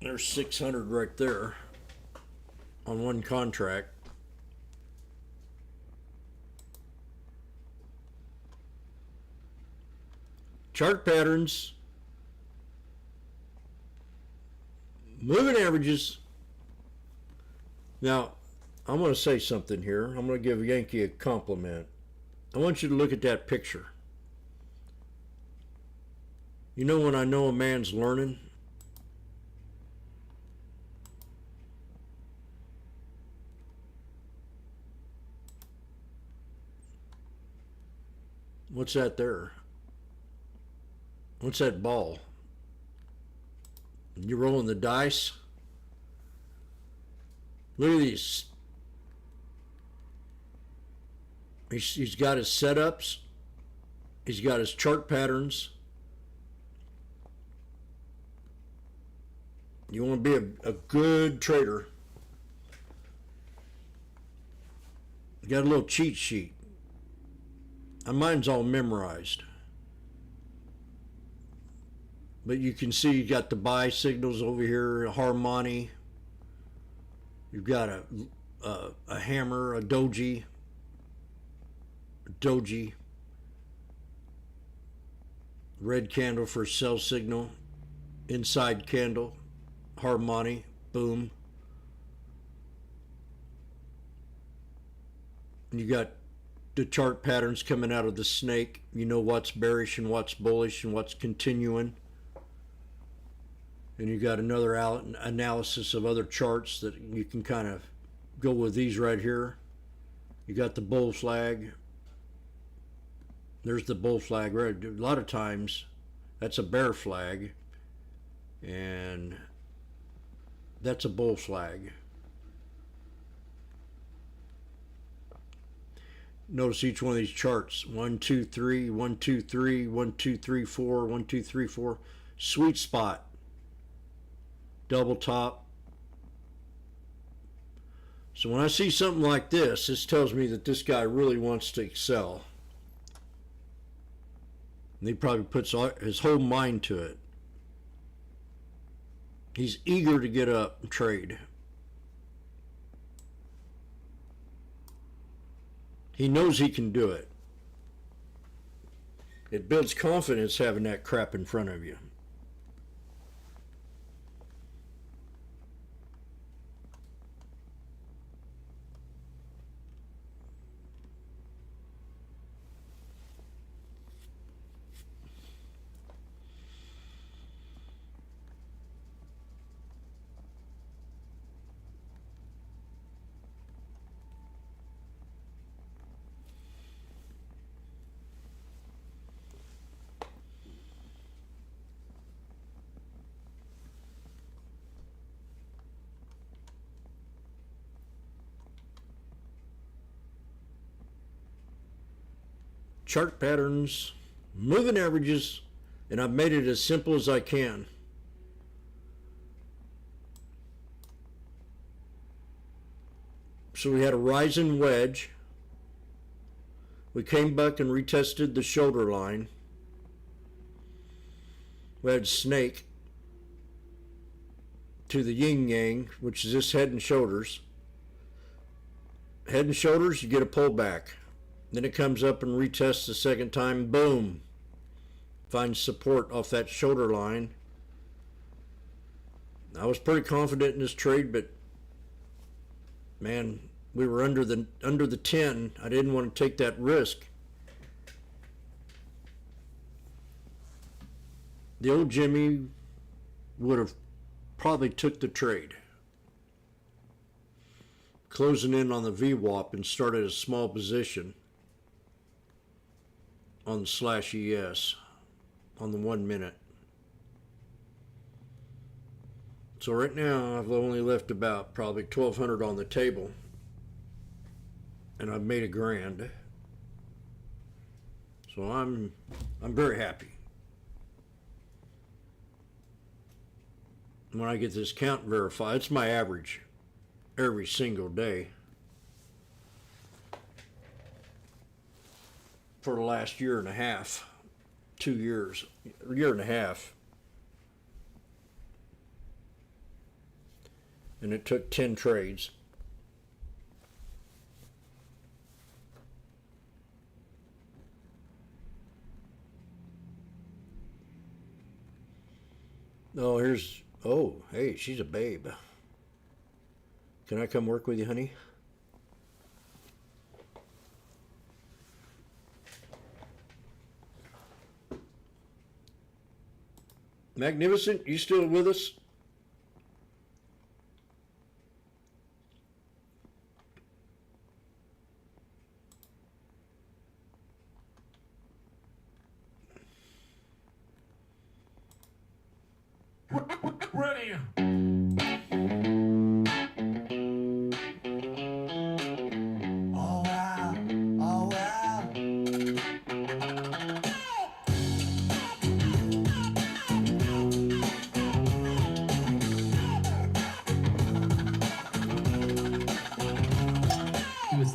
There's 600 right there on one contract. Chart patterns, moving averages. Now, I'm going to say something here. I'm going to give Yankee a compliment. I want you to look at that picture. You know when I know a man's learning? What's that there? What's that ball? You're rolling the dice? Look at these. He's got his setups. He's got his chart patterns. You want to be a good trader. You got a little cheat sheet. Mine's all memorized. But you can see you got the buy signals over here, a harmony. You've got a hammer, a doji, red candle for sell signal, inside candle, harmony, boom. And you got the chart patterns coming out of the snake. You know what's bearish and what's bullish and what's continuing. And you got another analysis of other charts that you can kind of go with these right here. You got the bull flag. There's the bull flag. Right. A lot of times that's a bear flag and that's a bull flag. Notice each one of these charts. 1, 2, 3, 1, 2, 3, 1, 2, 3, 4, 1, 2, 3, 4. Sweet spot. Double top. So when I see something like this, this tells me that this guy really wants to excel. And he probably puts his whole mind to it. He's eager to get up and trade. He knows he can do it. It builds confidence having that crap in front of you. Chart patterns, moving averages, and I've made it as simple as I can. So we had a rising wedge. We came back and retested the shoulder line. We had snake to the yin yang, which is this head and shoulders. Head and shoulders, you get a pullback. Then it comes up and retests the second time, boom. Finds support off that shoulder line. I was pretty confident in this trade, but man, we were under the 10. I didn't want to take that risk. The old Jimmy would have probably took the trade. Closing in on the VWAP and started a small position on the /ES on the 1 minute. So right now I've only left about probably 1,200 on the table and I've made $1,000. So I'm very happy. When I get this count verified, it's my average every single day for the last year and a half, 2 years, a year and a half. and it took 10 trades. Oh, here's, oh, hey, she's a babe. Can I come work with you, honey? Magnificent, you still with us? Ready. Oh wow, oh wow.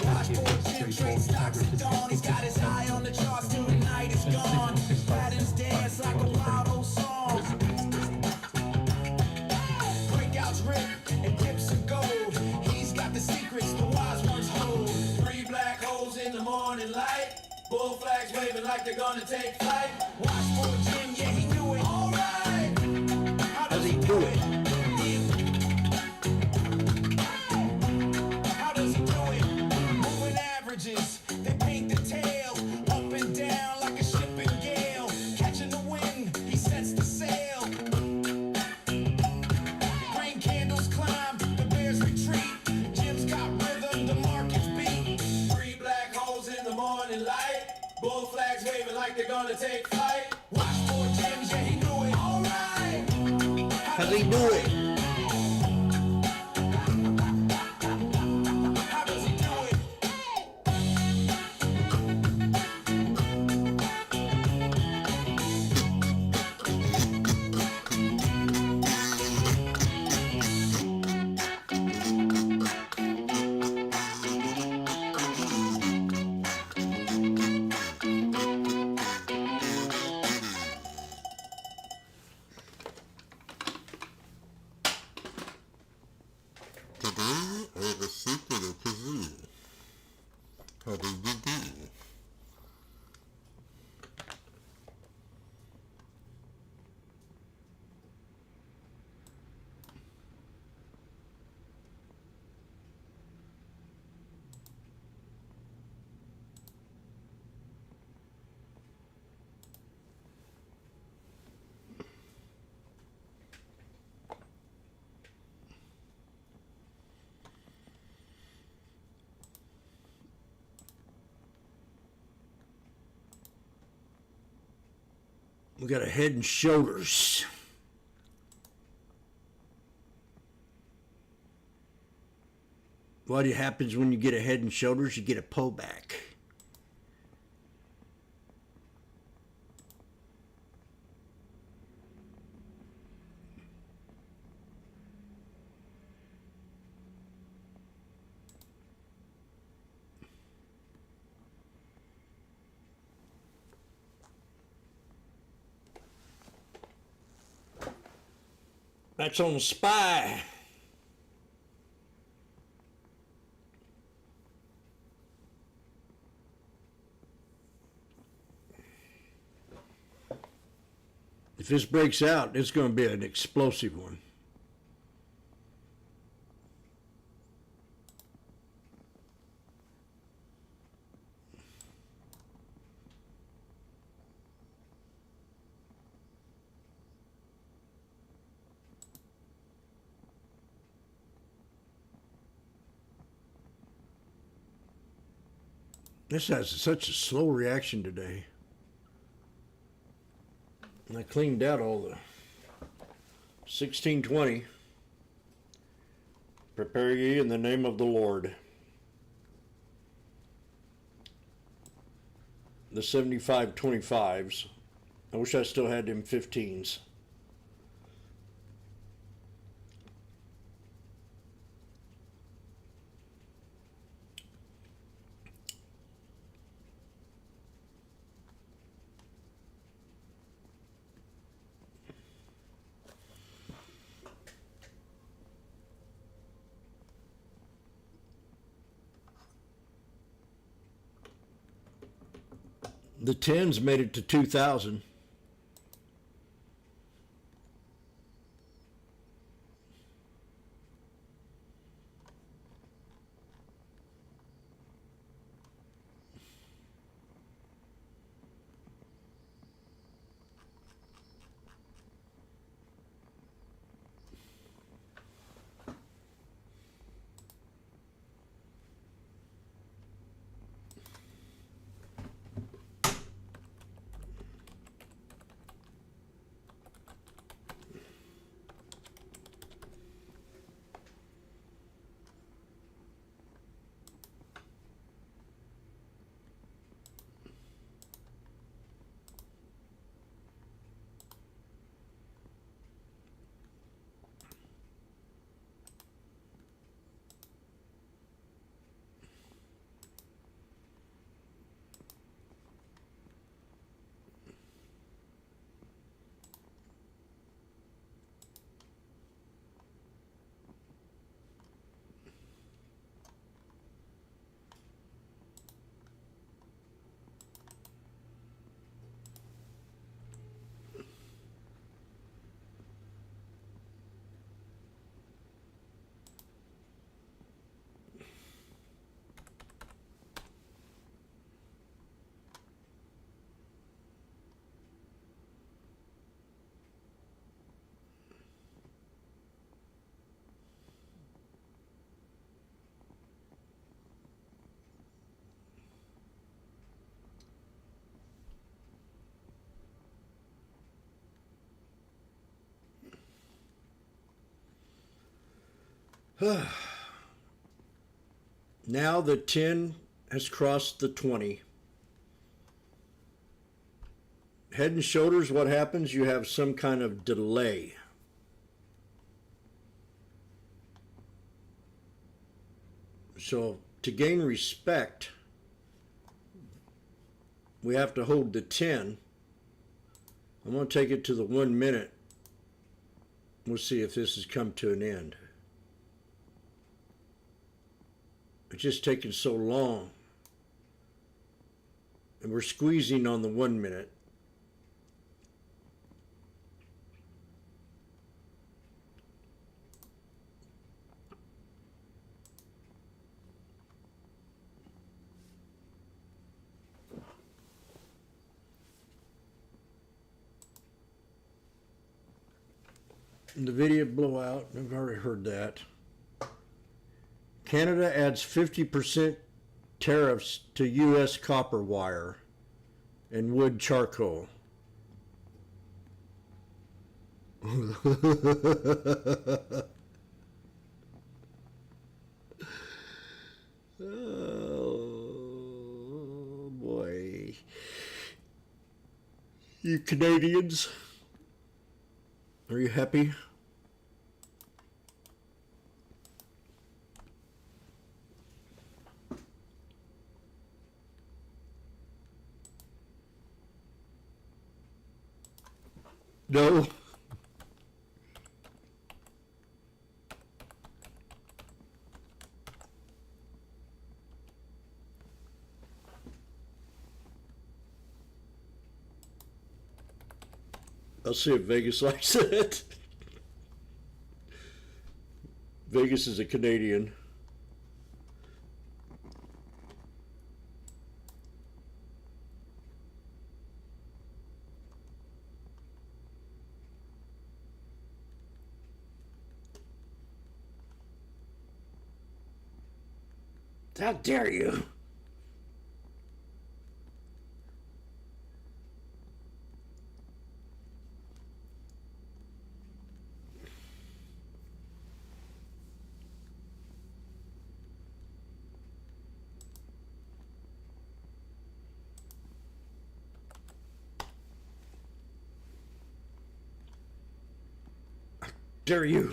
Washboardjim trades stocks at dawn. He's got his eye on the charts till the night is gone. Patterns dance like a wild old song. Breakouts rip and dips of gold. He's got the secrets the wise ones hold. 3 black holes in the morning light. Bull flags waving like they're gonna take flight. Washboardjim, yeah, he do it all right. How does he do it? How does he do it? Moving averages, they paint the tail up and down like a shipping gale. Catching the wind, he sets the sail. Rain candles climb, the bears retreat. Jim's got rhythm, the market's beat. 3 black holes in the morning light. Bull flags waving like they're gonna take flight. Washboardjim, yeah, he do it all right. How does he do it? How does he do it? We got a Head and Shoulders. What happens when you get a Head and Shoulders? You get a pullback. That's on the SPY. If this breaks out, it's going to be an explosive one. This has such a slow reaction today. And I cleaned out all the 1620. Prepare ye in the name of the Lord. The 7525s. I wish I still had them 15s. The 10s made it to 2,000. Now the 10 has crossed the 20. Head and shoulders, what happens? You have some kind of delay. So to gain respect, we have to hold the 10. I'm going to take it to the 1 minute. We'll see if this has come to an end. It's just taking so long. And we're squeezing on the 1 minute. And the video blowout, I've already heard that. Canada adds 50% tariffs to U.S. copper wire and wood charcoal. Oh boy. You Canadians, are you happy? No. I'll see if Vegas likes it. Vegas is a Canadian. How dare you? How dare you?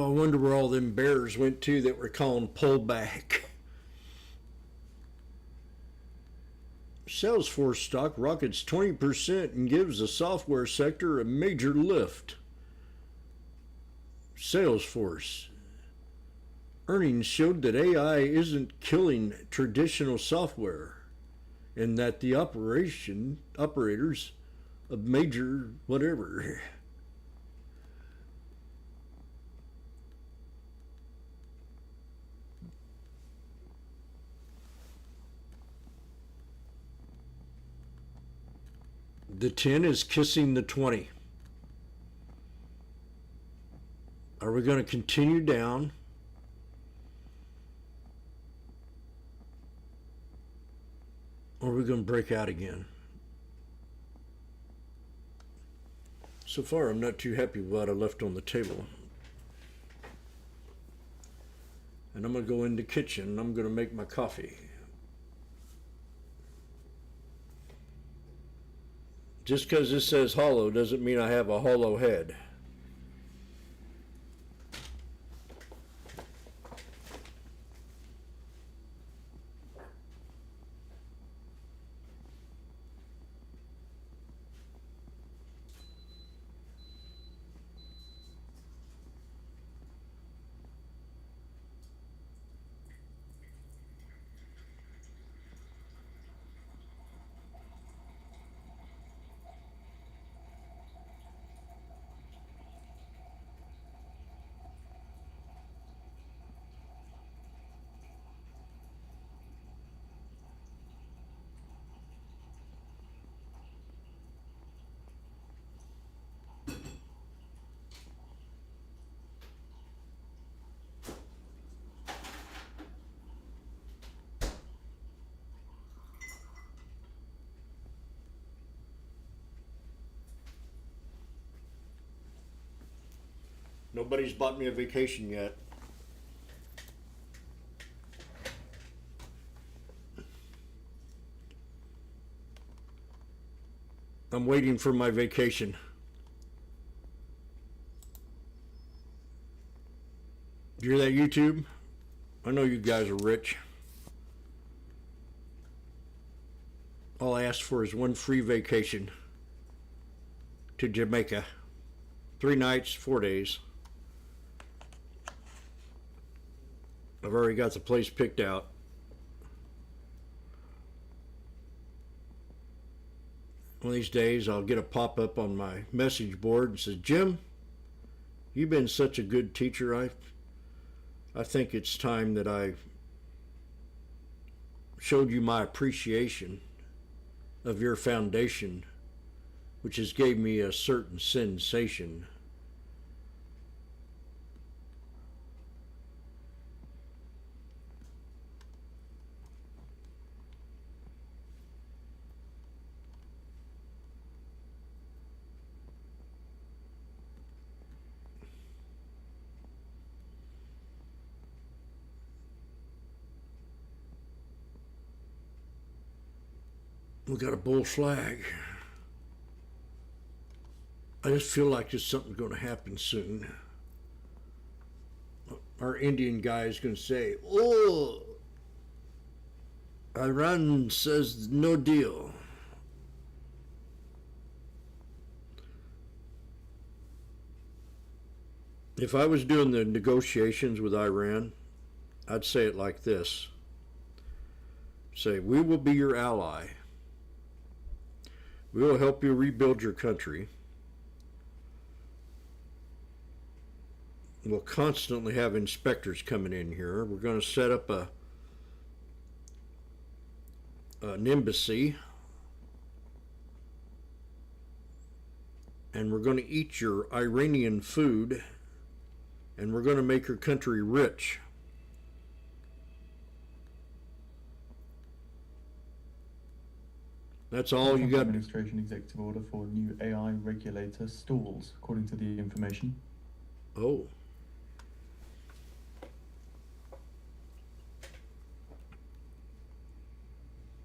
I wonder where all them bears went to that were calling pullback. Salesforce stock rockets 20% and gives the software sector a major lift. Salesforce. Earnings showed that AI isn't killing traditional software and that the operators of major whatever. The 10 is kissing the 20. Are we going to continue down? Or are we going to break out again? So far, I'm not too happy with what I left on the table. And I'm going to go in the kitchen and I'm going to make my coffee. Just because this says hollow doesn't mean I have a hollow head. Nobody's bought me a vacation yet. I'm waiting for my vacation. You hear that, YouTube? I know you guys are rich. All I asked for is one free vacation to Jamaica. 3 nights, 4 days. I've already got the place picked out. One of these days I'll get a pop-up on my message board and says, Jim, you've been such a good teacher. I think it's time that I showed you my appreciation of your foundation, which has gave me a certain sensation. We got a bull flag. I just feel like there's something going to happen soon. Our Indian guy is going to say, oh, Iran says no deal. If I was doing the negotiations with Iran, I'd say it like this. Say, we will be your ally. We will help you rebuild your country. We'll constantly have inspectors coming in here. We're going to set up an embassy. And we're going to eat your Iranian food. And we're going to make your country rich. That's all you got. Administration executive order for new AI regulator stalls, according to the information. Oh.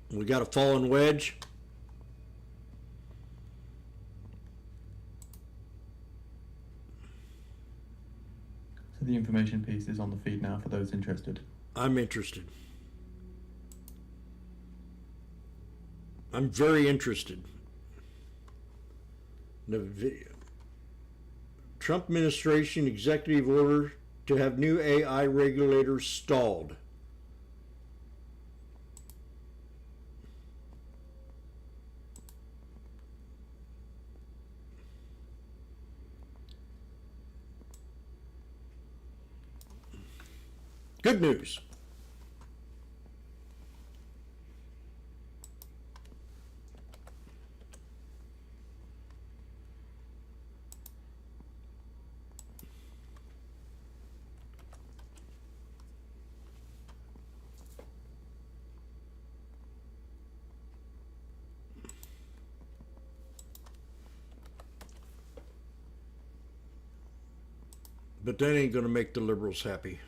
We got a fallen wedge. The information piece is on the feed now for those interested. I'm interested. I'm very interested. The video. Trump administration executive order to have new AI regulators stalled. Good news. But that ain't going to make the liberals happy.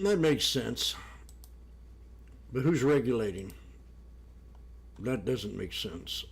That makes sense. But who's regulating? That doesn't make sense.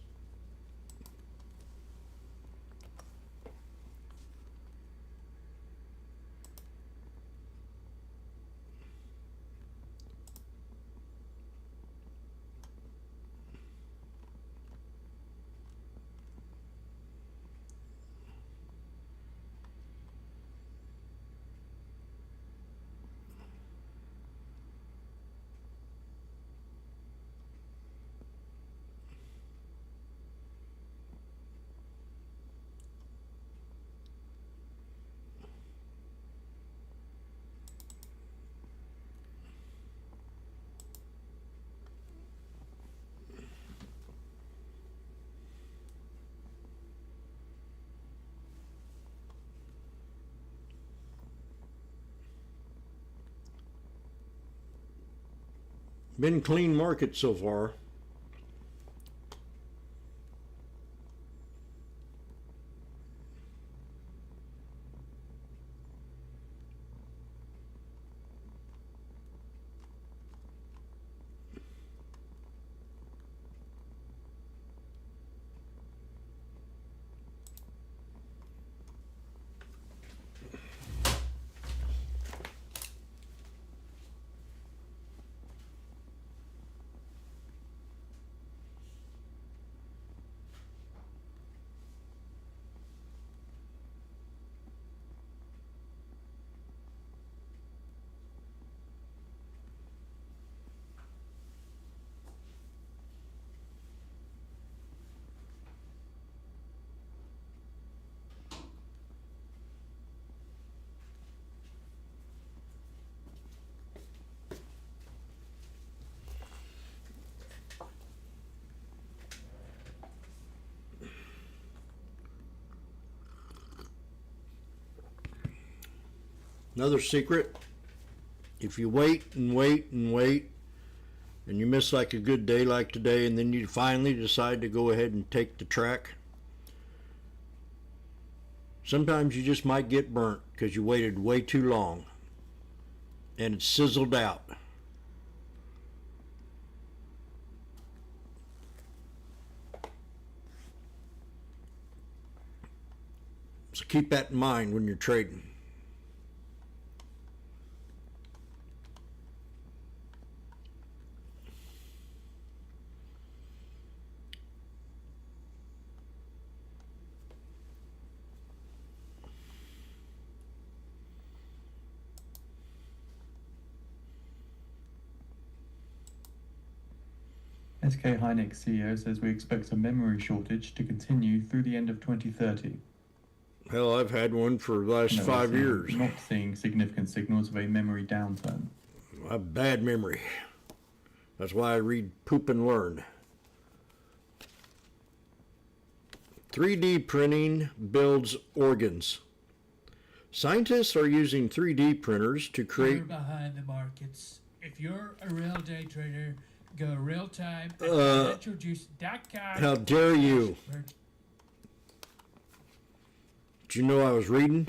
Been clean market so far. Another secret, if you wait and wait and wait, and you miss like a good day like today, and then you finally decide to go ahead and take the track, sometimes you just might get burnt because you waited way too long and it sizzled out. So keep that in mind when you're trading. SK Hynix CEO says we expect a memory shortage to continue through the end of 2030. Hell, I've had one for the last 5 years. Not seeing significant signals of a memory downturn. I have bad memory. That's why I read Poop and Learn. 3D printing builds organs. Scientists are using 3D printers to create... You're behind the markets. If you're a real day trader, go real time at financialjuice.com. How dare you? Did you know I was reading?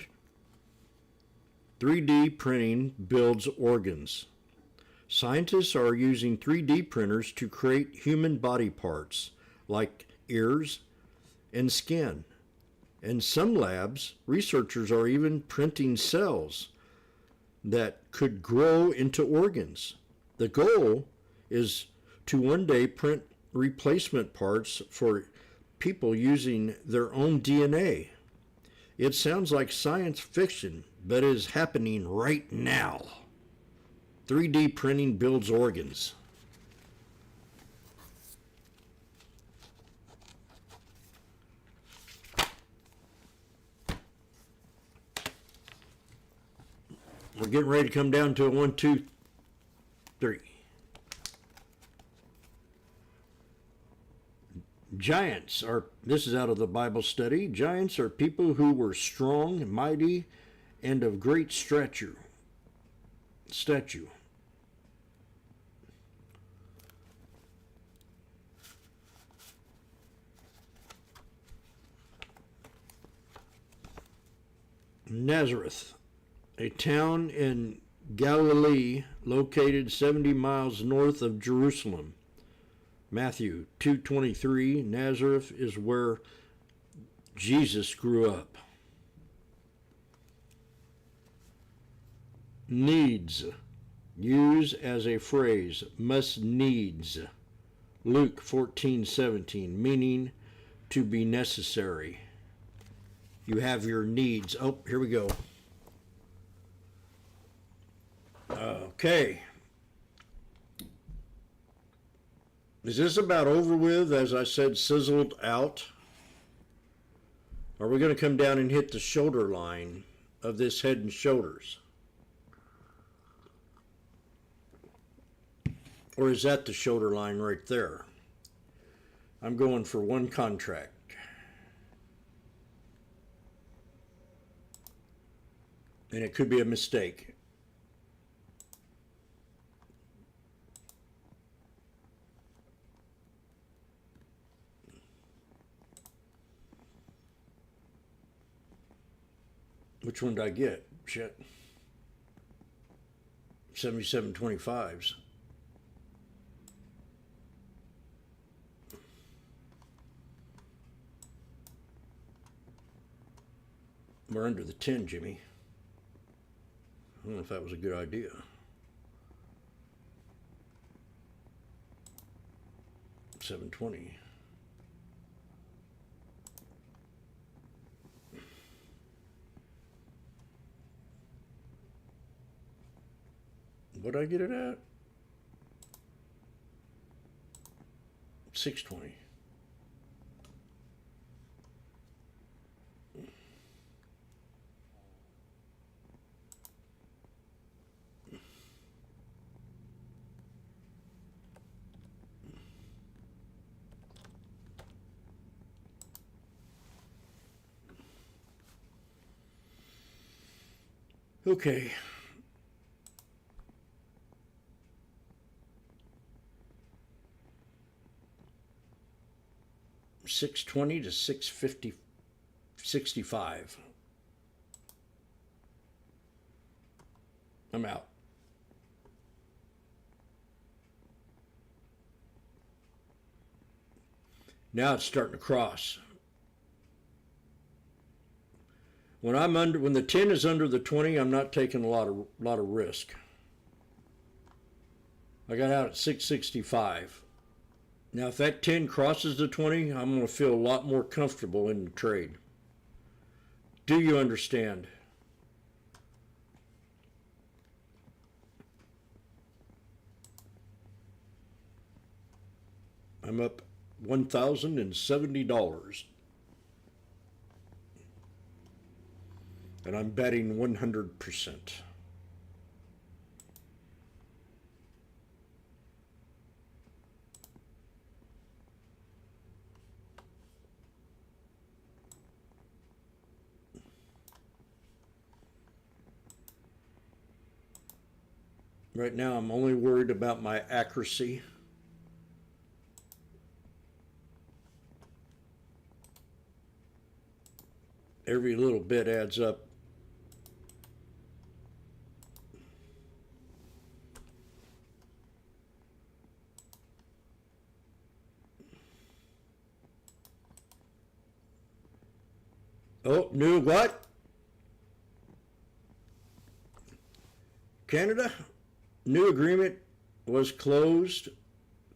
3D printing builds organs. Scientists are using 3D printers to create human body parts like ears and skin. In some labs, researchers are even printing cells that could grow into organs. The goal is to one day print replacement parts for people using their own DNA. It sounds like science fiction, but it is happening right now. 3D printing builds organs. We're getting ready to come down to a 1, 2, 3. Giants are, this is out of the Bible study, giants are people who were strong, mighty, and of great stature. Nazareth, a town in Galilee located 70 miles north of Jerusalem. Matthew 2:23, Nazareth is where Jesus grew up. Needs, use as a phrase, must needs. Luke 14:17, meaning to be necessary. You have your needs. Oh, here we go. Okay. Is this about over with, as I said, sizzled out? Are we going to come down and hit the shoulder line of this Head and Shoulders? Or is that the shoulder line right there? I'm going for one contract. And it could be a mistake. Which one did I get? Shit. 77.25s. We're under the 10, Jimmy. I don't know if that was a good idea. $7.20. What'd I get it at? $6.20. Okay. $6.20 to $6.65. I'm out. Now it's starting to cross. When the 10 is under the 20, I'm not taking a lot of risk. I got out at 665. Now, if that 10 crosses the 20, I'm going to feel a lot more comfortable in the trade. Do you understand? I'm up $1,070. And I'm betting 100%. Right now, I'm only worried about my accuracy. Every little bit adds up. Oh, new what? Canada? New agreement was close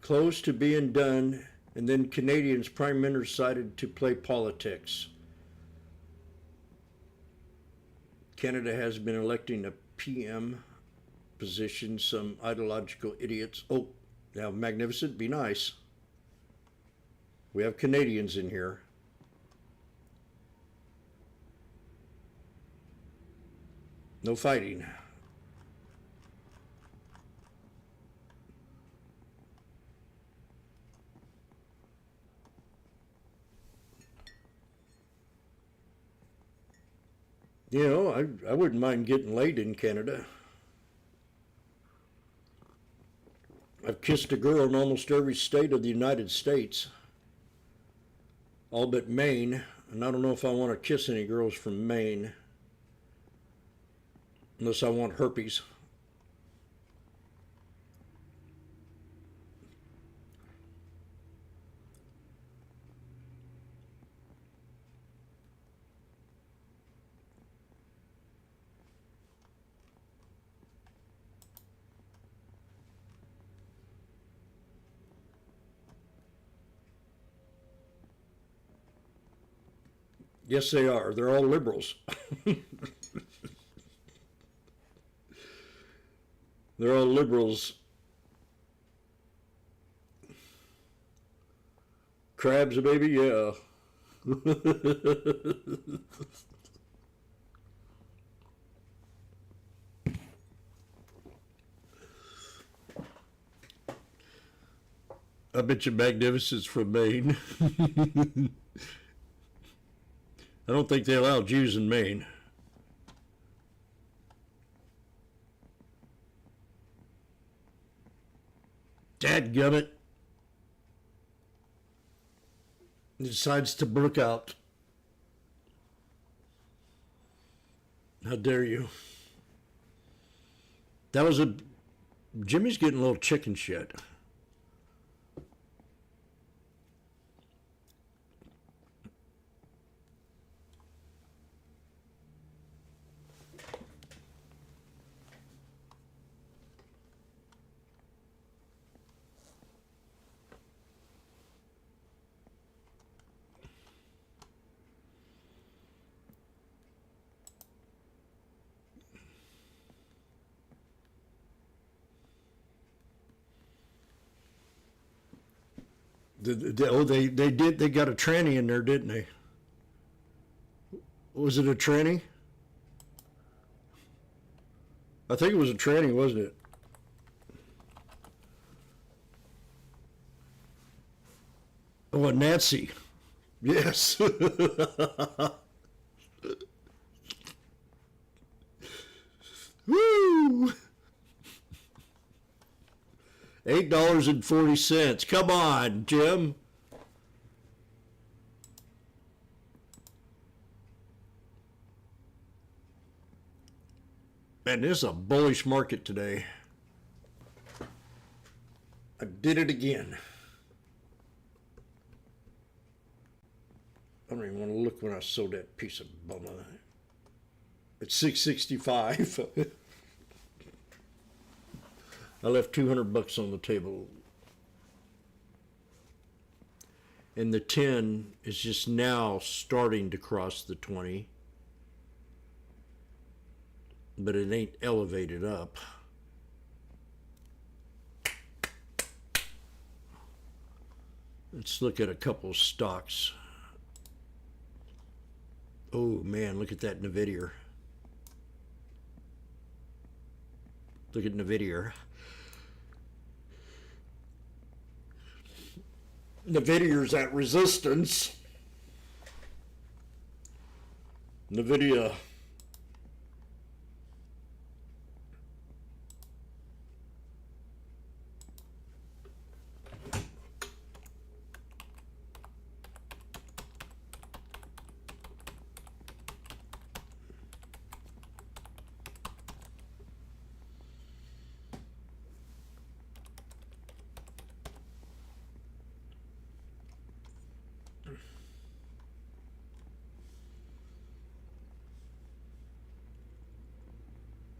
to being done, and then Canadians' prime minister decided to play politics. Canada has been electing a PM position, some ideological idiots. Oh, now magnificent, be nice. We have Canadians in here. No fighting. You know, I wouldn't mind getting laid in Canada. I've kissed a girl in almost every state of the United States, all but Maine, and I don't know if I want to kiss any girls from Maine, unless I want herpes. Yes, they are. They're all liberals. They're all liberals. Crabs, baby, yeah. I bet you Magnificent's from Maine. I don't think they allow Jews in Maine. Dadgummit. He decides to brook out. How dare you? That was a... Jimmy's getting a little chicken shit. They got a tranny in there, didn't they? Was it a tranny? I think it was a tranny, wasn't it? Oh, a Nancy. Yes. Woo! $8.40. Come on, Jim. Man, this is a bullish market today. I did it again. I don't even want to look when I sold that piece of bum. It's $6.65. I left $200 on the table. And the 10 is just now starting to cross the 20. But it ain't elevated up. Let's look at a couple of stocks. Oh man, look at that Nvidia. Look at Nvidia. Nvidia's at resistance. Nvidia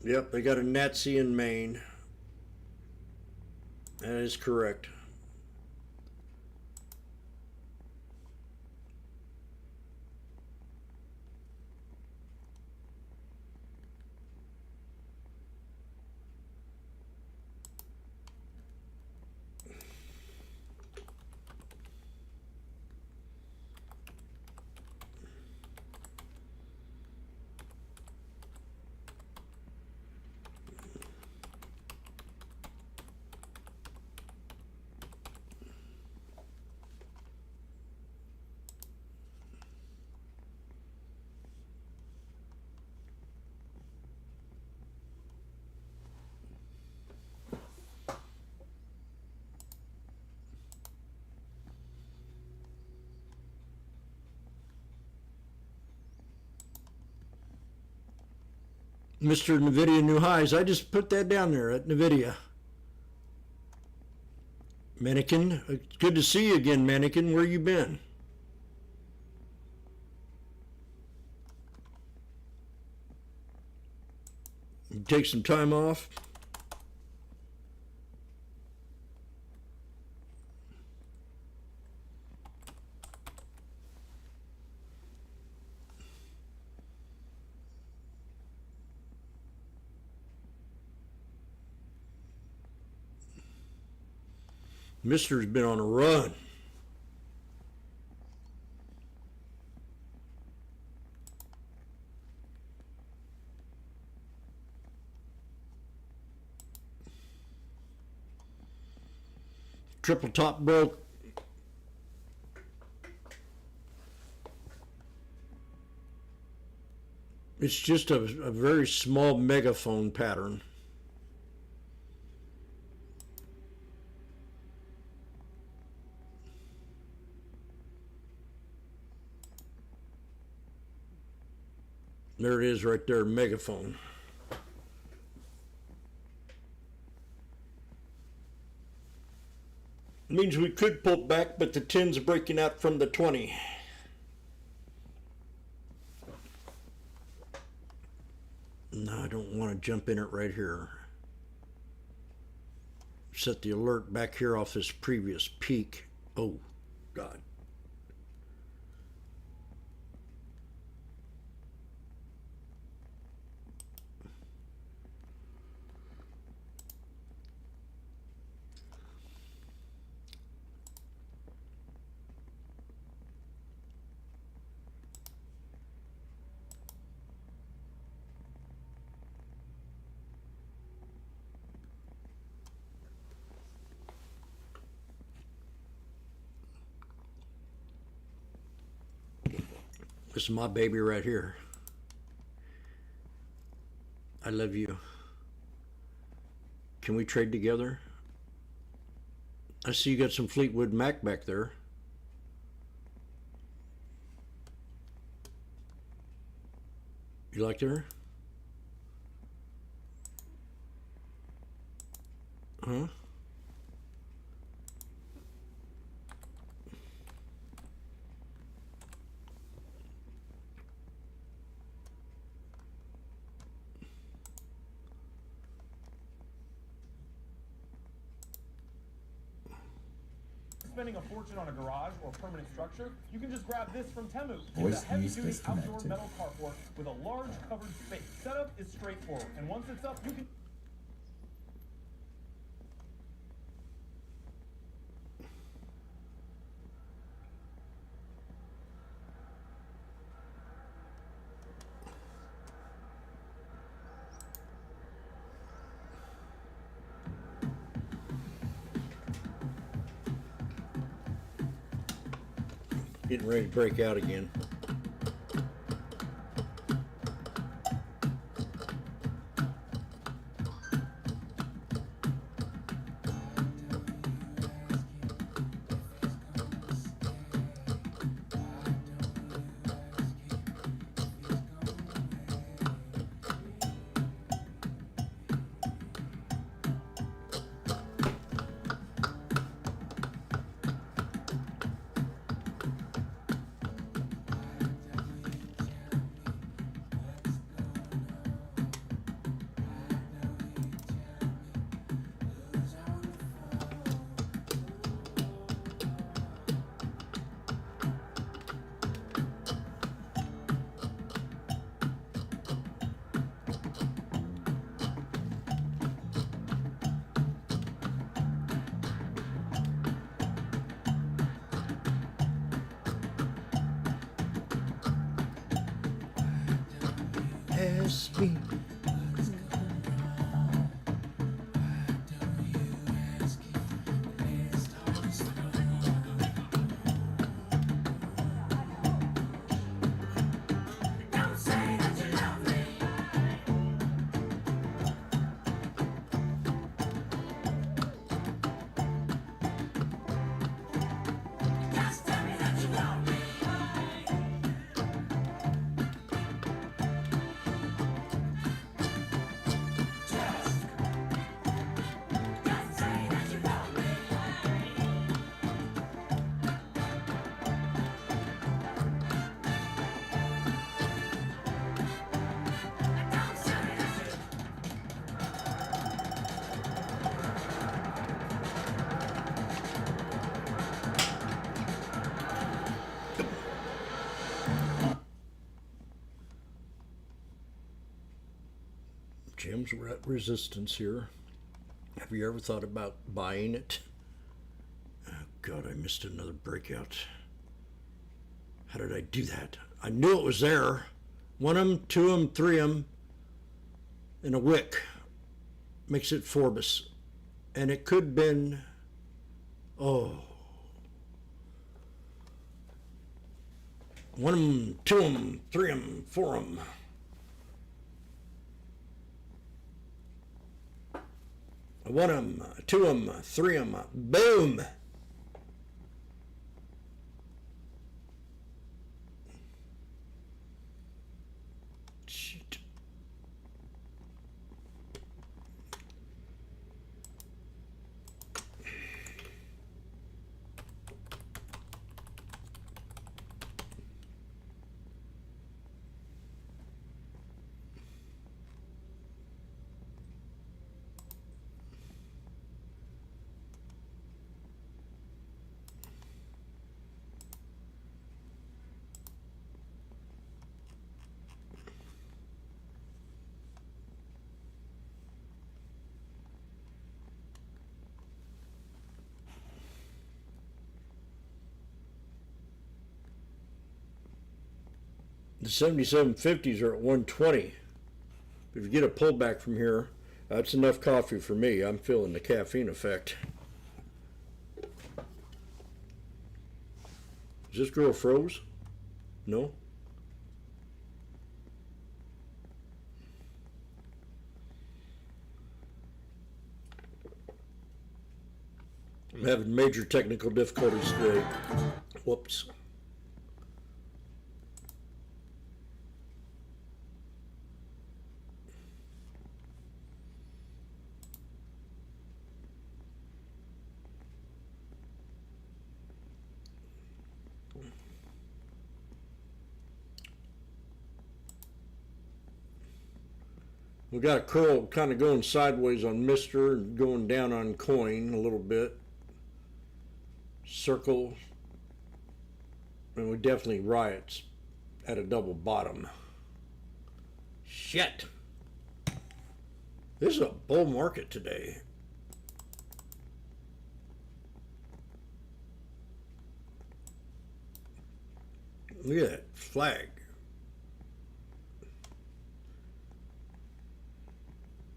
Yep, they got a Nazi in Maine. That is correct. Mr. NVIDIA new highs. I just put that down there at NVIDIA. Mannequin, it's good to see you again, Mannequin. Where you been? You take some time off? Mister's been on a run. Triple top broke. It's just a very small megaphone pattern. There it is right there, megaphone. Means we could pull back, but the 10's breaking out from the 20. No, I don't want to jump in it right here. Set the alert back here off this previous peak. Oh, God. This is my baby right here. I love you. Can we trade together? I see you got some Fleetwood Mac back there. You like her? Huh? Spending a fortune on a garage or permanent structure, you can just grab this from Temu. Voice It's a heavy-duty use outdoor disconnected. metal carport with a large covered space. Setup is straightforward, and once it's up, you can... Getting ready to break out again. ask me. Don't say that you love me. Just tell me that you love me. Just say that you love me. Don't say that you Jim's resistance here. Have you ever thought about buying it? Oh God, I missed another breakout. How did I do that? I knew it was there. 1 'em, 2 'em, 3 'em, and a wick makes it Forbes. And it could have been, oh, 1 'em, 2 'em, 3 'em, 4 'em. One 'em, 2 'em, 3 'em, boom! Shit. The 7750s are at 120. If you get a pullback from here, that's enough coffee for me. I'm feeling the caffeine effect. Is this girl froze? No? I'm having major technical difficulties today. Whoops. We got a curl kind of going sideways on Mister and going down on Coin a little bit. Circle. And we definitely riots at a double bottom. Shit. This is a bull market today. Look at that flag.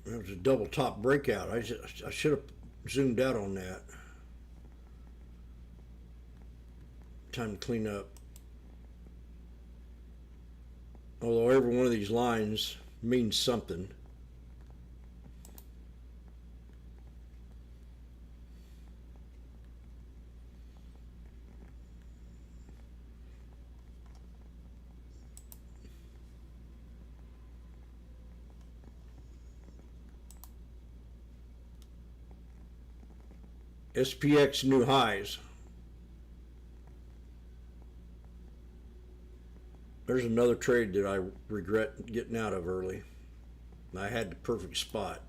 That was a double top breakout. I should have zoomed out on that. Time to clean up. Although every one of these lines means something. SPX new highs. There's another trade that I regret getting out of early. I had the perfect spot.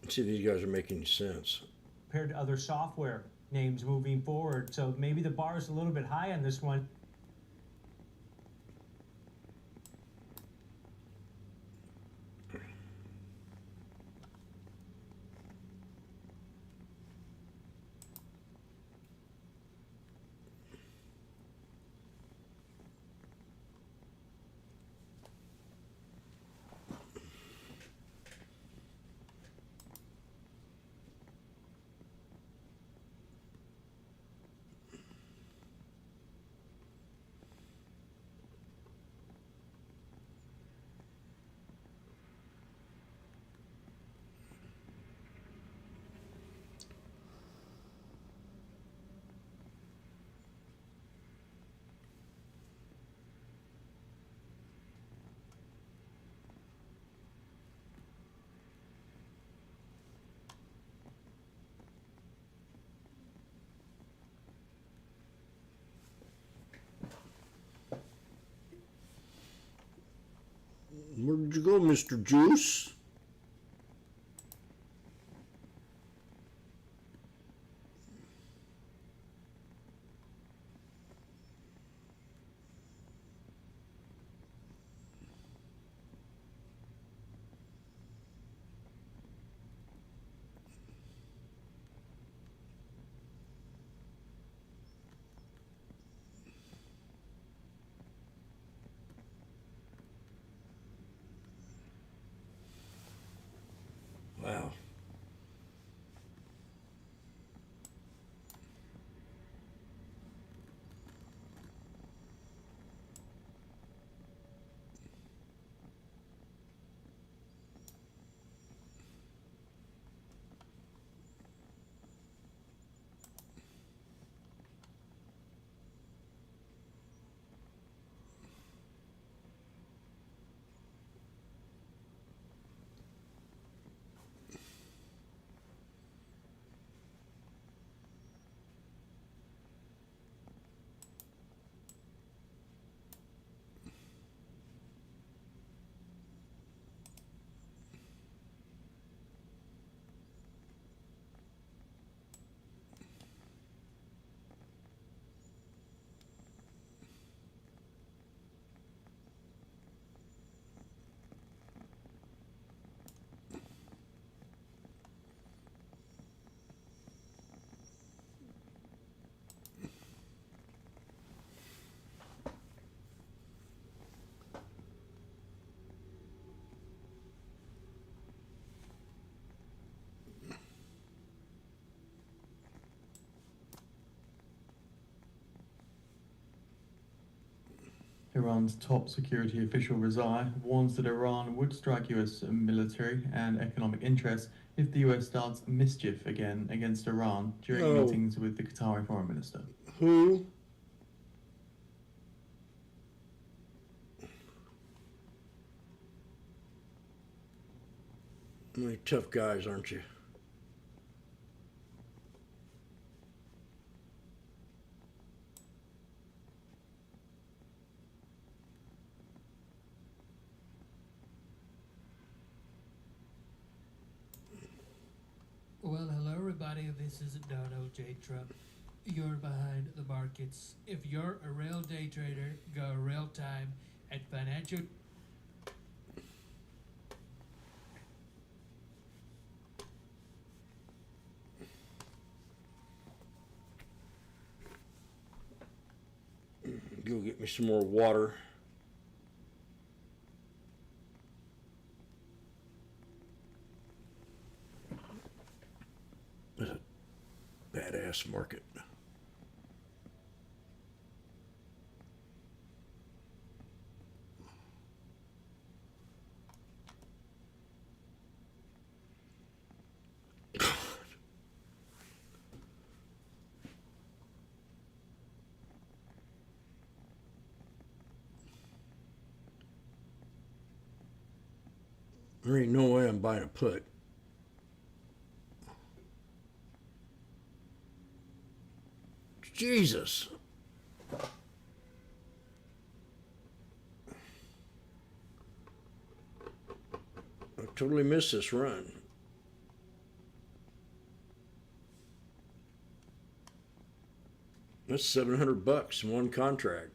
See if these guys are making sense. compared to other software names moving forward. So maybe the bar is a little bit high on this one. Where did you go, Mr. Juice? Wow. Iran's top security official Rezai warns that Iran would strike US military and economic interests if the US starts mischief again against Iran during meetings with the Qatari foreign minister. Who? Really tough guys, aren't you? Well, hello everybody, this is Donald J. Trump. You're behind the markets. If you're a real day trader, go real time at financial... Go get me some more water. It's a badass market. There ain't no way I'm buying a put. Jesus. I totally missed this run. That's $700 in one contract.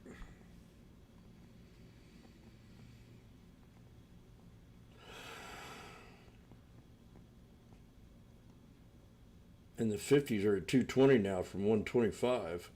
And the 50s are at 220 now from 125.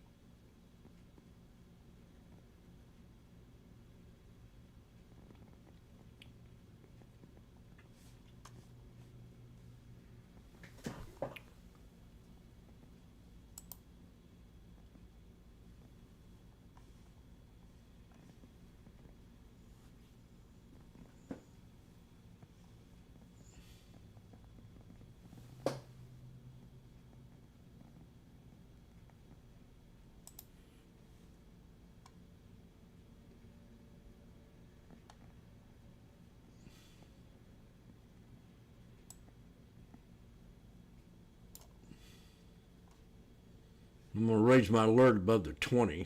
I'm going to raise my alert above the 20.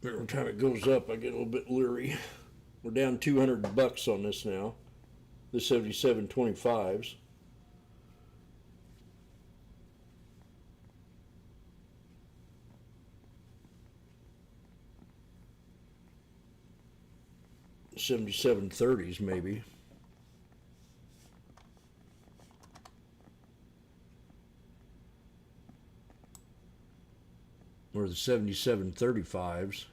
Every time it goes up, I get a little bit leery. We're down $200 on this now. The 77.25s. $77.30s maybe. Or the 77.35s.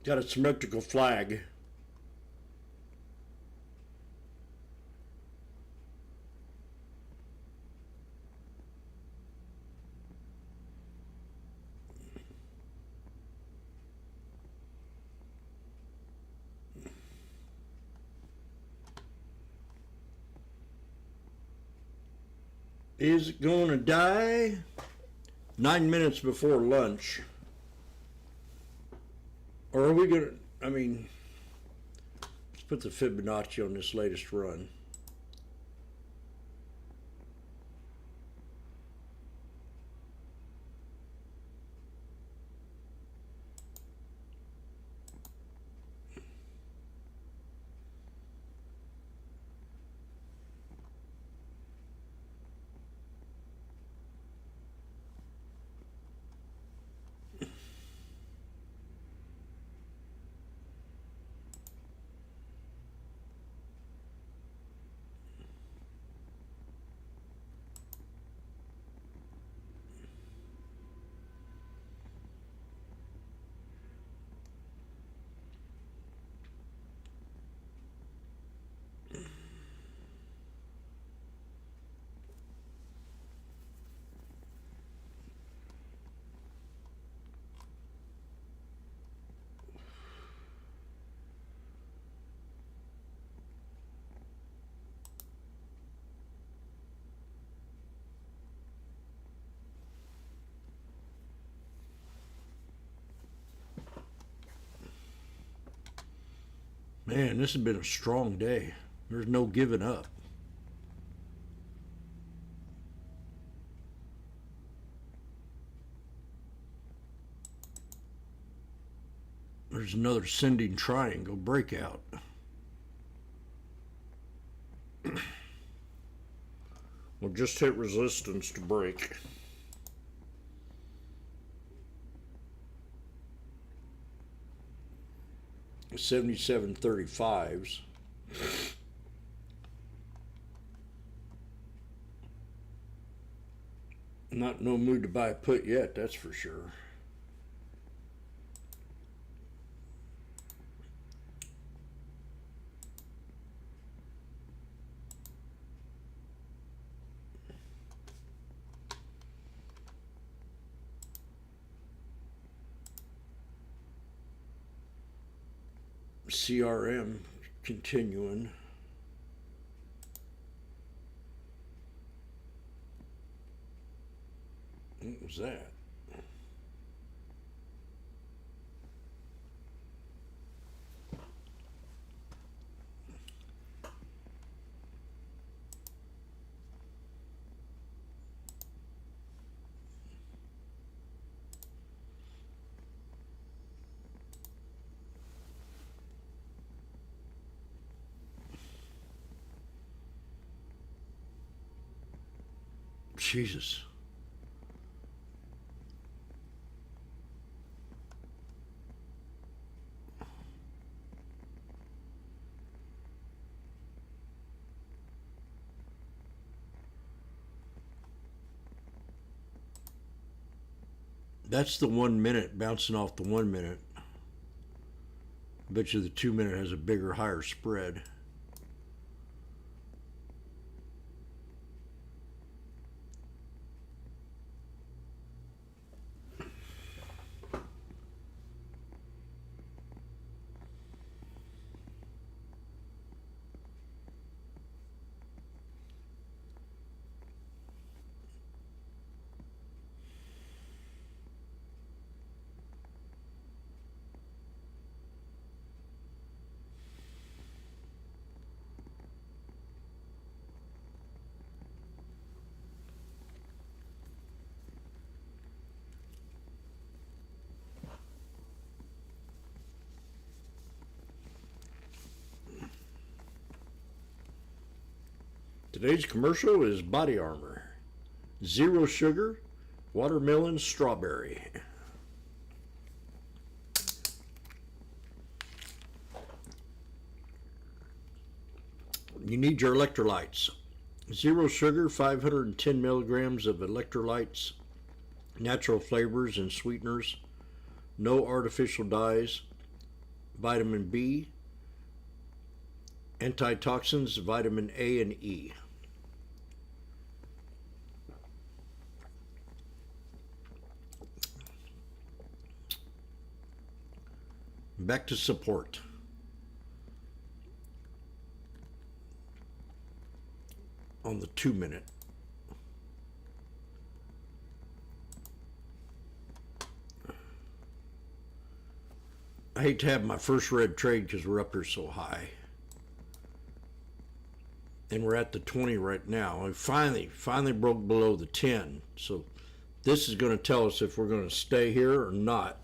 Got a symmetrical flag. Is it gonna die? 9 minutes before lunch. Or are we gonna, I mean, let's put the Fibonacci on this latest run. Man, this has been a strong day. There's no giving up. There's another sending triangle breakout. We'll just hit resistance to break. $77.35s. Not no mood to buy a put yet, that's for sure. CRM continuing. What was that? Jesus. That's the 1 minute bouncing off the 1 minute. I bet you the 2 minute has a bigger, higher spread. Today's commercial is body armor. 0 sugar, watermelon, strawberry. You need your electrolytes. 0 sugar, 510 milligrams of electrolytes, natural flavors and sweeteners, no artificial dyes, vitamin B, antitoxins, vitamin A and E. Back to support. On the 2-minute. I hate to have my first red trade because we're up here so high. And we're at the 20 right now. We finally broke below the 10. So this is going to tell us if we're going to stay here or not.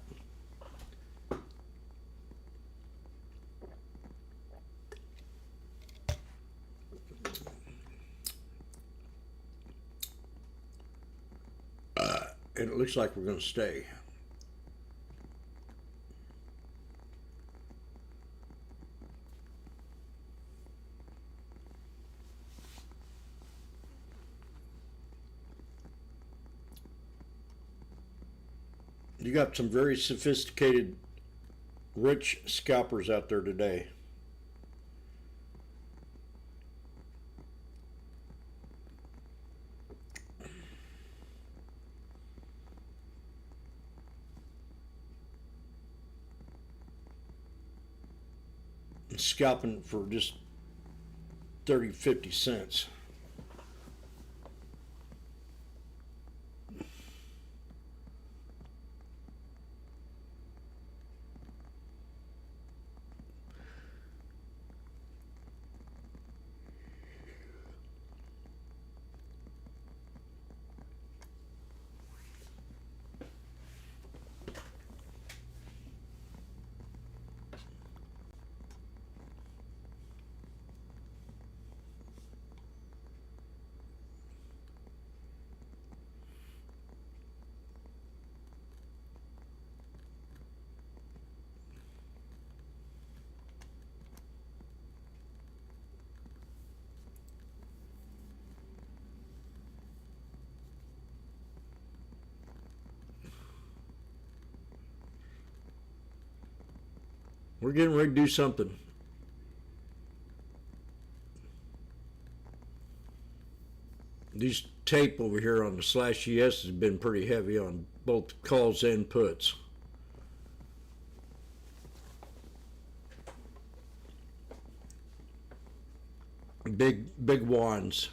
And it looks like we're going to stay. You got some very sophisticated, rich scalpers out there today. Scalping for just 30, 50 cents. We're getting ready to do something. These tape over here on the /ES has been pretty heavy on both calls and puts. Big wands.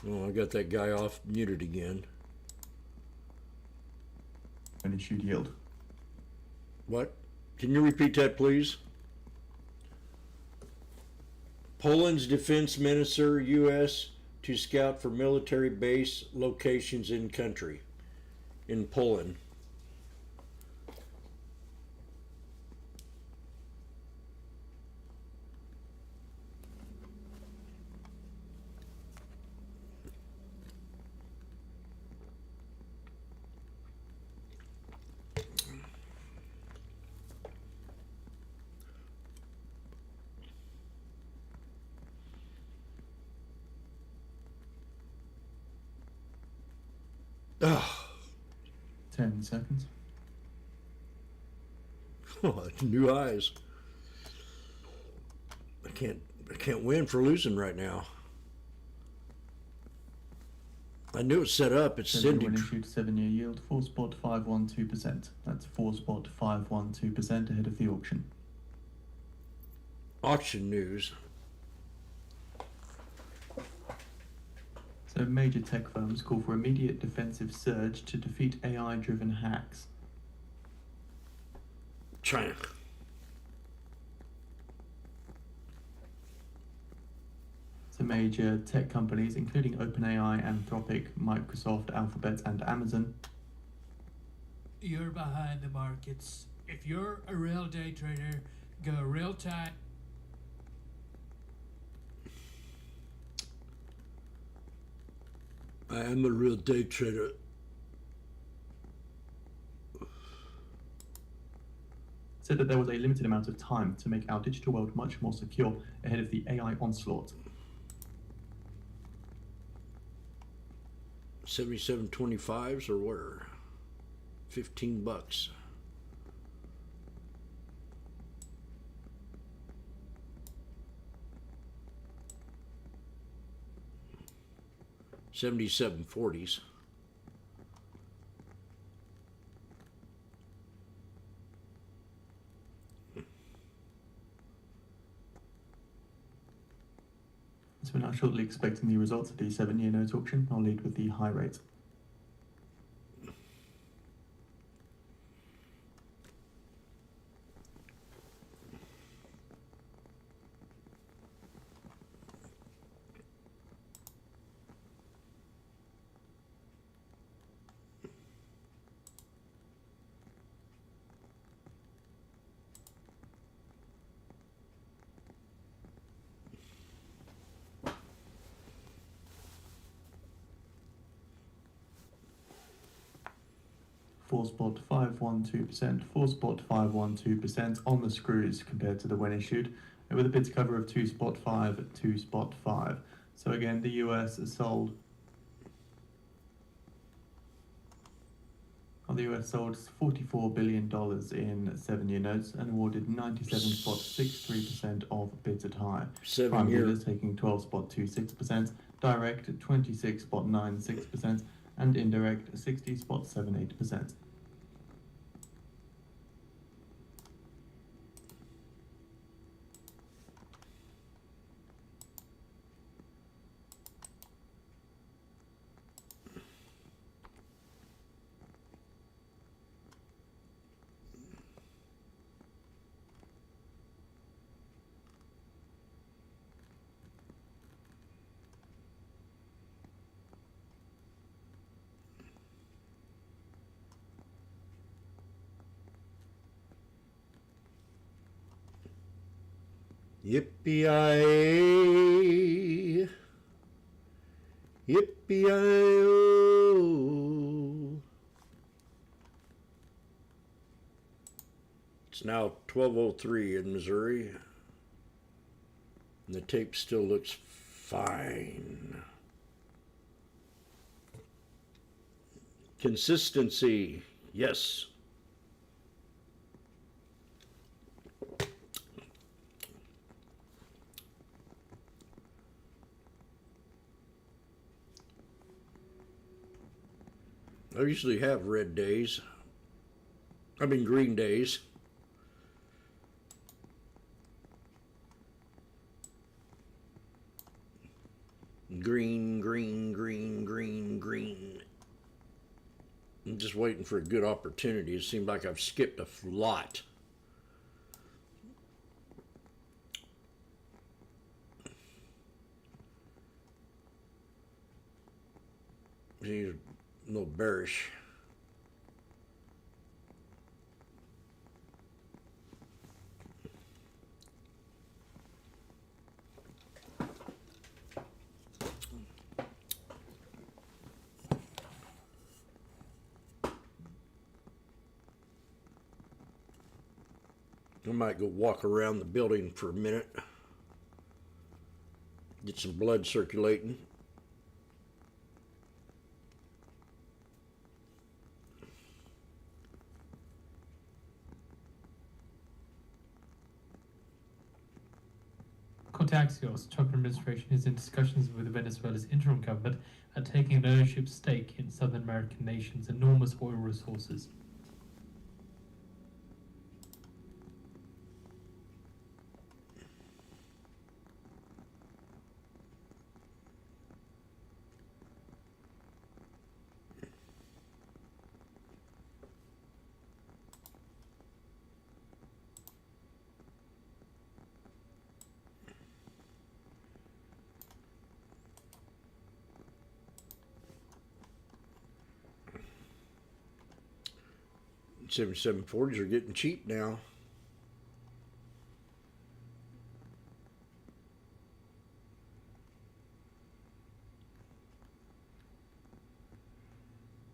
Oh, I got that guy off muted again. And issued yield. What? Can you repeat that, please? Poland's defense minister, U.S., to scout for military base locations in country. In Poland. Oh. 10 seconds. Oh, new highs. I can't win for losing right now. I knew it set up. It's Cindy. Issued 7-year yield 4.512%. That's 4.512% ahead of the auction. Auction news. So major tech firms call for immediate defensive surge to defeat AI-driven hacks. China. So major tech companies, including OpenAI, Anthropic, Microsoft, Alphabet, and Amazon. You're behind the markets. If you're a real day trader, go real time. I am a real day trader. said that there was a limited amount of time to make our digital world much more secure ahead of the AI onslaught. 77.25s or where? $15. $77.40s. So we're now shortly expecting the results of the 7-year note auction. I'll lead with the high rate. For spot 512%, for spot 512% on the screws compared to the when issued, with a bid cover of 2 spot 5, 2 spot 5. So again, the US sold. The US sold $44 billion in 7-year notes and awarded 97.63% of bids at high. 7 Prime year. dealers taking 12.26%, direct 26.96%, and indirect 60.78%. Yippee-yi-yi. Yippee-yi-oh. It's now 12:03 in Missouri, and the tape still looks fine. Consistency, yes. I usually have red days. I mean green days. Green, green, green, green, green. I'm just waiting for a good opportunity. It seems like I've skipped a lot. He's a little bearish. I might go walk around the building for a minute, get some blood circulating. Axios, Trump administration is in discussions with Venezuela's interim government at taking an ownership stake in Southern American nation's enormous oil resources. $77.40s are getting cheap now.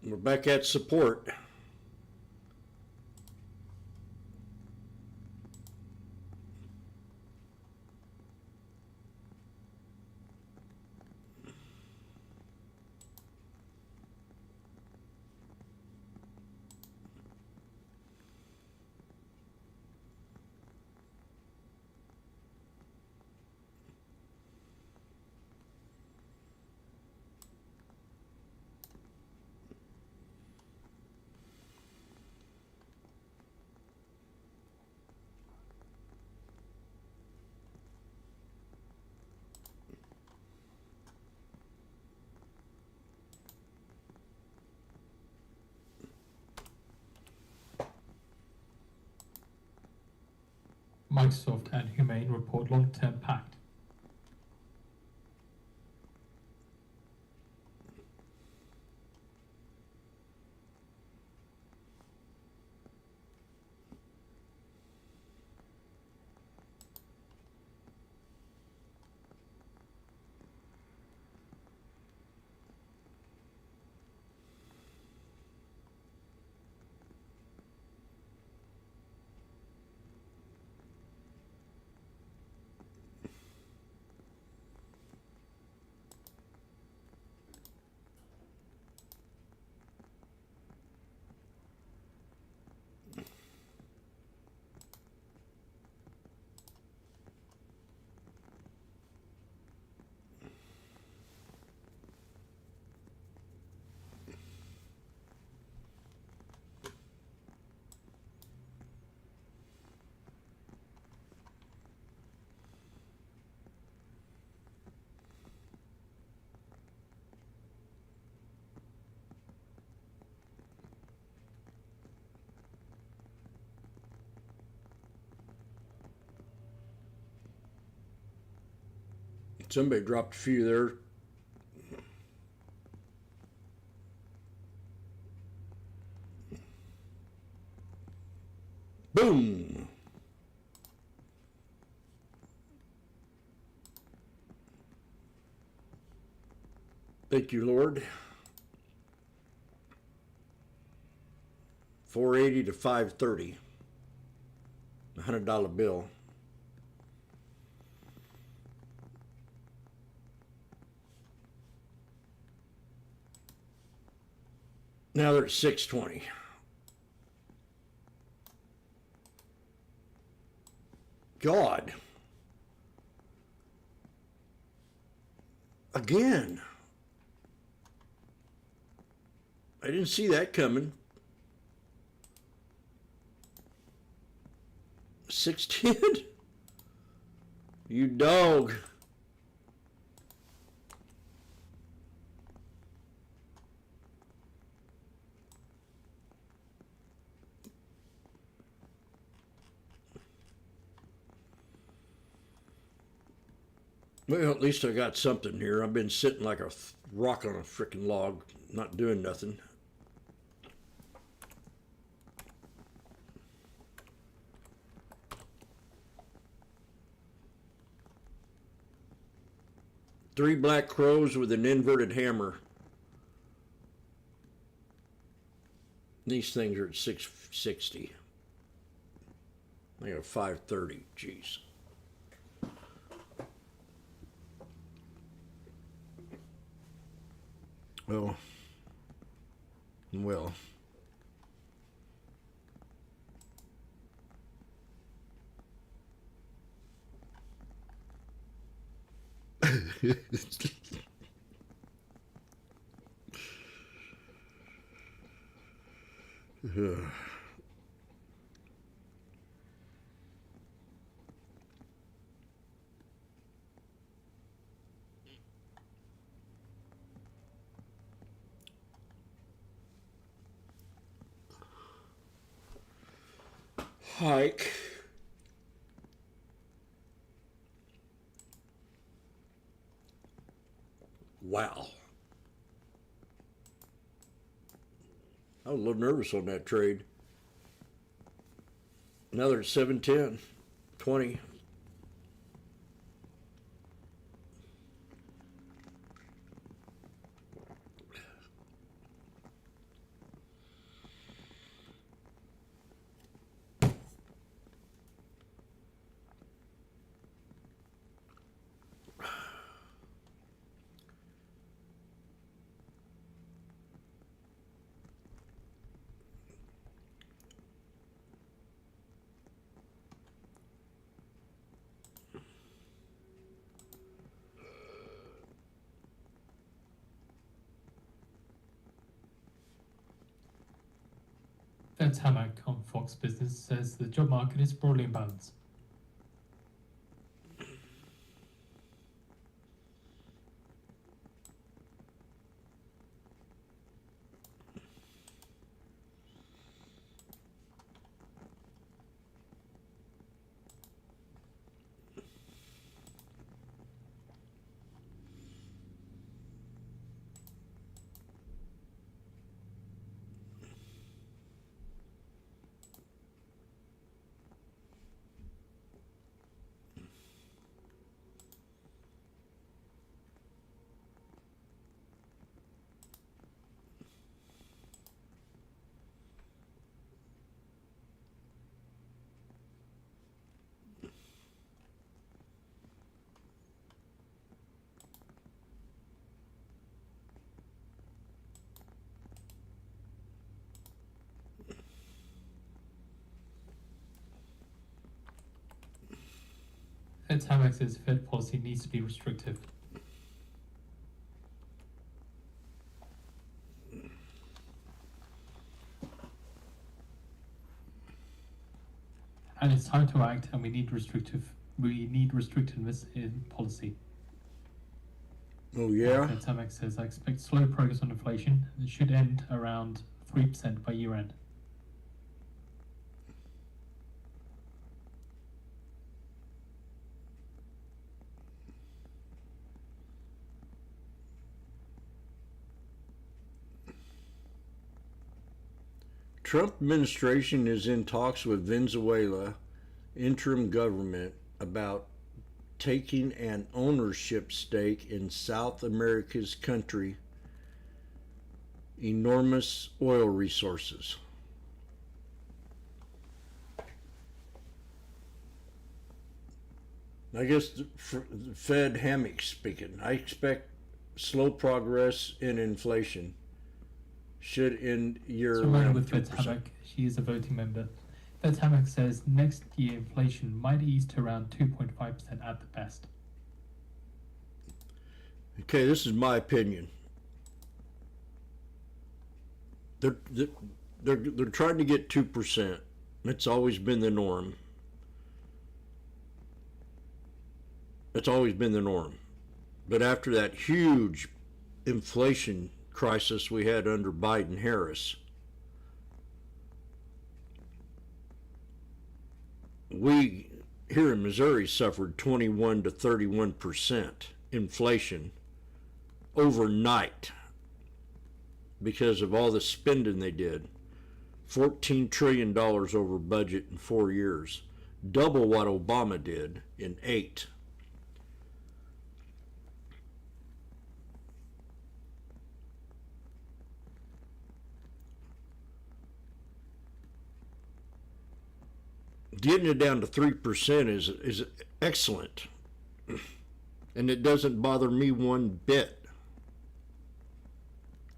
We're back at support. Microsoft and Humane report long-term pact. Somebody dropped a few there. Boom. Thank you, Lord. 480 to 530. $100 bill. Now they're at 620. God. Again. I didn't see that coming. 610? You dog. Well, at least I got something here. I've been sitting like a rock on a freaking log, not doing nothing. Three black crows with an inverted hammer. These things are at 660. I got 530. Jeez. Well. Hike. Wow. I was a little nervous on that trade. Now they're at 710, 20. That's Hammer.com. Fox Business says the job market is broadly in balance. Fed Hammocks says Fed policy needs to be restrictive. And it's time to act, and we need restrictive in policy. Oh yeah? Fed Hammocks says, I expect slow progress on inflation. It should end around 3% by year end. Trump administration is in talks with Venezuela interim government about taking an ownership stake in South America's country enormous oil resources. I guess the Fed Hammock speaking. I expect slow progress in inflation should end year So remember around with Fed 2%. Hammock, she is a voting member. Fed Hammock says next year inflation might ease to around 2.5% at the best. Okay, this is my opinion. They're trying to get 2%. It's always been the norm. It's always been the norm. But after that huge inflation crisis we had under Biden-Harris, we here in Missouri suffered 21 to 31% inflation overnight because of all the spending they did. $14 trillion over budget in 4 years, double what Obama did in 8. Getting it down to 3% is excellent, and it doesn't bother me one bit,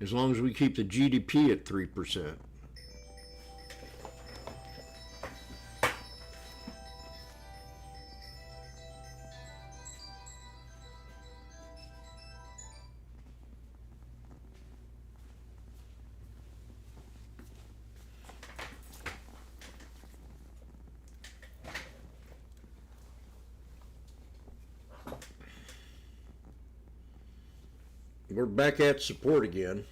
as long as we keep the GDP at 3%. We're back at support again.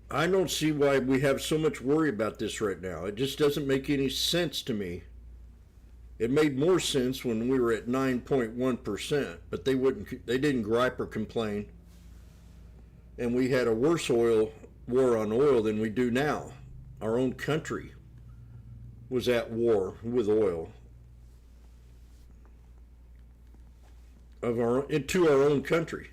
I don't see why we have so much worry about this right now. It just doesn't make any sense to me. It made more sense when we were at 9.1%, but they didn't gripe or complain. And we had a worse war on oil than we do now. Our own country was at war with oil. Into our own country.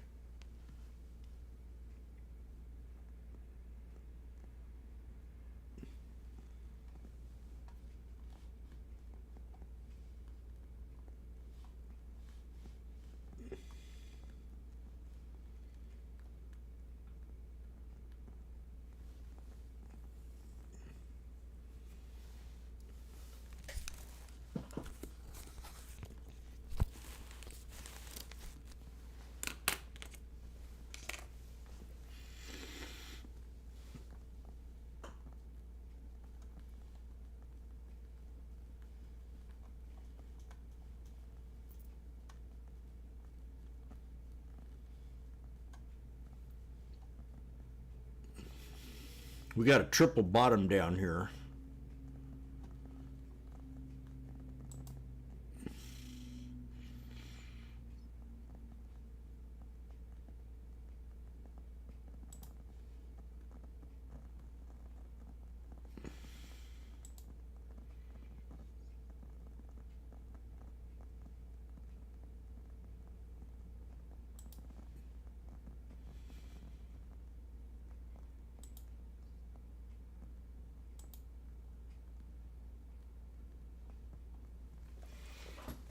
We got a triple bottom down here.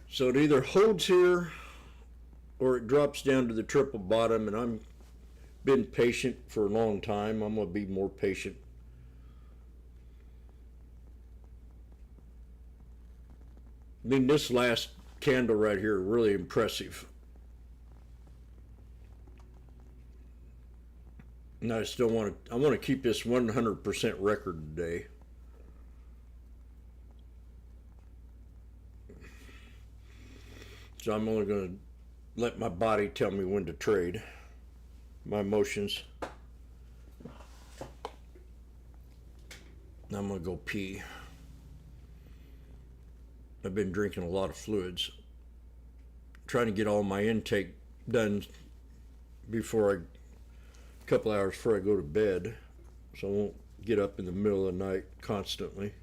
So it either holds here or it drops down to the triple bottom, and I've been patient for a long time. I'm going to be more patient. I mean, this last candle right here, really impressive. And I still want to, I want to keep this 100% record today. So I'm only going to let my body tell me when to trade. My emotions. I'm going to go pee. I've been drinking a lot of fluids. Trying to get all my intake done before a couple hours before I go to bed, so I won't get up in the middle of the night constantly.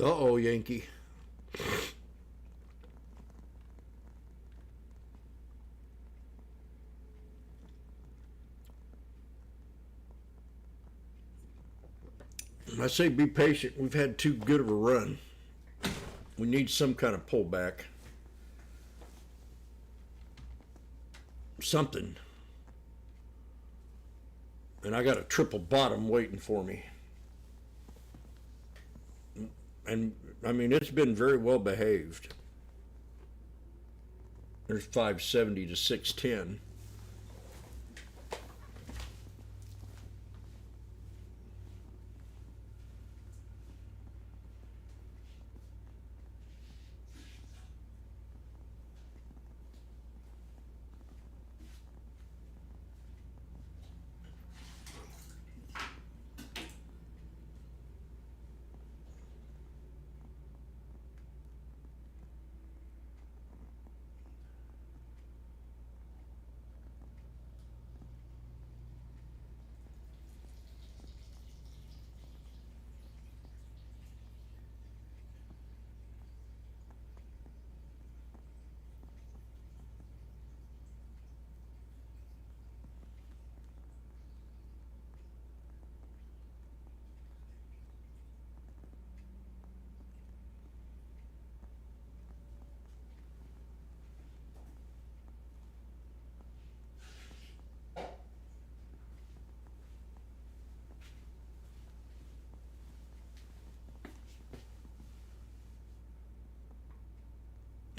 Uh-oh, Yankee. I say be patient. We've had too good of a run. We need some kind of pullback. Something. And I got a triple bottom waiting for me. And I mean, it's been very well behaved. There's 570 to 610.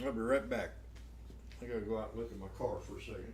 I'll be right back. I gotta go out and look at my car for a second.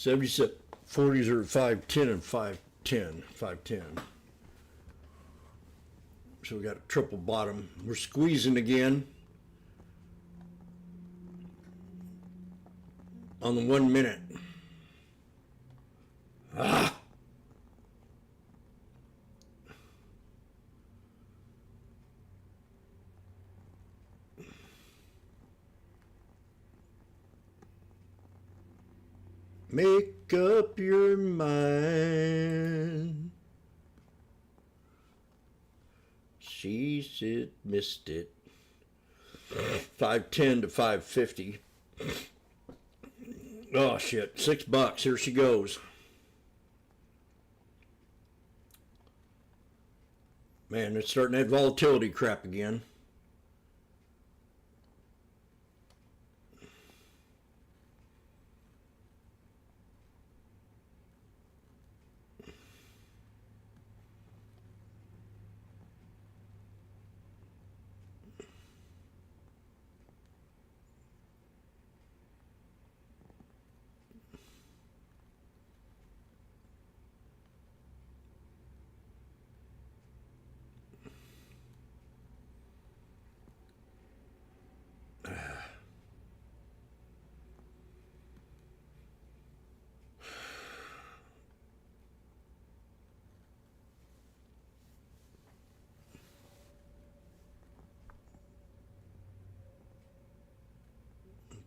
77 40s are 510 and 510. 510. So we got a triple bottom. We're squeezing again on the 1 minute. Ah! Make up your mind. She said missed it. 510 to 550. Oh shit, $6. Here she goes. Man, it's starting that volatility crap again.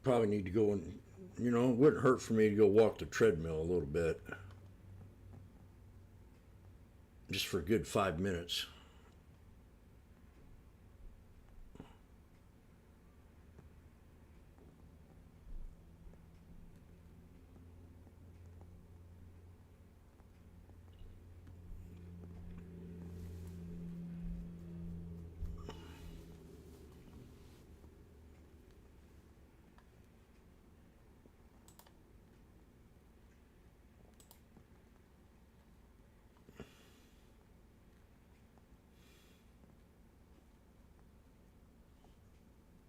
Probably need to go and, you know, it wouldn't hurt for me to go walk the treadmill a little bit. Just for a good 5 minutes.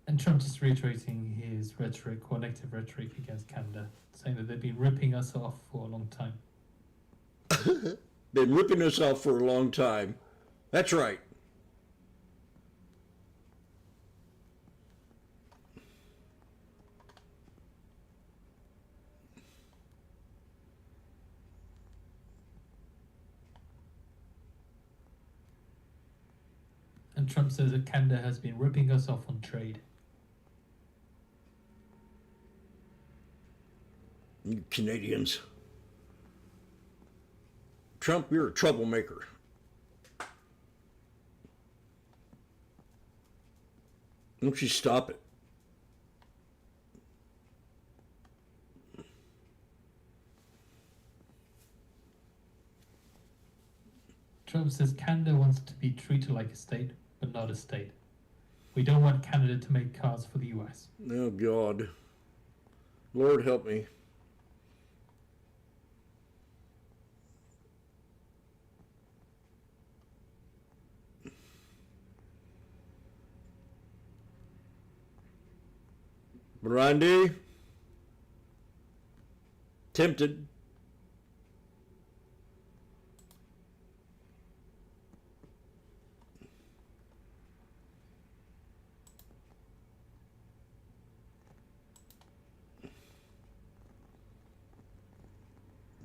And Trump is reiterating his rhetoric, or negative rhetoric against Canada, saying that they've been ripping us off for a long time. Been ripping us off for a long time. That's right. And Trump says that Canada has been ripping us off on trade. You Canadians. Trump, you're a troublemaker. Don't you stop it. Trump says Canada wants to be treated like a state, but not a state. We don't want Canada to make cars for the US. Oh, God. Lord help me. Brandy? Tempted.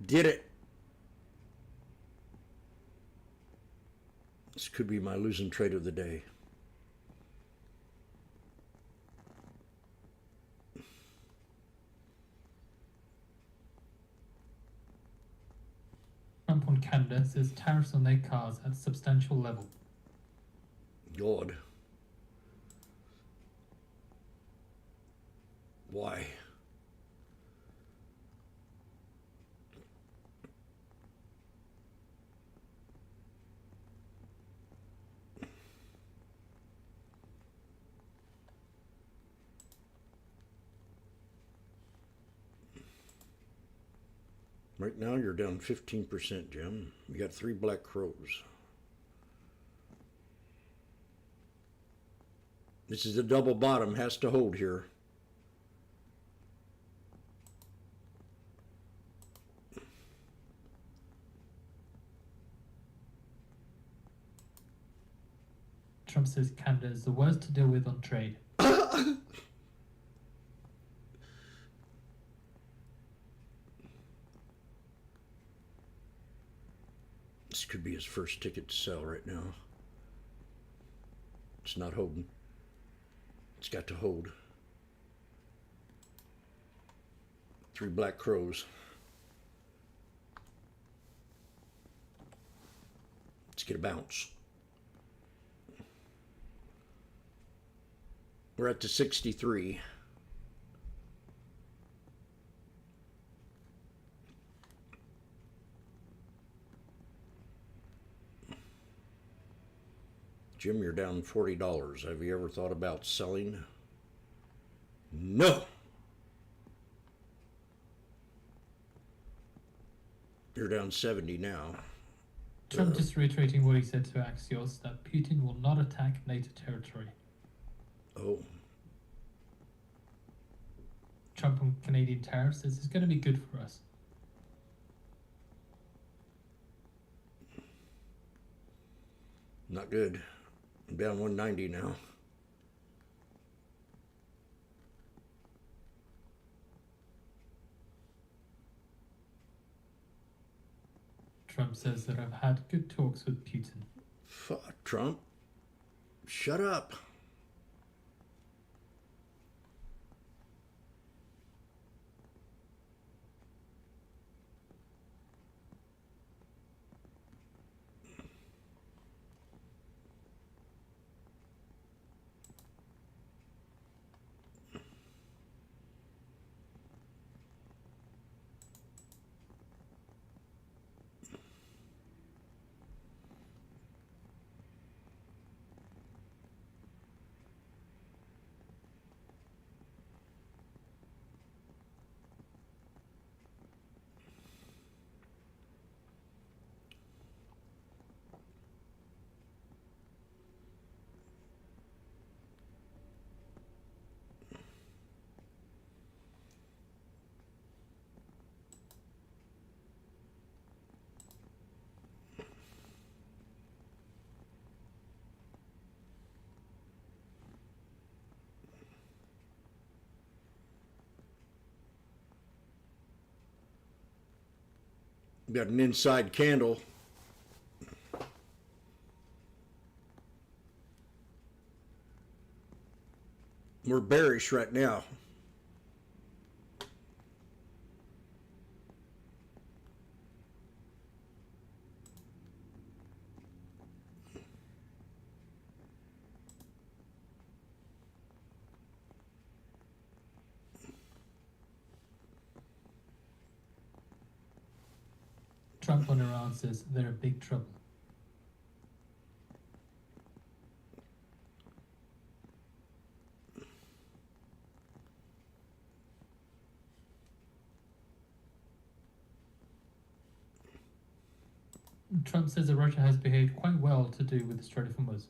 Did it. This could be my losing trade of the day. Trump on Canada says tariffs on their cars at a substantial level. God. Why? Right now you're down 15%, Jim. You got 3 black crows. This is a double bottom, has to hold here. Trump says Canada is the worst to deal with on trade. This could be his first ticket to sell right now. It's not holding. It's got to hold. 3 black crows. Let's get a bounce. We're at the 63. Jim, you're down $40. Have you ever thought about selling? No. You're down 70 now. Trump just reiterating what he said to Axios, that Putin will not attack NATO territory. Oh. Trump on Canadian tariffs says it's going to be good for us. Not good. I'm down 190 now. Trump says that I've had good talks with Putin. Fuck, Trump. Shut up. Got an inside candle. We're bearish right now. Trump on Iran says they're in big trouble. Trump says that Russia has behaved quite well to do with the Strait of Hormuz.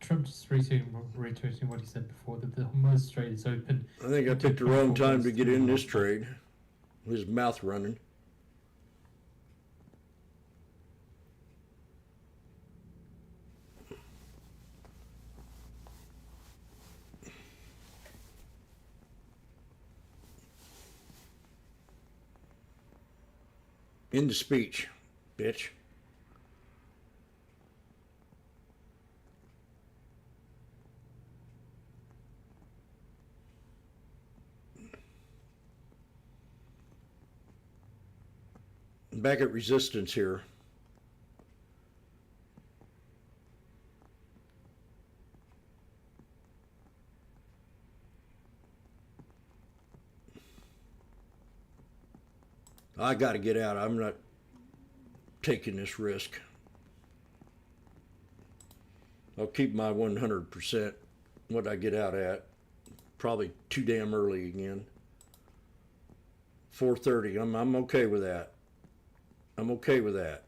Trump just reiterating what he said before, that the Hormuz Strait is open. I think I picked the wrong time to get in this trade. His mouth running. End of speech, bitch. Back at resistance here. I got to get out. I'm not taking this risk. I'll keep my 100%. What I get out at. Probably too damn early again. 4:30. I'm okay with that. I'm okay with that.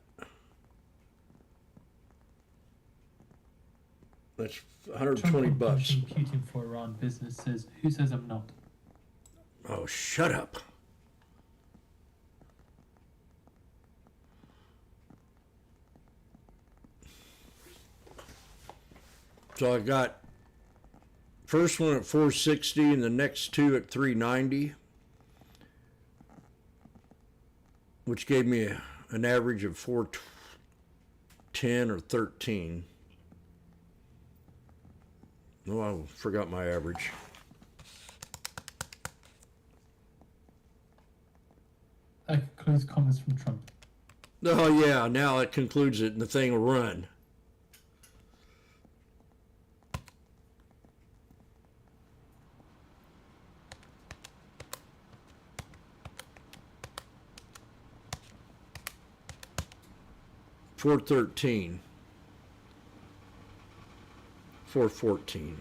That's 120 bucks. Putin for Iran business says, who says I'm not? Oh, shut up. So I got first one at 460 and the next two at 390, which gave me an average of 410 or 13. Oh, I forgot my average. That concludes comments from Trump. Oh yeah, now it concludes it and the thing will run. $413, $414.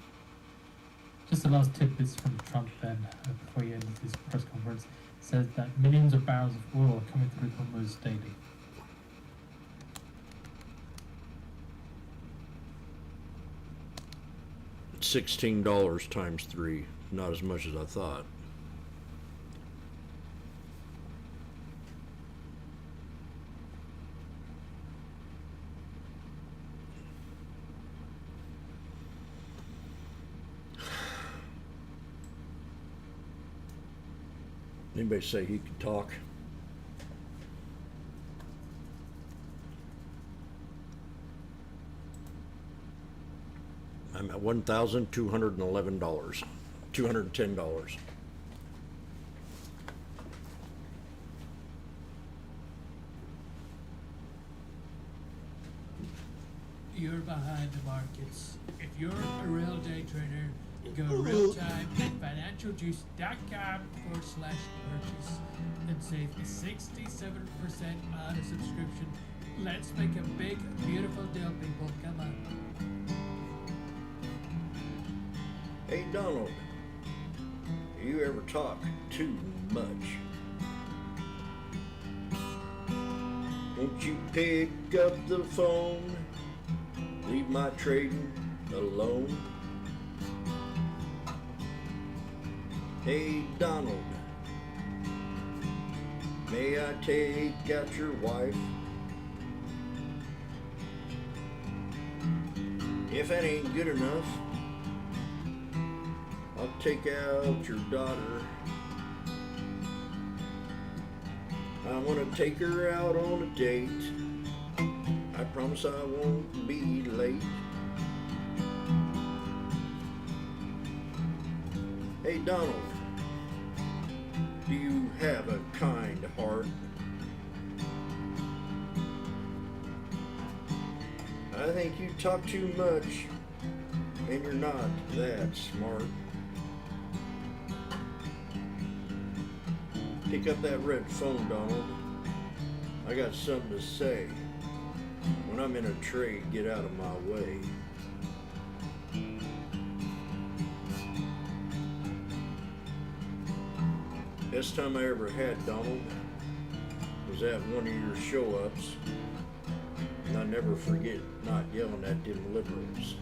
Just the last tidbits from Trump then, before he ends his press conference, says that millions of barrels of oil are coming through Hormuz daily. $16 times 3, not as much as I thought. Anybody say he can talk? I'm at $1,211, $210. You're behind the markets. If you're a real day trader, go real time at financialjuice.com/purchase and save 67% on a subscription. Let's make a big, beautiful deal, people. Come on. Hey Donald, do you ever talk too much? Won't you pick up the phone? Leave my trading alone. Hey Donald, may I take out your wife? If that ain't good enough, I'll take out your daughter. I want to take her out on a date. I promise I won't be late. Hey Donald, do you have a kind heart? I think you talk too much, and you're not that smart. Pick up that red phone, Donald. I got something to say. When I'm in a trade, get out of my way. Best time I ever had, Donald, was at one of your show-ups. And I never forget not yelling at them liberals.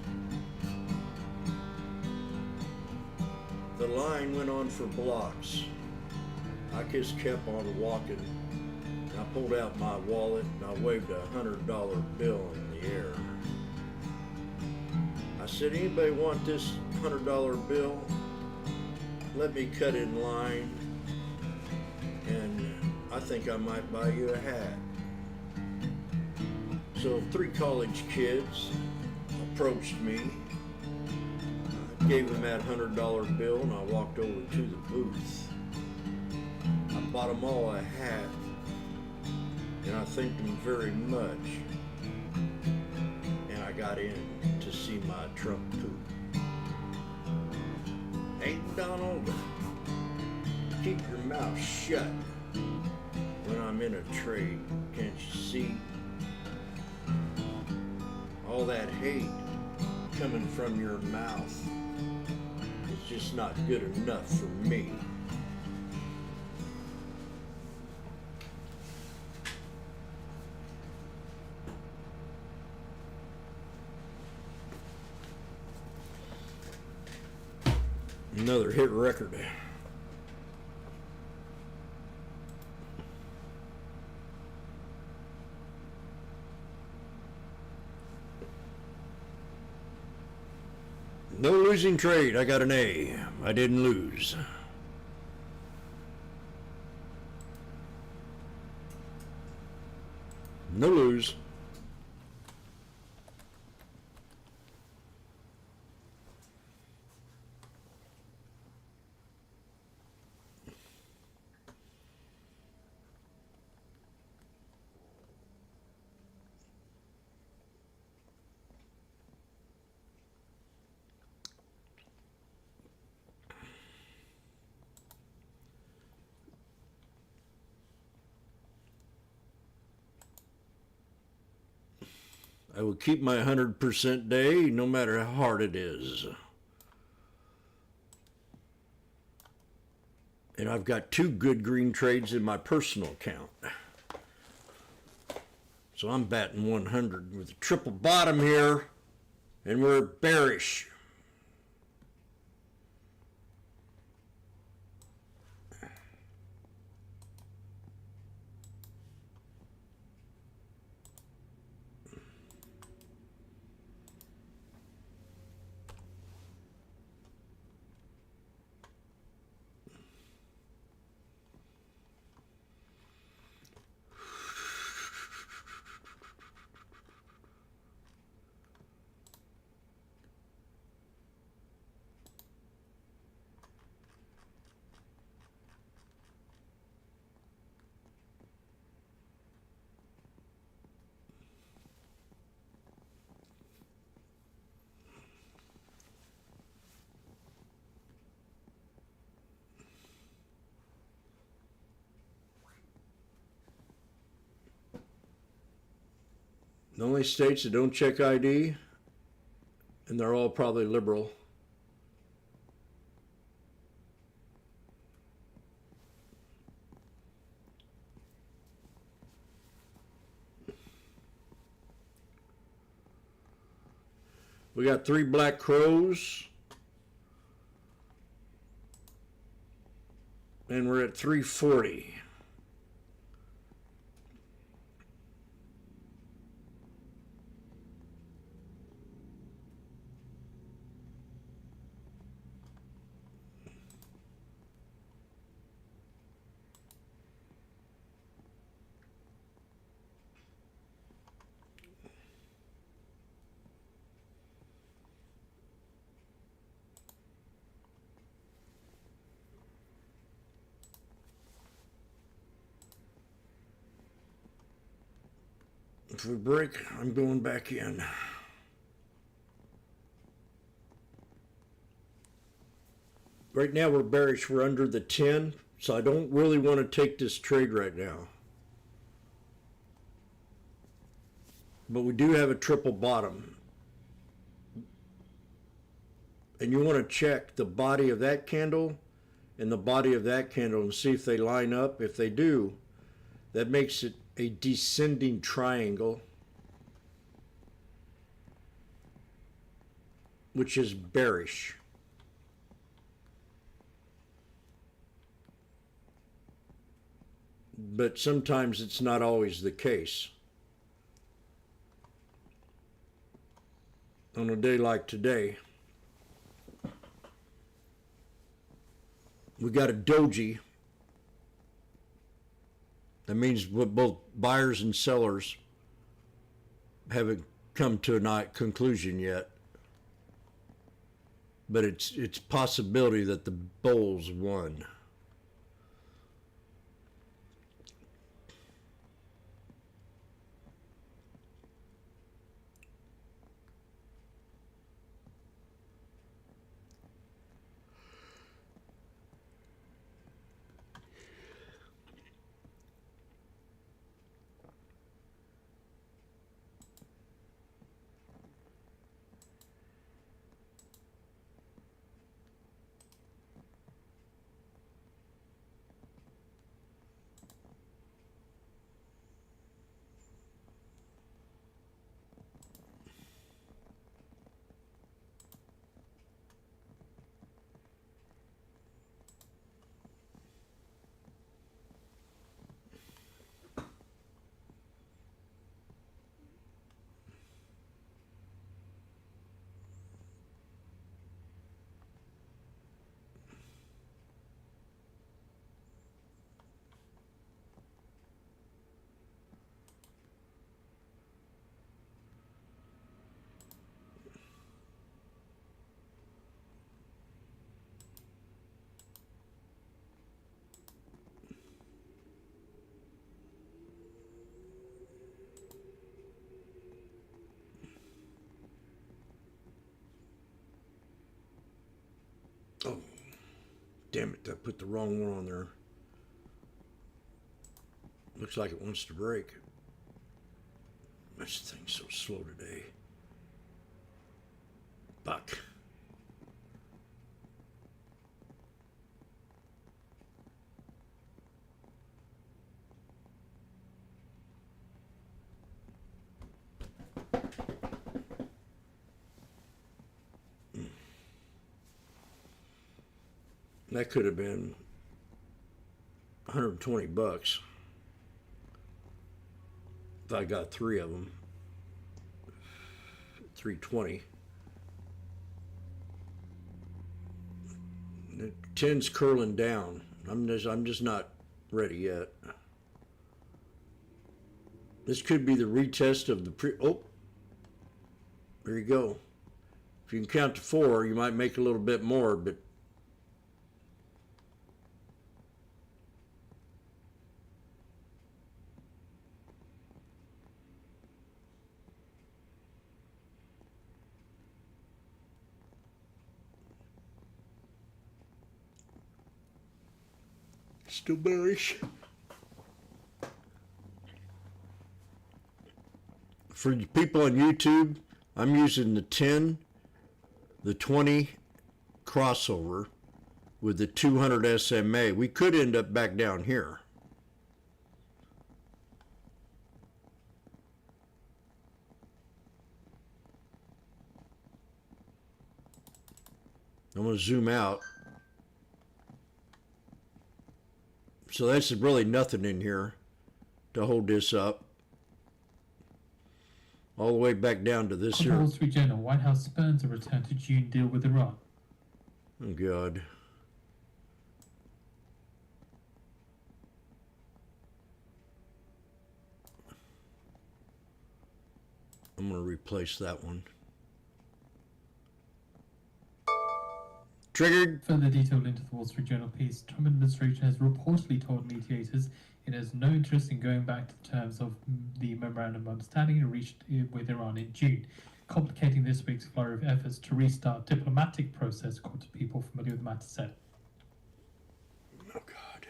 The line went on for blocks. I just kept on walking. And I pulled out my wallet and I waved a $100 bill in the air. I said, anybody want this $100 bill? Let me cut in line. And I think I might buy you a hat. So 3 college kids approached me. I gave them that $100 bill and I walked over to the booth. I bought them all a hat and I thanked them very much. And I got in to see my Trump poop. Hey Donald, keep your mouth shut when I'm in a trade, can't you see? All that hate coming from your mouth is just not good enough for me. Another hit record. No losing trade. I got an A. I didn't lose. No lose. I will keep my 100% day no matter how hard it is. And I've got 2 good green trades in my personal account. So I'm batting 100 with a triple bottom here, and we're bearish. The only states that don't check ID, and they're all probably liberal. We got 3 black crows, and we're at 340. If we break, I'm going back in. Right now we're bearish, we're under the 10, so I don't really want to take this trade right now. But we do have a triple bottom. And you want to check the body of that candle and the body of that candle and see if they line up. If they do, that makes it a descending triangle, which is bearish. But sometimes it's not always the case. On a day like today, we got a doji. That means both buyers and sellers haven't come to a conclusion yet. But it's possibility that the bulls won. damn it, I put the wrong one on there. Looks like it wants to break. This thing's so slow today. Buck. That could have been 120 bucks if I got 3 of them. 320. The 10's curling down. I'm just not ready yet. This could be the retest of the oh, there you go. If you can count to 4, you might make a little bit more, but still bearish. For you people on YouTube, I'm using the 10, the 20 crossover with the 200 SMA. We could end up back down here. I'm going to zoom out. So that's really nothing in here to hold this up. All the way back down to this here. Wall Street Journal, White House spurns a return to June deal with Iran. Oh, God. I'm going to replace that one. Triggered. Further detail into the Wall Street Journal piece, Trump administration has reportedly told mediators it has no interest in going back to the terms of the memorandum of understanding reached with Iran in June, complicating this week's flurry of efforts to restart diplomatic process, according to people familiar with the matter said. Oh, God.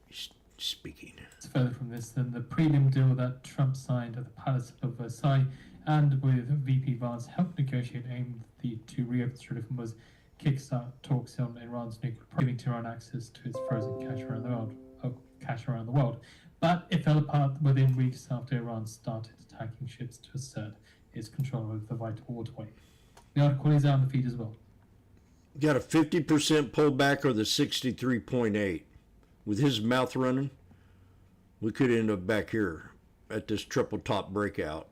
He's speaking. Further from this, then the prelim deal that Trump signed at the Palace of Versailles and with VP Vance helped negotiate aimed to reopen Strait of Hormuz, kickstart talks on Iran's nuclear program, giving Tehran access to its frozen cash around the world. But it fell apart within weeks after Iran started attacking ships to assert its control over the vital waterway. The article is out on the feed as well. Got a 50% pullback or the 63.8. With his mouth running, we could end up back here at this triple top breakout.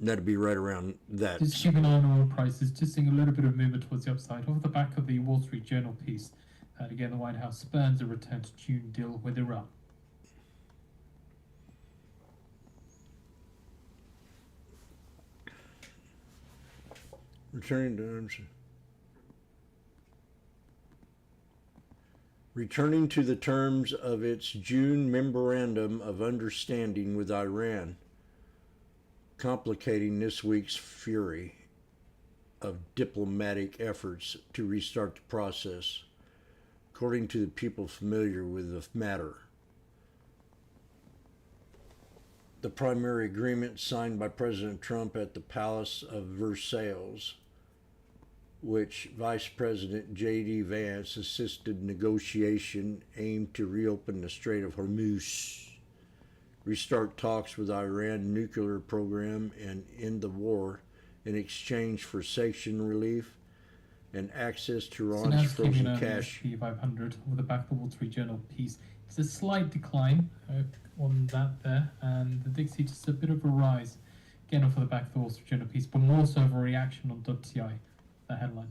That'd be right around that. Just keep an eye on oil prices, just seeing a little bit of movement towards the upside. Off the back of the Wall Street Journal piece, and again, the White House spurns a return to June deal with Iran. Returning to the terms of its June memorandum of understanding with Iran, complicating this week's fury of diplomatic efforts to restart the process, according to the people familiar with the matter. The primary agreement signed by President Trump at the Palace of Versailles, which Vice President J.D. Vance assisted negotiation, aimed to reopen the Strait of Hormuz, restart talks with Iran nuclear program and end the war in exchange for sanction relief and access to Iran's frozen cash. So 500 with the back of the Wall Street Journal piece. It's a slight decline on that there, and the Dixie just a bit of a rise. Again off of the back of the Wall Street Journal piece, but more so of a reaction on .ti, the headline.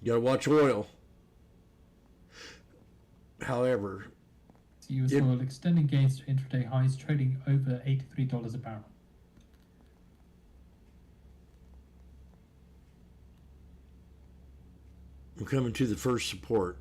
You gotta watch oil. However, US oil extending gains to intraday highs, trading over $83 a barrel. we're coming to the first support.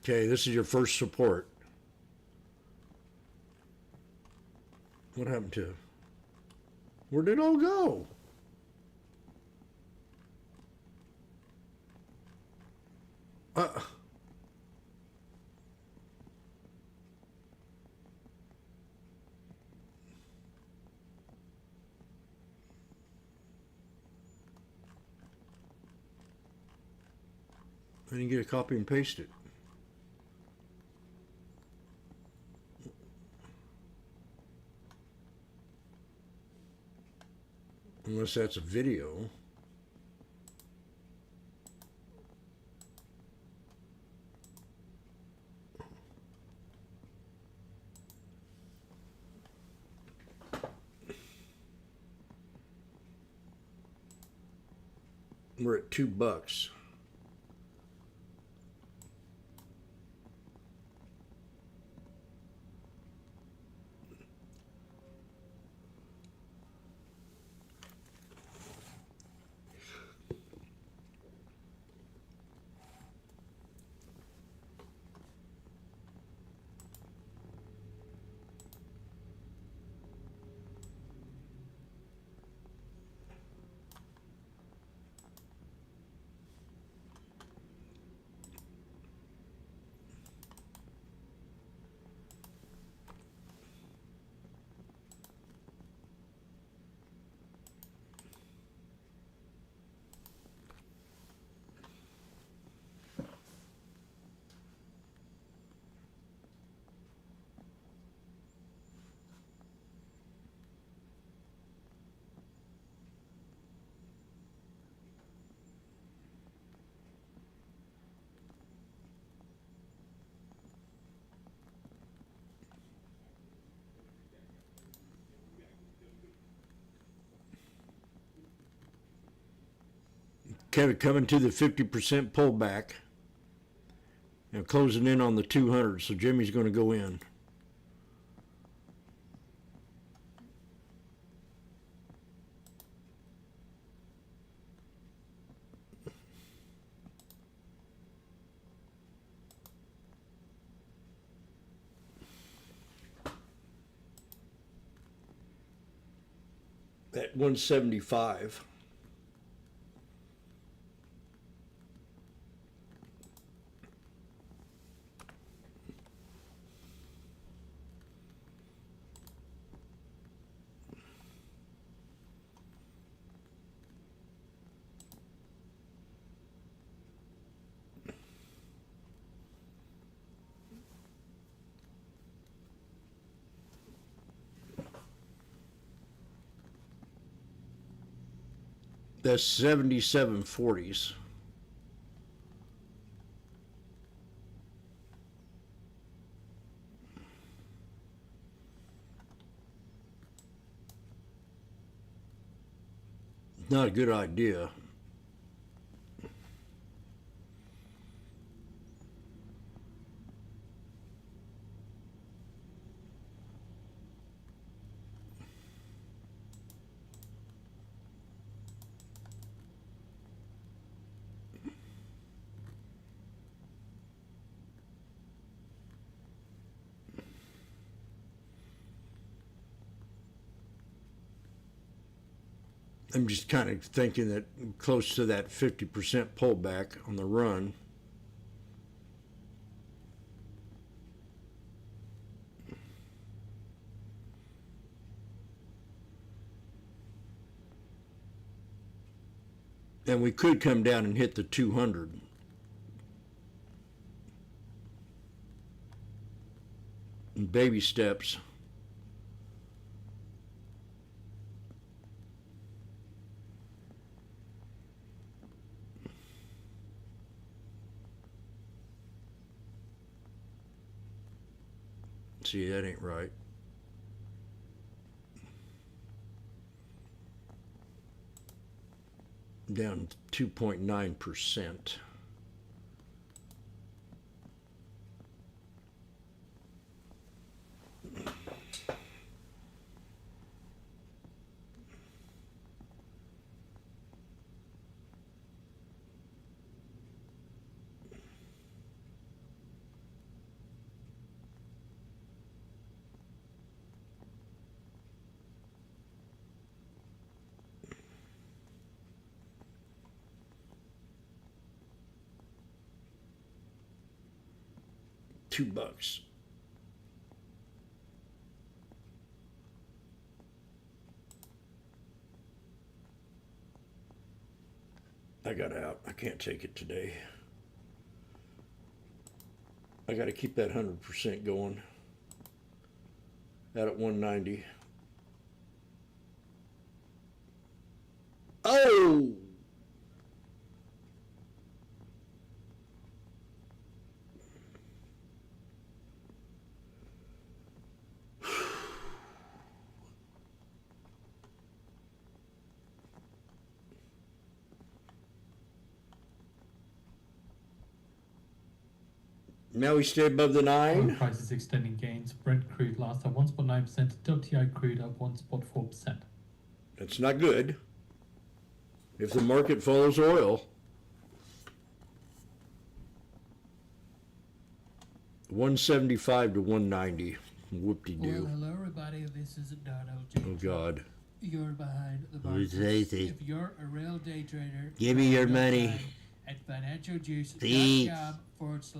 Okay, this is your first support. What happened to? Where did it all go? I didn't get a copy and paste it. Unless that's a video. We're at $2. Kevin coming to the 50% pullback and closing in on the 200. So Jimmy's going to go in. At 175. That's 77.40s. Not a good idea. I'm just kind of thinking that close to that 50% pullback on the run. And we could come down and hit the 200. In baby steps. See, that ain't right. Down 2.9%. $2. I got out. I can't take it today. I got to keep that 100% going. Out at 190. Oh! Now we stay above the 9. Oil prices extending gains. Brent crude last at 1.9%. WTI crude up 1.4%. That's not good. If the market follows oil. 175 to 190. Whoop-de-doo. Well, hello everybody. This is Donald J. Oh God. You're behind the Who's market. Lazy? If you're a real day trader, Give me your money. at financialjuice.com Please.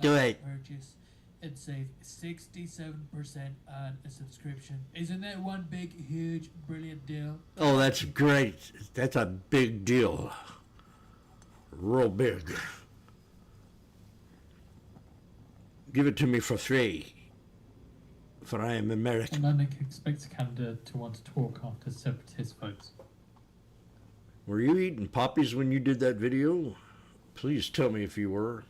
Do it. purchase and save 67% on a subscription. Isn't that one big, huge, brilliant deal? Oh, that's great. That's a big deal. Real big. Give it to me for free. For I am American. And London expects Canada to want to talk after separatist votes. Were you eating poppies when you did that video? Please tell me if you were.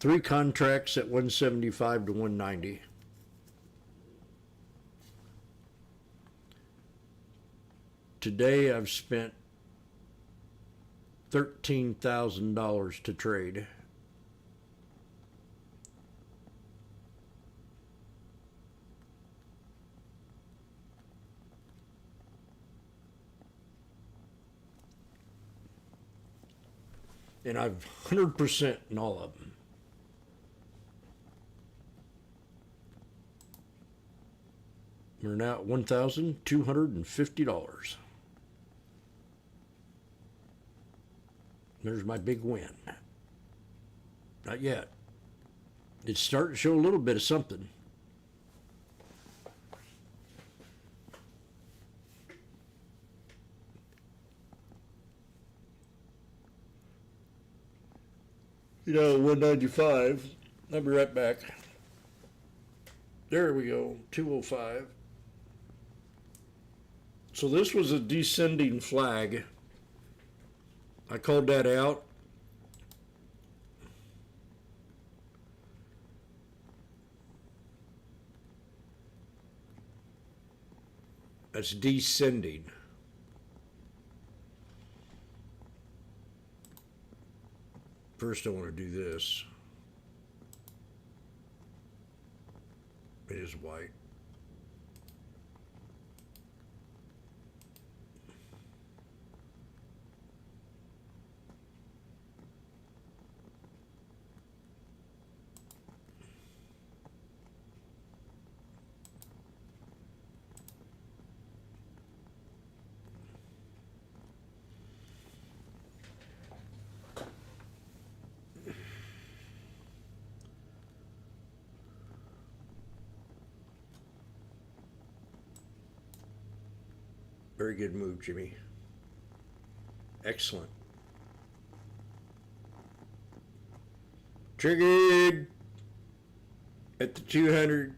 3 contracts at 175 to 190. Today I've spent $13,000 to trade. And I've 100% in all of them. We're now at $1,250. There's my big win. Not yet. It's starting to show a little bit of something. You know, 195. I'll be right back. There we go, 205. So this was a descending flag. I called that out. That's descending. First I want to do this. It is white. Very good move, Jimmy. Excellent. Triggered at the 200.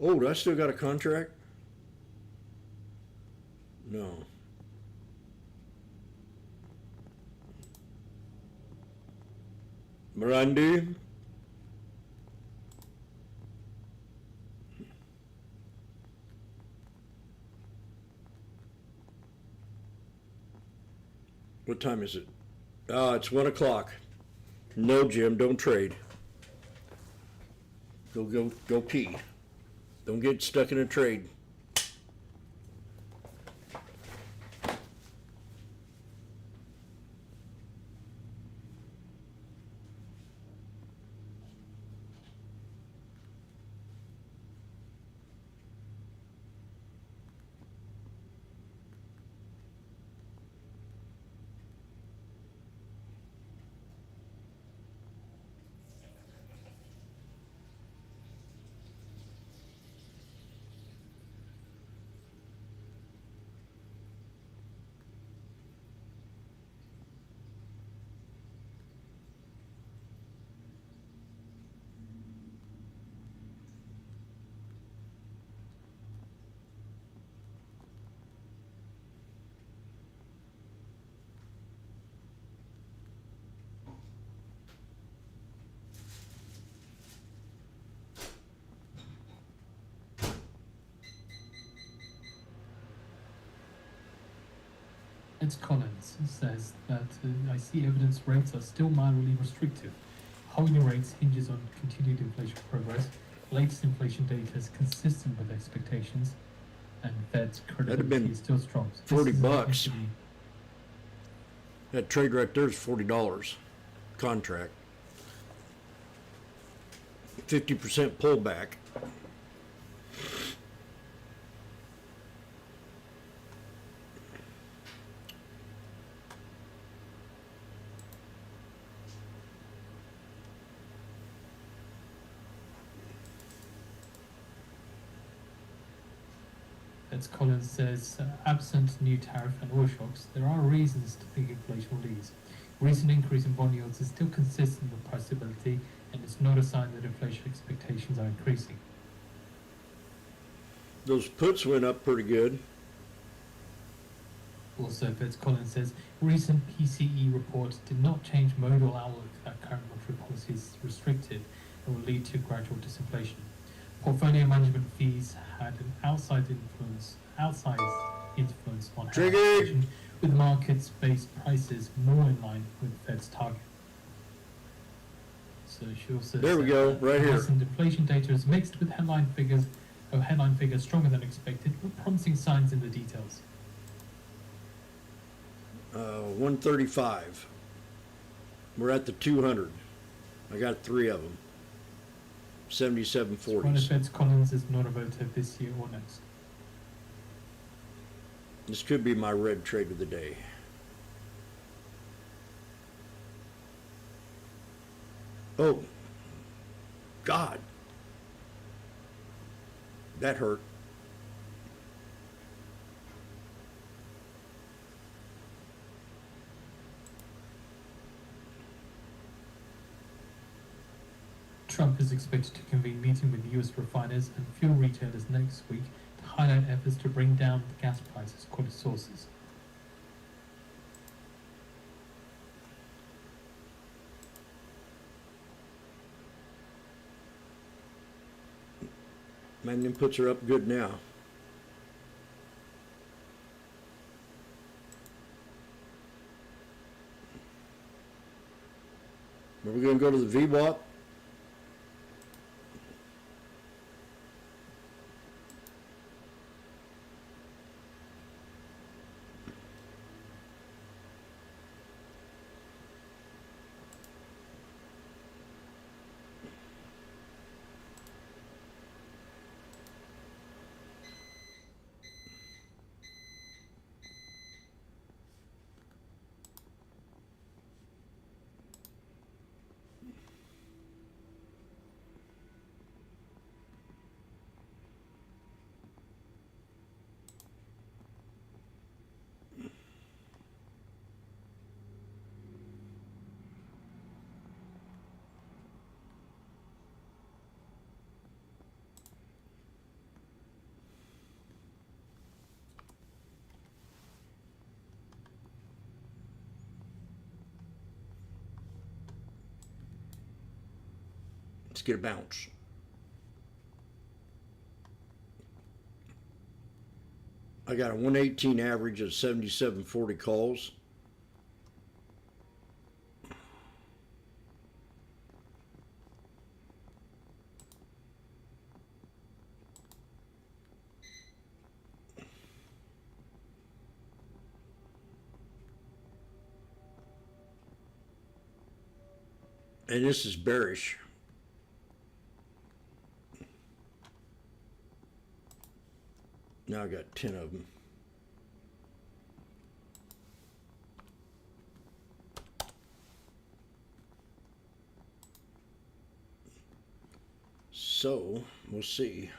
Oh, do I still got a contract? No. Miranda. What time is it? It's 1 o'clock. No, Jim, don't trade. Go pee. Don't get stuck in a trade. Ed Collins says that I see evidence rates are still mildly restrictive. Holding rates hinges on continued inflation progress. Latest inflation data is consistent with expectations, and Fed's credibility is still strong. So $40. That trade right there is $40 contract. 50% pullback. As Collins says, absent new tariff and oil shocks, there are reasons to think inflation will ease. Recent increase in bond yields is still consistent with price stability, and it's not a sign that inflation expectations are increasing. Those puts went up pretty good. Also, Feds Collins says, recent PCE reports did not change modal outlook that current monetary policy is restrictive and will lead to gradual disinflation. Portfolio management fees had an outsized influence on inflation, with markets-based prices more in line with the Fed's target. So she also there we said go, that right here. recent inflation data is mixed with headline figures stronger than expected, with promising signs in the details. 135. We're at the 200. I got 3 of them. 77.40s. One of Feds Collins is not a voter this year or next. This could be my red trade of the day. Oh, God. That hurt. Trump is expected to convene a meeting with U.S. refiners and fuel retailers next week to highlight efforts to bring down the gas prices, according to sources. Man, inputs are up good now. Are we going to go to the VWAP? Let's get a bounce. I got a 118 average of 77.40 calls. And this is bearish. Now I got 10 of them. So, we'll see.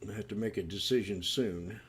I have to make a decision soon.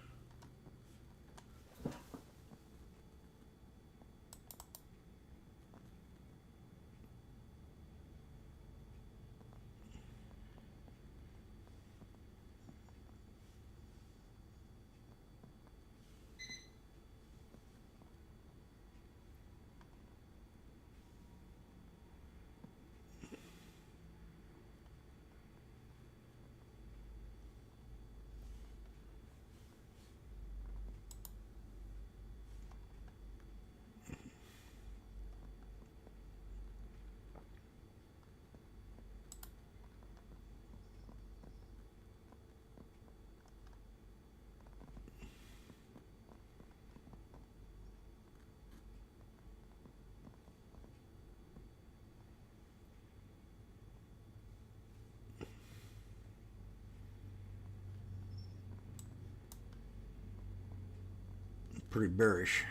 pretty bearish.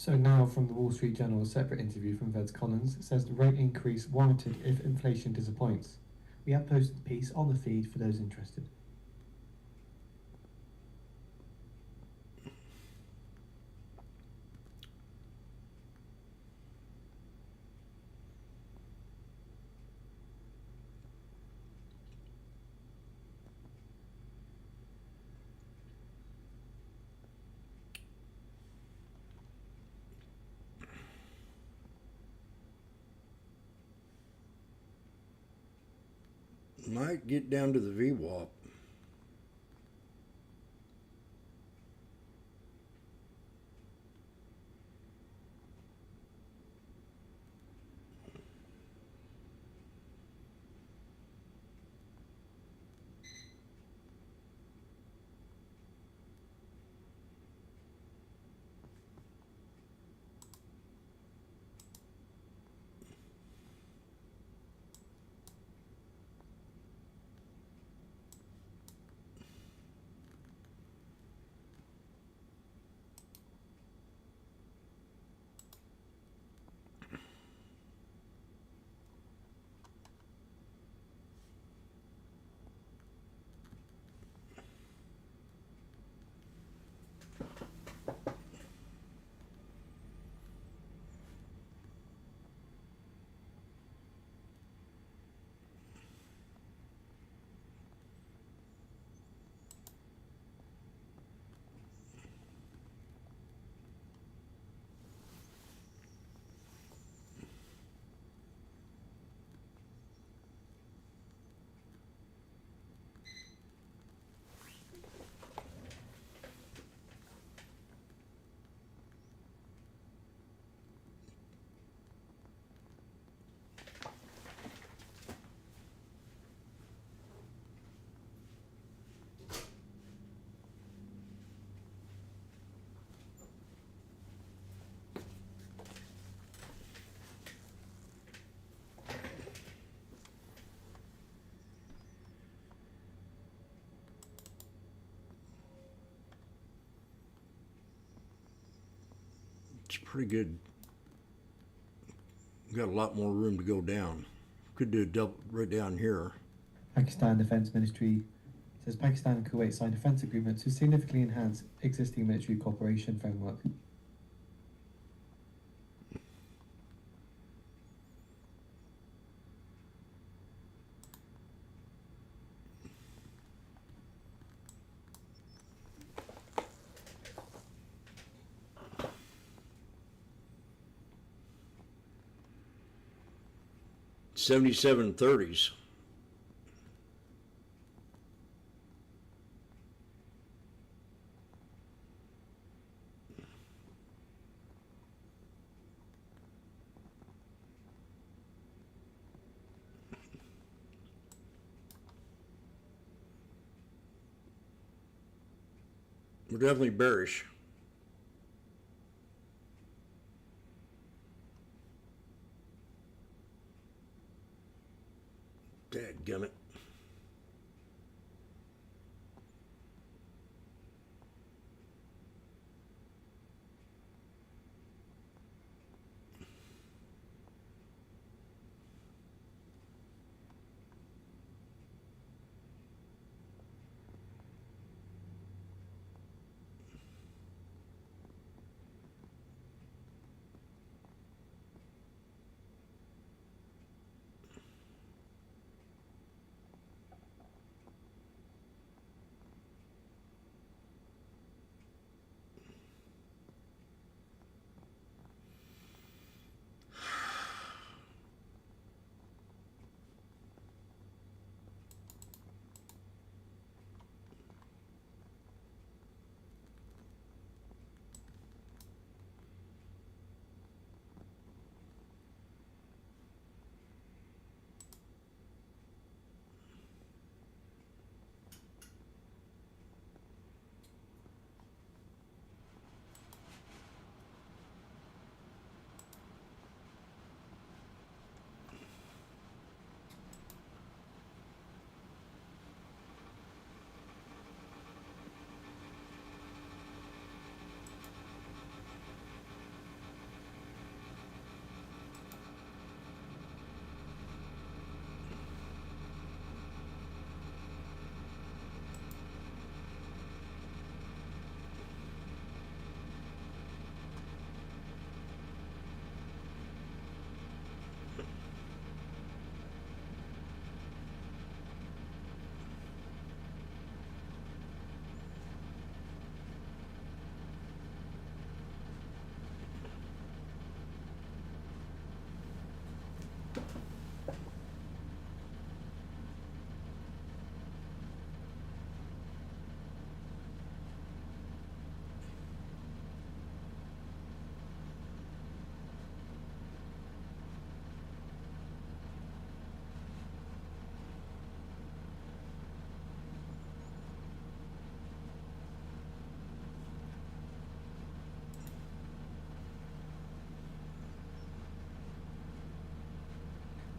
So now from the Wall Street Journal, a separate interview from Veds Collins says the rate increase warranted if inflation disappoints. We have posted the piece on the feed for those interested. Might get down to the VWAP. It's pretty good. Got a lot more room to go down. Could do a double right down here. Pakistan Defence Ministry says Pakistan and Kuwait signed defence agreements to significantly enhance existing military cooperation framework. $77 30s. We're definitely bearish. Dadgummit.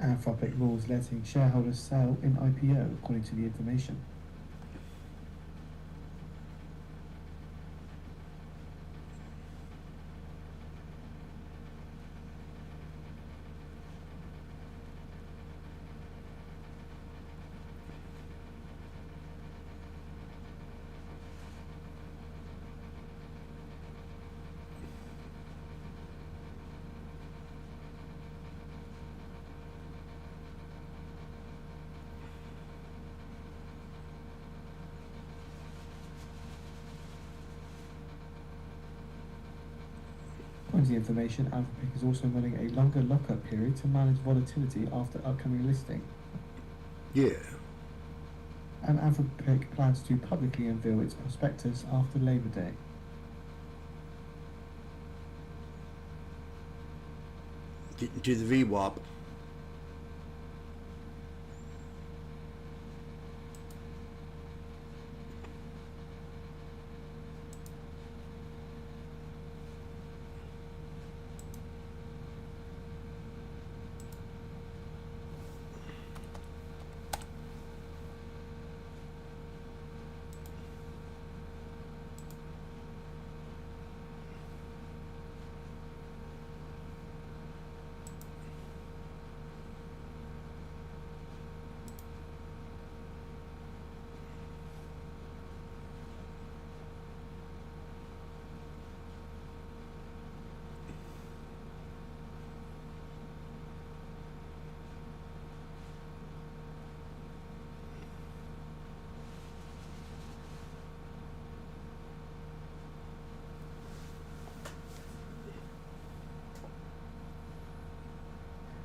Anthropic rules letting shareholders sell in IPO, according to the information. According to the information, Anthropic is also running a longer lockup period to manage volatility after upcoming listing. Yeah. And Anthropic plans to publicly unveil its prospectus after Labor Day. Getting to the VWAP.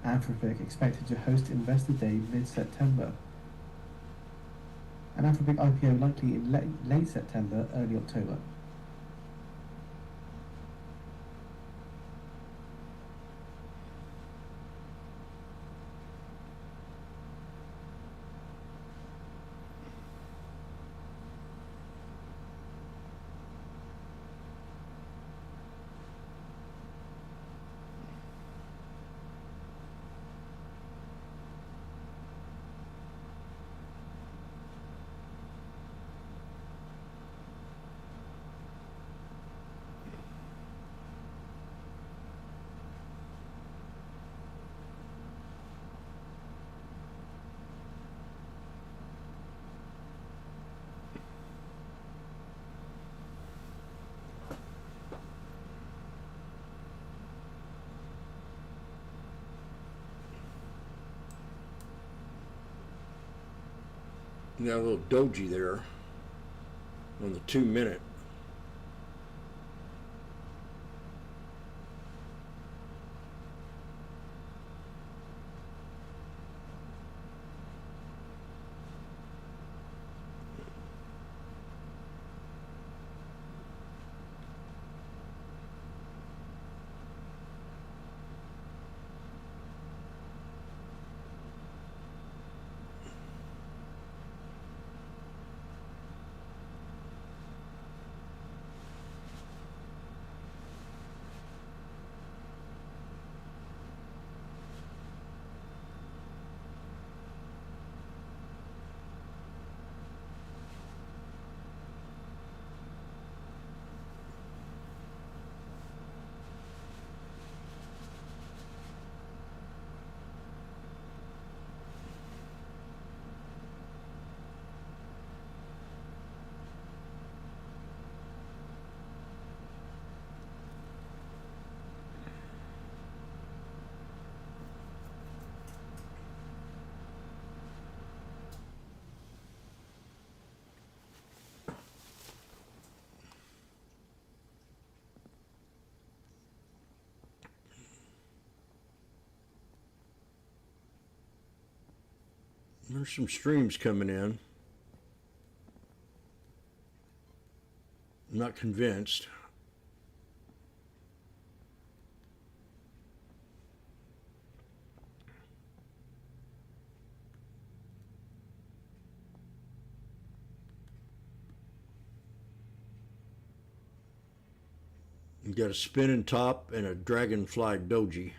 Anthropic expected to host Investor Day mid-September. An Anthropic IPO likely in late September, early October. Got a little doji there on the 2 minute. There's some streams coming in. I'm not convinced. You got a spinning top and a dragonfly doji.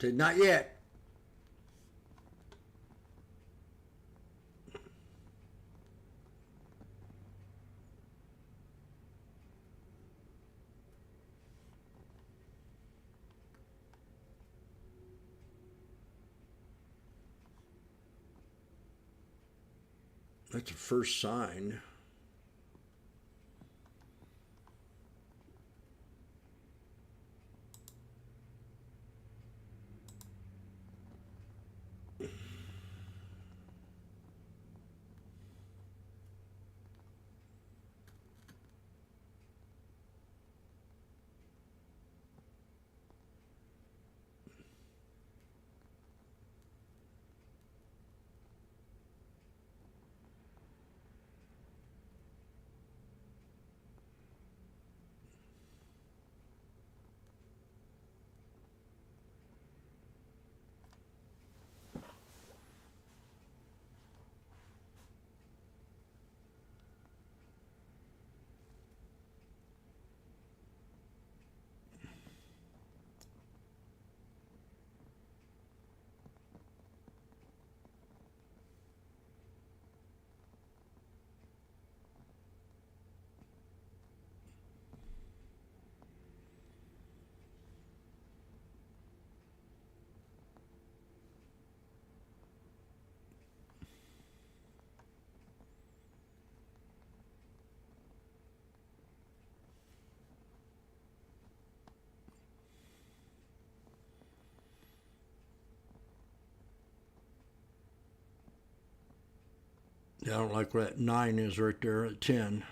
Said, not yet. That's a first sign. Yeah, I don't like where that 9 is right there at 10.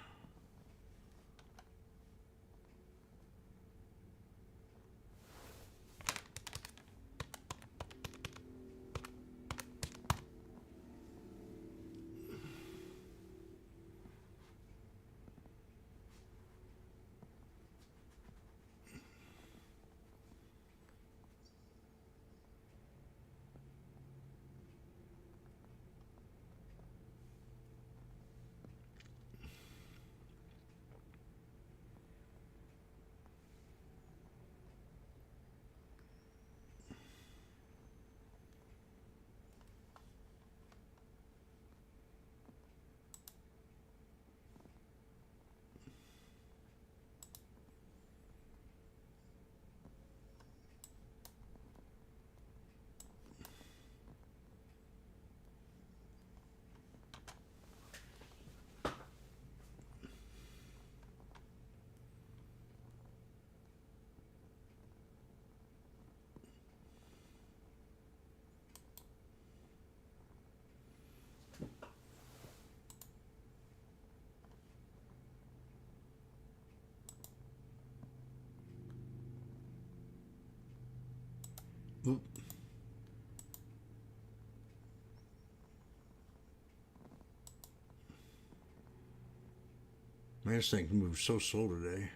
Oop. Man, this thing moves so slow today.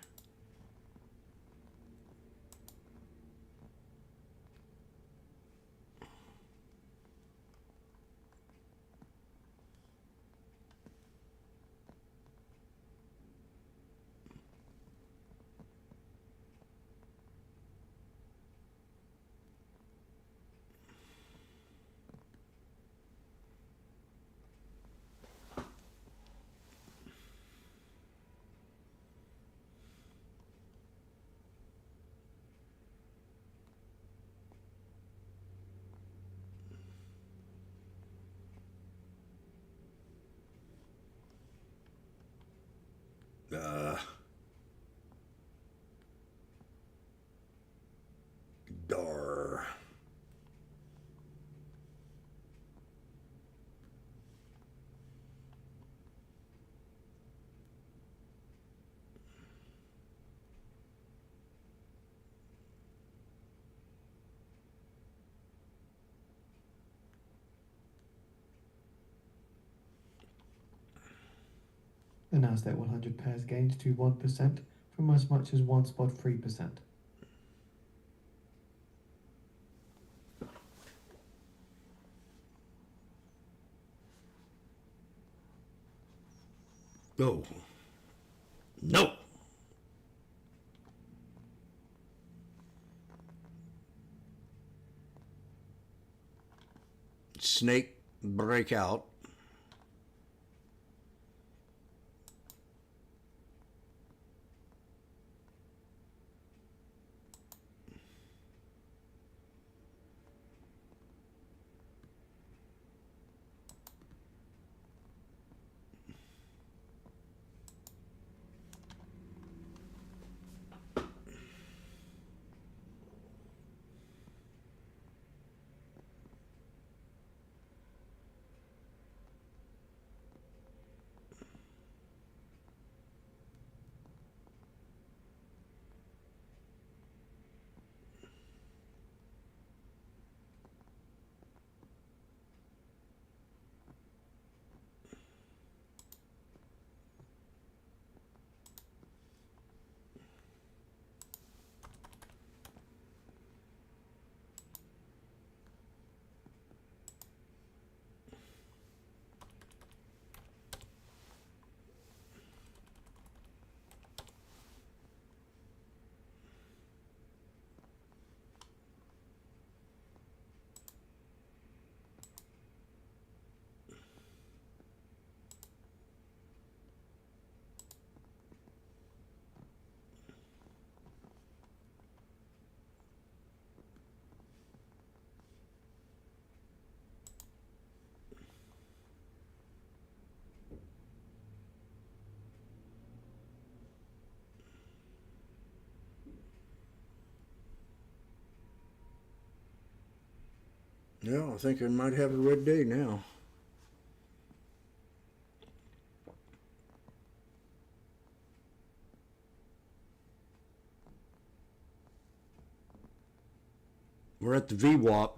Dar. The Nasdaq 100 pairs gained to 1% from as much as 1.3%. Go. No. snake breakout. Yeah, I think I might have a red day now. We're at the VWAP.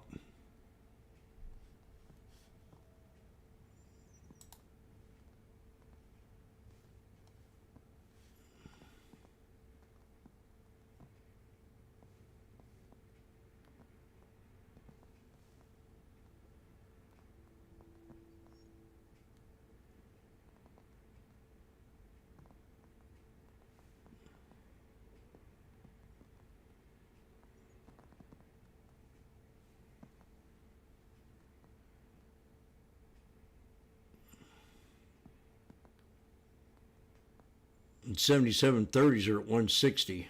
And 7730s are at 160.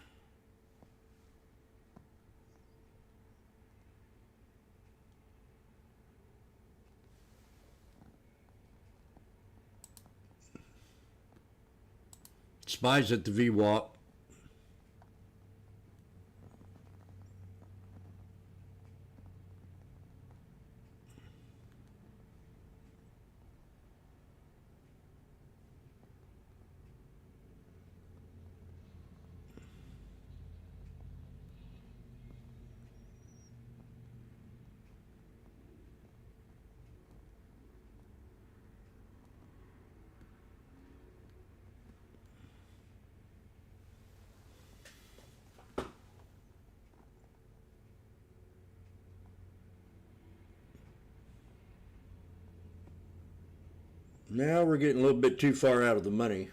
Spies at the VWAP. Now we're getting a little bit too far out of the money.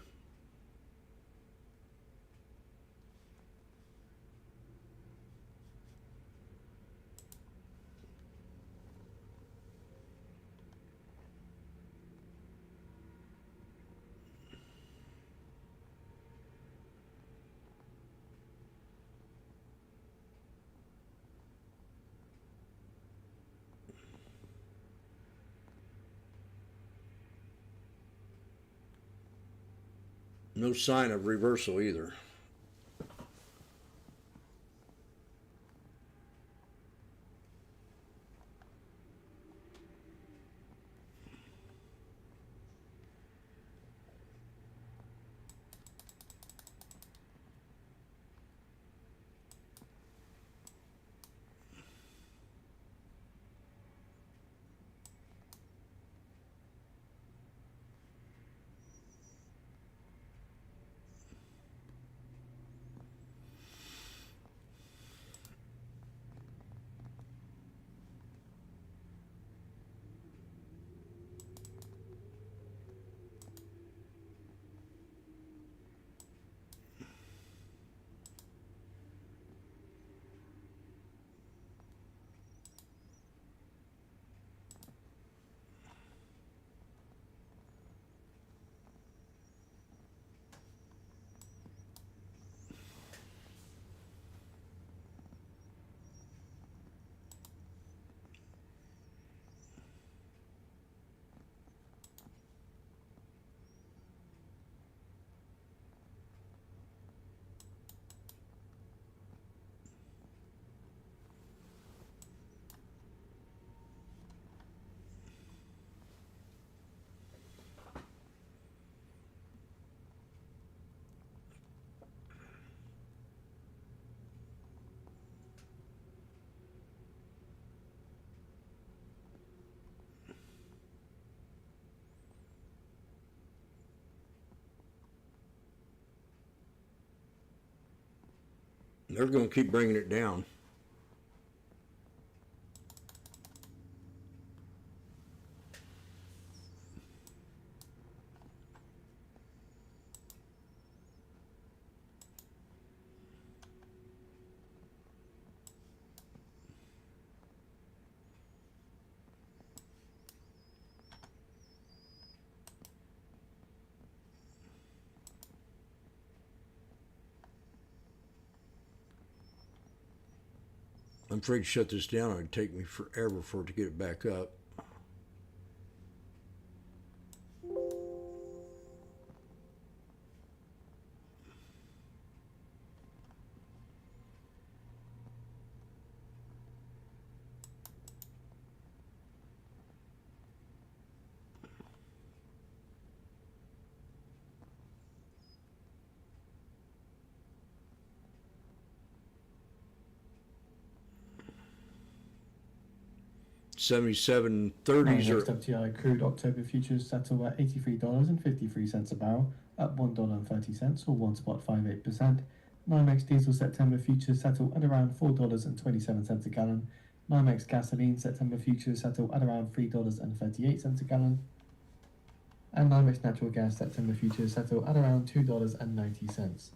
No sign of reversal either. They're going to keep bringing it down. I'm afraid to shut this down. It would take me forever for it to get it back up. $77.30s Next WTI crude October futures settle at $83.53 a barrel, up $1.30 or 1.58%. NYMEX diesel September futures settle at around $4.27 a gallon. NYMEX gasoline September futures settle at around $3.38 a gallon. And NYMEX natural gas September futures settle at around $2.90.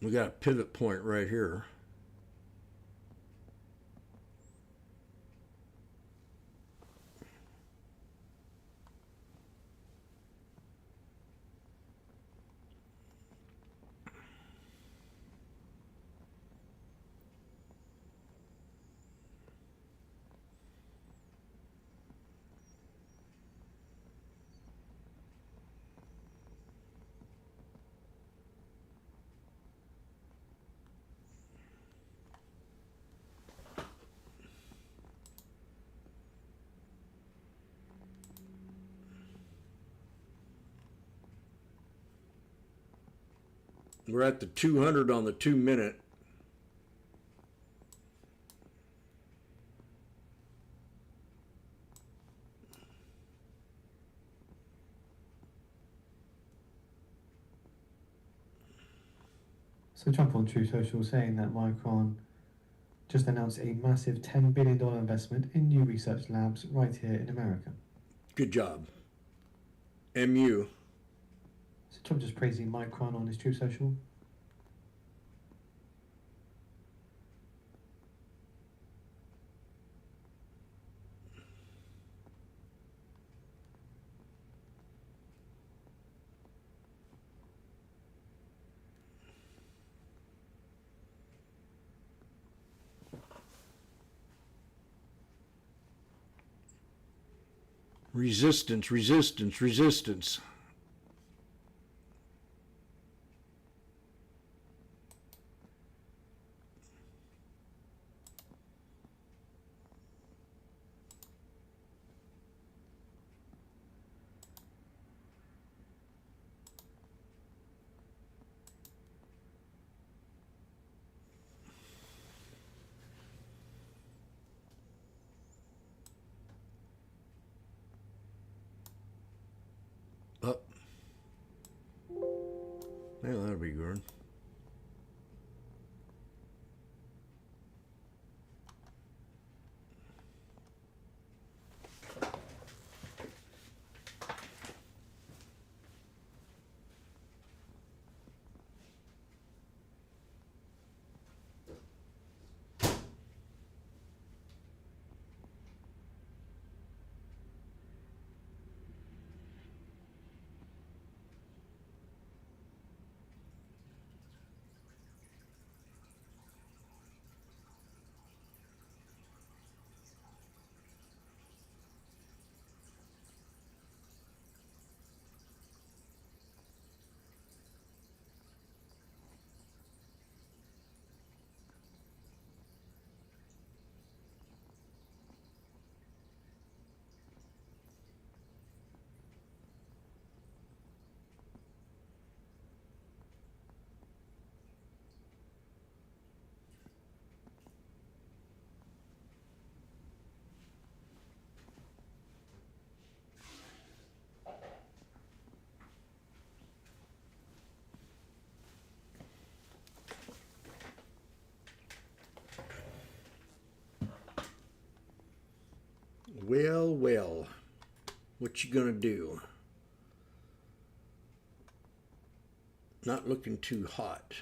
We got a pivot point right here. We're at the 200 on the 2 minute. So Trump on Truth Social saying that Micron just announced a massive $10 billion investment in new research labs right here in America. Good job. MU. So Trump just praising Micron on his Truth Social. Resistance, resistance, resistance. Up. Yeah, that'll be good. Well, well. What you gonna do? Not looking too hot.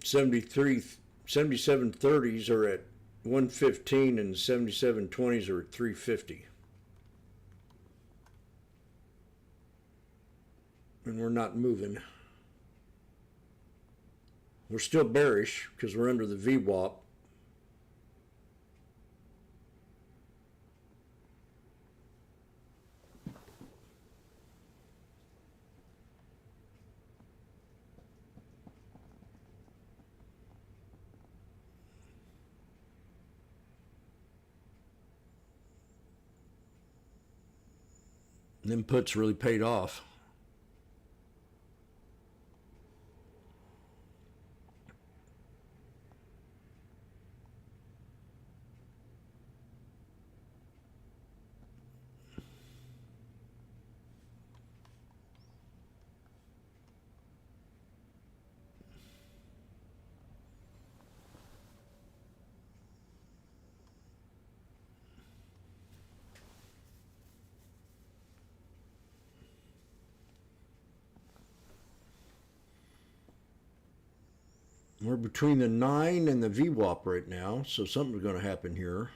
$73, $77.30s are at 115 and $77.20s are at 350. And we're not moving. We're still bearish because we're under the VWAP. Them puts really paid off. We're between the 9 and the VWAP right now, so something's going to happen here.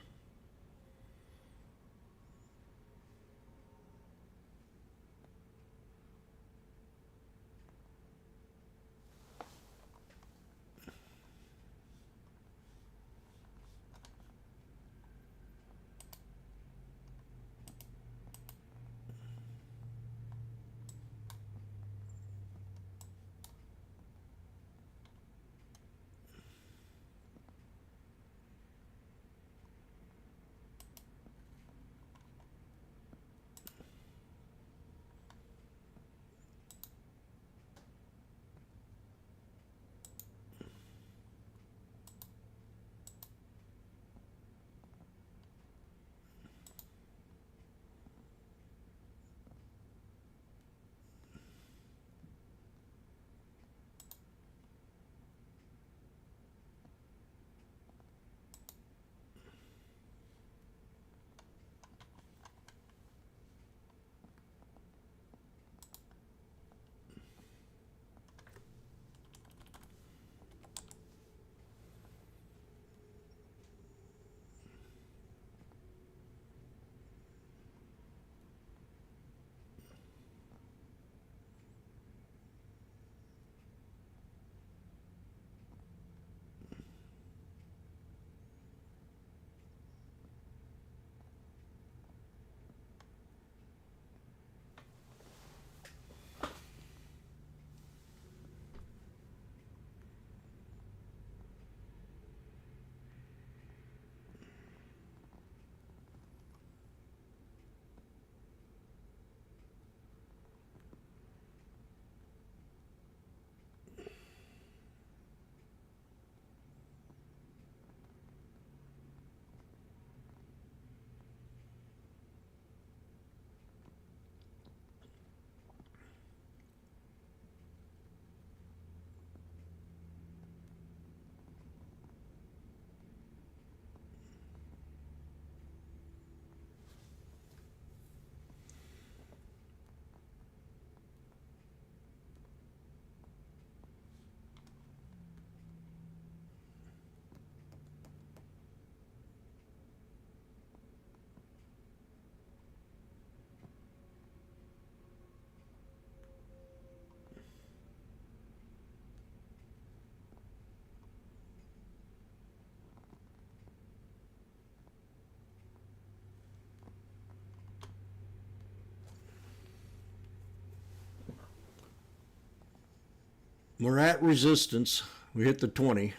We're at resistance. We hit the 20.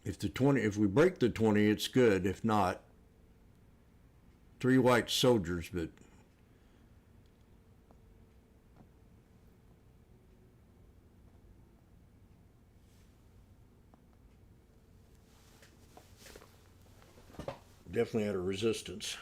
If we break the 20, it's good. If not, 3 white soldiers, but definitely at a resistance.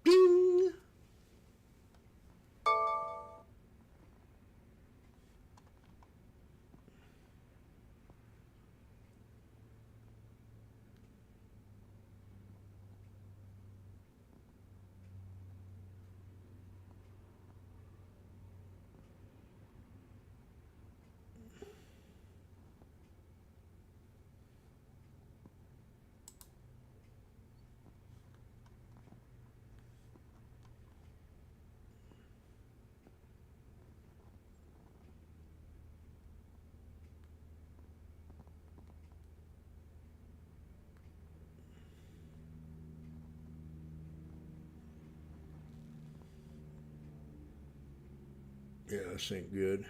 Ding! Yeah, this ain't good.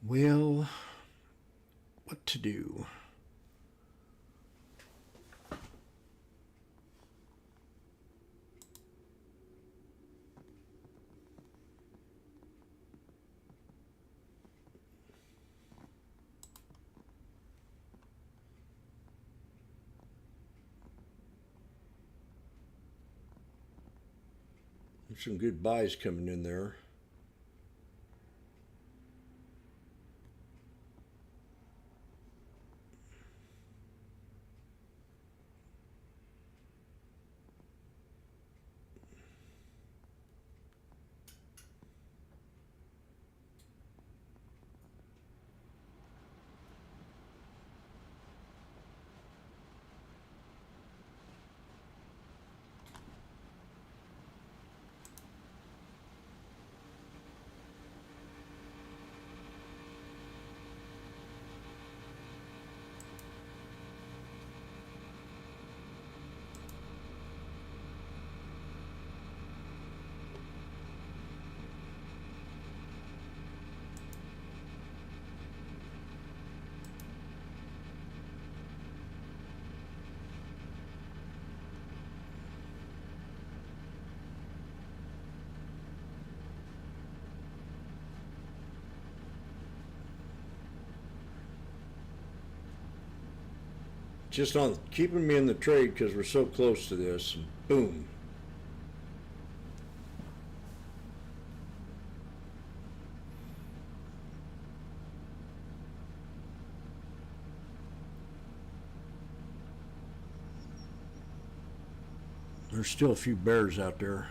Well, what to do? There's some good buys coming in there. Just on keeping me in the trade because we're so close to this. And boom. There's still a few bears out there.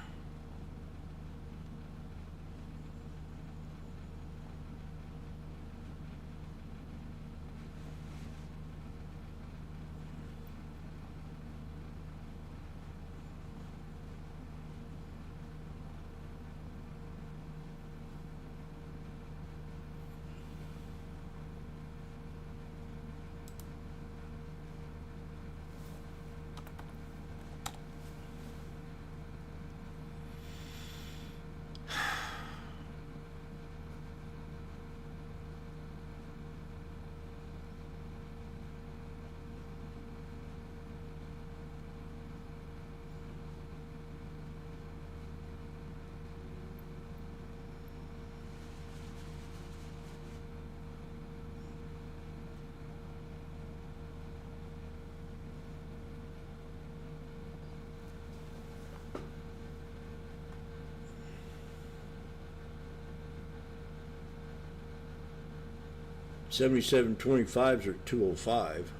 7725s are 205.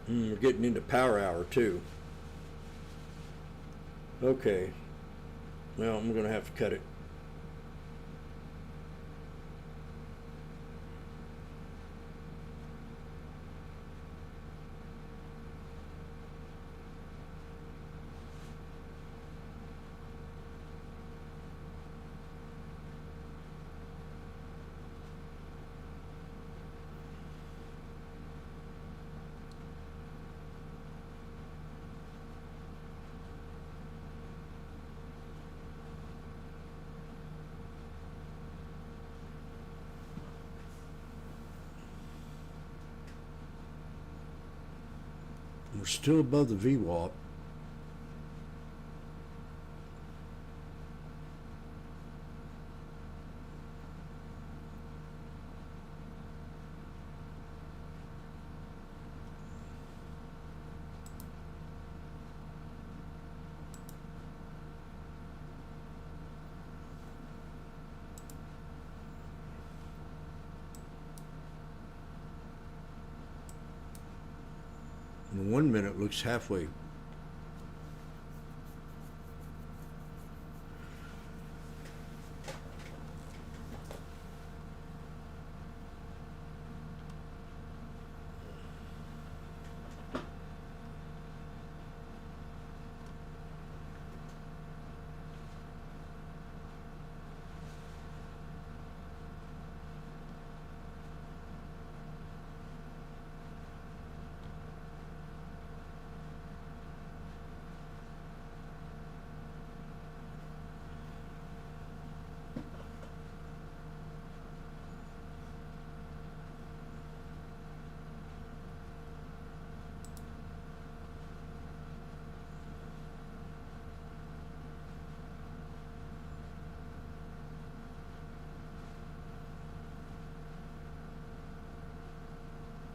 We're getting into power hour too. Okay. Well, I'm going to have to cut it. We're still above the VWAP. In 1 minute looks halfway.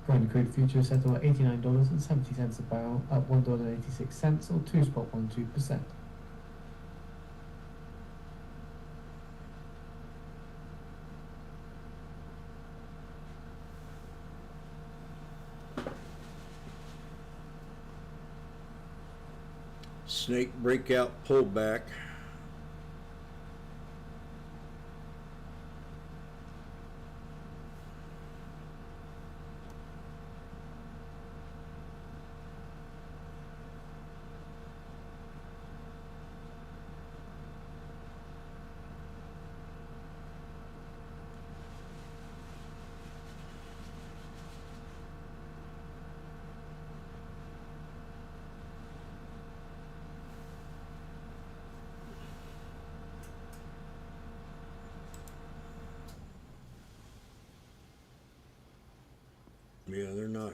Brent crude futures settle at $89.70 a barrel, up $1.86 or 2.12%. Snake breakout pullback. Yeah, they're not.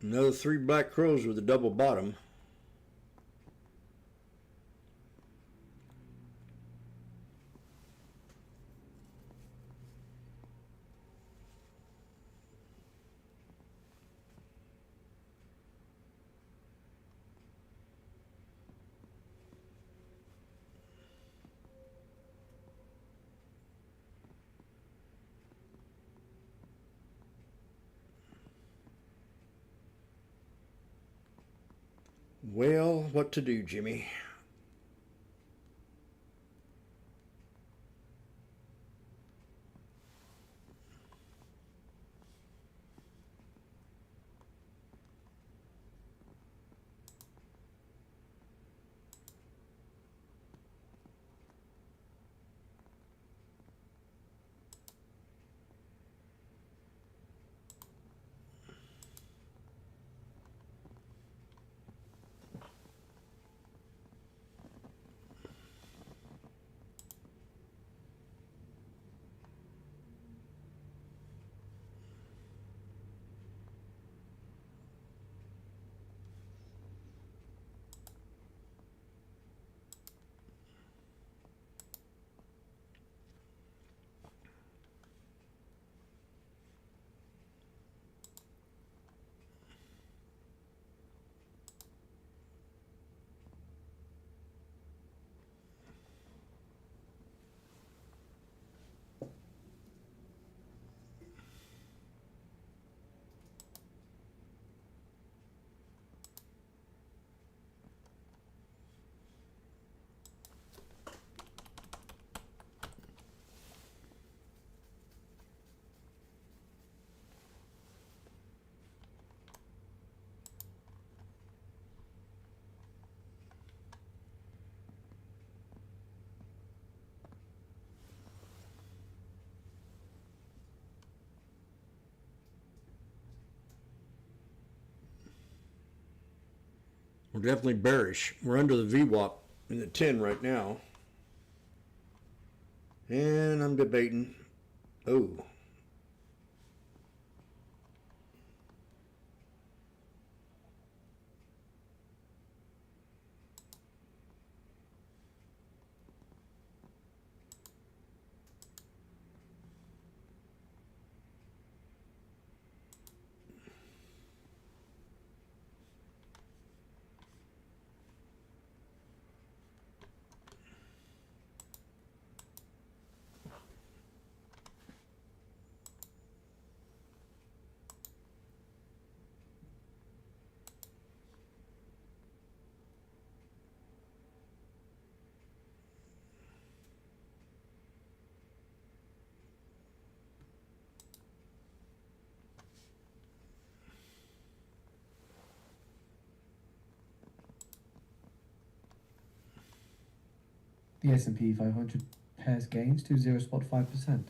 Another 3 black crows with a double bottom. Well, what to do, Jimmy? We're definitely bearish. We're under the VWAP in the 10 right now. And I'm debating. Oh. The S&P 500 pairs gains to 0.5%.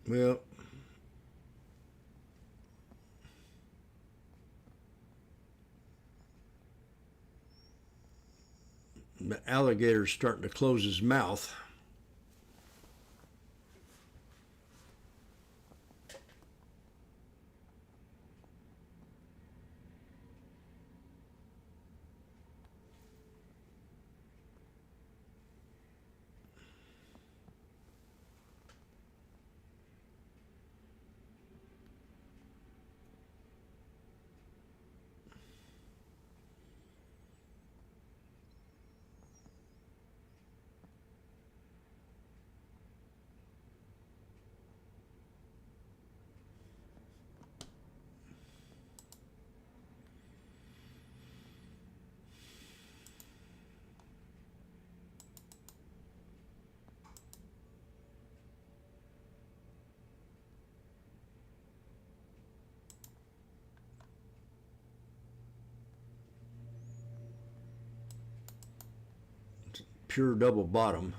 Well, the alligator's starting to close his mouth. Pure double bottom.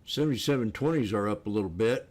$77.20s are up a little bit.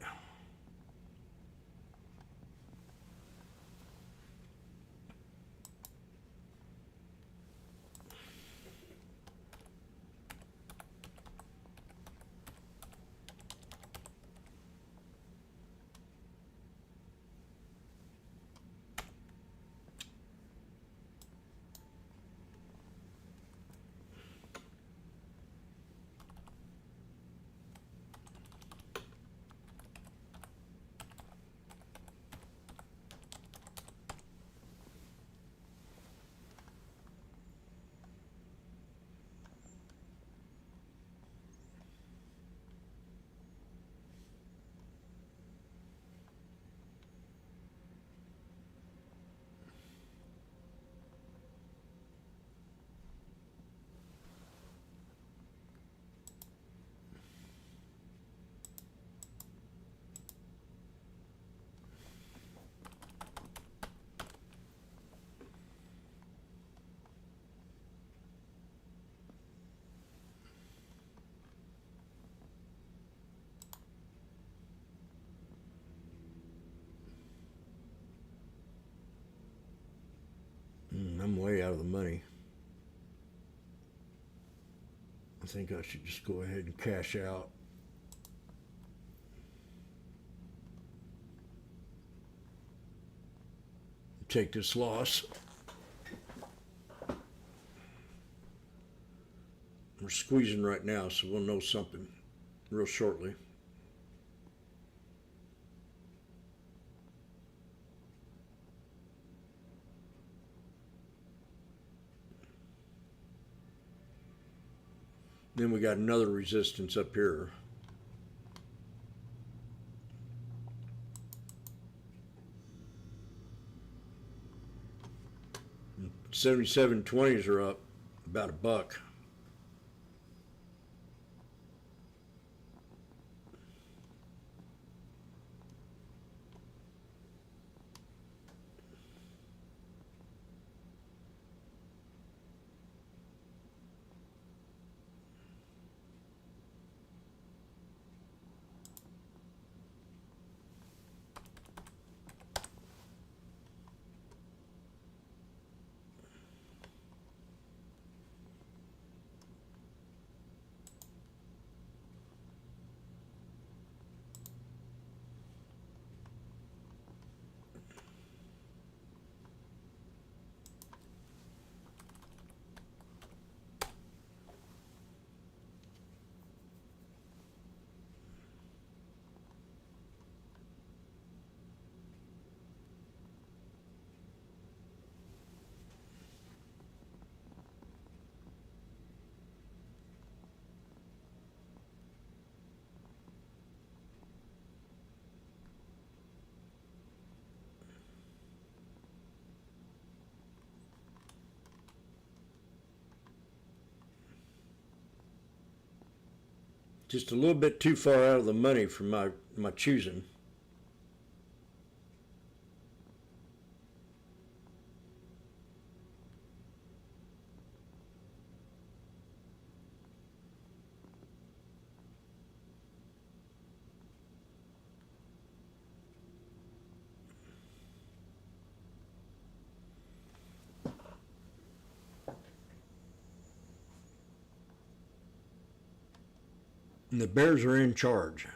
I'm way out of the money. I think I should just go ahead and cash out. Take this loss. We're squeezing right now, so we'll know something real shortly. Then we got another resistance up here. $77.20s are up about $1. Just a little bit too far out of the money for my choosing. And the Bears are in charge.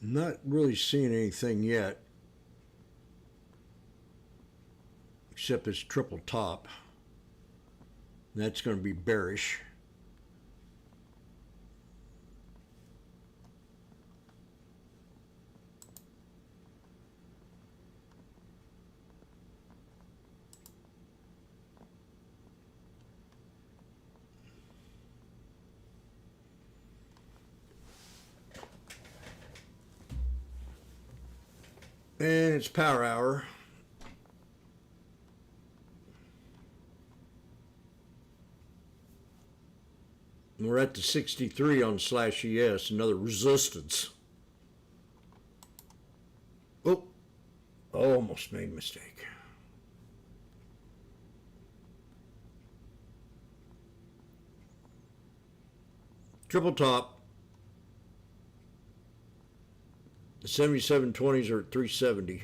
Not really seeing anything yet, except this triple top. That's going to be bearish. And it's power hour. And we're at the 63 on /ES, another resistance. Oh, almost made a mistake. Triple top. The 7720s are at 370.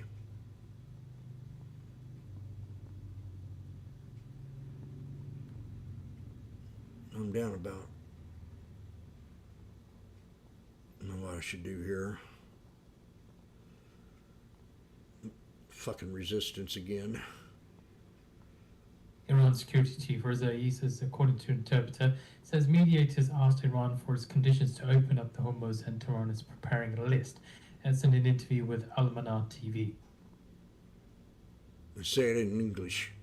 I'm down about. I don't know what I should do here. Fucking resistance again. Iran security chief Rezai says, according to Interpreter, says mediators asked Iran for its conditions to open up the Hormuz, and Tehran is preparing a list. That's in an interview with Al-Manar TV. Say it in English.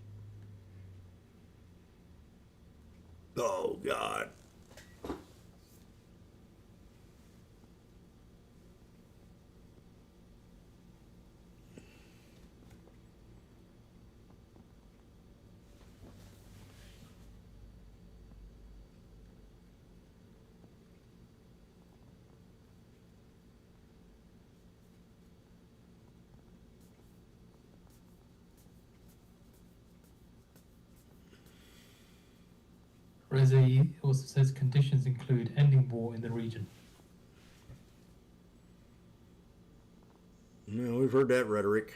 Oh, God. Rezai also says conditions include ending war in the region. No, we've heard that rhetoric.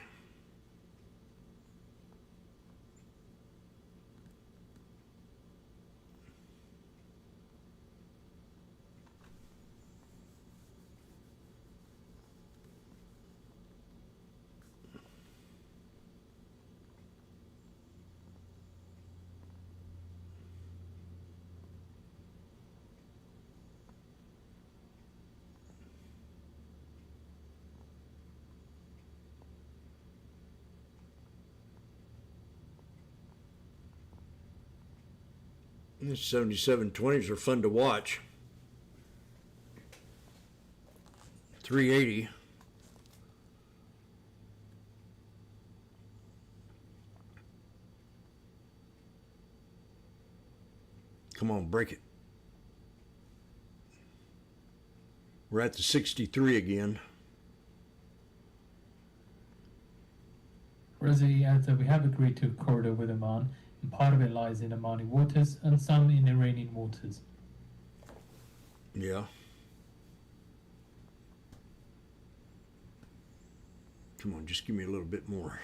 The 7720s are fun to watch. 380. Come on, break it. We're at the 63 again. Rezai adds that we have agreed to a corridor with Oman and part of it lies in Omani waters and some in Iranian waters. Yeah. Come on, just give me a little bit more.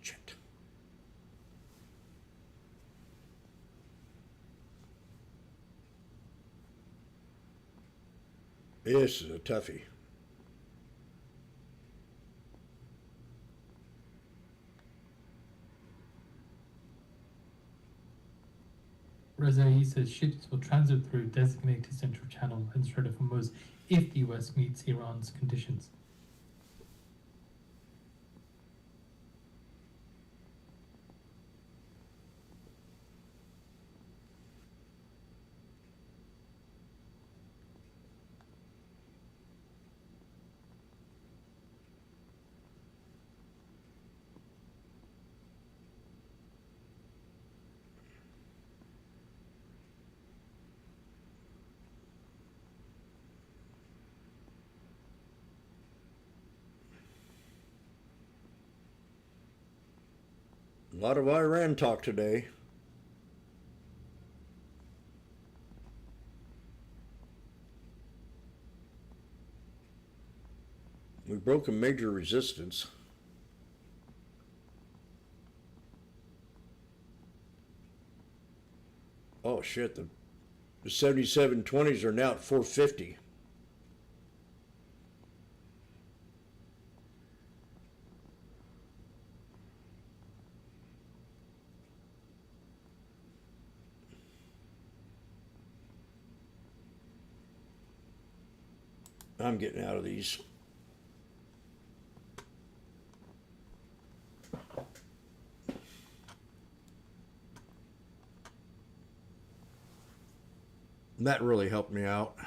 Shit. This is a toughie. Razai says ships will transit through designated central channel and Strait of Hormuz if the US meets Iran's conditions. A lot of Iran talk today. We broke a major resistance. Oh shit, the 7720s are now at 450. I'm getting out of these. That really helped me out.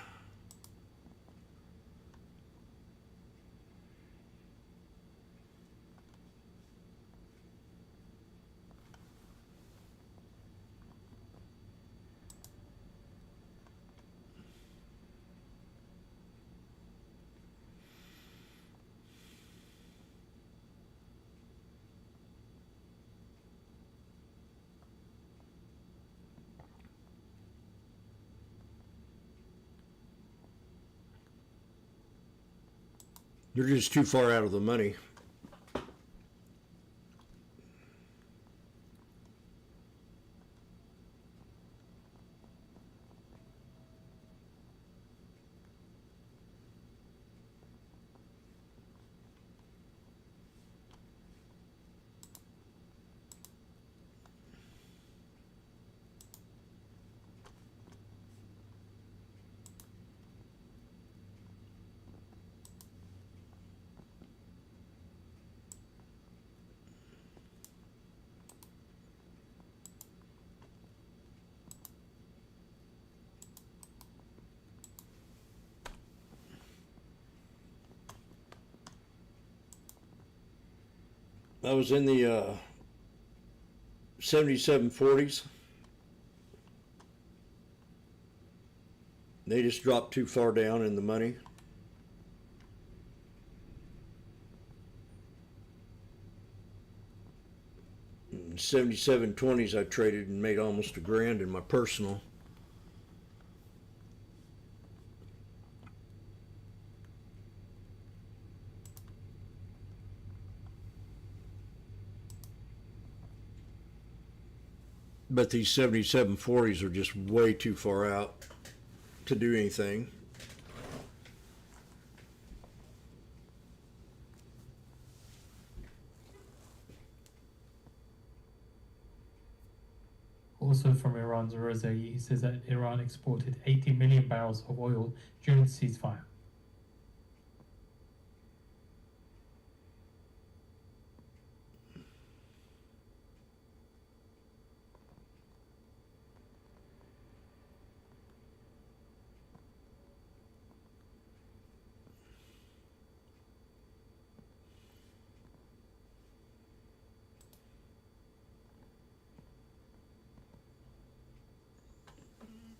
You're just too far out of the money. I was in the 7740s. They just dropped too far down in the money. In 7720s I traded and made almost $1,000 in my personal. But these 7740s are just way too far out to do anything. Also from Iran's Razai, he says that Iran exported 80 million barrels of oil during the ceasefire.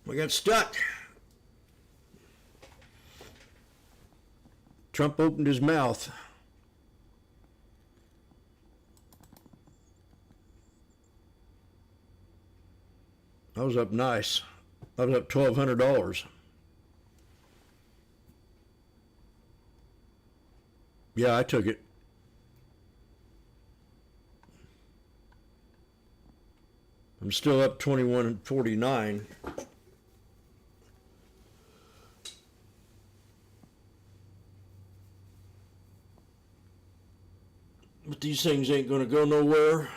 We got stuck. Trump opened his mouth. I was up nice. I was up $1,200. Yeah, I took it. I'm still up 21.49. But these things ain't going to go nowhere.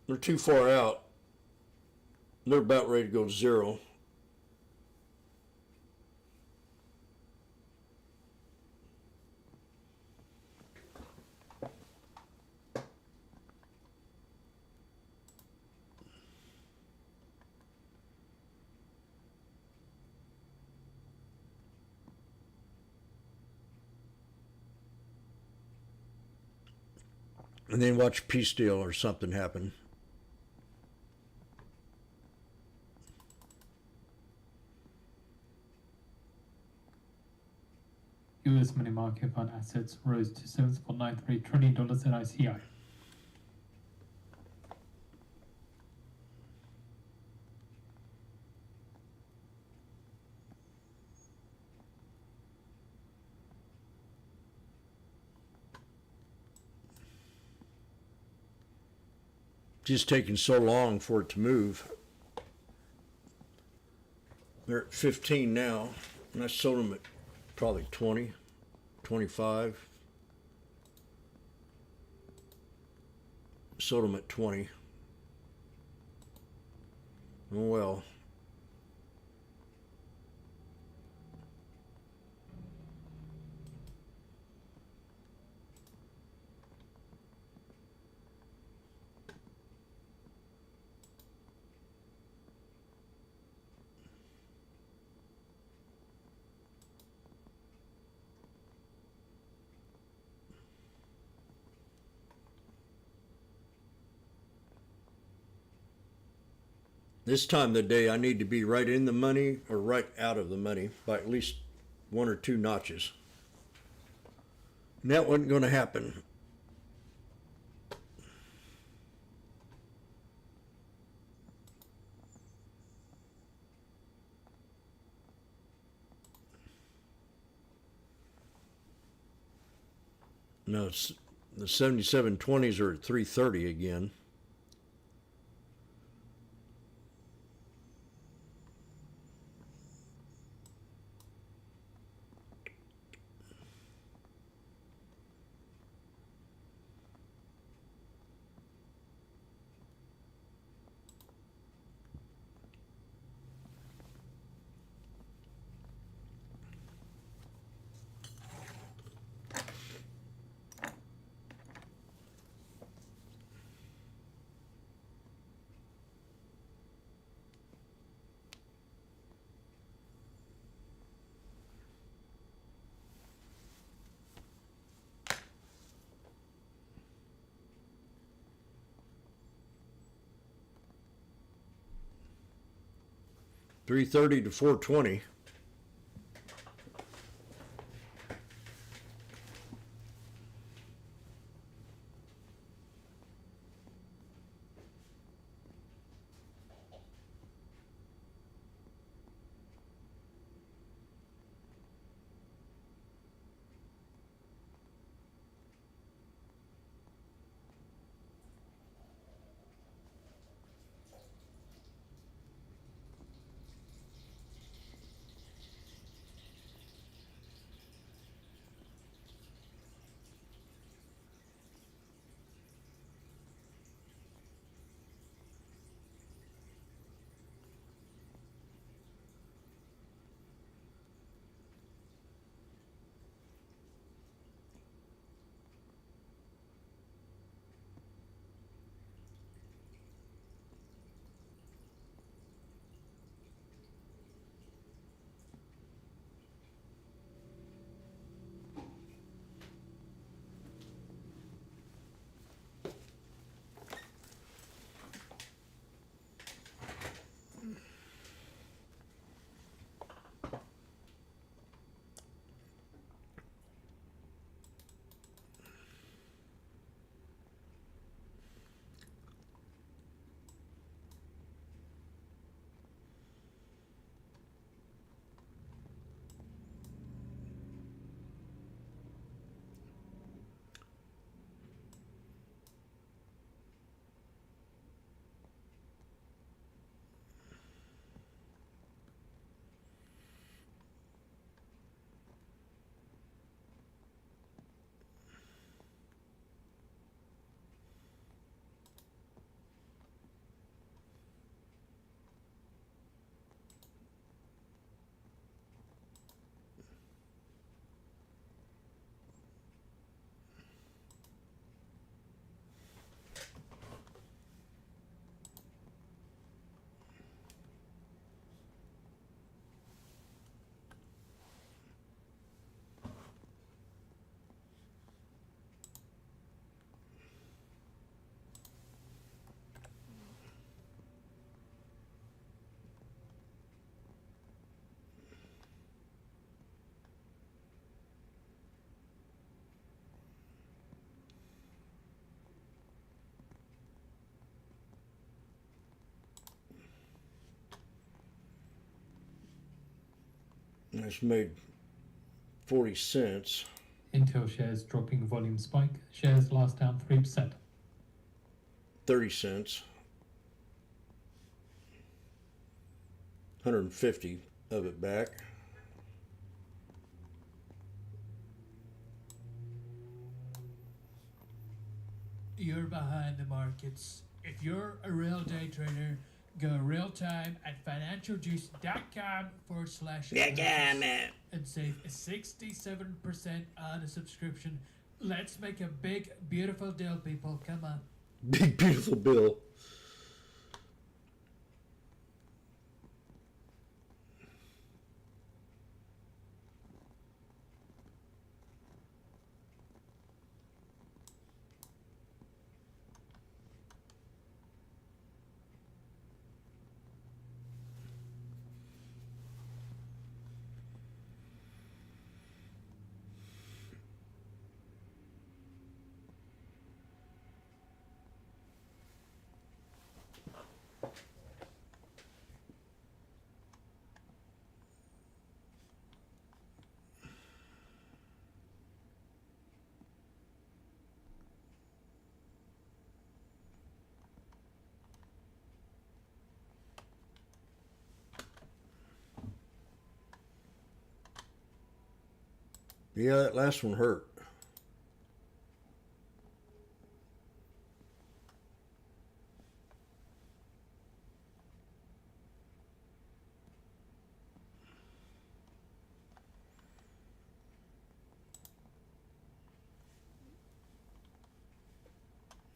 They're too far out. They're about ready to go to zero. And then watch a peace deal or something happen. US money market fund assets rose to $7.93 trillion at ICI. Just taking so long for it to move. They're at 15 now, and I sold them at probably 20, 25. Sold them at 20. Oh well. This time of the day, I need to be right in the money or right out of the money by at least 1 or 2 notches. And that wasn't going to happen. No, the 77.20s are at 330 again. $330 to $420. It's made 40 cents. Intel shares dropping volume spike. Shares last down 3%. 30 cents. 150 of it back. You're behind the markets. If you're a real day trader, go real time at financialjuice.com/. And save 67% on a subscription. Let's make a big, beautiful deal, people. Come on. Big, beautiful bill. Yeah, that last one hurt.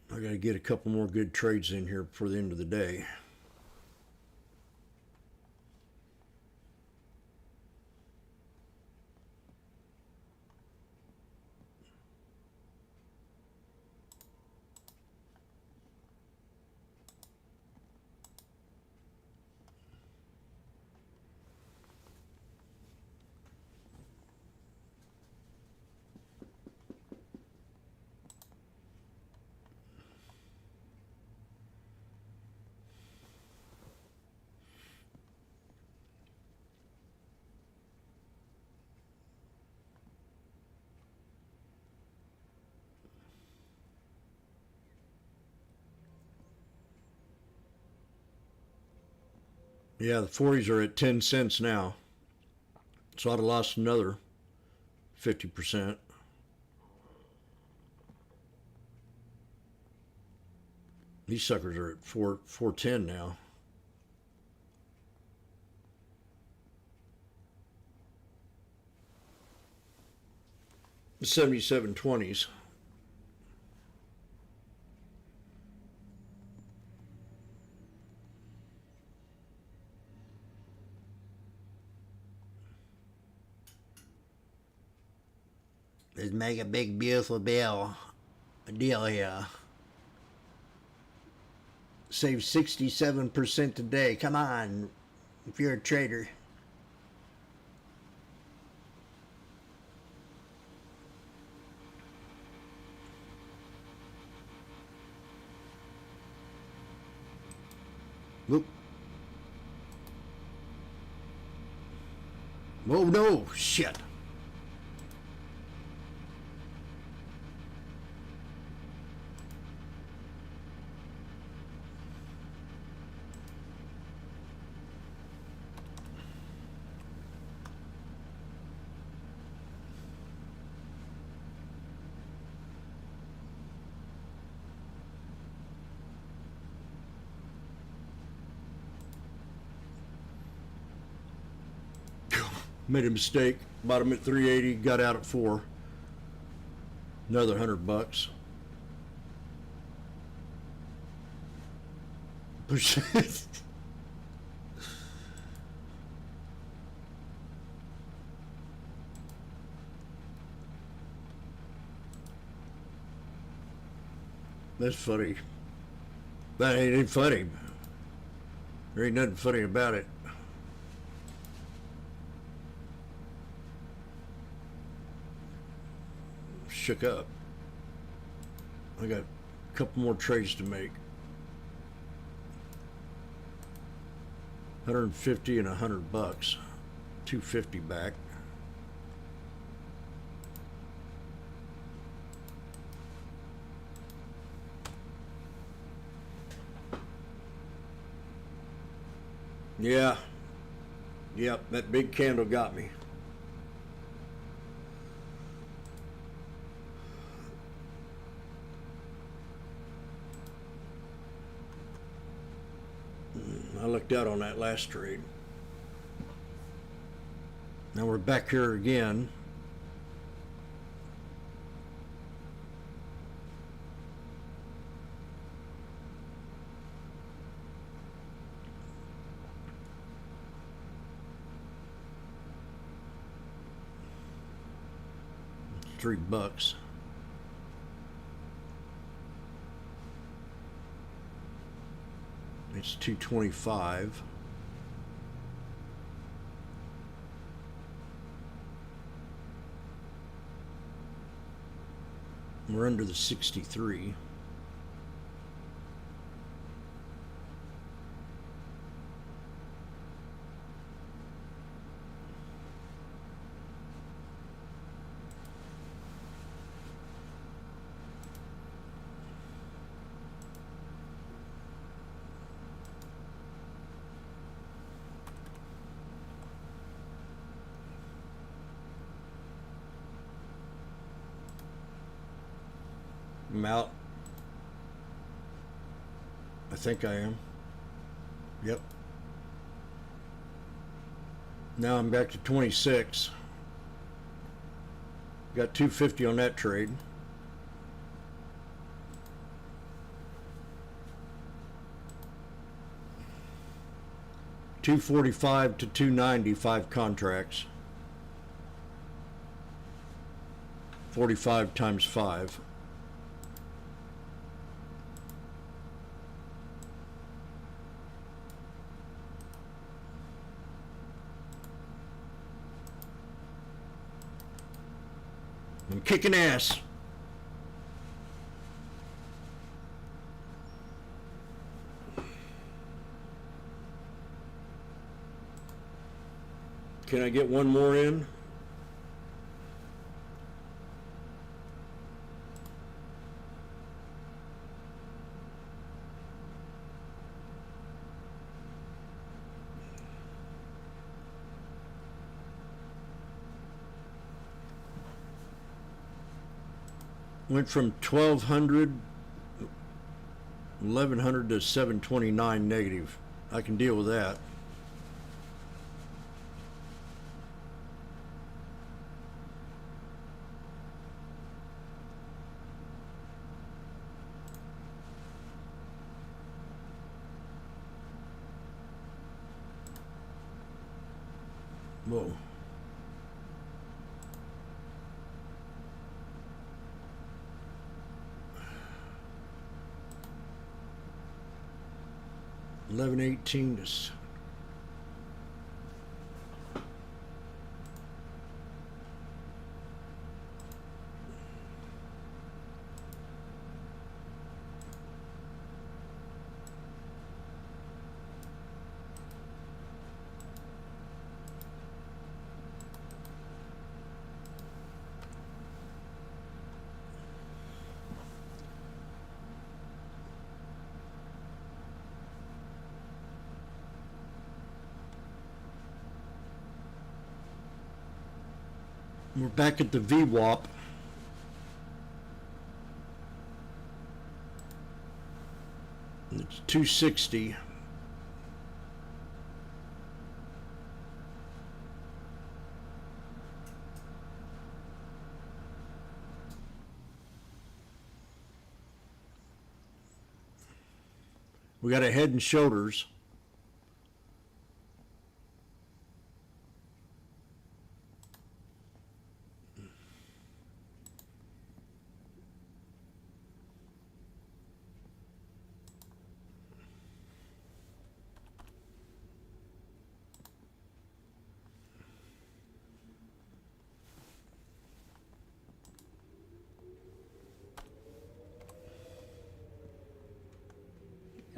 I got to get a couple more good trades in here before the end of the day. Yeah, the 40s are at 10 cents now. So I'd have lost another 50%. These suckers are at 410 now. The 77.20s. Let's make a big, beautiful deal here. Save 67% today. Come on, if you're a trader. Whoop. Oh no, shit. Made a mistake. Bought them at 380, got out at 4. Another $100. That's funny. That ain't funny. There ain't nothing funny about it. Shook up. I got a couple more trades to make. 150 and $100. 250 back. Yeah. Yep, that big candle got me. I looked out on that last trade. Now we're back here again. $3. It's 225. We're under the 63. I'm out. I think I am. Yep. Now I'm back to 26. Got 250 on that trade. $245 to $290, 5 contracts. 45 times 5. I'm kicking ass. Can I get one more in? Went from 1,200, 1,100 to 729 negative. I can deal with that. Whoa. $11.18 to We're back at the VWAP. It's 260. We got a Head and Shoulders.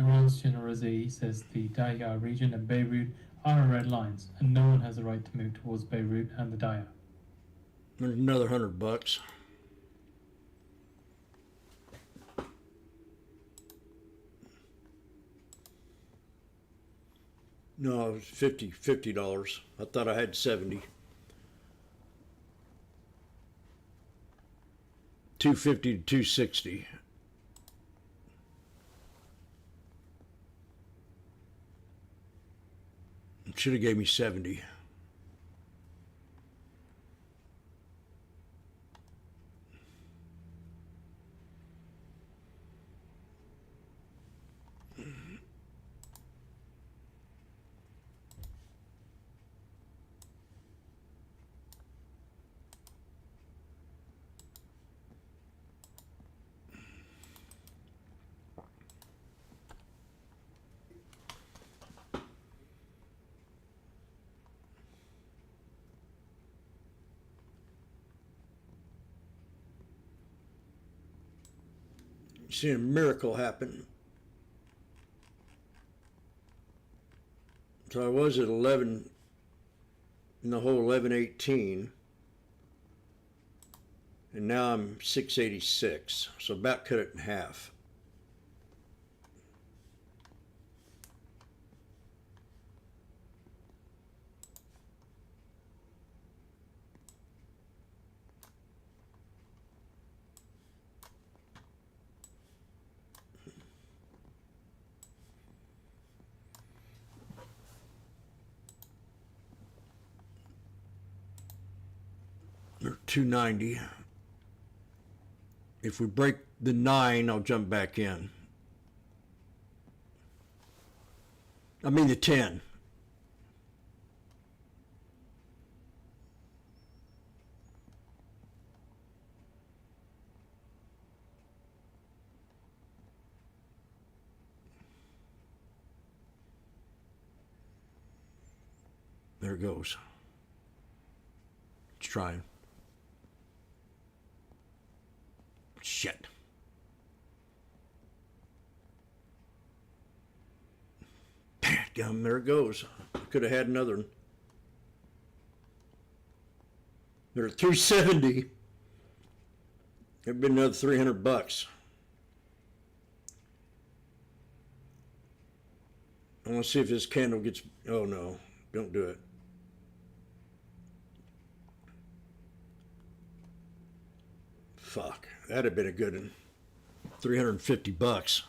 Iran's General Razi says the Daya region and Beirut are red lines, and no one has the right to move towards Beirut and the Daya. There's another $100. No, it was $50. I thought I had 70. 250 to 260. Should have gave me 70. Seen a miracle happen. So I was at 11 in the whole 1118, and now I'm 686. So about cut it in half. Or 290. If we break the 9, I'll jump back in. I mean the 10. There it goes. It's trying. Shit. Dadgum, there it goes. Could have had another one. They're at 270. It'd been another $300. I want to see if this candle gets. Oh no, don't do it. Fuck, that'd have been a good one. $350.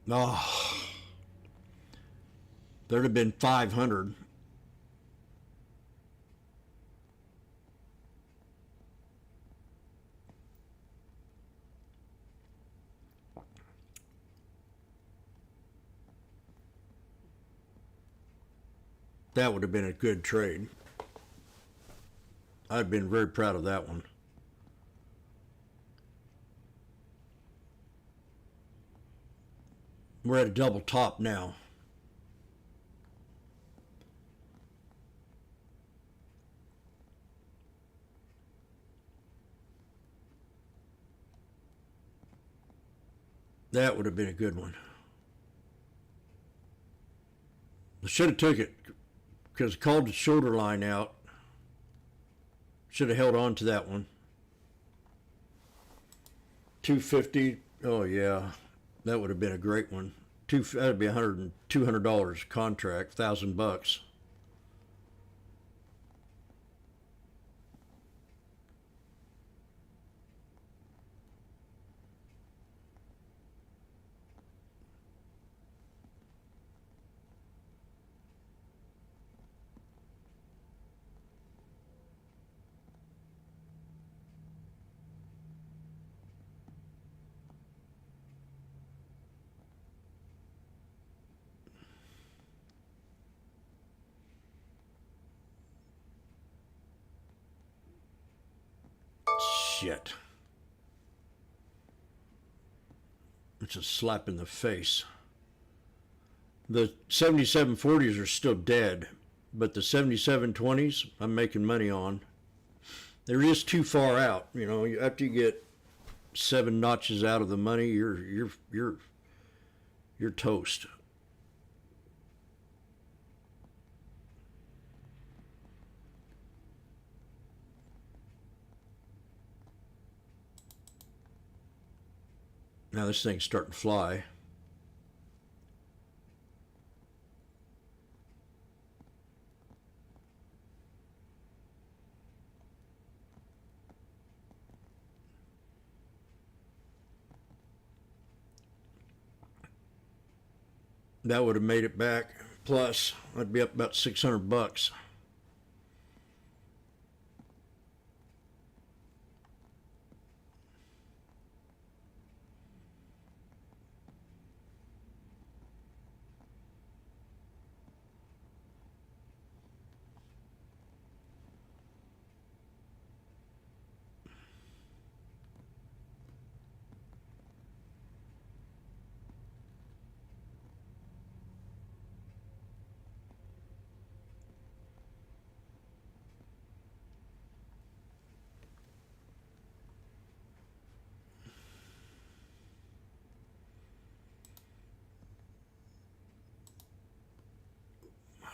Oh, there'd have been 500. That would have been a good trade. I've been very proud of that one. We're at a double top now. That would have been a good one. I should have took it because it called the shoulder line out. Should have held on to that one. 250. Oh yeah, that would have been a great one. That'd be $200 contract, $1,000. Shit. It's a slap in the face. The 7740s are still dead, but the 7720s I'm making money on. They're just too far out, you know. After you get 7 notches out of the money, you're toast. Now this thing's starting to fly. That would have made it back. Plus, I'd be up about $600.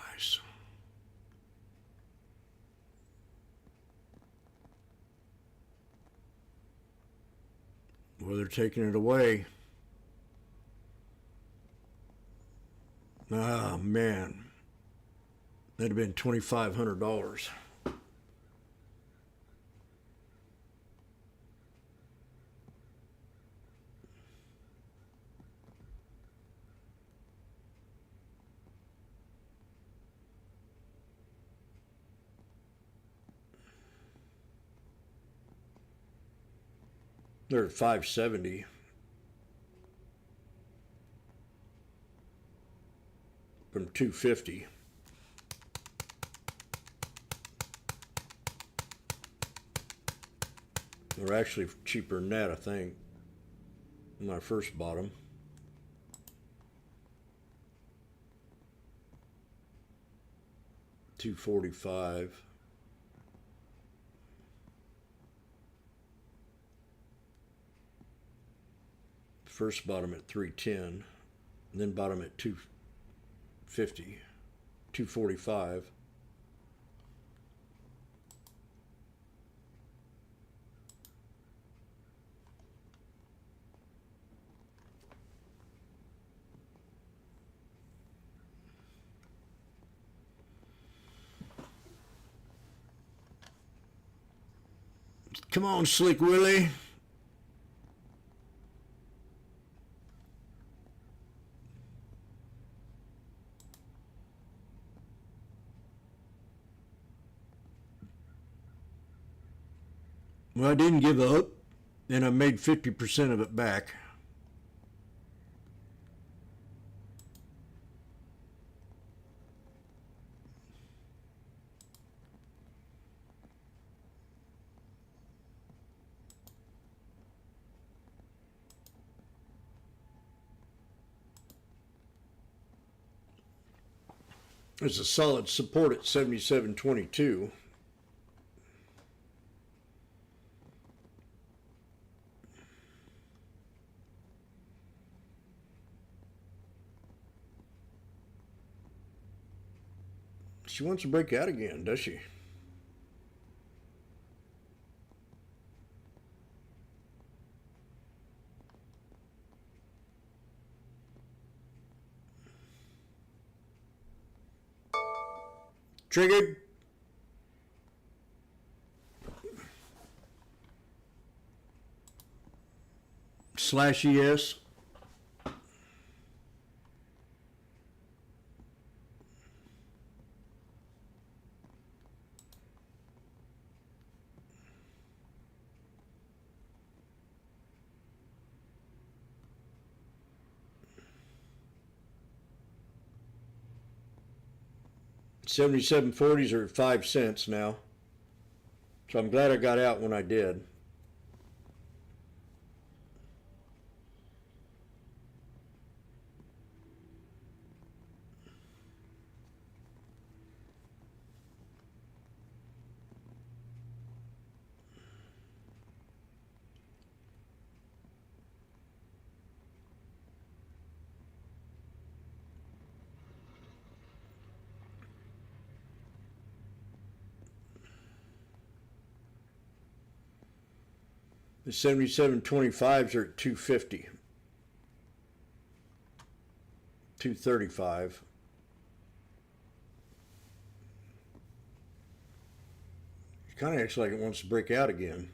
Nice. Well, they're taking it away. Ah, man. That'd have been $2,500. They're at 570. From 250. They're actually cheaper than that, I think, when I first bought them. $245. First bought them at $310, and then bought them at $250, $245. Come on, Slick Willie. Well, I didn't give up, and I made 50% of it back. There's a solid support at 77.22. She wants to break out again, does she? Triggered. Slash ES. $77.40s are at 5 cents now. So I'm glad I got out when I did. The 77.25s are at 250. 235. It kind of acts like it wants to break out again.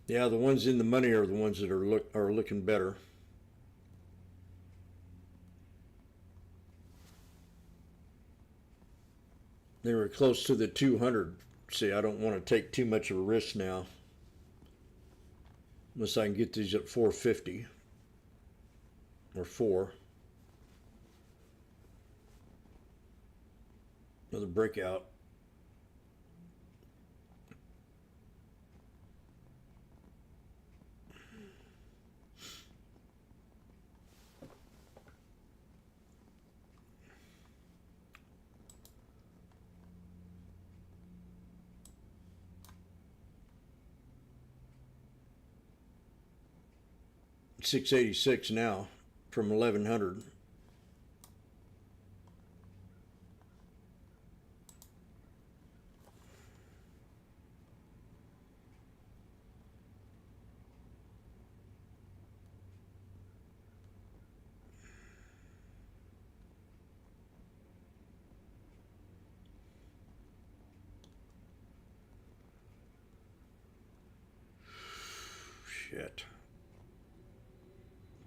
Yeah, the ones in the money are the ones that are looking better. They were close to the 200. See, I don't want to take too much of a risk now. Unless I can get these at 450 or 4. Another breakout. $686 now from 1100. Shit.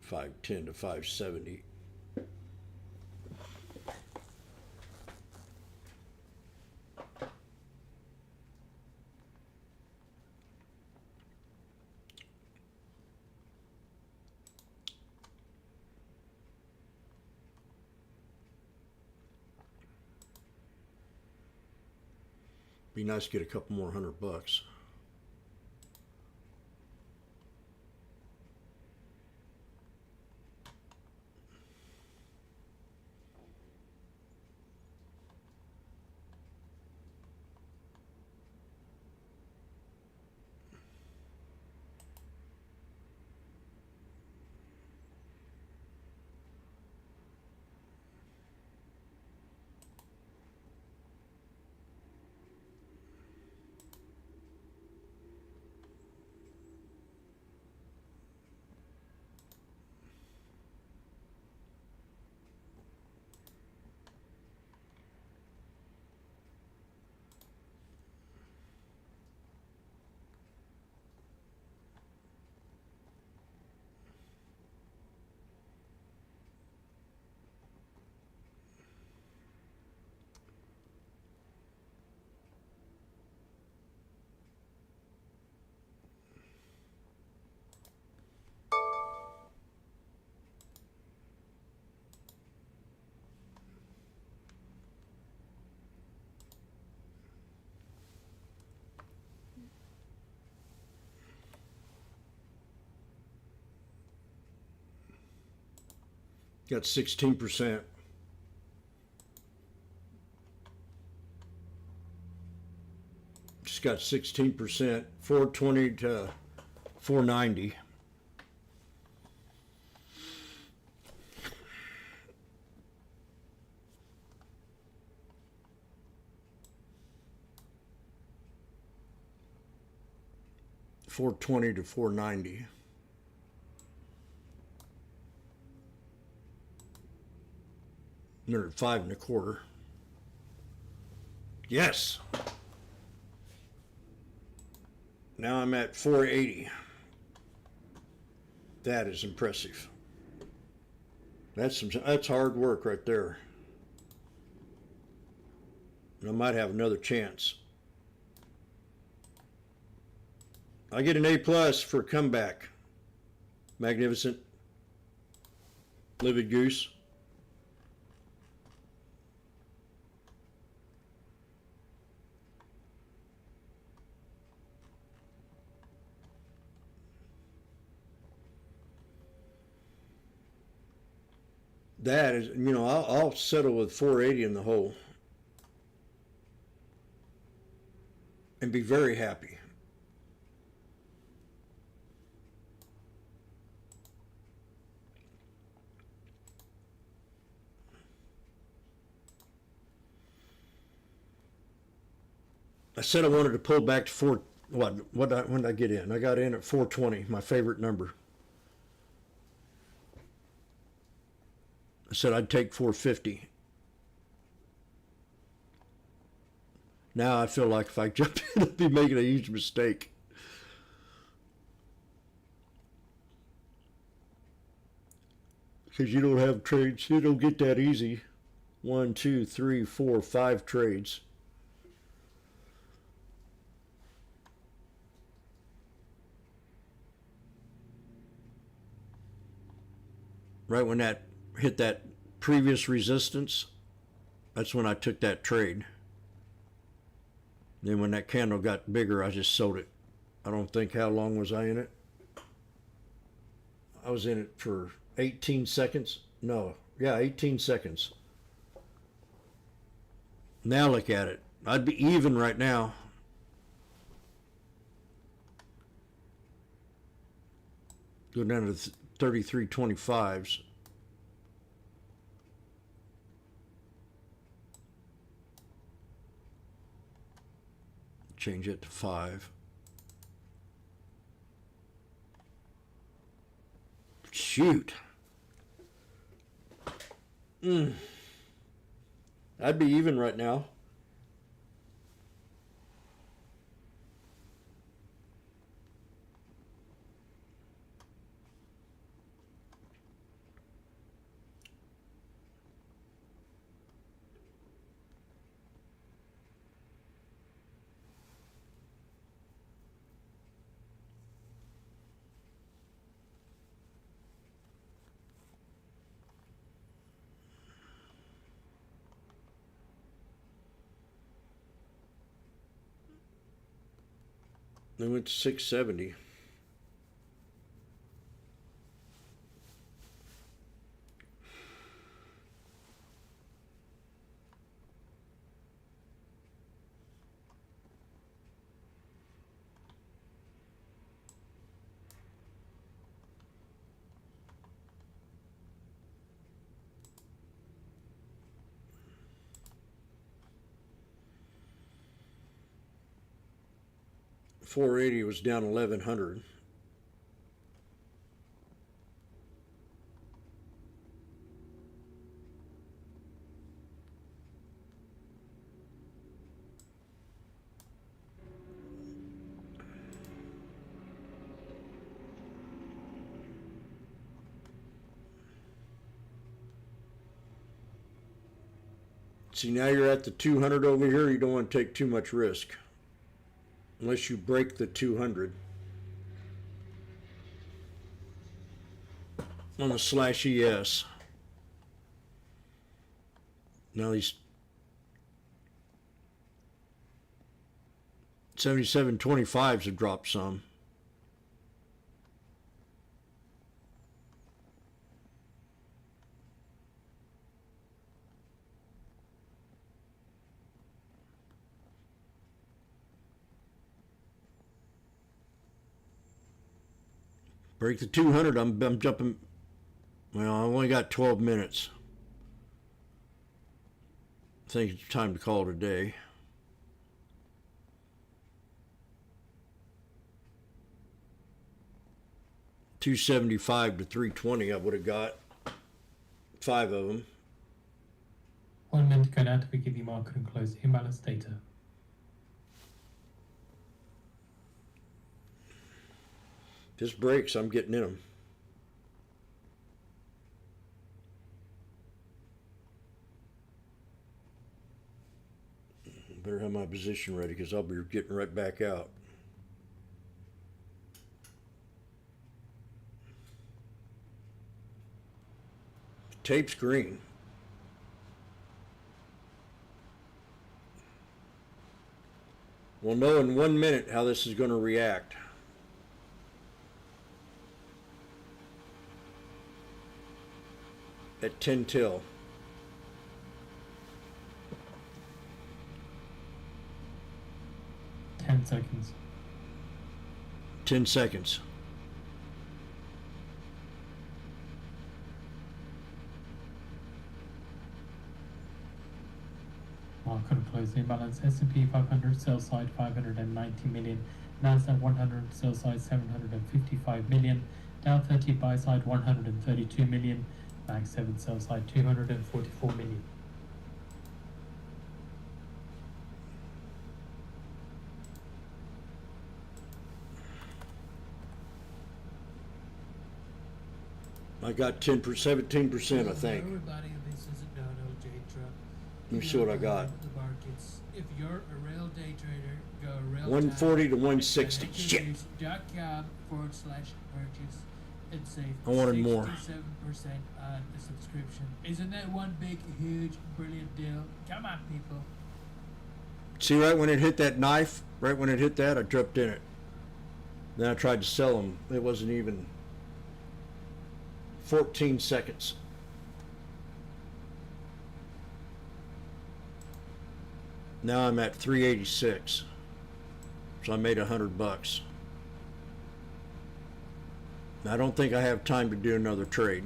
510 to 570. Be nice to get a couple more $100. Got 16%. Just got 16%, 420 to 490. $420 to $490. They're at 5 1/4. Yes. Now I'm at 480. That is impressive. That's hard work right there. and I might have another chance. I get an A+ for comeback. Magnificent. Livid Goose. That is, you know, I'll settle with 480 in the hole and be very happy. I said I wanted to pull back to when did I get in? I got in at 420, my favorite number. I said I'd take 450. Now I feel like if I jump in, I'd be making a huge mistake. Because you don't have trades, you don't get that easy. 1, 2, 3, 4, 5 trades. Right when that hit that previous resistance, that's when I took that trade. Then when that candle got bigger, I just sold it. I don't think, how long was I in it? I was in it for 18 seconds. No, yeah, 18 seconds. Now look at it. I'd be even right now. Go down to 33.25s. Change it to 5. Shoot. I'd be even right now. They went to 670. $480 was down 1,100. See, now you're at the 200 over here. You don't want to take too much risk. Unless you break the 200 on the /ES. Now these 77.25s have dropped some. Break the 200, I'm jumping. Well, I only got 12 minutes. I think it's time to call it a day. $275 to $320 I would have got. 5 of them. 1 minute to go now to begin the market and close imbalance data. This breaks, I'm getting in them. Better have my position ready because I'll be getting right back out. Tape's green. We'll know in 1 minute how this is going to react. At 10 till. 10 seconds. 10 seconds. Market closing balance. S&P 500 sell side 590 million. Nasdaq 100 sell side 755 million. Dow 30 buy side 132 million. Mag 7 sell side 244 million. I got 10%, 17%, I think. Everybody, this isn't Donald J. Trump. Let me see what I got. The markets. If you're a real day trader, go real 140 to 160. Shit. .com/purchase and save I wanted more. 67% on the subscription. Isn't that one big, huge, brilliant deal? Come on, people. See, right when it hit that knife, right when it hit that, I dropped in it. Then I tried to sell them. It wasn't even 14 seconds. Now I'm at 386. So I made $100. I don't think I have time to do another trade.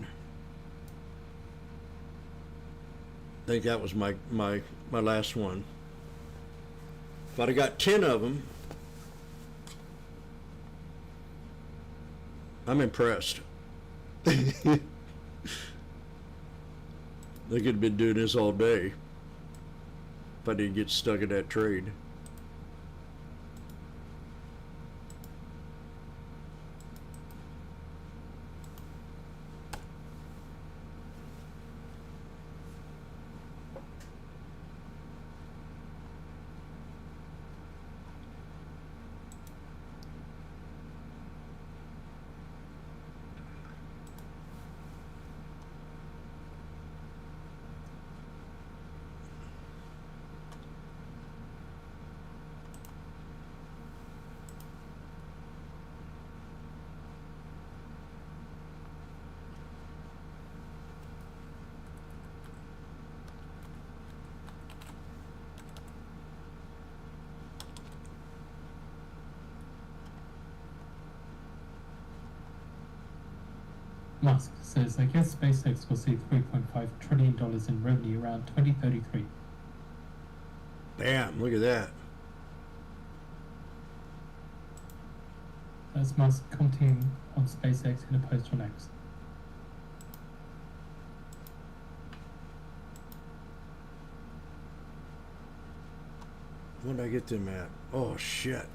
I think that was my last one. If I'd have got 10 of them, I'm impressed. They could have been doing this all day if I didn't get stuck in that trade. Musk says, I guess SpaceX will see $3.5 trillion in revenue around 2033. Bam, look at that. That's Musk commenting on SpaceX in a post on X. What did I get them at? Oh, shit.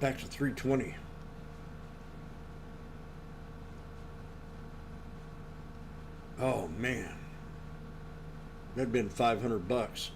Back to 320. Oh, man. That'd been $500.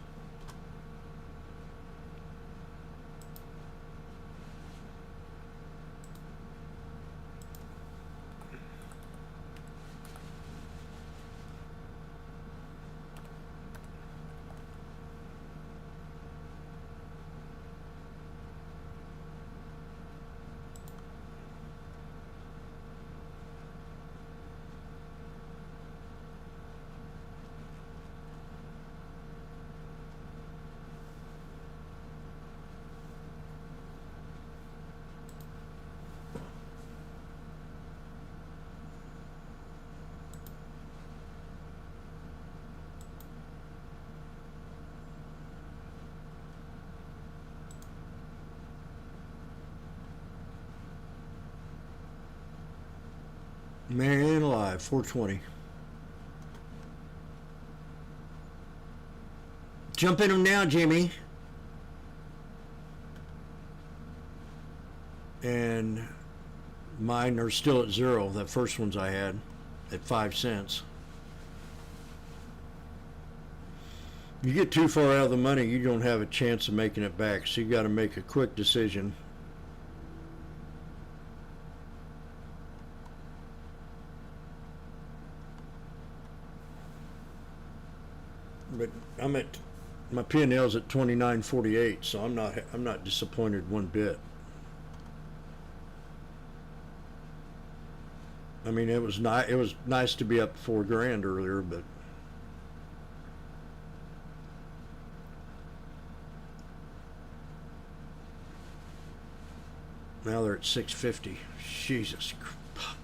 Man alive, 420. Jump in them now, Jimmy. And mine are still at zero. That first ones I had at 5 cents. You get too far out of the money, you don't have a chance of making it back. So you got to make a quick decision. But I'm at, my P&L's at 29.48, so I'm not disappointed one bit. I mean, it was nice to be up $4,000 earlier, but now they're at 650. Jesus fuck.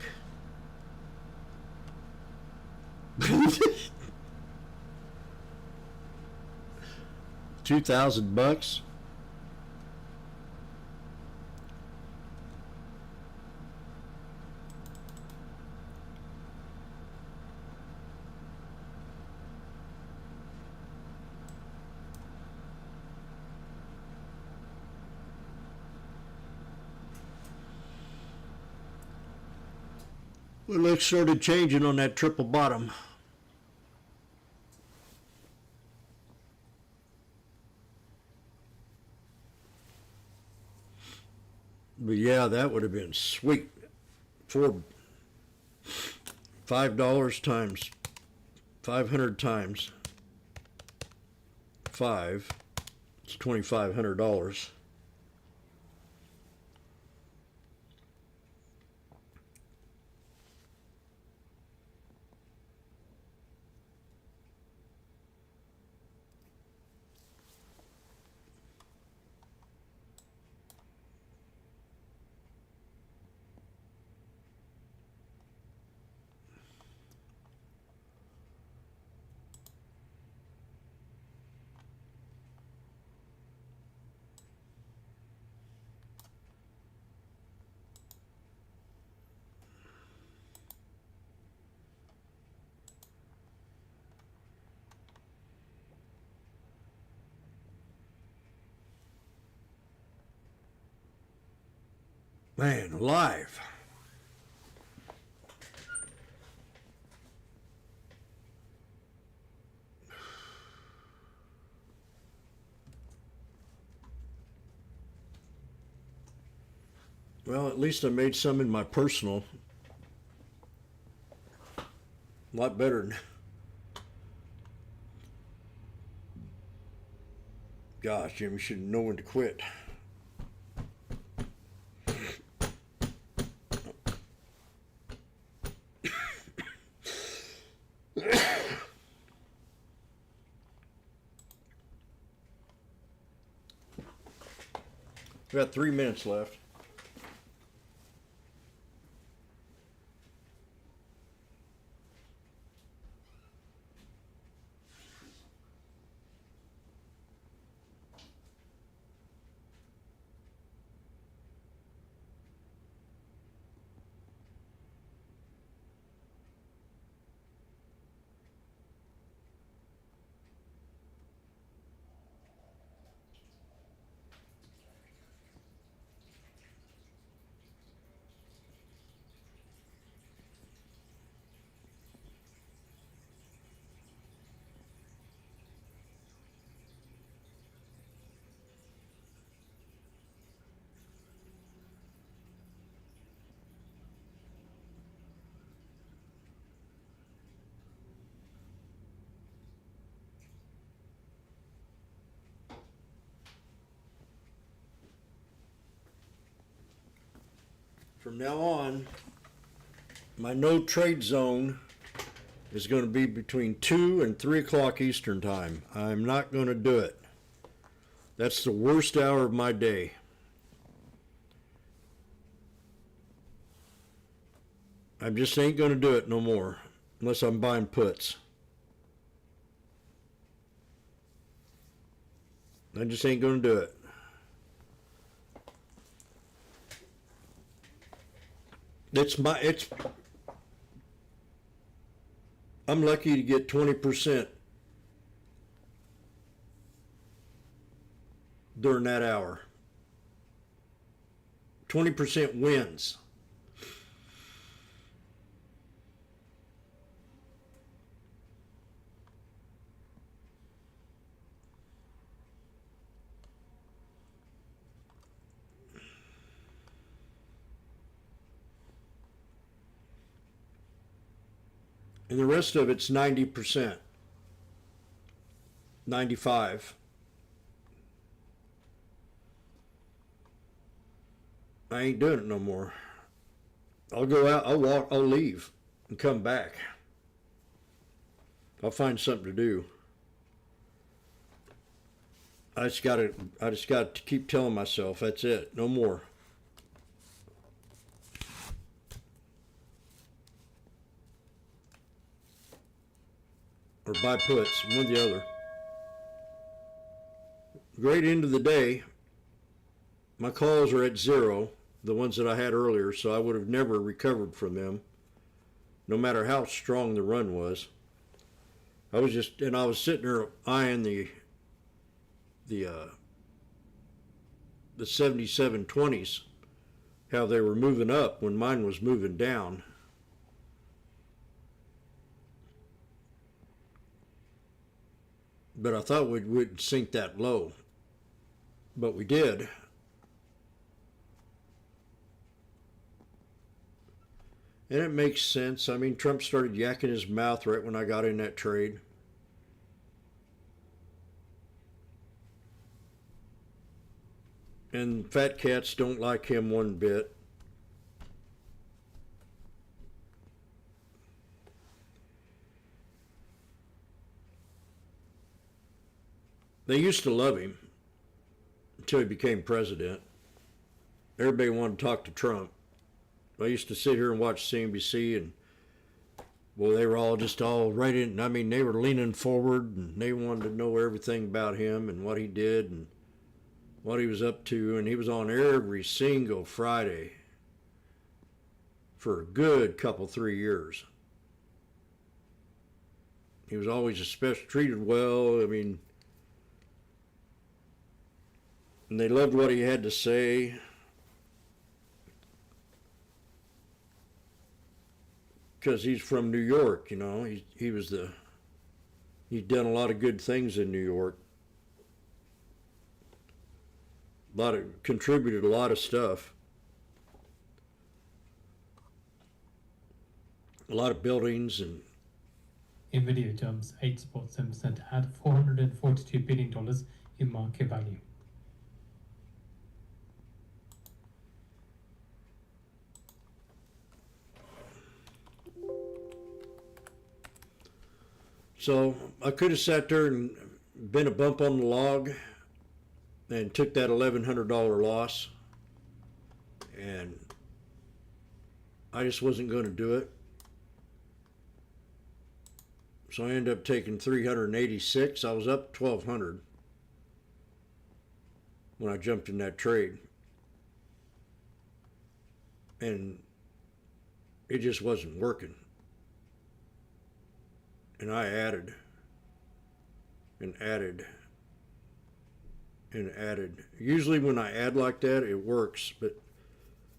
$2,000. Well, it started changing on that triple bottom. But yeah, that would have been sweet. $5 times 500 times 5, it's $2,500. Man, live. Well, at least I made some in my personal. A lot better than... Gosh, Jim, you should know when to quit. We got 3 minutes left. From now on, my no trade zone is going to be between 2 and 3 o'clock Eastern time. I'm not going to do it. That's the worst hour of my day. I just ain't going to do it no more, unless I'm buying puts. I just ain't going to do it. I'm lucky to get 20% during that hour. 20% wins. And the rest of it's 90%, 95. I ain't doing it no more. I'll go out, I'll walk, I'll leave and come back. I'll find something to do. I just got to keep telling myself, that's it, no more. Or buy puts, one or the other. Great end of the day. My calls are at 0, the ones that I had earlier, so I would have never recovered from them, no matter how strong the run was. I was sitting there eyeing the 7720s, how they were moving up when mine was moving down. But I thought we wouldn't sink that low, but we did. And it makes sense. I mean, Trump started yakking his mouth right when I got in that trade. And fat cats don't like him one bit. They used to love him until he became president. Everybody wanted to talk to Trump. I used to sit here and watch CNBC, and well, they were all right in. I mean, they were leaning forward, and they wanted to know everything about him and what he did and what he was up to. And he was on every single Friday for a good couple, 3 years. He was always especially treated well. I mean, and they loved what he had to say. Because he's from New York, you know. He's done a lot of good things in New York. Contributed a lot of stuff. A lot of buildings and. Nvidia jumps 8.7% at $442 billion in market value. So I could have sat there and been a bump on the log and took that $1,100 loss, and I just wasn't going to do it. So I ended up taking 386. I was up 1,200 when I jumped in that trade, and it just wasn't working. And I added and added and added. Usually when I add like that, it works, but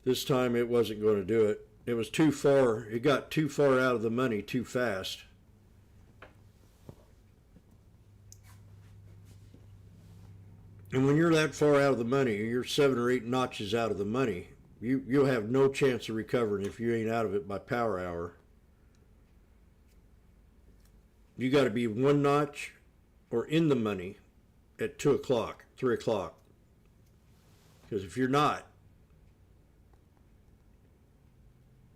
this time it wasn't going to do it. It was too far. It got too far out of the money too fast. And when you're that far out of the money, you're 7 or 8 notches out of the money, you'll have no chance of recovering if you ain't out of it by power hour. You got to be 1 notch or in the money at 2 o'clock, 3 o'clock. Because if you're not,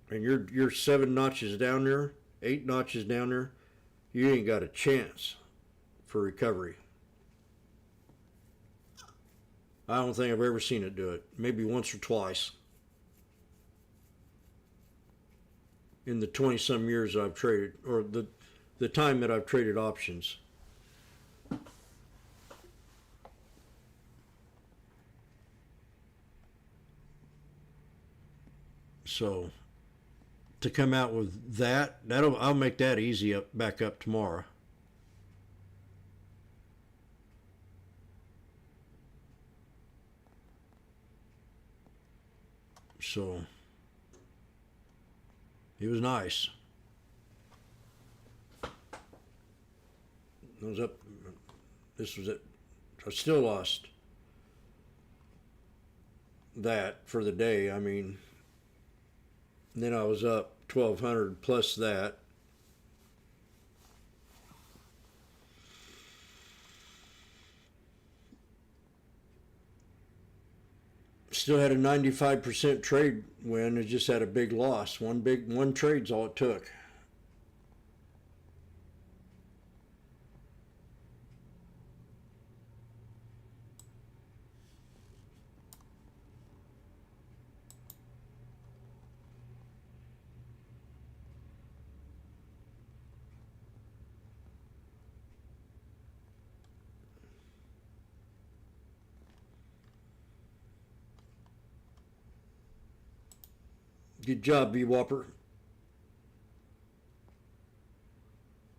and you're 7 notches down there, 8 notches down there, you ain't got a chance for recovery. I don't think I've ever seen it do it. Maybe once or twice in the 20-some years I've traded, or the time that I've traded options. So to come out with I'll make that easy back up tomorrow. So it was nice. I was up, this was it. I still lost that for the day. I mean, then I was up 1,200 plus that. still had a 95% trade win. It just had a big loss. One trade's all it took. Good job, B-Whopper.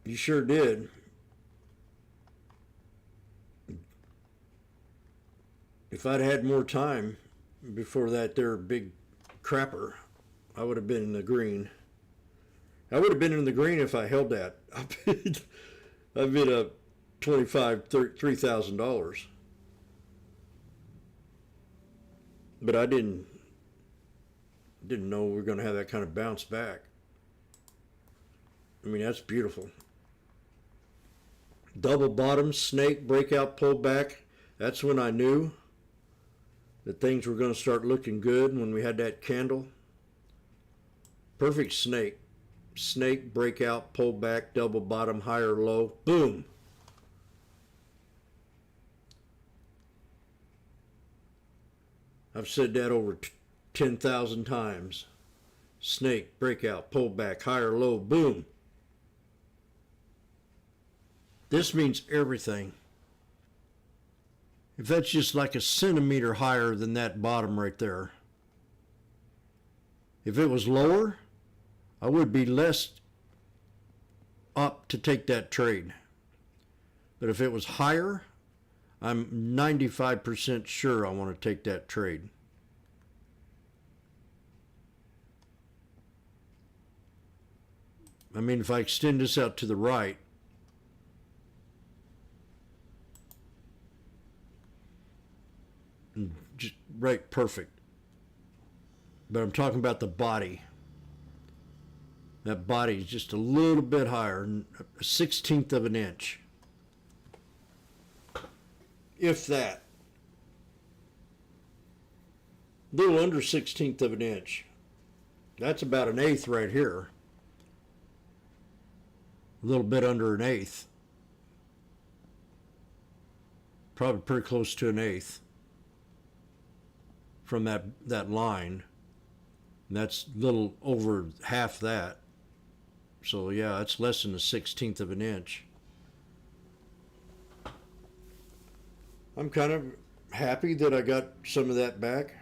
You sure did. If I'd had more time before that there big crapper, I would have been in the green. I would have been in the green if I held that. I bid up $3,000. But I didn't know we were going to have that kind of bounce back. I mean, that's beautiful. Double bottom, snake, breakout, pull back. That's when I knew that things were going to start looking good, when we had that candle. Perfect snake. Snake, breakout, pull back, double bottom, higher, low. Boom. I've said that over 10,000 times. Snake, breakout, pull back, higher, low, boom. This means everything. If that's just like a centimeter higher than that bottom right there. If it was lower, I would be less up to take that trade. But if it was higher, I'm 95% sure I want to take that trade. I mean, if I extend this out to the right, just right, perfect. But I'm talking about the body. That body is just a little bit higher, a 1/16 of an inch. If that. A little under 1/16 of an inch. That's about an eighth right here. A little bit under an eighth. Probably pretty close to an eighth from that line. And that's a little over half that. So yeah, it's less than a 1/16 of an inch. I'm kind of happy that I got some of that back,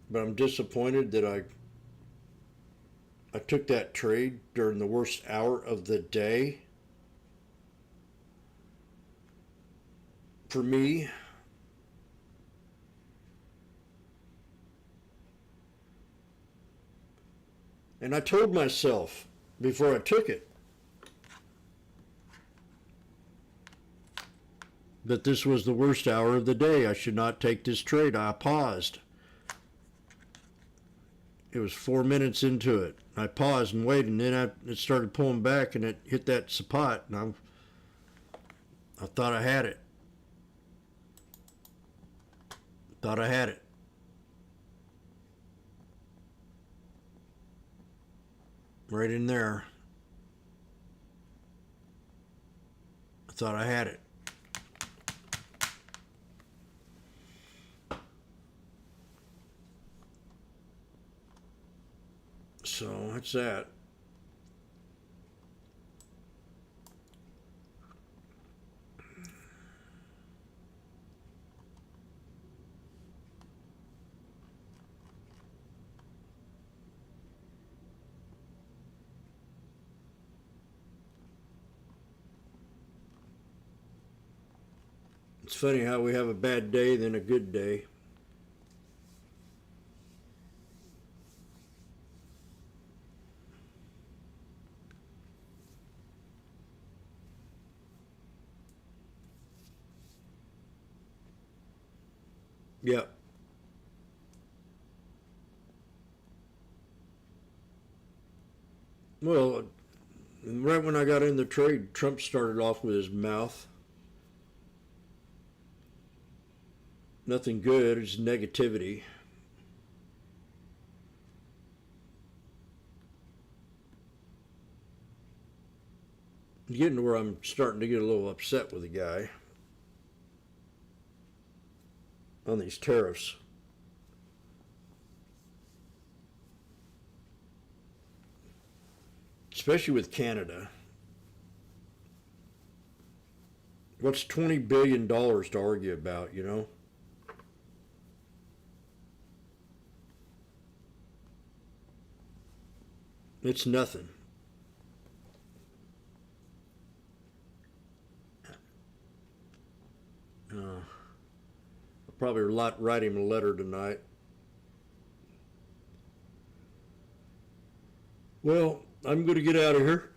but I'm disappointed that I took that trade during the worst hour of the day. For me, and I told myself before I took it that this was the worst hour of the day. I should not take this trade. I paused. It was 4 minutes into it. I paused and waited, and then it started pulling back, and it hit that support, and I thought I had it. Thought I had it. Right in there. I thought I had it. So that's that. It's funny how we have a bad day, then a good day. Yeah. Well, right when I got in the trade, Trump started off with his mouth. Nothing good, it's negativity. getting to where I'm starting to get a little upset with the guy on these tariffs. Especially with Canada. What's $20 billion to argue about, you know? It's nothing. I'll probably write him a letter tonight. Well, I'm going to get out of here.